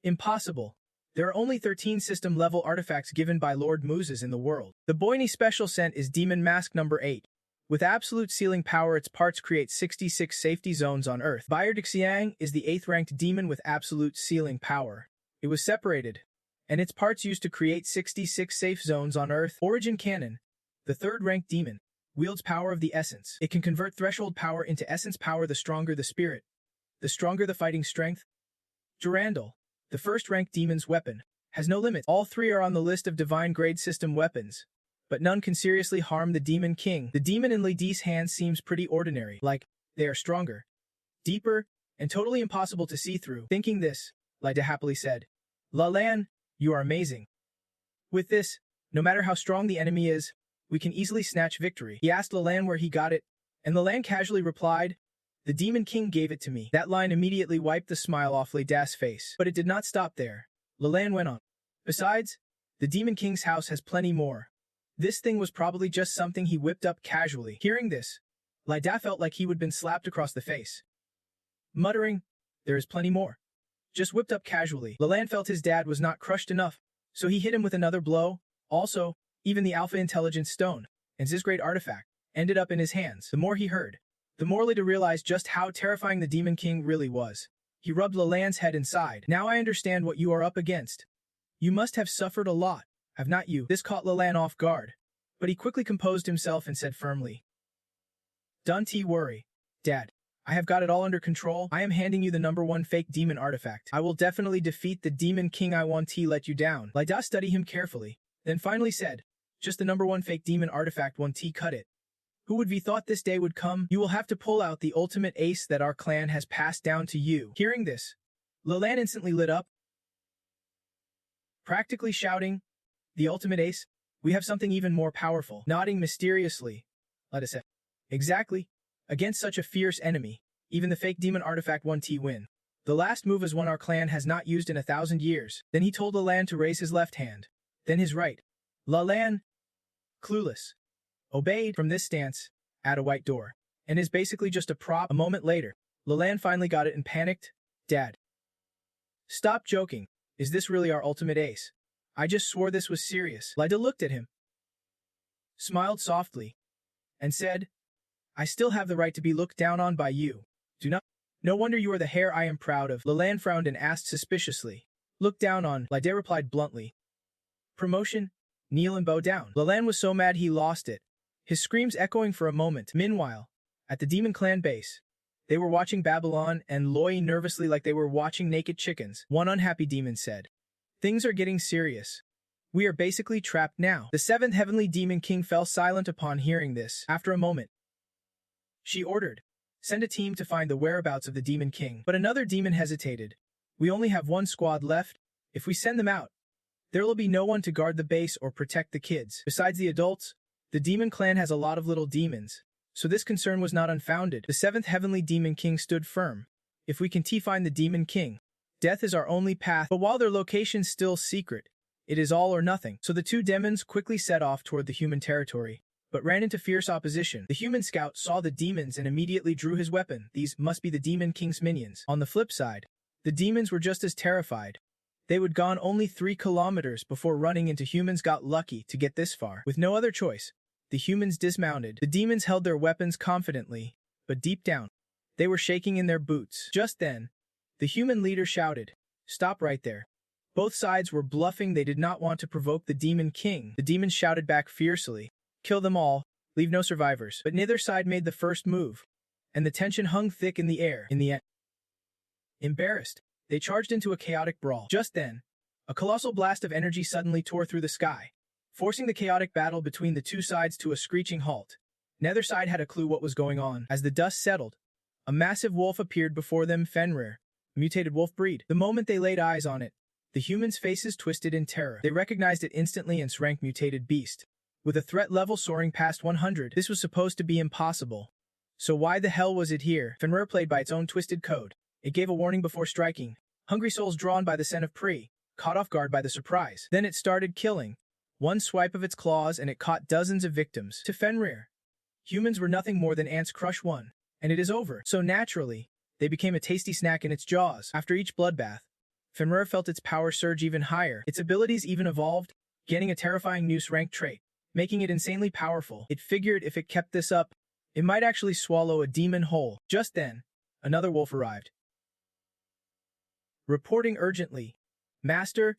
Impossible. There are only 13 system-level artifacts given by Lord Moses in the world. The Boyni special scent is Demon Mask #8. With absolute sealing power, its parts create 66 safety zones on Earth. Bayerdixiang is the 8th-ranked demon with absolute sealing power. It was separated, and its parts used to create 66 safe zones on Earth. Origin Cannon, the 3rd-ranked demon, wields power of the essence. It can convert threshold power into essence power. The stronger the spirit, the stronger the fighting strength. Durandal, the 1st-ranked demon's weapon, has no limit. All three are on the list of divine-grade system weapons, but none can seriously harm the Demon King. The demon in Lidi's hands seems pretty ordinary, like they are stronger, deeper, and totally impossible to see through. Thinking this, Lida happily said, "Lelan, You are amazing. With this, no matter how strong the enemy is, we can easily snatch victory. He asked Leland where he got it, and Leland casually replied, "The Demon King gave it to me." That line immediately wiped the smile off Leda's face. But it did not stop there. Leland went on. "Besides, the Demon King's house has plenty more. This thing was probably just something he whipped up casually." Hearing this, Leda felt like he would been slapped across the face. Muttering, "There is plenty more. Just whipped up casually." Leland felt his dad was not crushed enough, so he hit him with another blow. Also, even the Alpha Intelligence Stone, and his great artifact, ended up in his hands. The more he heard, the more Leda realized just how terrifying the Demon King really was. He rubbed Leland's head inside. "Now I understand what you are up against. You must have suffered a lot, have not you?" This caught Leland off guard, but he quickly composed himself and said firmly, "Don't worry, Dad. I have got it all under control. I am handing you the #1 fake demon artifact. I will definitely defeat the Demon King. I won't let you down." Leda studied him carefully, then finally said, "Just the #1 fake demon artifact, won't cut it. Who would have thought this day would come? You will have to pull out the ultimate ace that our clan has passed down to you." Hearing this, Leland instantly lit up, practically shouting, "The ultimate ace? We have something even more powerful." Nodding mysteriously, Leda said, "Exactly. Against such a fierce enemy, even the fake demon artifact won't win. The last move is one our clan has not used in 1,000 years." Then he told Leland to raise his left hand, then his right. Leland, clueless, obeyed. From this stance, at a white door, and is basically just a prop. A moment later, Leland finally got it and panicked, "Dad, stop joking. Is this really our ultimate ace? I just swore this was serious." Leda looked at him, smiled softly, and said, "I still have the right to be looked down on by you. Do not. No wonder you are the heir I am proud of." Leland frowned and asked suspiciously, "Look down on?" Leda replied bluntly, "Promotion, kneel and bow down." Leland was so mad he lost it, his screams echoing for a moment. Meanwhile, at the Demon Clan base, they were watching Babylon and Loy nervously like they were watching naked chickens. One unhappy demon said, "Things are getting serious. We are basically trapped now." The 7th Heavenly Demon King fell silent upon hearing this. After a moment, she ordered, "Send a team to find the whereabouts of the Demon King." But another demon hesitated. "We only have one squad left. If we send them out, there will be no one to guard the base or protect the kids. Besides the adults, the Demon Clan has a lot of little demons, so this concern was not unfounded." The 7th Heavenly Demon King stood firm. "If we can find the Demon King, death is our only path." But while their location's still secret, it is all or nothing. So the two demons quickly set off toward the human territory, but ran into fierce opposition. The human scout saw the demons and immediately drew his weapon. These must be the Demon King's minions. On the flip side, the demons were just as terrified. They would gone only 3 kilometers before running into humans got lucky to get this far. With no other choice, the humans dismounted. The demons held their weapons confidently, but deep down, they were shaking in their boots. Just then, the human leader shouted, "Stop right there." Both sides were bluffing. They did not want to provoke the Demon King. The demons shouted back fiercely, "Kill them all, leave no survivors." But neither side made the first move, and the tension hung thick in the air. In the end, embarrassed, they charged into a chaotic brawl. Just then, a colossal blast of energy suddenly tore through the sky, forcing the chaotic battle between the two sides to a screeching halt. Neither side had a clue what was going on. As the dust settled, a massive wolf appeared before them, Fenrir, a mutated wolf breed. The moment they laid eyes on it, the humans' faces twisted in terror. They recognized it instantly and rank mutated beast. With a threat level soaring past 100, this was supposed to be impossible. So why the hell was it here? Fenrir played by its own twisted code. It gave a warning before striking. Hungry souls drawn by the scent of prey, caught off guard by the surprise. Then it started killing. One swipe of its claws and it caught dozens of victims. To Fenrir, humans were nothing more than ants crush one, and it is over. So naturally, they became a tasty snack in its jaws. After each bloodbath, Fenrir felt its power surge even higher. Its abilities even evolved, gaining a terrifying new rank trait, making it insanely powerful. It figured if it kept this up, it might actually swallow a demon whole. Just then, another wolf arrived, reporting urgently, "Master,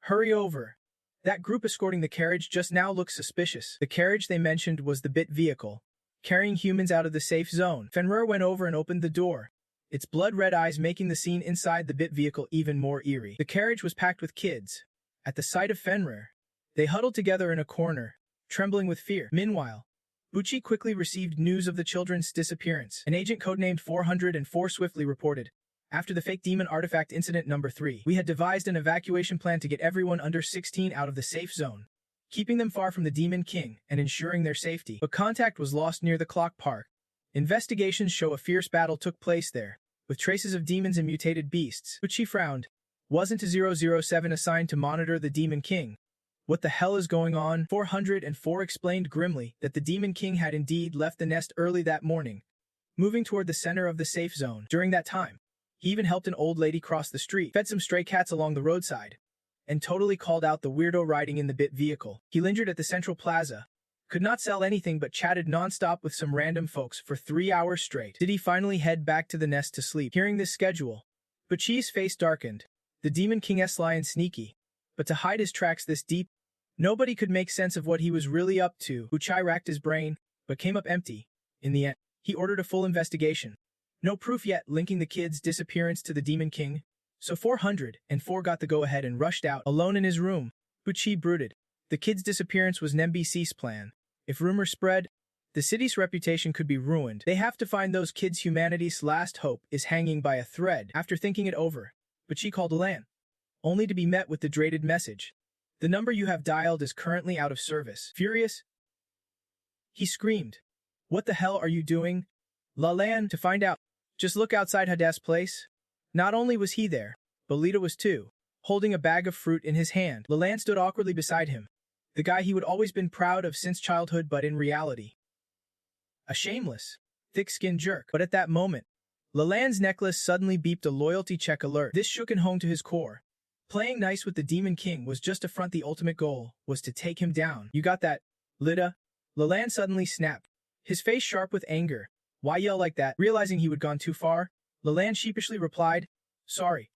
hurry over. That group escorting the carriage just now looks suspicious." The carriage they mentioned was the Bit vehicle, carrying humans out of the safe zone. Fenrir went over and opened the door, its blood-red eyes making the scene inside the Bit vehicle even more eerie. The carriage was packed with kids. At the sight of Fenrir, they huddled together in a corner, trembling with fear. Meanwhile, Bucci quickly received news of the children's disappearance. An agent codenamed 404 swiftly reported, After the fake demon artifact incident number 3, we had devised an evacuation plan to get everyone under 16 out of the safe zone, keeping them far from the Demon King and ensuring their safety. But contact was lost near the clock park. Investigations show a fierce battle took place there, with traces of demons and mutated beasts. But she frowned. Wasn't a 007 assigned to monitor the Demon King? What the hell is going on? 404 explained grimly that the Demon King had indeed left the nest early that morning, moving toward the center of the safe zone. During that time, he even helped an old lady cross the street, fed some stray cats along the roadside, and totally called out the weirdo riding in the bit vehicle. He lingered at the central plaza, could not sell anything but chatted nonstop with some random folks for 3 hours straight. Did he finally head back to the nest to sleep? Hearing this schedule, Bachi's face darkened. The Demon King is sly and sneaky, but to hide his tracks this deep, nobody could make sense of what he was really up to. Buchai racked his brain, but came up empty. In the end, he ordered a full investigation. No proof yet linking the kid's disappearance to the Demon King, so 404 got the go-ahead and rushed out. Alone in his room, Buchi brooded. The kid's disappearance was NBC's plan. If rumors spread, the city's reputation could be ruined. They have to find those kids. Humanity's last hope is hanging by a thread. After thinking it over, Buchi called Alan, only to be met with the dreaded message. The number you have dialed is currently out of service. Furious, he screamed. What the hell are you doing? Lalan, to find out. Just look outside Hadass's place. Not only was he there, but Lita was too, holding a bag of fruit in his hand. Lalan stood awkwardly beside him, the guy he would always been proud of since childhood, but in reality, a shameless, thick-skinned jerk. But at that moment, Lalan's necklace suddenly beeped a loyalty check alert. This shook him home to his core. Playing nice with the Demon King was just a front. The ultimate goal was to take him down. You got that, Lita? Lalan suddenly snapped, his face sharp with anger. Why yell like that? Realizing he had gone too far, Lalan sheepishly replied, sorry.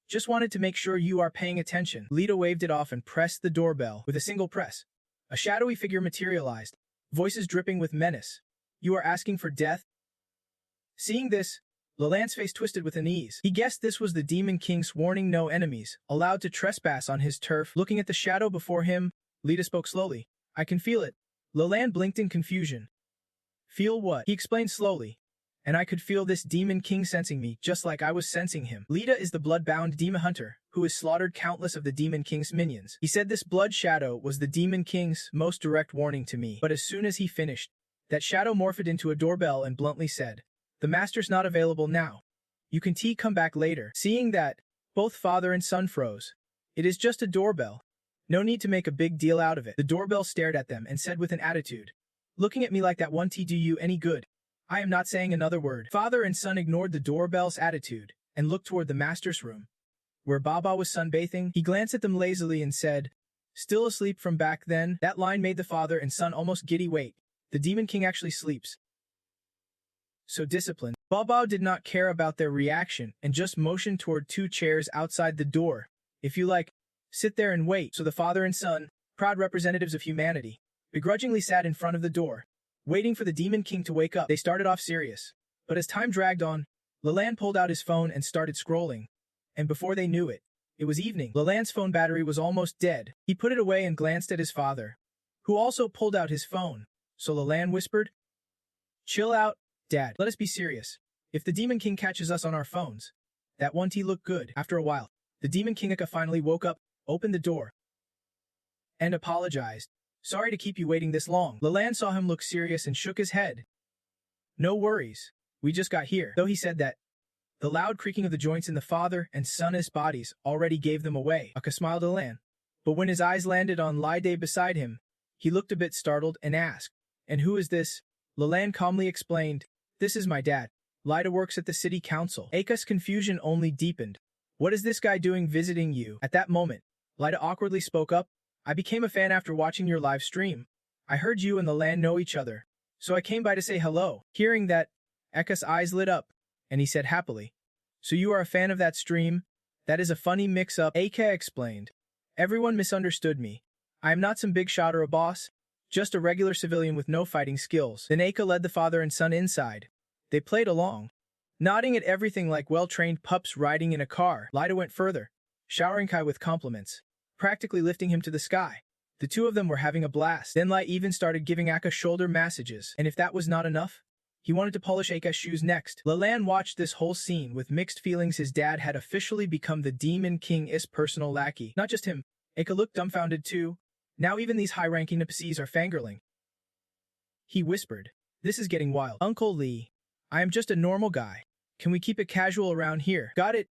Just wanted to make sure you are paying attention. Lita waved it off and pressed the doorbell. With a single press, a shadowy figure materialized, voices dripping with menace. You are asking for death? Seeing this, Lalan's face twisted with unease. He guessed this was the Demon King's warning: no enemies allowed to trespass on his turf. Looking at the shadow before him, Lita spoke slowly. I can feel it. Lalan blinked in confusion. Feel what? He explained slowly. And I could feel this Demon King sensing me, just like I was sensing him. Lita is the blood-bound demon hunter, who has slaughtered countless of the Demon King's minions. He said this blood shadow was the Demon King's most direct warning to me. But as soon as he finished, that shadow morphed into a doorbell and bluntly said, the master's not available now. You can come back later. Seeing that, both father and son froze. It is just a doorbell. No need to make a big deal out of it. The doorbell stared at them and said with an attitude, looking at me like that won't do you any good. I am not saying another word. Father and son ignored the doorbell's attitude and looked toward the master's room, where Baba was sunbathing. He glanced at them lazily and said, still asleep from back then? That line made the father and son almost giddy. Wait, the Demon King actually sleeps. So disciplined. Baba did not care about their reaction and just motioned toward 2 chairs outside the door. If you like, sit there and wait. So the father and son, proud representatives of humanity, begrudgingly sat in front of the door, waiting for the Demon King to wake up. They started off serious, but as time dragged on, Lalan pulled out his phone and started scrolling, and before they knew it, it was evening. Lalan's phone battery was almost dead. He put it away and glanced at his father, who also pulled out his phone. So Lalan whispered, chill out, Dad. Let us be serious. If the Demon King catches us on our phones, that won't look good. After a while, the Demon King finally woke up, opened the door, and apologized. Sorry to keep you waiting this long. Lalan saw him look serious and shook his head. No worries. We just got here. Though he said that, the loud creaking of the joints in the father and son's bodies already gave them away. Aka smiled at Lalan, but when his eyes landed on Lide beside him, he looked a bit startled and asked, and who is this? Lalan calmly explained, this is my dad. Lida works at the city council. Aka's confusion only deepened. What is this guy doing visiting you? At that moment, Lida awkwardly spoke up. I became a fan after watching your live stream. I heard you and the land know each other, so I came by to say hello. Hearing that, Aka's eyes lit up, and he said happily, so you are a fan of that stream? That is a funny mix-up, Aka explained. Everyone misunderstood me. I am not some big shot or a boss, just a regular civilian with no fighting skills. Then Aka led the father and son inside. They played along, nodding at everything like well-trained pups riding in a car. Lida went further, showering Kai with compliments, practically lifting him to the sky. The two of them were having a blast. Then Lai even started giving Aka shoulder massages, and if that was not enough, He wanted to polish Aka's shoes next. Leland watched this whole scene with mixed feelings. His dad had officially become the Demon King's personal lackey. Not just him. Aka looked dumbfounded too. Now even these high-ranking NPCs are fangirling. He whispered, "This is getting wild. Uncle Lee, I am just a normal guy. Can we keep it casual around here?" "Got it.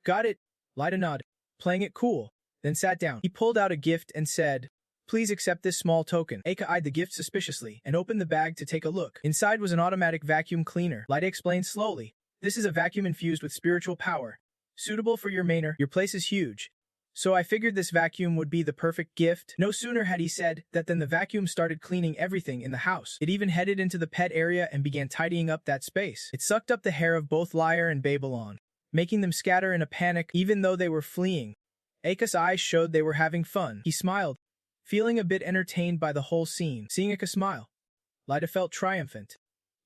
Got it." Lyda nodded, playing it cool, then sat down. He pulled out a gift and said, "Please accept this small token." Aka eyed the gift suspiciously and opened the bag to take a look. Inside was an automatic vacuum cleaner. Lyda explained slowly, "This is a vacuum infused with spiritual power, suitable for your manor. Your place is huge. So I figured this vacuum would be the perfect gift." No sooner had he said that than the vacuum started cleaning everything in the house. It even headed into the pet area and began tidying up that space. It sucked up the hair of both Lyre and Babylon, making them scatter in a panic even though they were fleeing. Aka's eyes showed they were having fun. He smiled, feeling a bit entertained by the whole scene. Seeing Aka smile, Lyda felt triumphant.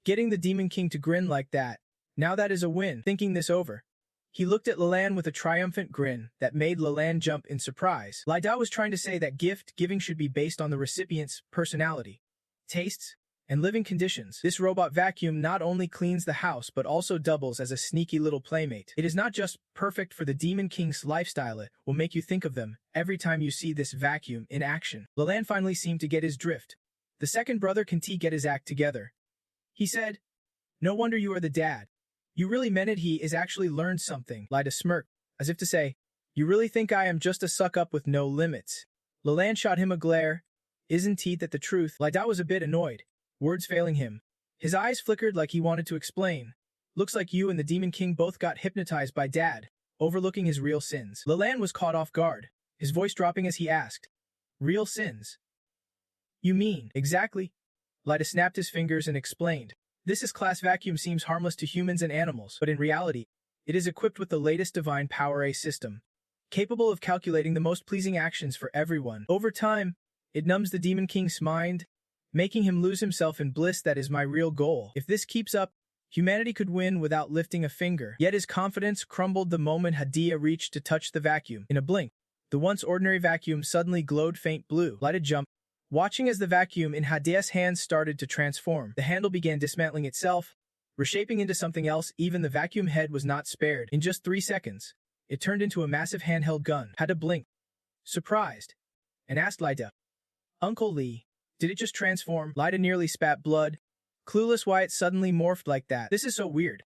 Getting the Demon King to grin like that, now that is a win. Thinking this over, he looked at Leland with a triumphant grin that made Leland jump in surprise. Lyda was trying to say that gift giving should be based on the recipient's personality, tastes, and living conditions. This robot vacuum not only cleans the house but also doubles as a sneaky little playmate. It is not just perfect for the Demon King's lifestyle, it will make you think of them every time you see this vacuum in action. Leland finally seemed to get his drift. The second brother can get his act together. He said, "No wonder you are the dad. You really meant it." He is actually learned something. Lyda smirked, as if to say, "You really think I am just a suck-up with no limits?" Leland shot him a glare. "Isn't he that the truth?" Lyda was a bit annoyed, words failing him. His eyes flickered like he wanted to explain. "Looks like you and the Demon King both got hypnotized by Dad," overlooking his real sins. Leland was caught off guard, his voice dropping as he asked, "Real sins? You mean?" "Exactly." Lyda snapped his fingers and explained, "This class vacuum seems harmless to humans and animals, but in reality, it is equipped with the latest divine power A system, capable of calculating the most pleasing actions for everyone. Over time, it numbs the Demon King's mind, making him lose himself in bliss. That is my real goal. If this keeps up, humanity could win without lifting a finger." Yet his confidence crumbled the moment Hadia reached to touch the vacuum. In a blink, the once ordinary vacuum suddenly glowed faint blue. Lyda jumped, watching as the vacuum in Hadia's hands started to transform. The handle began dismantling itself, reshaping into something else. Even the vacuum head was not spared. In just 3 seconds, it turned into a massive handheld gun. Hadia blinked, surprised, and asked Lyda, "Uncle Lee, did it just transform?" Lyda nearly spat blood, clueless why it suddenly morphed like that. This is so weird.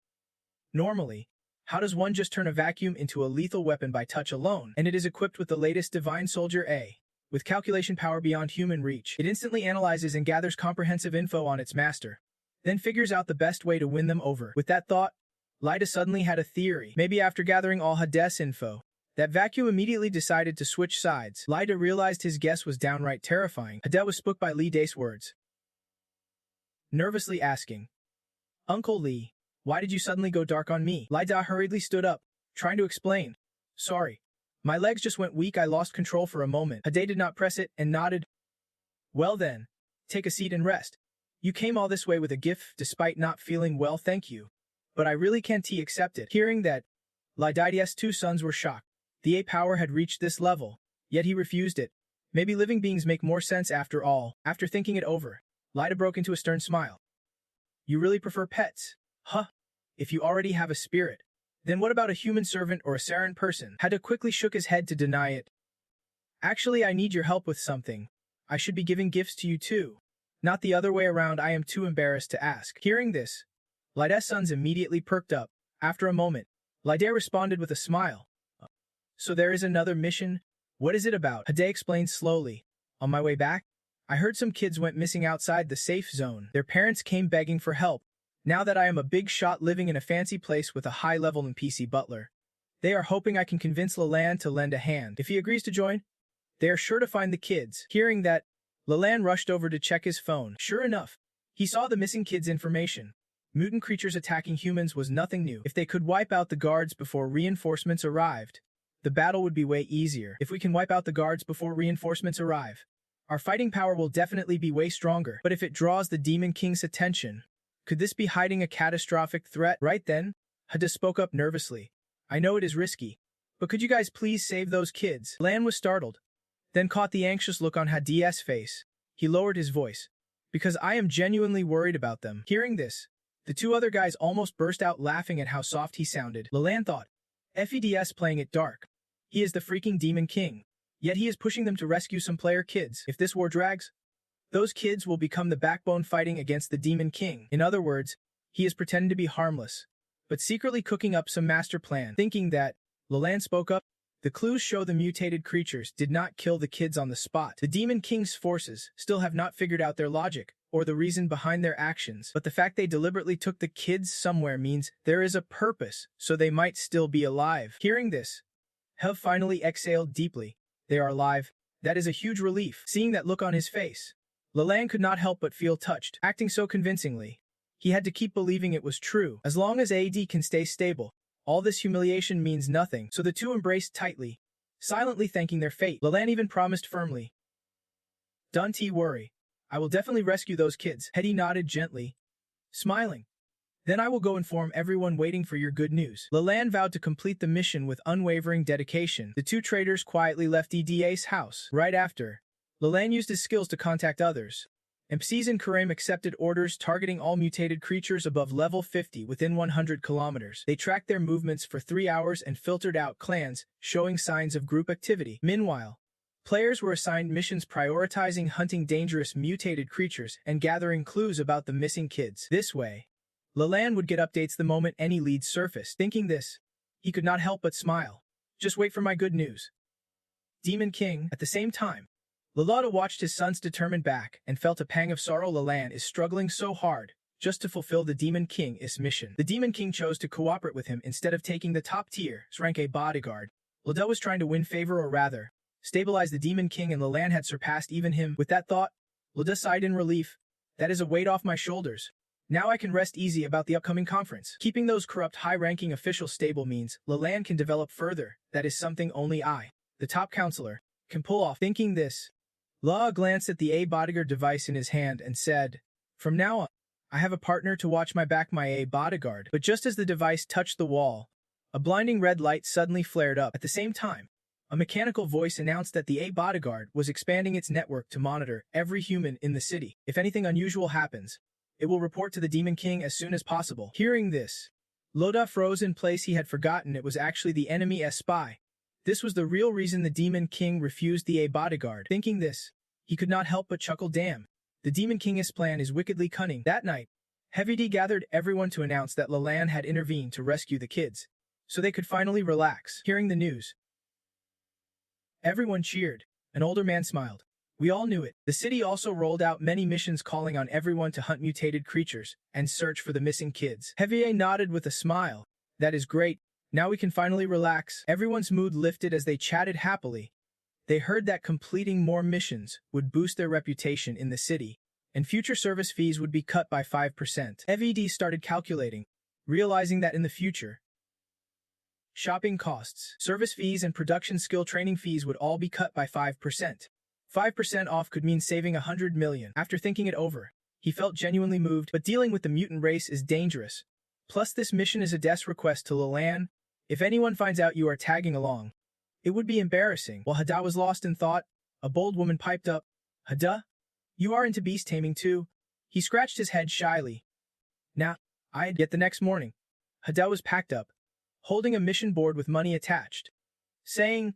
Normally, how does one just turn a vacuum into a lethal weapon by touch alone? And it is equipped with the latest Divine Soldier A, with calculation power beyond human reach. It instantly analyzes and gathers comprehensive info on its master, then figures out the best way to win them over. With that thought, Lyda suddenly had a theory. Maybe after gathering all Hadia's info, that vacuum immediately decided to switch sides. Lyda realized his guess was downright terrifying. Hadia was spooked by Lee Dace's words, nervously asking, "Uncle Lee, why did you suddenly go dark on me?" Lyda hurriedly stood up, trying to explain, "Sorry. My legs just went weak. I lost control for a moment." Hadia did not press it and nodded. "Well then, take a seat and rest. You came all this way with a gift despite not feeling well. Thank you. But I really can't accept it." Hearing that, Lydia's 2 sons were shocked. The A power had reached this level, yet he refused it. Maybe living beings make more sense after all. After thinking it over, Lyda broke into a stern smile. "You really prefer pets? Huh? If you already have a spirit, then what about a human servant or a Saran person?" Hadia quickly shook his head to deny it. "Actually, I need your help with something. I should be giving gifts to you too. Not the other way around. I am too embarrassed to ask." Hearing this, Lyda's sons immediately perked up. After a moment, Lyda responded with a smile. "So there is another mission? What is it about?" Hadia explained slowly. "On my way back, I heard some kids went missing outside the safe zone. Their parents came begging for help. Now that I am a big shot living in a fancy place with a high-level NPC butler, they are hoping I can convince Leland to lend a hand. If he agrees to join, they are sure to find the kids." Hearing that, Leland rushed over to check his phone. Sure enough, he saw the missing kids' information. Mutant creatures attacking humans was nothing new. If they could wipe out the guards before reinforcements arrived, the battle would be way easier. If we can wipe out the guards before reinforcements arrive, our fighting power will definitely be way stronger. But if it draws the Demon King's attention, could this be hiding a catastrophic threat? Right then, Hadia spoke up nervously. "I know it is risky, but could you guys please save those kids?" Lan was startled, then caught the anxious look on Hadia's face. He lowered his voice, "Because I am genuinely worried about them." Hearing this, The two other guys almost burst out laughing at how soft he sounded. Leland thought, FEDS playing it dark. He is the freaking Demon King. Yet he is pushing them to rescue some player kids. If this war drags, those kids will become the backbone fighting against the Demon King. In other words, he is pretending to be harmless, but secretly cooking up some master plan. Thinking that, Leland spoke up, the clues show the mutated creatures did not kill the kids on the spot. The Demon King's forces still have not figured out their logic or the reason behind their actions, but the fact they deliberately took the kids somewhere means there is a purpose, so they might still be alive. Hearing this, Hev finally exhaled deeply. They are alive. That is a huge relief. Seeing that look on his face, Leland could not help but feel touched. Acting so convincingly, he had to keep believing it was true. As long as AD can stay stable, all this humiliation means nothing, so the two embraced tightly, silently thanking their fate. Leland even promised firmly, Don't worry. I will definitely rescue those kids. Hetty nodded gently, smiling. Then I will go inform everyone waiting for your good news. Leland vowed to complete the mission with unwavering dedication. The two traders quietly left EDA's house. Right after, Leland used his skills to contact others. MPCs and Kareem accepted orders targeting all mutated creatures above level 50 within 100 kilometers. They tracked their movements for 3 hours and filtered out clans showing signs of group activity. Meanwhile, players were assigned missions prioritizing hunting dangerous mutated creatures and gathering clues about the missing kids. This way, Leland would get updates the moment any leads surfaced. Thinking this, he could not help but smile. Just wait for my good news. Demon King, at the same time, Lalada watched his son's determined back and felt a pang of sorrow. Leland is struggling so hard just to fulfill the Demon King's mission. The Demon King chose to cooperate with him instead of taking the top tier rank A bodyguard. Lalada was trying to win favor, or rather, stabilize the Demon King, and Leland had surpassed even him. With that thought, Lalada sighed in relief. That is a weight off my shoulders. Now I can rest easy about the upcoming conference. Keeping those corrupt high-ranking officials stable means Leland can develop further. That is something only I, the top counselor, can pull off. Thinking this, La glanced at the A bodyguard device in his hand and said, From now on, I have a partner to watch my back, my A bodyguard. But just as the device touched the wall, a blinding red light suddenly flared up. At the same time, a mechanical voice announced that the A bodyguard was expanding its network to monitor every human in the city. If anything unusual happens, it will report to the Demon King as soon as possible. Hearing this, Loda froze in place. He had forgotten it was actually the enemy's spy. This was the real reason the Demon King refused the A bodyguard. Thinking this, he could not help but chuckle. Damn, the Demon King's plan is wickedly cunning. That night, Heavy D gathered everyone to announce that Leland had intervened to rescue the kids, so they could finally relax. Hearing the news, everyone cheered. An older man smiled. We all knew it. The city also rolled out many missions calling on everyone to hunt mutated creatures and search for the missing kids. Heavy A nodded with a smile. That is great. Now we can finally relax. Everyone's mood lifted as they chatted happily. They heard that completing more missions would boost their reputation in the city, and future service fees would be cut by 5%. FED started calculating, realizing that in the future, shopping costs, service fees, and production skill training fees would all be cut by 5%. 5% off could mean saving 100 million. After thinking it over, he felt genuinely moved, but dealing with the mutant race is dangerous. Plus, this mission is a death request to Leland. If anyone finds out you are tagging along, it would be embarrassing. While Hada was lost in thought, a bold woman piped up, Hada, you are into beast taming too? He scratched his head shyly. Nah, Yet the next morning, Hada was packed up, holding a mission board with money attached, saying,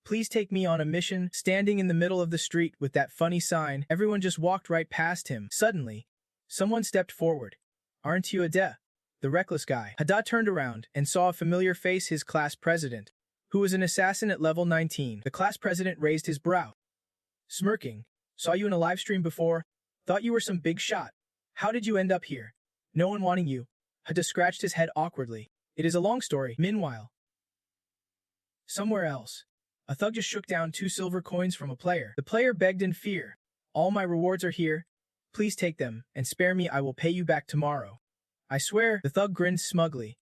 Please take me on a mission. Standing in the middle of the street with that funny sign, everyone just walked right past him. Suddenly, someone stepped forward. Aren't you Hada, the reckless guy? Hada turned around and saw a familiar face, his class president, who was an assassin at level 19. The class president raised his brow, smirking. Saw you in a live stream before. Thought you were some big shot. How did you end up here? No one wanting you. Hada scratched his head awkwardly. It is a long story. Meanwhile, somewhere else, a thug just shook down 2 silver coins from a player. The player begged in fear. All my rewards are here. Please take them and spare me. I will pay you back tomorrow. I swear. The thug grinned smugly.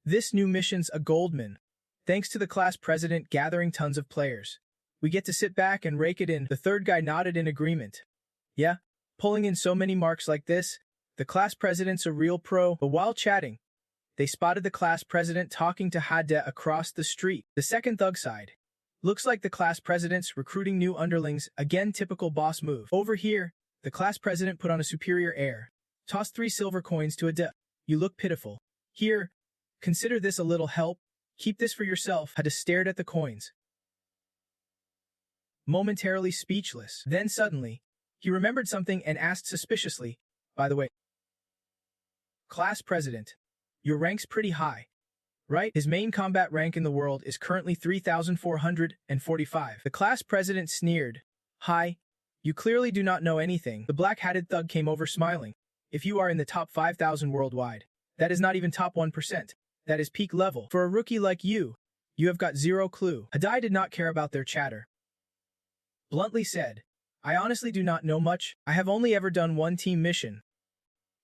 This new mission's a goldman. Thanks to the class president gathering tons of players, we get to sit back and rake it in. The third guy nodded in agreement. Yeah, pulling in so many marks like this, the class president's a real pro. But while chatting, they spotted the class president talking to Hada across the street. The second thug sighed. Looks like the class president's recruiting new underlings. Again, typical boss move. Over here, the class president put on a superior air, tossed 3 silver coins to Hada. You look pitiful. Here, consider this a little help. Keep this for yourself. Hada stared at the coins, momentarily speechless. Then suddenly, he remembered something and asked suspiciously, by the way, class president, your rank's pretty high, right? His main combat rank in the world is currently 3,445. The class president sneered. Hi, you clearly do not know anything. The black-hatted thug came over smiling. If you are in the top 5,000 worldwide, that is not even top 1%. That is peak level. For a rookie like you have got zero clue. Hadai did not care about their chatter. Bluntly said, I honestly do not know much. I have only ever done one team mission.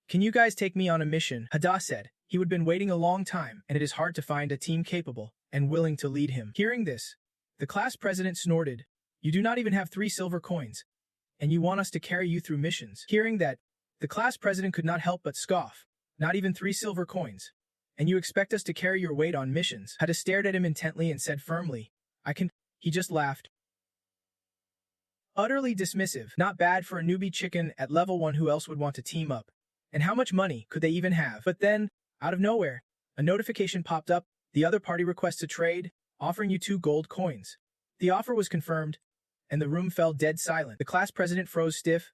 Can you guys take me on a mission? Hada said. He would been waiting a long time, and it is hard to find a team capable and willing to lead him. Hearing this, the class president snorted. You do not even have 3 silver coins, and you want us to carry you through missions. Hearing that, the class president could not help but scoff. Not even 3 silver coins. And you expect us to carry your weight on missions? Hada stared at him intently and said firmly, I can. He just laughed. Utterly dismissive. Not bad for a newbie chicken at level 1 who else would want to team up. And how much money could they even have? But then, out of nowhere, a notification popped up. The other party requests a trade, offering you 2 gold coins. The offer was confirmed, and the room fell dead silent. The class president froze stiff.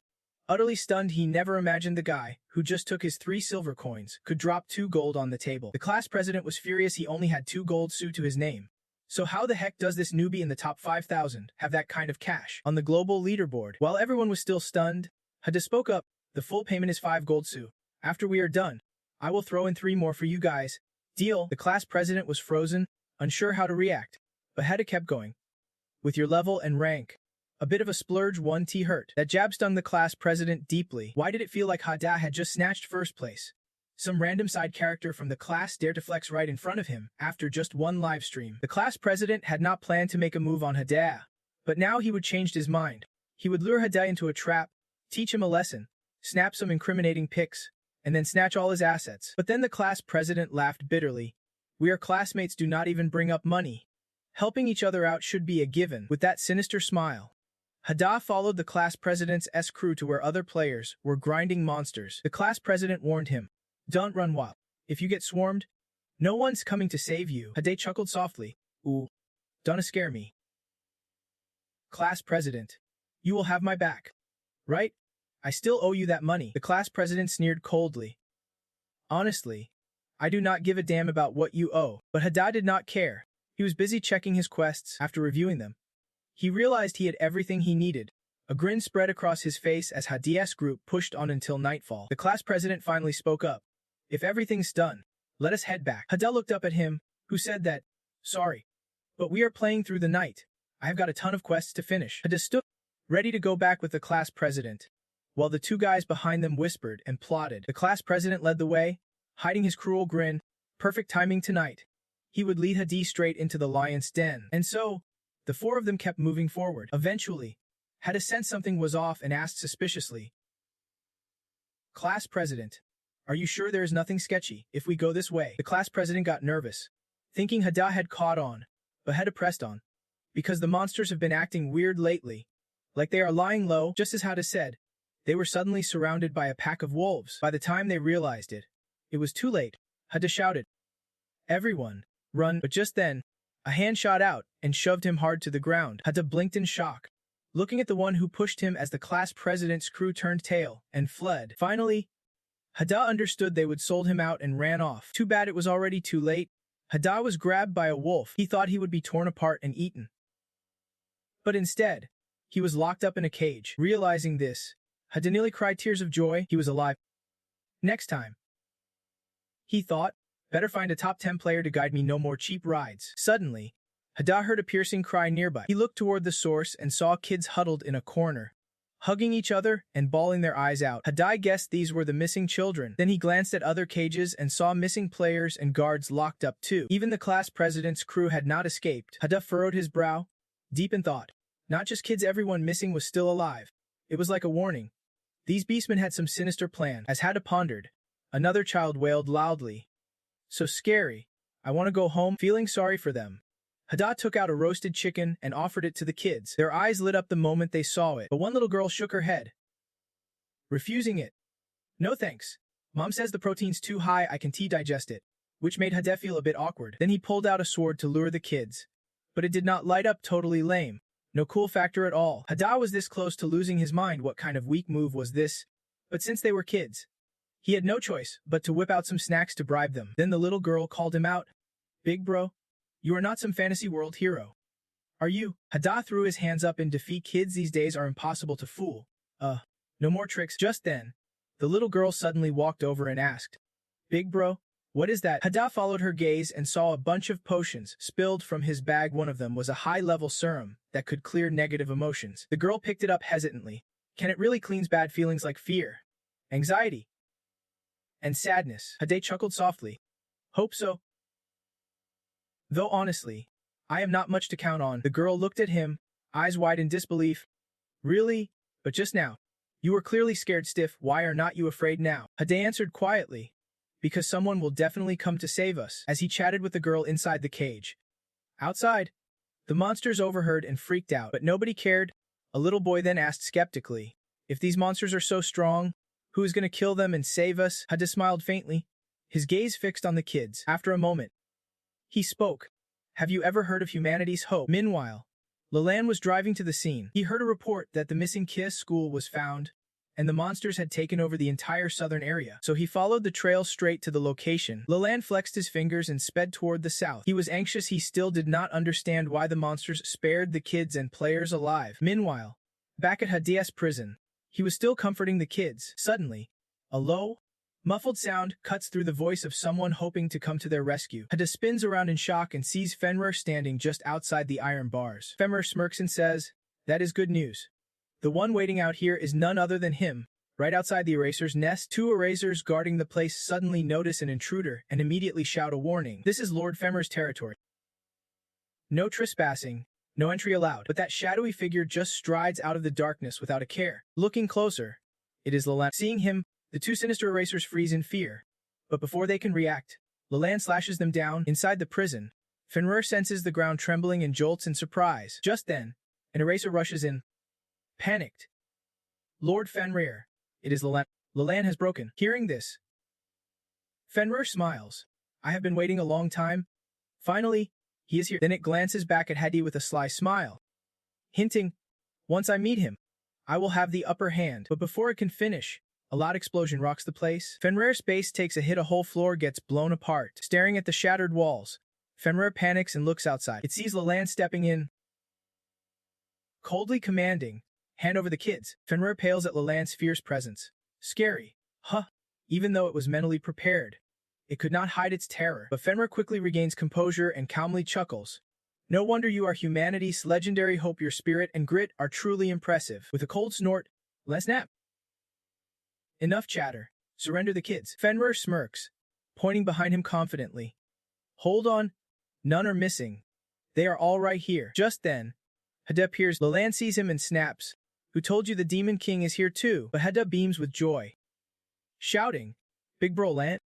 Utterly stunned, he never imagined the guy, who just took his 3 silver coins, could drop 2 gold on the table. The class president was furious. He only had 2 gold su to his name. So how the heck does this newbie in the top 5,000 have that kind of cash on the global leaderboard? While everyone was still stunned, Hada spoke up. The full payment is 5 gold su. After we are done, I will throw in 3 more for you guys. Deal. The class president was frozen, unsure how to react. But Hada kept going. With your level and rank, a bit of a splurge 1T hurt. That jab stung the class president deeply. Why did it feel like Hada had just snatched first place? Some random side character from the class dared to flex right in front of him after just one live stream. The class president had not planned to make a move on Hada, but now he would change his mind. He would lure Hada into a trap, teach him a lesson, snap some incriminating pics, and then snatch all his assets. But then the class president laughed bitterly. We are classmates, do not even bring up money. Helping each other out should be a given. With that sinister smile, Hada followed the class president's crew to where other players were grinding monsters. The class president warned him, don't run wild. If you get swarmed, no one's coming to save you. Hada chuckled softly. Ooh, don't scare me. Class president, you will have my back, right? I still owe you that money. The class president sneered coldly. Honestly, I do not give a damn about what you owe. But Hada did not care. He was busy checking his quests. After reviewing them, he realized he had everything he needed. A grin spread across his face as Hada's group pushed on until nightfall. The class president finally spoke up. If everything's done, let us head back. Hada looked up at him, who said that, sorry, but we are playing through the night. I have got a ton of quests to finish. Hada stood, ready to go back with the class president, while the 2 guys behind them whispered and plotted. The class president led the way, hiding his cruel grin. Perfect timing tonight. He would lead Hada straight into the lion's den. And so, the 4 of them kept moving forward. Eventually, Hada sensed something was off and asked suspiciously, Class president, are you sure there is nothing sketchy if we go this way? The class president got nervous, thinking Hada had caught on, but Hada pressed on. Because the monsters have been acting weird lately, like they are lying low. Just as Hada said, they were suddenly surrounded by a pack of wolves. By the time they realized it was too late. Hada shouted, everyone, run. But just then, a hand shot out and shoved him hard to the ground. Hada blinked in shock, looking at the one who pushed him as the class president's crew turned tail and fled. Finally, Hada understood they would sold him out and ran off. Too bad it was already too late. Hada was grabbed by a wolf. He thought he would be torn apart and eaten. But instead, he was locked up in a cage. Realizing this, Hada nearly cried tears of joy. He was alive. Next time, he thought, better find a top 10 player to guide me, no more cheap rides. Suddenly, Hada heard a piercing cry nearby. He looked toward the source and saw kids huddled in a corner, hugging each other and bawling their eyes out. Hada guessed these were the missing children. Then he glanced at other cages and saw missing players and guards locked up too. Even the class president's crew had not escaped. Hada furrowed his brow, deep in thought. Not just kids, everyone missing was still alive. It was like a warning. These beastmen had some sinister plan. As Hada pondered, another child wailed loudly. So scary. I want to go home. Feeling sorry for them, Hada took out a roasted chicken and offered it to the kids. Their eyes lit up the moment they saw it, but one little girl shook her head, refusing it. No thanks. Mom says the protein's too high, I can digest it, which made Hade feel a bit awkward. Then he pulled out a sword to lure the kids. But it did not light up, totally lame. No cool factor at all. Hada was this close to losing his mind. What kind of weak move was this? But since they were kids, he had no choice but to whip out some snacks to bribe them. Then the little girl called him out. Big bro, you are not some fantasy world hero. Are you? Hada threw his hands up in defeat. Kids these days are impossible to fool. No more tricks. Just then, the little girl suddenly walked over and asked, Big bro, what is that? Hada followed her gaze and saw a bunch of potions spilled from his bag. One of them was a high-level serum that could clear negative emotions. The girl picked it up hesitantly. Can it really cleanse bad feelings like fear, anxiety, and sadness? Hade chuckled softly. Hope so. Though honestly, I am not much to count on. The girl looked at him, eyes wide in disbelief. Really? But just now, you were clearly scared stiff. Why are not you afraid now? Hade answered quietly. Because someone will definitely come to save us, as he chatted with the girl inside the cage. Outside, the monsters overheard and freaked out, but nobody cared. A little boy then asked skeptically, if these monsters are so strong, who is going to kill them and save us? Hade smiled faintly, his gaze fixed on the kids. After a moment, he spoke. Have you ever heard of humanity's hope? Meanwhile, Leland was driving to the scene. He heard a report that the missing Kiss school was found, and the monsters had taken over the entire southern area. So he followed the trail straight to the location. Leland flexed his fingers and sped toward the south. He was anxious. He still did not understand why the monsters spared the kids and players alive. Meanwhile, back at Hade's prison, he was still comforting the kids. Suddenly, a low, muffled sound cuts through the voice of someone hoping to come to their rescue. Hade spins around in shock and sees Fenrir standing just outside the iron bars. Fenrir smirks and says, that is good news. The one waiting out here is none other than him. Right outside the eraser's nest, 2 erasers guarding the place suddenly notice an intruder and immediately shout a warning. This is Lord Fenrir's territory. No trespassing, no entry allowed. But that shadowy figure just strides out of the darkness without a care. Looking closer, it is Leland. Seeing him, the 2 sinister erasers freeze in fear. But before they can react, Leland slashes them down. Inside the prison, Fenrir senses the ground trembling and jolts in surprise. Just then, an eraser rushes in. Panicked. Lord Fenrir, it is Leland. Leland has broken. Hearing this, Fenrir smiles. I have been waiting a long time. Finally, he is here. Then it glances back at Hade with a sly smile, hinting, once I meet him, I will have the upper hand. But before it can finish, a loud explosion rocks the place. Fenrir's base takes a hit. A whole floor gets blown apart. Staring at the shattered walls, Fenrir panics and looks outside. It sees Leland stepping in, coldly commanding, hand over the kids. Fenrir pales at Leland's fierce presence. Scary. Even though it was mentally prepared, it could not hide its terror. But Fenrir quickly regains composure and calmly chuckles. No wonder you are humanity's legendary hope. Your spirit and grit are truly impressive. With a cold snort, let's snap. Enough chatter. Surrender the kids. Fenrir smirks, pointing behind him confidently. Hold on. None are missing. They are all right here. Just then, Hade appears. Leland sees him and snaps. Who told you the Demon King is here too? But Hade beams with joy, shouting, Big bro Leland,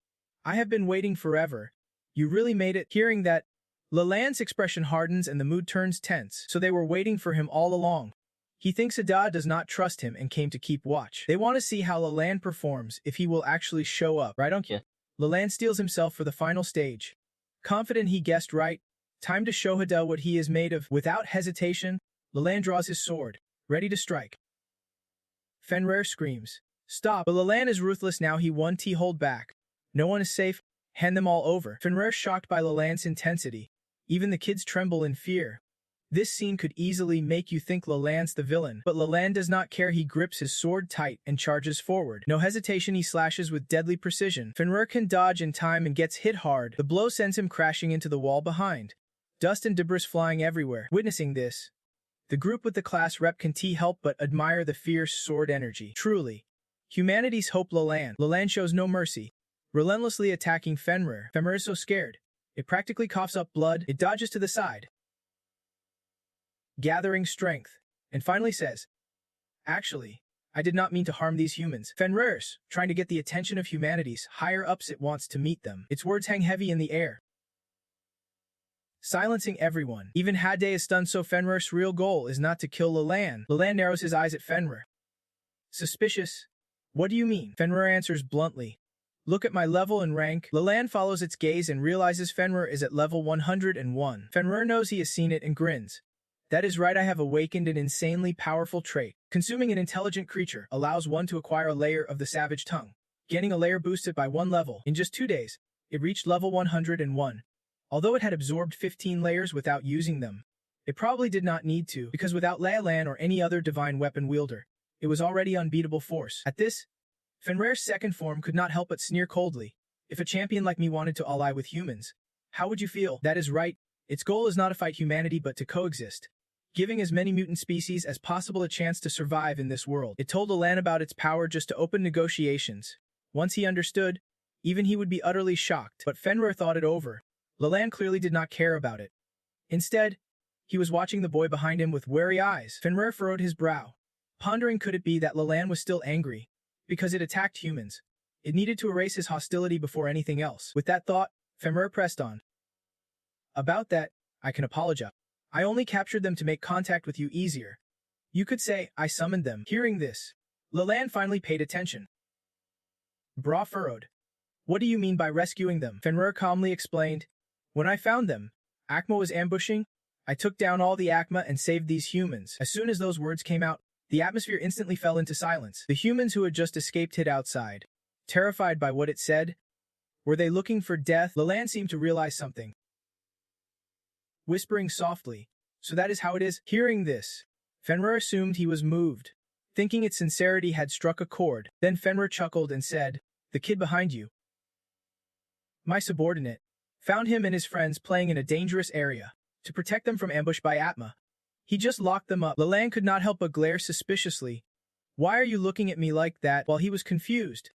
I have been waiting forever. You really made it. Hearing that, Leland's expression hardens and the mood turns tense. So they were waiting for him all along. He thinks Hade does not trust him and came to keep watch. They want to see how Leland performs, if he will actually show up. Right on? Yeah. Leland steels himself for the final stage. Confident he guessed right, time to show Hade what he is made of. Without hesitation, Leland draws his sword, ready to strike. Fenrir screams, stop, but Leland is ruthless now. He won. Hold back. No one is safe. Hand them all over. Fenrir shocked by Leland's intensity. Even the kids tremble in fear. This scene could easily make you think Leland's the villain, but Leland does not care. He grips his sword tight and charges forward. No hesitation, he slashes with deadly precision. Fenrir can dodge in time and gets hit hard. The blow sends him crashing into the wall behind. Dust and debris flying everywhere. Witnessing this, the group with the class rep can help but admire the fierce sword energy. Truly, humanity's hope. Leland shows no mercy, relentlessly attacking Fenrir. Fenrir is so scared, it practically coughs up blood. It dodges to the side, gathering strength, and finally says, actually, I did not mean to harm these humans. Fenrir's trying to get the attention of humanity's higher ups. It wants to meet them. Its words hang heavy in the air, silencing everyone. Even Hade is stunned. So Fenrir's real goal is not to kill Leland. Leland narrows his eyes at Fenrir. Suspicious? What do you mean? Fenrir answers bluntly. Look at my level and rank. Leland follows its gaze and realizes Fenrir is at level 101. Fenrir knows he has seen it and grins. That is right, I have awakened an insanely powerful trait. Consuming an intelligent creature allows one to acquire a layer of the savage tongue. Getting a layer boosted by 1 level. In just 2 days, it reached level 101. Although it had absorbed 15 layers without using them, it probably did not need to, because without Leland or any other divine weapon wielder, it was already unbeatable force. At this, Fenrir's second form could not help but sneer coldly. If a champion like me wanted to ally with humans, how would you feel? That is right, its goal is not to fight humanity but to coexist, giving as many mutant species as possible a chance to survive in this world. It told Leland about its power just to open negotiations. Once he understood, even he would be utterly shocked. But Fenrir thought it over. Leland clearly did not care about it. Instead, he was watching the boy behind him with wary eyes. Fenrir furrowed his brow, pondering could it be that Leland was still angry because it attacked humans. It needed to erase his hostility before anything else. With that thought, Fenrir pressed on. About that, I can apologize. I only captured them to make contact with you easier. You could say, I summoned them. Hearing this, Leland finally paid attention. Brow furrowed. What do you mean by rescuing them? Fenrir calmly explained. When I found them, Akma was ambushing. I took down all the Akma and saved these humans. As soon as those words came out, the atmosphere instantly fell into silence. The humans who had just escaped hid outside, terrified by what it said. Were they looking for death? Leland seemed to realize something. Whispering softly, so that is how it is. Hearing this, Fenrir assumed he was moved, thinking its sincerity had struck a chord. Then Fenrir chuckled and said, the kid behind you, my subordinate, found him and his friends playing in a dangerous area to protect them from ambush by Atma. He just locked them up. Leland could not help but glare suspiciously. Why are you looking at me like that? While he was confused,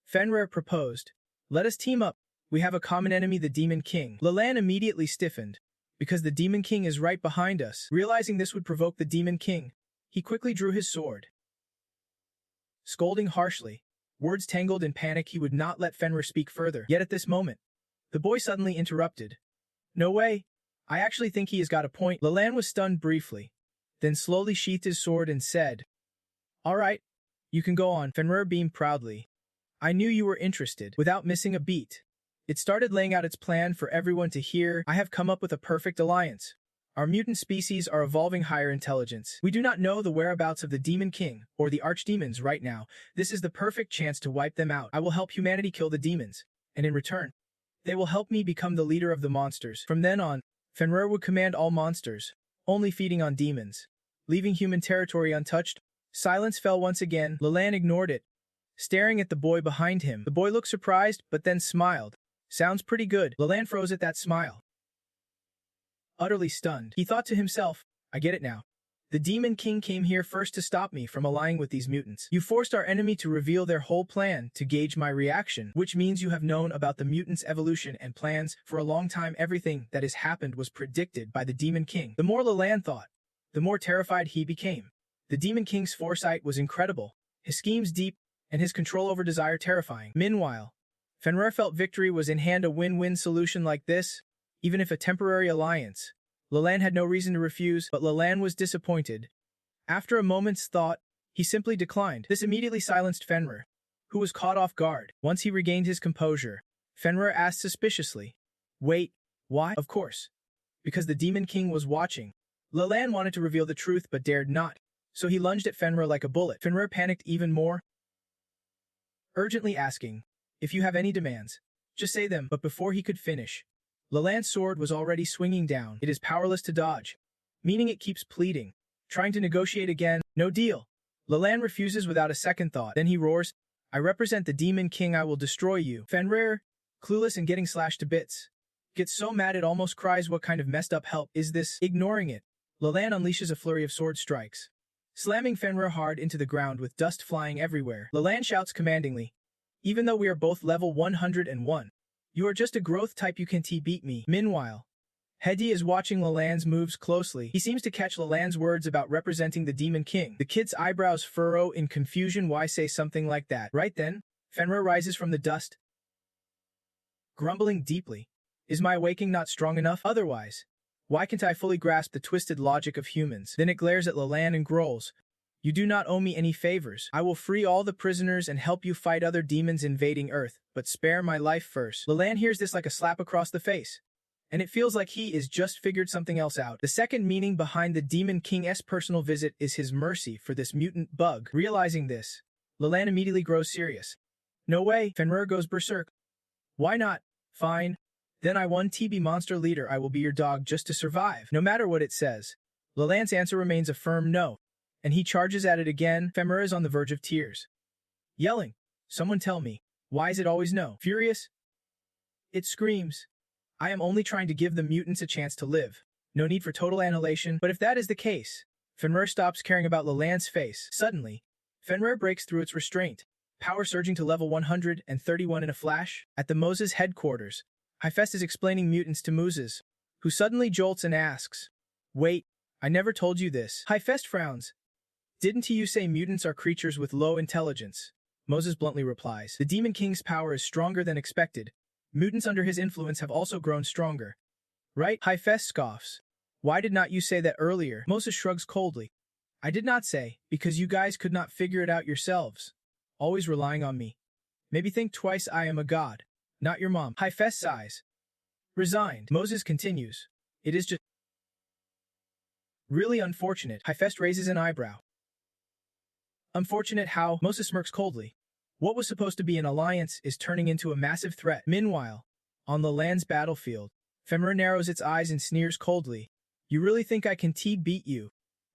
Fenrir proposed, let us team up. We have a common enemy, the Demon King. Leland immediately stiffened, because the Demon King is right behind us. Realizing this would provoke the Demon King, he quickly drew his sword. Scolding harshly, words tangled in panic, he would not let Fenrir speak further. Yet at this moment, the boy suddenly interrupted. No way. I actually think he has got a point. Leland was stunned briefly, then slowly sheathed his sword and said, all right, you can go on. Fenrir beamed proudly. I knew you were interested. Without missing a beat, it started laying out its plan for everyone to hear. I have come up with a perfect alliance. Our mutant species are evolving higher intelligence. We do not know the whereabouts of the Demon King or the archdemons right now. This is the perfect chance to wipe them out. I will help humanity kill the demons, and in return, they will help me become the leader of the monsters. From then on, Fenrir would command all monsters, only feeding on demons, leaving human territory untouched. Silence fell once again. Leland ignored it, staring at the boy behind him. The boy looked surprised, but then smiled. Sounds pretty good. Leland froze at that smile. Utterly stunned, he thought to himself, I get it now. The Demon King came here first to stop me from allying with these mutants. You forced our enemy to reveal their whole plan to gauge my reaction, which means you have known about the mutants' evolution and plans for a long time. Everything that has happened was predicted by the Demon King. The more Leland thought, the more terrified he became. The Demon King's foresight was incredible, his schemes deep, and his control over desire terrifying. Meanwhile, Fenrir felt victory was in hand. A win-win solution like this, even if a temporary alliance, Leland had no reason to refuse, but Leland was disappointed. After a moment's thought, he simply declined. This immediately silenced Fenrir, who was caught off guard. Once he regained his composure, Fenrir asked suspiciously, wait, why? Of course, because the Demon King was watching. Leland wanted to reveal the truth but dared not, so he lunged at Fenrir like a bullet. Fenrir panicked even more, urgently asking, if you have any demands, just say them. But before he could finish, Leland's sword was already swinging down. It is powerless to dodge, meaning it keeps pleading, trying to negotiate again. No deal. Leland refuses without a second thought. Then he roars, I represent the Demon King, I will destroy you. Fenrir, clueless and getting slashed to bits, gets so mad it almost cries. What kind of messed up help is this? Ignoring it, Leland unleashes a flurry of sword strikes, slamming Fenrir hard into the ground with dust flying everywhere. Leland shouts commandingly, even though we are both level 101, you are just a growth type, you can't beat me. Meanwhile, Hedi is watching Leland's moves closely. He seems to catch Leland's words about representing the Demon King. The kid's eyebrows furrow in confusion. Why say something like that? Right then, Fenrir rises from the dust, grumbling deeply. Is my awakening not strong enough? Otherwise, why can't I fully grasp the twisted logic of humans? Then it glares at Leland and growls, You do not owe me any favors. I will free all the prisoners and help you fight other demons invading Earth, but spare my life first. Leland hears this like a slap across the face, and it feels like he is just figured something else out. The second meaning behind the Demon King's personal visit is his mercy for this mutant bug. Realizing this, Leland immediately grows serious. No way, Fenrir goes berserk. Why not? Fine. Then I 1TB monster leader, I will be your dog just to survive. No matter what it says, Leland's answer remains a firm no, and he charges at it again. Fenrir is on the verge of tears, yelling, "Someone tell me, why is it always no?" Furious, it screams, "I am only trying to give the mutants a chance to live. No need for total annihilation." But if that is the case, Fenrir stops caring about Leland's face. Suddenly, Fenrir breaks through its restraint, power surging to level 131 in a flash. At the Moses headquarters, Hephaestus is explaining mutants to Moses, who suddenly jolts and asks, "Wait, I never told you this." Hephaestus frowns. "Didn't you say mutants are creatures with low intelligence?" Moses bluntly replies, "The Demon King's power is stronger than expected. Mutants under his influence have also grown stronger." Right? Hephaestus scoffs. "Why did not you say that earlier?" Moses shrugs coldly. "I did not say, because you guys could not figure it out yourselves. Always relying on me. Maybe think twice, I am a god, not your mom." Hephaestus sighs. Resigned. Moses continues, "It is just really unfortunate." Hephaestus raises an eyebrow. "Unfortunate how?" Moses smirks coldly. "What was supposed to be an alliance is turning into a massive threat." Meanwhile, on the land's battlefield, Fenrir narrows its eyes and sneers coldly. "You really think I can beat you?"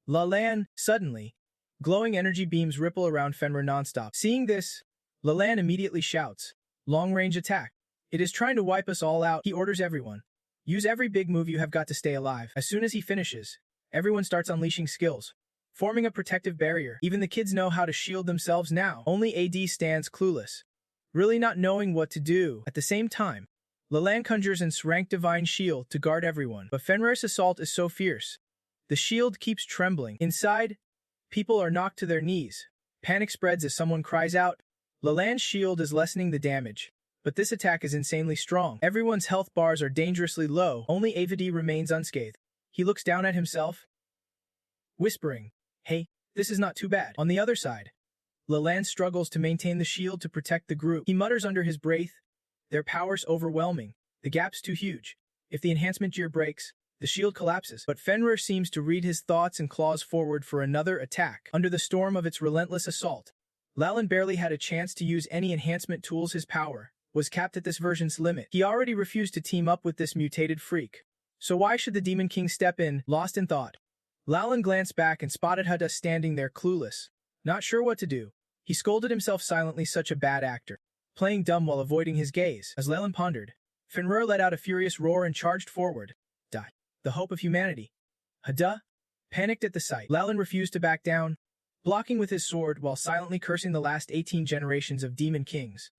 Lalan, suddenly, glowing energy beams ripple around Fenrir nonstop. Seeing this, Lalan immediately shouts, "Long-range attack. It is trying to wipe us all out." He orders everyone, "Use every big move you have got to stay alive." As soon as he finishes, everyone starts unleashing skills, forming a protective barrier. Even the kids know how to shield themselves now. Only AD stands clueless, really not knowing what to do. At the same time, Lalan conjures an rank divine shield to guard everyone. But Fenrir's assault is so fierce, the shield keeps trembling. Inside, people are knocked to their knees. Panic spreads as someone cries out. Lalan's shield is lessening the damage, but this attack is insanely strong. Everyone's health bars are dangerously low. Only Avadi remains unscathed. He looks down at himself, whispering, "Hey, this is not too bad." On the other side, Lalan struggles to maintain the shield to protect the group. He mutters under his breath, "Their power's overwhelming. The gap's too huge. If the enhancement gear breaks, the shield collapses." But Fenrir seems to read his thoughts and claws forward for another attack. Under the storm of its relentless assault, Lalan barely had a chance to use any enhancement tools. His power was capped at this version's limit. He already refused to team up with this mutated freak. So why should the Demon King step in? Lost in thought, Lalan glanced back and spotted Hada standing there clueless, not sure what to do. He scolded himself silently, such a bad actor, playing dumb while avoiding his gaze. As Lalan pondered, Fenrir let out a furious roar and charged forward. The hope of humanity. Hada panicked at the sight. Lalan refused to back down, blocking with his sword while silently cursing the last 18 generations of Demon Kings.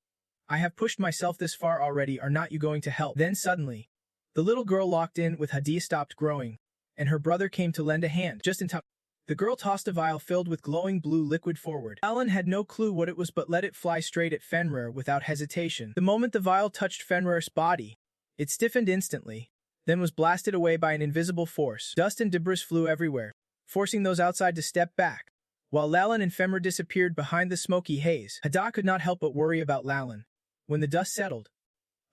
"I have pushed myself this far already, are not you going to help?" Then suddenly, the little girl locked in with Hada stopped growing, and her brother came to lend a hand. Just in time, the girl tossed a vial filled with glowing blue liquid forward. Lalan had no clue what it was but let it fly straight at Fenrir without hesitation. The moment the vial touched Fenrir's body, it stiffened instantly, then was blasted away by an invisible force. Dust and debris flew everywhere, forcing those outside to step back. While Lalan and Fenrir disappeared behind the smoky haze, Hada could not help but worry about Lalan. When the dust settled,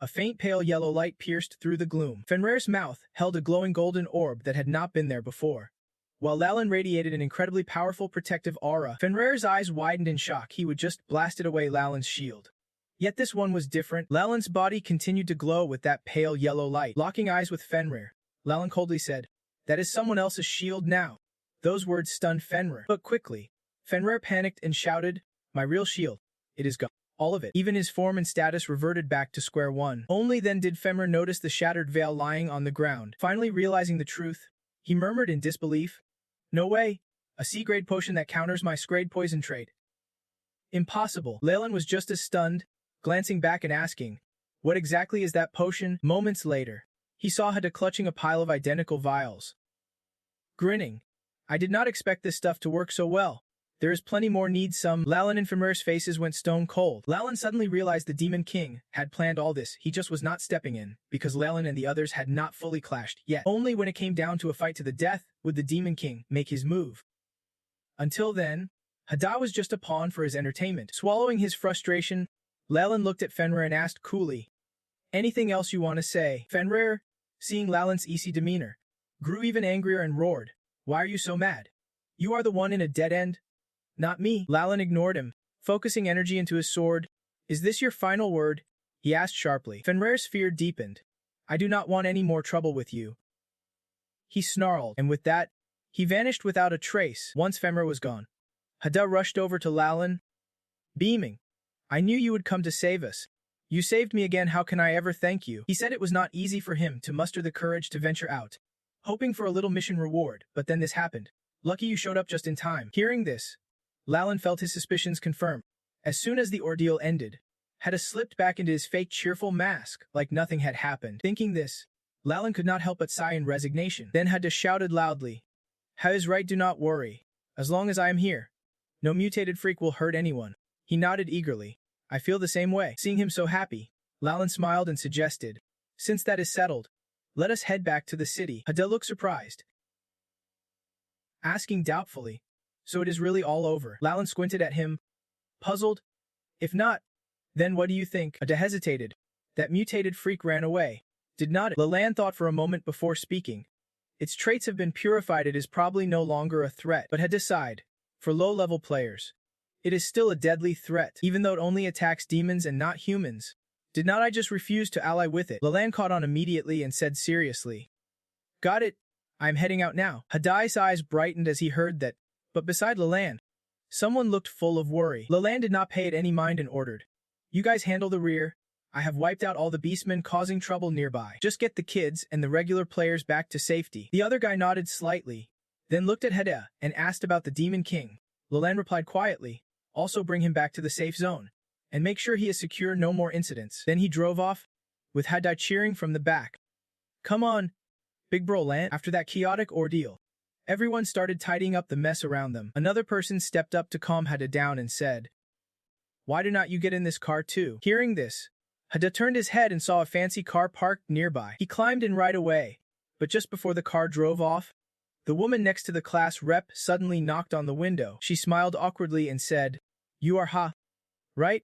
a faint pale yellow light pierced through the gloom. Fenrir's mouth held a glowing golden orb that had not been there before. While Lalan radiated an incredibly powerful protective aura, Fenrir's eyes widened in shock. He would just blasted away Lalan's shield. Yet this one was different. Lalan's body continued to glow with that pale yellow light. Locking eyes with Fenrir, Lalan coldly said, "That is someone else's shield now." Those words stunned Fenrir. But quickly, Fenrir panicked and shouted, "My real shield. It is gone. All of it." Even his form and status reverted back to square one. Only then did Fenrir notice the shattered veil lying on the ground. Finally realizing the truth, he murmured in disbelief, "No way. A C-grade potion that counters my grade poison trait. Impossible." Lalan was just as stunned, glancing back and asking, "What exactly is that potion?" Moments later, he saw Hada clutching a pile of identical vials. Grinning, "I did not expect this stuff to work so well. There is plenty more, need some." Lalan and Fenrir's faces went stone cold. Lalan suddenly realized the Demon King had planned all this. He just was not stepping in, because Lalan and the others had not fully clashed yet. Only when it came down to a fight to the death would the Demon King make his move. Until then, Hada was just a pawn for his entertainment. Swallowing his frustration, Lalan looked at Fenrir and asked coolly, "Anything else you want to say?" Fenrir, seeing Lalan's easy demeanor, grew even angrier and roared, "Why are you so mad? You are the one in a dead end? Not me." Lalan ignored him, focusing energy into his sword. "Is this your final word?" he asked sharply. Fenrir's fear deepened. "I do not want any more trouble with you," he snarled, and with that, he vanished without a trace. Once Fenrir was gone, Hada rushed over to Lalan, beaming. "I knew you would come to save us. You saved me again, how can I ever thank you?" He said it was not easy for him to muster the courage to venture out, hoping for a little mission reward, but then this happened. "Lucky you showed up just in time." Hearing this, Lalan felt his suspicions confirmed. As soon as the ordeal ended, Hada slipped back into his fake cheerful mask, like nothing had happened. Thinking this, Lalan could not help but sigh in resignation. Then Hada shouted loudly, "How is right, do not worry. As long as I am here, no mutated freak will hurt anyone." He nodded eagerly. "I feel the same way." Seeing him so happy, Lalan smiled and suggested, "Since that is settled, let us head back to the city." Hada looked surprised, asking doubtfully, "So it is really all over?" Lalan squinted at him, puzzled. "If not, then what do you think?" Hada hesitated. "That mutated freak ran away, did not it?" Lalan thought for a moment before speaking. "Its traits have been purified, it is probably no longer a threat, but Hada sighed. For low-level players, it is still a deadly threat, even though it only attacks demons and not humans. Did not I just refuse to ally with it?" Lalan caught on immediately and said seriously, "Got it. I am heading out now." Hadai's eyes brightened as he heard that, but beside Lalan, someone looked full of worry. Lalan did not pay it any mind and ordered, "You guys handle the rear. I have wiped out all the beastmen causing trouble nearby. Just get the kids and the regular players back to safety." The other guy nodded slightly, then looked at Hada and asked about the Demon King. Lalan replied quietly, "Also bring him back to the safe zone, and make sure he is secure, no more incidents." Then he drove off, with Hadai cheering from the back. "Come on, big bro Lan." After that chaotic ordeal, everyone started tidying up the mess around them. Another person stepped up to calm Hada down and said, "Why do not you get in this car too?" Hearing this, Hada turned his head and saw a fancy car parked nearby. He climbed in right away, but just before the car drove off, the woman next to the class rep suddenly knocked on the window. She smiled awkwardly and said, "You are Ha, right?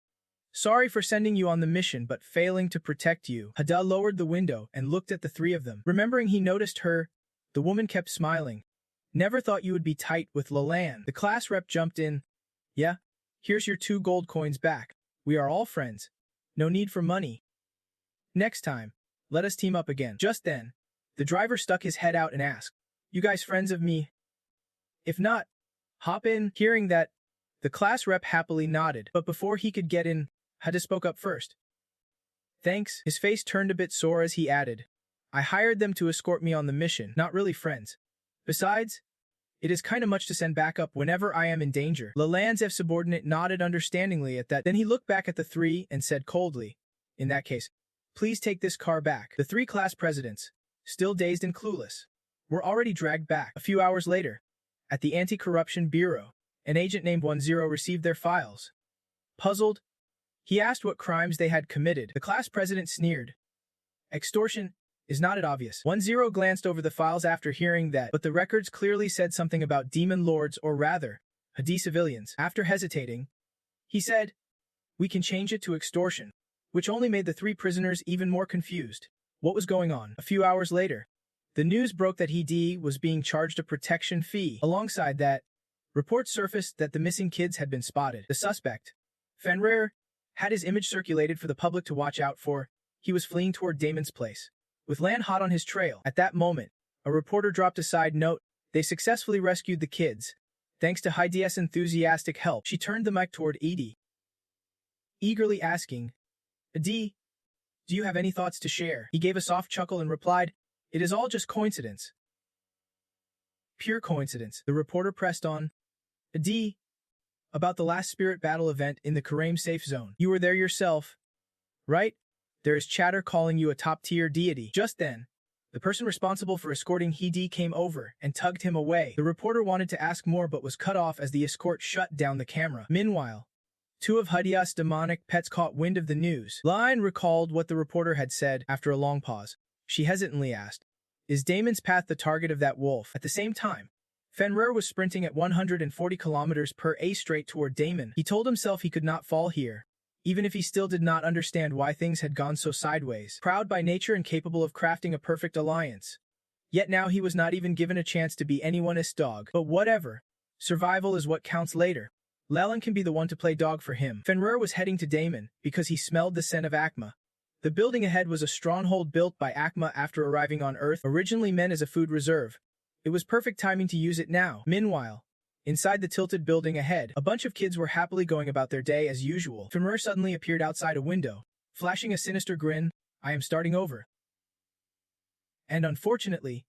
Sorry for sending you on the mission but failing to protect you." Hada lowered the window and looked at the three of them. Remembering he noticed her, the woman kept smiling. "Never thought you would be tight with Lalan." The class rep jumped in. "Yeah, here's your 2 gold coins back. We are all friends. No need for money. Next time, let us team up again." Just then, the driver stuck his head out and asked, "You guys friends of me? If not, hop in." Hearing that, the class rep happily nodded, but before he could get in, Hada spoke up first. "Thanks." His face turned a bit sore as he added, "I hired them to escort me on the mission, not really friends. Besides, it is kinda much to send back up whenever I am in danger." Lalan's subordinate nodded understandingly at that, then he looked back at the three and said coldly, "In that case, please take this car back." The 3 class presidents, still dazed and clueless, were already dragged back. A few hours later, at the Anti-Corruption Bureau, an agent named 10 received their files. Puzzled, he asked what crimes they had committed. The class president sneered. "Extortion, is not it obvious?" 10 glanced over the files after hearing that, but the records clearly said something about demon lords, or rather, Hadi civilians. After hesitating, he said, "We can change it to extortion," which only made the 3 prisoners even more confused. What was going on? A few hours later, the news broke that Hadi was being charged a protection fee. Alongside that, reports surfaced that the missing kids had been spotted. The suspect, Fenrir, had his image circulated for the public to watch out for. He was fleeing toward Damon's place, with Lan hot on his trail. At that moment, a reporter dropped a side note. They successfully rescued the kids, thanks to Heidi's enthusiastic help. She turned the mic toward Edie, eagerly asking, "Edie, do you have any thoughts to share?" He gave a soft chuckle and replied, "It is all just coincidence." "Pure coincidence." The reporter pressed on. "Edie, about the last spirit battle event in the Kareem safe zone. You were there yourself, right? There is chatter calling you a top-tier deity." Just then, the person responsible for escorting Hidi came over and tugged him away. The reporter wanted to ask more but was cut off as the escort shut down the camera. Meanwhile, 2 of Hadi's demonic pets caught wind of the news. Line recalled what the reporter had said after a long pause. She hesitantly asked, "Is Damon's path the target of that wolf?" At the same time, Fenrir was sprinting at 140 kilometers per hour straight toward Damon. He told himself he could not fall here, even if he still did not understand why things had gone so sideways. Proud by nature and capable of crafting a perfect alliance. Yet now he was not even given a chance to be anyone's dog. But whatever. Survival is what counts later. Leland can be the one to play dog for him. Fenrir was heading to Damon because he smelled the scent of Akma. The building ahead was a stronghold built by Akma after arriving on Earth, originally meant as a food reserve. It was perfect timing to use it now. Meanwhile, inside the tilted building ahead, a bunch of kids were happily going about their day as usual. Fenrir suddenly appeared outside a window, flashing a sinister grin. I am starting over. And unfortunately,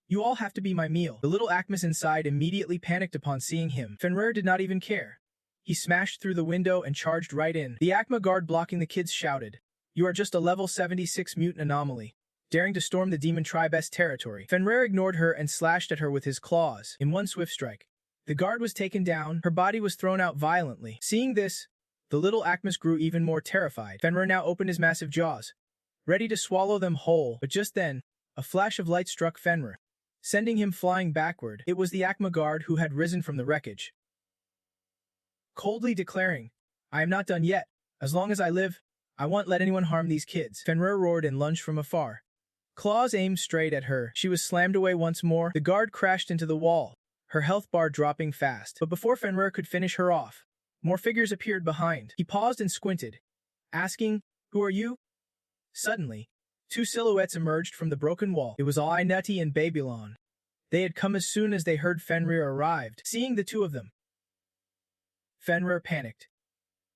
you all have to be my meal. The little Akmas inside immediately panicked upon seeing him. Fenrir did not even care. He smashed through the window and charged right in. The Akma guard blocking the kids shouted, "You are just a level 76 mutant anomaly, daring to storm the demon tribe's territory." Fenrir ignored her and slashed at her with his claws. In one swift strike, the guard was taken down, her body was thrown out violently. Seeing this, the little Akmas grew even more terrified. Fenrir now opened his massive jaws, ready to swallow them whole, but just then, a flash of light struck Fenrir, sending him flying backward. It was the Akma guard who had risen from the wreckage, coldly declaring, "I am not done yet. As long as I live, I won't let anyone harm these kids." Fenrir roared and lunged from afar. Claws aimed straight at her. She was slammed away once more. The guard crashed into the wall, her health bar dropping fast. But before Fenrir could finish her off, more figures appeared behind. He paused and squinted, asking, "Who are you?" Suddenly, two silhouettes emerged from the broken wall. It was Nutty and Babylon. They had come as soon as they heard Fenrir arrived. Seeing the two of them, Fenrir panicked,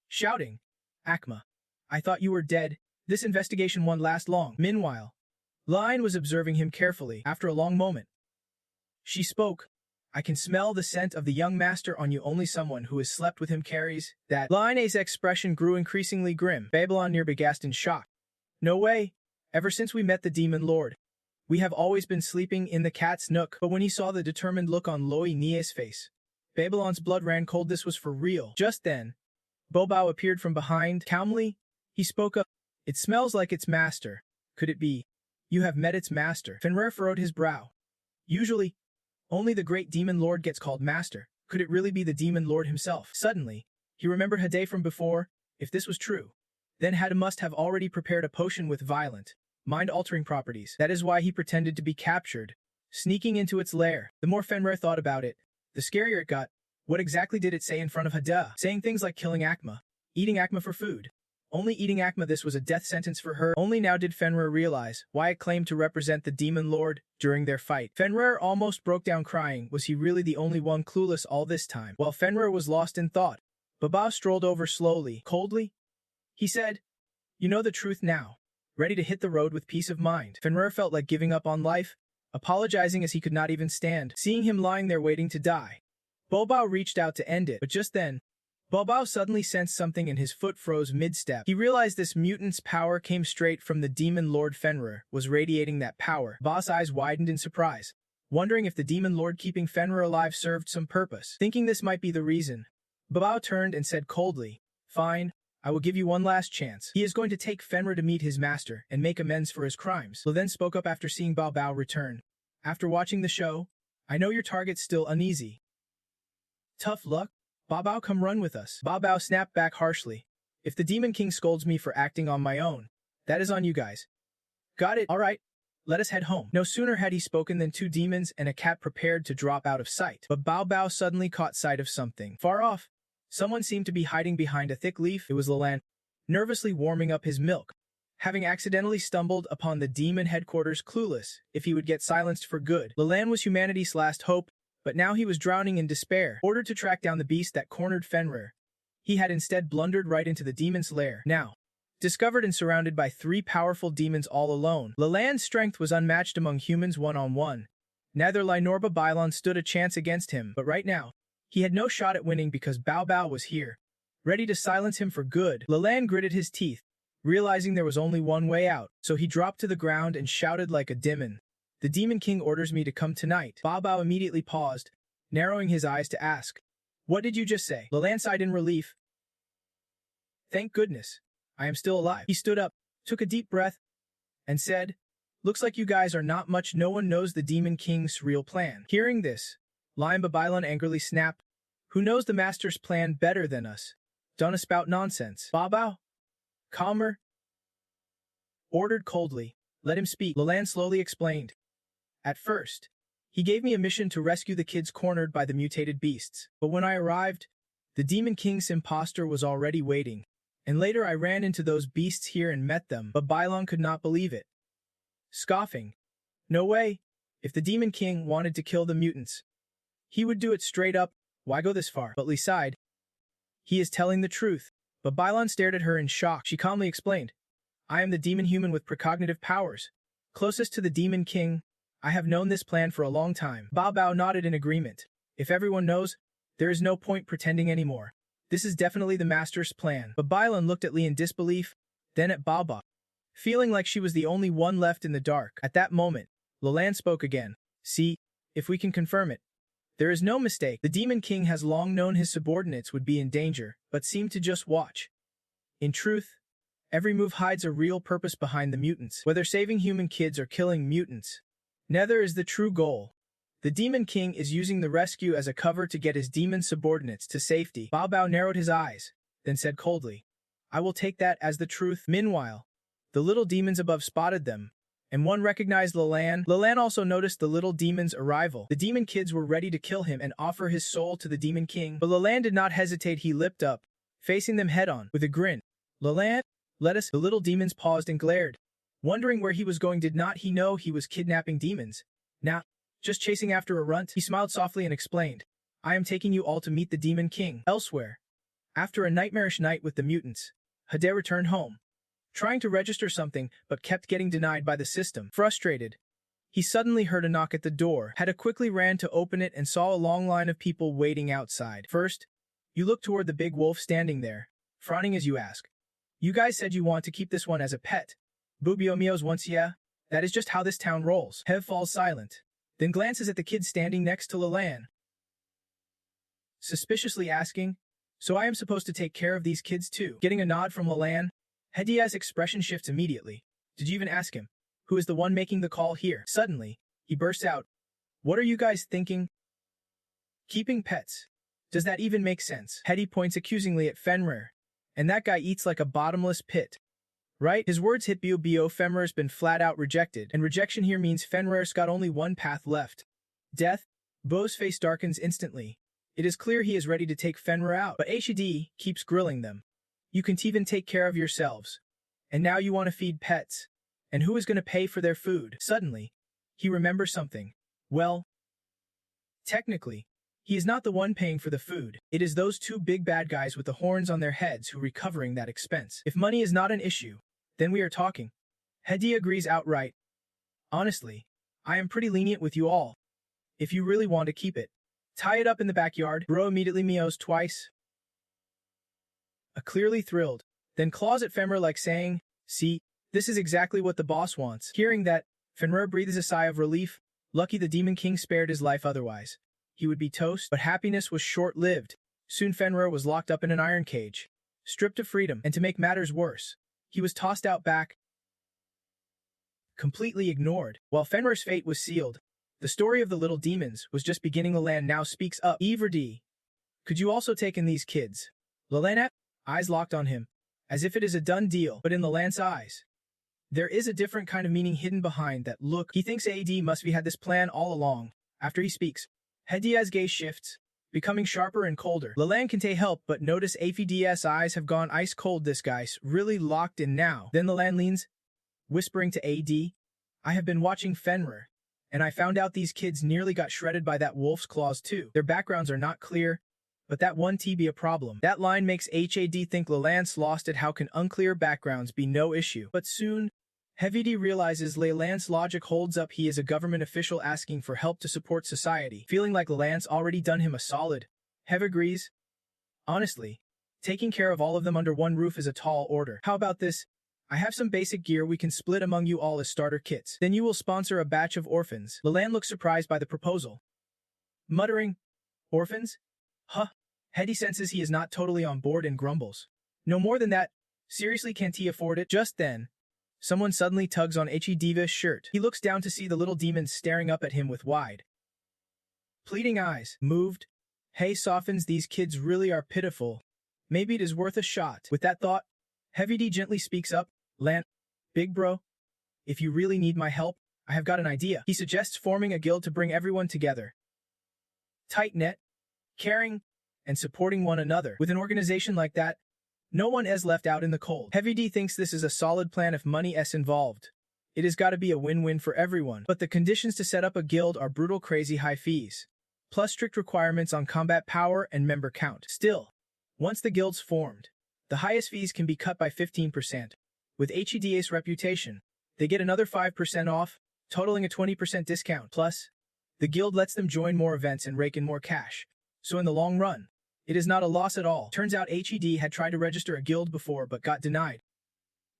shouting, "Akma, I thought you were dead. This investigation won't last long." Meanwhile, Line was observing him carefully. After a long moment, she spoke, "I can smell the scent of the young master on you. Only someone who has slept with him carries that." Line's expression grew increasingly grim. Babylon nearby gasped in shock. "No way. Ever since we met the demon lord, we have always been sleeping in the cat's nook." But when he saw the determined look on Loi Nia's face, Babylon's blood ran cold. This was for real. Just then, Bobao appeared from behind. Calmly, he spoke up. "It smells like its master. Could it be? You have met its master." Fenrir furrowed his brow. Usually, only the great demon lord gets called master. Could it really be the demon lord himself? Suddenly, he remembered Hade from before. If this was true, then Hade must have already prepared a potion with violent, mind-altering properties. That is why he pretended to be captured, sneaking into its lair. The more Fenrir thought about it, the scarier it got. What exactly did it say in front of Hade? Saying things like killing Akma, eating Akma for food. Only eating Akma, this was a death sentence for her. Only now did Fenrir realize why it claimed to represent the demon lord during their fight. Fenrir almost broke down crying. Was he really the only one clueless all this time? While Fenrir was lost in thought, Baba strolled over slowly, coldly. He said, "You know the truth now. Ready to hit the road with peace of mind." Fenrir felt like giving up on life, apologizing as he could not even stand. Seeing him lying there waiting to die, Bobao reached out to end it, but just then, Bobao suddenly sensed something and his foot froze mid-step. He realized this mutant's power came straight from the demon lord. Fenrir was radiating that power. Boss' eyes widened in surprise, wondering if the demon lord keeping Fenrir alive served some purpose. Thinking this might be the reason, Bobao turned and said coldly, "Fine, I will give you one last chance." He is going to take Fenrir to meet his master and make amends for his crimes. Lo then spoke up after seeing Bao return. "After watching the show, I know your target's still uneasy. Tough luck. Babao, come run with us." Babao snapped back harshly. "If the Demon King scolds me for acting on my own, that is on you guys." "Got it. All right. Let us head home." No sooner had he spoken than two demons and a cat prepared to drop out of sight. But Bao suddenly caught sight of something. Far off, someone seemed to be hiding behind a thick leaf. It was Leland, nervously warming up his milk. Having accidentally stumbled upon the demon headquarters clueless if he would get silenced for good. Leland was humanity's last hope, but now he was drowning in despair. Ordered to track down the beast that cornered Fenrir, he had instead blundered right into the demon's lair. Now, discovered and surrounded by three powerful demons all alone, Leland's strength was unmatched among humans one-on-one. Neither Lai nor Babylon stood a chance against him, but right now, he had no shot at winning because Bao was here, ready to silence him for good. Leland gritted his teeth, realizing there was only one way out, so he dropped to the ground and shouted like a demon. "The Demon King orders me to come tonight." Bao immediately paused, narrowing his eyes to ask, "What did you just say?" Leland sighed in relief. "Thank goodness, I am still alive." He stood up, took a deep breath, and said, "Looks like you guys are not much. No one knows the Demon King's real plan." Hearing this, Lion Babylon angrily snapped. Who knows the master's plan better than us? Don't spout nonsense. Babao? Calmer? Ordered coldly. Let him speak, Leland slowly explained. At first, he gave me a mission to rescue the kids cornered by the mutated beasts. But when I arrived, the Demon King's impostor was already waiting. And later I ran into those beasts here and met them, but Bylon could not believe it. Scoffing. No way. If the Demon King wanted to kill the mutants, he would do it straight up. Why go this far? But Lee sighed. He is telling the truth. But Bylon stared at her in shock. She calmly explained. I am the demon human with precognitive powers. Closest to the Demon King, I have known this plan for a long time. Bao Bao nodded in agreement. If everyone knows, there is no point pretending anymore. This is definitely the master's plan. But Bylon looked at Lee in disbelief, then at Bao Bao, feeling like she was the only one left in the dark. At that moment, Leland spoke again. See, if we can confirm it. There is no mistake. The Demon King has long known his subordinates would be in danger, but seemed to just watch. In truth, every move hides a real purpose behind the mutants. Whether saving human kids or killing mutants, neither is the true goal. The Demon King is using the rescue as a cover to get his demon subordinates to safety. Bao Bao narrowed his eyes, then said coldly, I will take that as the truth. Meanwhile, the little demons above spotted them, and one recognized Leland. Leland also noticed the little demon's arrival. The demon kids were ready to kill him and offer his soul to the Demon King, but Leland did not hesitate. He leapt up, facing them head-on, with a grin. Leland, let us. The little demons paused and glared, wondering where he was going. Did not he know he was kidnapping demons? Now, just chasing after a runt? He smiled softly and explained, I am taking you all to meet the Demon King. Elsewhere, after a nightmarish night with the mutants, Hade returned home, trying to register something but kept getting denied by the system. Frustrated, he suddenly heard a knock at the door. Hade quickly ran to open it and saw a long line of people waiting outside. First, you look toward the big wolf standing there, frowning as you ask, You guys said you want to keep this one as a pet. Bubio Mio's once, yeah? That is just how this town rolls. Hev falls silent, then glances at the kid standing next to Leland, suspiciously asking, So I am supposed to take care of these kids too? Getting a nod from Leland, Hedia's expression shifts immediately. Did you even ask him? Who is the one making the call here? Suddenly, he bursts out, What are you guys thinking? Keeping pets? Does that even make sense? Hedi points accusingly at Fenrir. And that guy eats like a bottomless pit. Right? His words hit Bio. Fenrir's been flat out rejected, and rejection here means Fenrir's got only one path left. Death. Bo's face darkens instantly. It is clear he is ready to take Fenrir out, but HD keeps grilling them. You can't even take care of yourselves. And now you want to feed pets. And who is going to pay for their food? Suddenly, he remembers something. Well, technically, he is not the one paying for the food. It is those two big bad guys with the horns on their heads who are recovering that expense. If money is not an issue, then we are talking. Hedi agrees outright. Honestly, I am pretty lenient with you all. If you really want to keep it, tie it up in the backyard. Bro immediately meows twice. Clearly thrilled, then claws at Fenrir like saying, See, this is exactly what the boss wants. Hearing that, Fenrir breathes a sigh of relief. Lucky the Demon King spared his life, otherwise he would be toast. But happiness was short-lived. Soon Fenrir was locked up in an iron cage, stripped of freedom, and to make matters worse, he was tossed out back, completely ignored. While Fenrir's fate was sealed, the story of the little demons was just beginning. Leland now speaks up. Everdy, could you also take in these kids? Leland, eyes locked on him, as if it is a done deal. But in Leland's eyes, there is a different kind of meaning hidden behind that look. He thinks AD must be had this plan all along. After he speaks, Hedia's gaze shifts, becoming sharper and colder. Leland can't help but notice AFD's eyes have gone ice cold. This guy's really locked in now. Then Leland leans, whispering to AD, I have been watching Fenrir, and I found out these kids nearly got shredded by that wolf's claws too. Their backgrounds are not clear, but that one be a problem. That line makes HAD think Leland's lost it. How can unclear backgrounds be no issue? But soon, Heavy realizes Leland's logic holds up. He is a government official asking for help to support society. Feeling like Leland's already done him a solid, Hev agrees. Honestly, taking care of all of them under one roof is a tall order. How about this? I have some basic gear we can split among you all as starter kits. Then you will sponsor a batch of orphans. Leland looks surprised by the proposal, muttering, Orphans? Huh? Hedi senses he is not totally on board and grumbles. No more than that. Seriously, can't he afford it? Just then, someone suddenly tugs on Diva's shirt. He looks down to see the little demons staring up at him with wide, Pleading eyes, moved. Hey softens, these kids really are pitiful. Maybe it is worth a shot. With that thought, Heavy D gently speaks up. Lan, big bro, if you really need my help, I have got an idea. He suggests forming a guild to bring everyone together. Tight-knit, caring, and supporting one another. With an organization like that, no one is left out in the cold. Heavy D thinks this is a solid plan if money is involved. It has got to be a win-win for everyone. But the conditions to set up a guild are brutal, crazy high fees, plus strict requirements on combat power and member count. Still, once the guild's formed, the highest fees can be cut by 15%. With HEDA's reputation, they get another 5% off, totaling a 20% discount. Plus, the guild lets them join more events and rake in more cash. So in the long run, it is not a loss at all. Turns out HED had tried to register a guild before but got denied.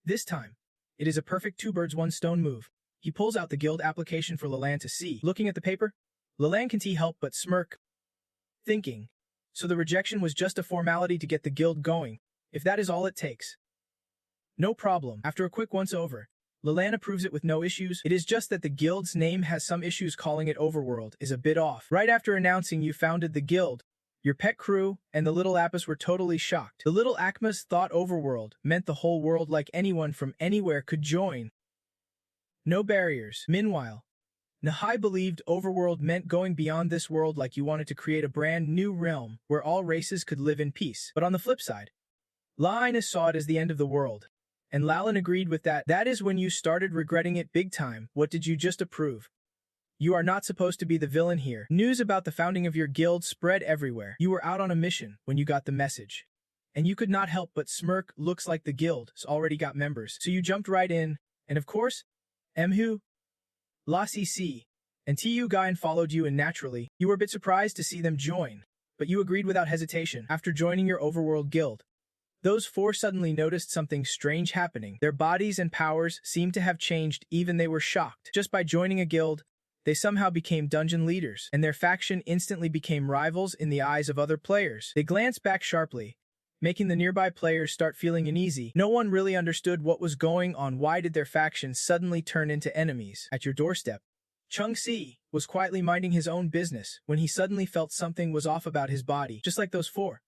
This time, it is a perfect two birds one stone move. He pulls out the guild application for Leland to see. Looking at the paper, Leland can't help but smirk, thinking, so the rejection was just a formality to get the guild going, if that is all it takes. No problem. After a quick once-over, Leland approves it with no issues. It is just that the guild's name has some issues. Calling it Overworld is a bit off. Right after announcing you founded the guild, your pet crew and the little Appas were totally shocked. The little Akmas thought Overworld meant the whole world, like anyone from anywhere could join. No barriers. Meanwhile, Nahai believed Overworld meant going beyond this world, like you wanted to create a brand new realm where all races could live in peace. But on the flip side, Laina saw it as the end of the world, and Lalin agreed with that. That is when you started regretting it big time. What did you just approve? You are not supposed to be the villain here. News about the founding of your guild spread everywhere. You were out on a mission when you got the message, and you could not help but smirk. Looks like the guild's already got members, so you jumped right in, and of course, Mhu, La CC, and Tu Guyan followed you, and naturally, you were a bit surprised to see them join, but you agreed without hesitation. After joining your Overworld guild, those four suddenly noticed something strange happening. Their bodies and powers seemed to have changed. Even they were shocked. Just by joining a guild, they somehow became dungeon leaders, and their faction instantly became rivals in the eyes of other players. They glanced back sharply, making the nearby players start feeling uneasy. No one really understood what was going on. Why did their factions suddenly turn into enemies? At your doorstep, Chung Si was quietly minding his own business when he suddenly felt something was off about his body. Just like those four,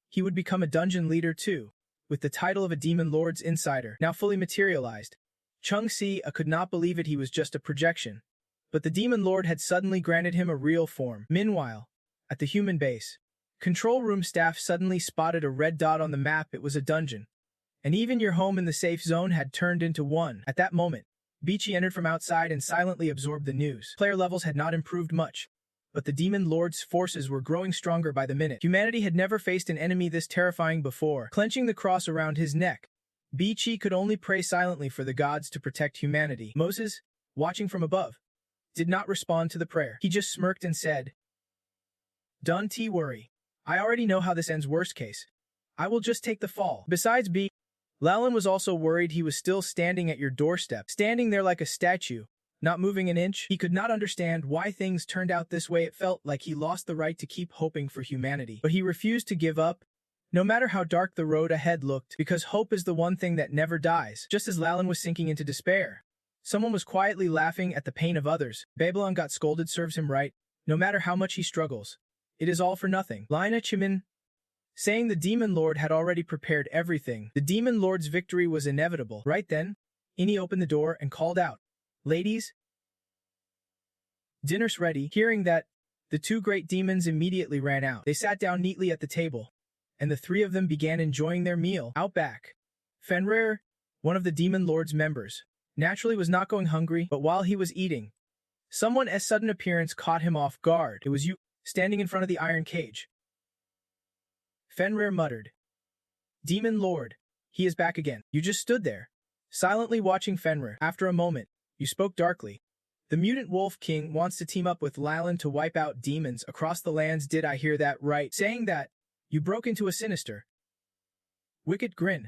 he would become a dungeon leader too, with the title of a Demon Lord's Insider now fully materialized. Chung Si could not believe it. He was just a projection, but the Demon Lord had suddenly granted him a real form. Meanwhile, at the human base, control room staff suddenly spotted a red dot on the map. It was a dungeon, and even your home in the safe zone had turned into one. At that moment, Beachy entered from outside and silently absorbed the news. Player levels had not improved much, but the Demon Lord's forces were growing stronger by the minute. Humanity had never faced an enemy this terrifying before. Clenching the cross around his neck, Beachy could only pray silently for the gods to protect humanity. Moses, watching from above, did not respond to the prayer. He just smirked and said, "Don't worry. I already know how this ends. Worst case, I will just take the fall." Besides B, Lalin was also worried. He was still standing at your doorstep, standing there like a statue, not moving an inch. He could not understand why things turned out this way. It felt like he lost the right to keep hoping for humanity. But he refused to give up, no matter how dark the road ahead looked, because hope is the one thing that never dies. Just as Lalin was sinking into despair, someone was quietly laughing at the pain of others. Babylon got scolded serves him right. No matter how much he struggles, it is all for nothing. Lina Chimin, saying the Demon Lord had already prepared everything. The Demon Lord's victory was inevitable. Right then, Ini opened the door and called out, "Ladies, dinner's ready." Hearing that, the two great demons immediately ran out. They sat down neatly at the table, and the three of them began enjoying their meal. Out back, Fenrir, one of the Demon Lord's members, naturally was not going hungry, but while he was eating, someone's sudden appearance caught him off guard. It was you, standing in front of the iron cage. Fenrir muttered, "Demon Lord, he is back again." You just stood there, silently watching Fenrir. After a moment, you spoke darkly. "The Mutant Wolf King wants to team up with Lalin to wipe out demons across the lands. Did I hear that right?" Saying that, you broke into a sinister, wicked grin.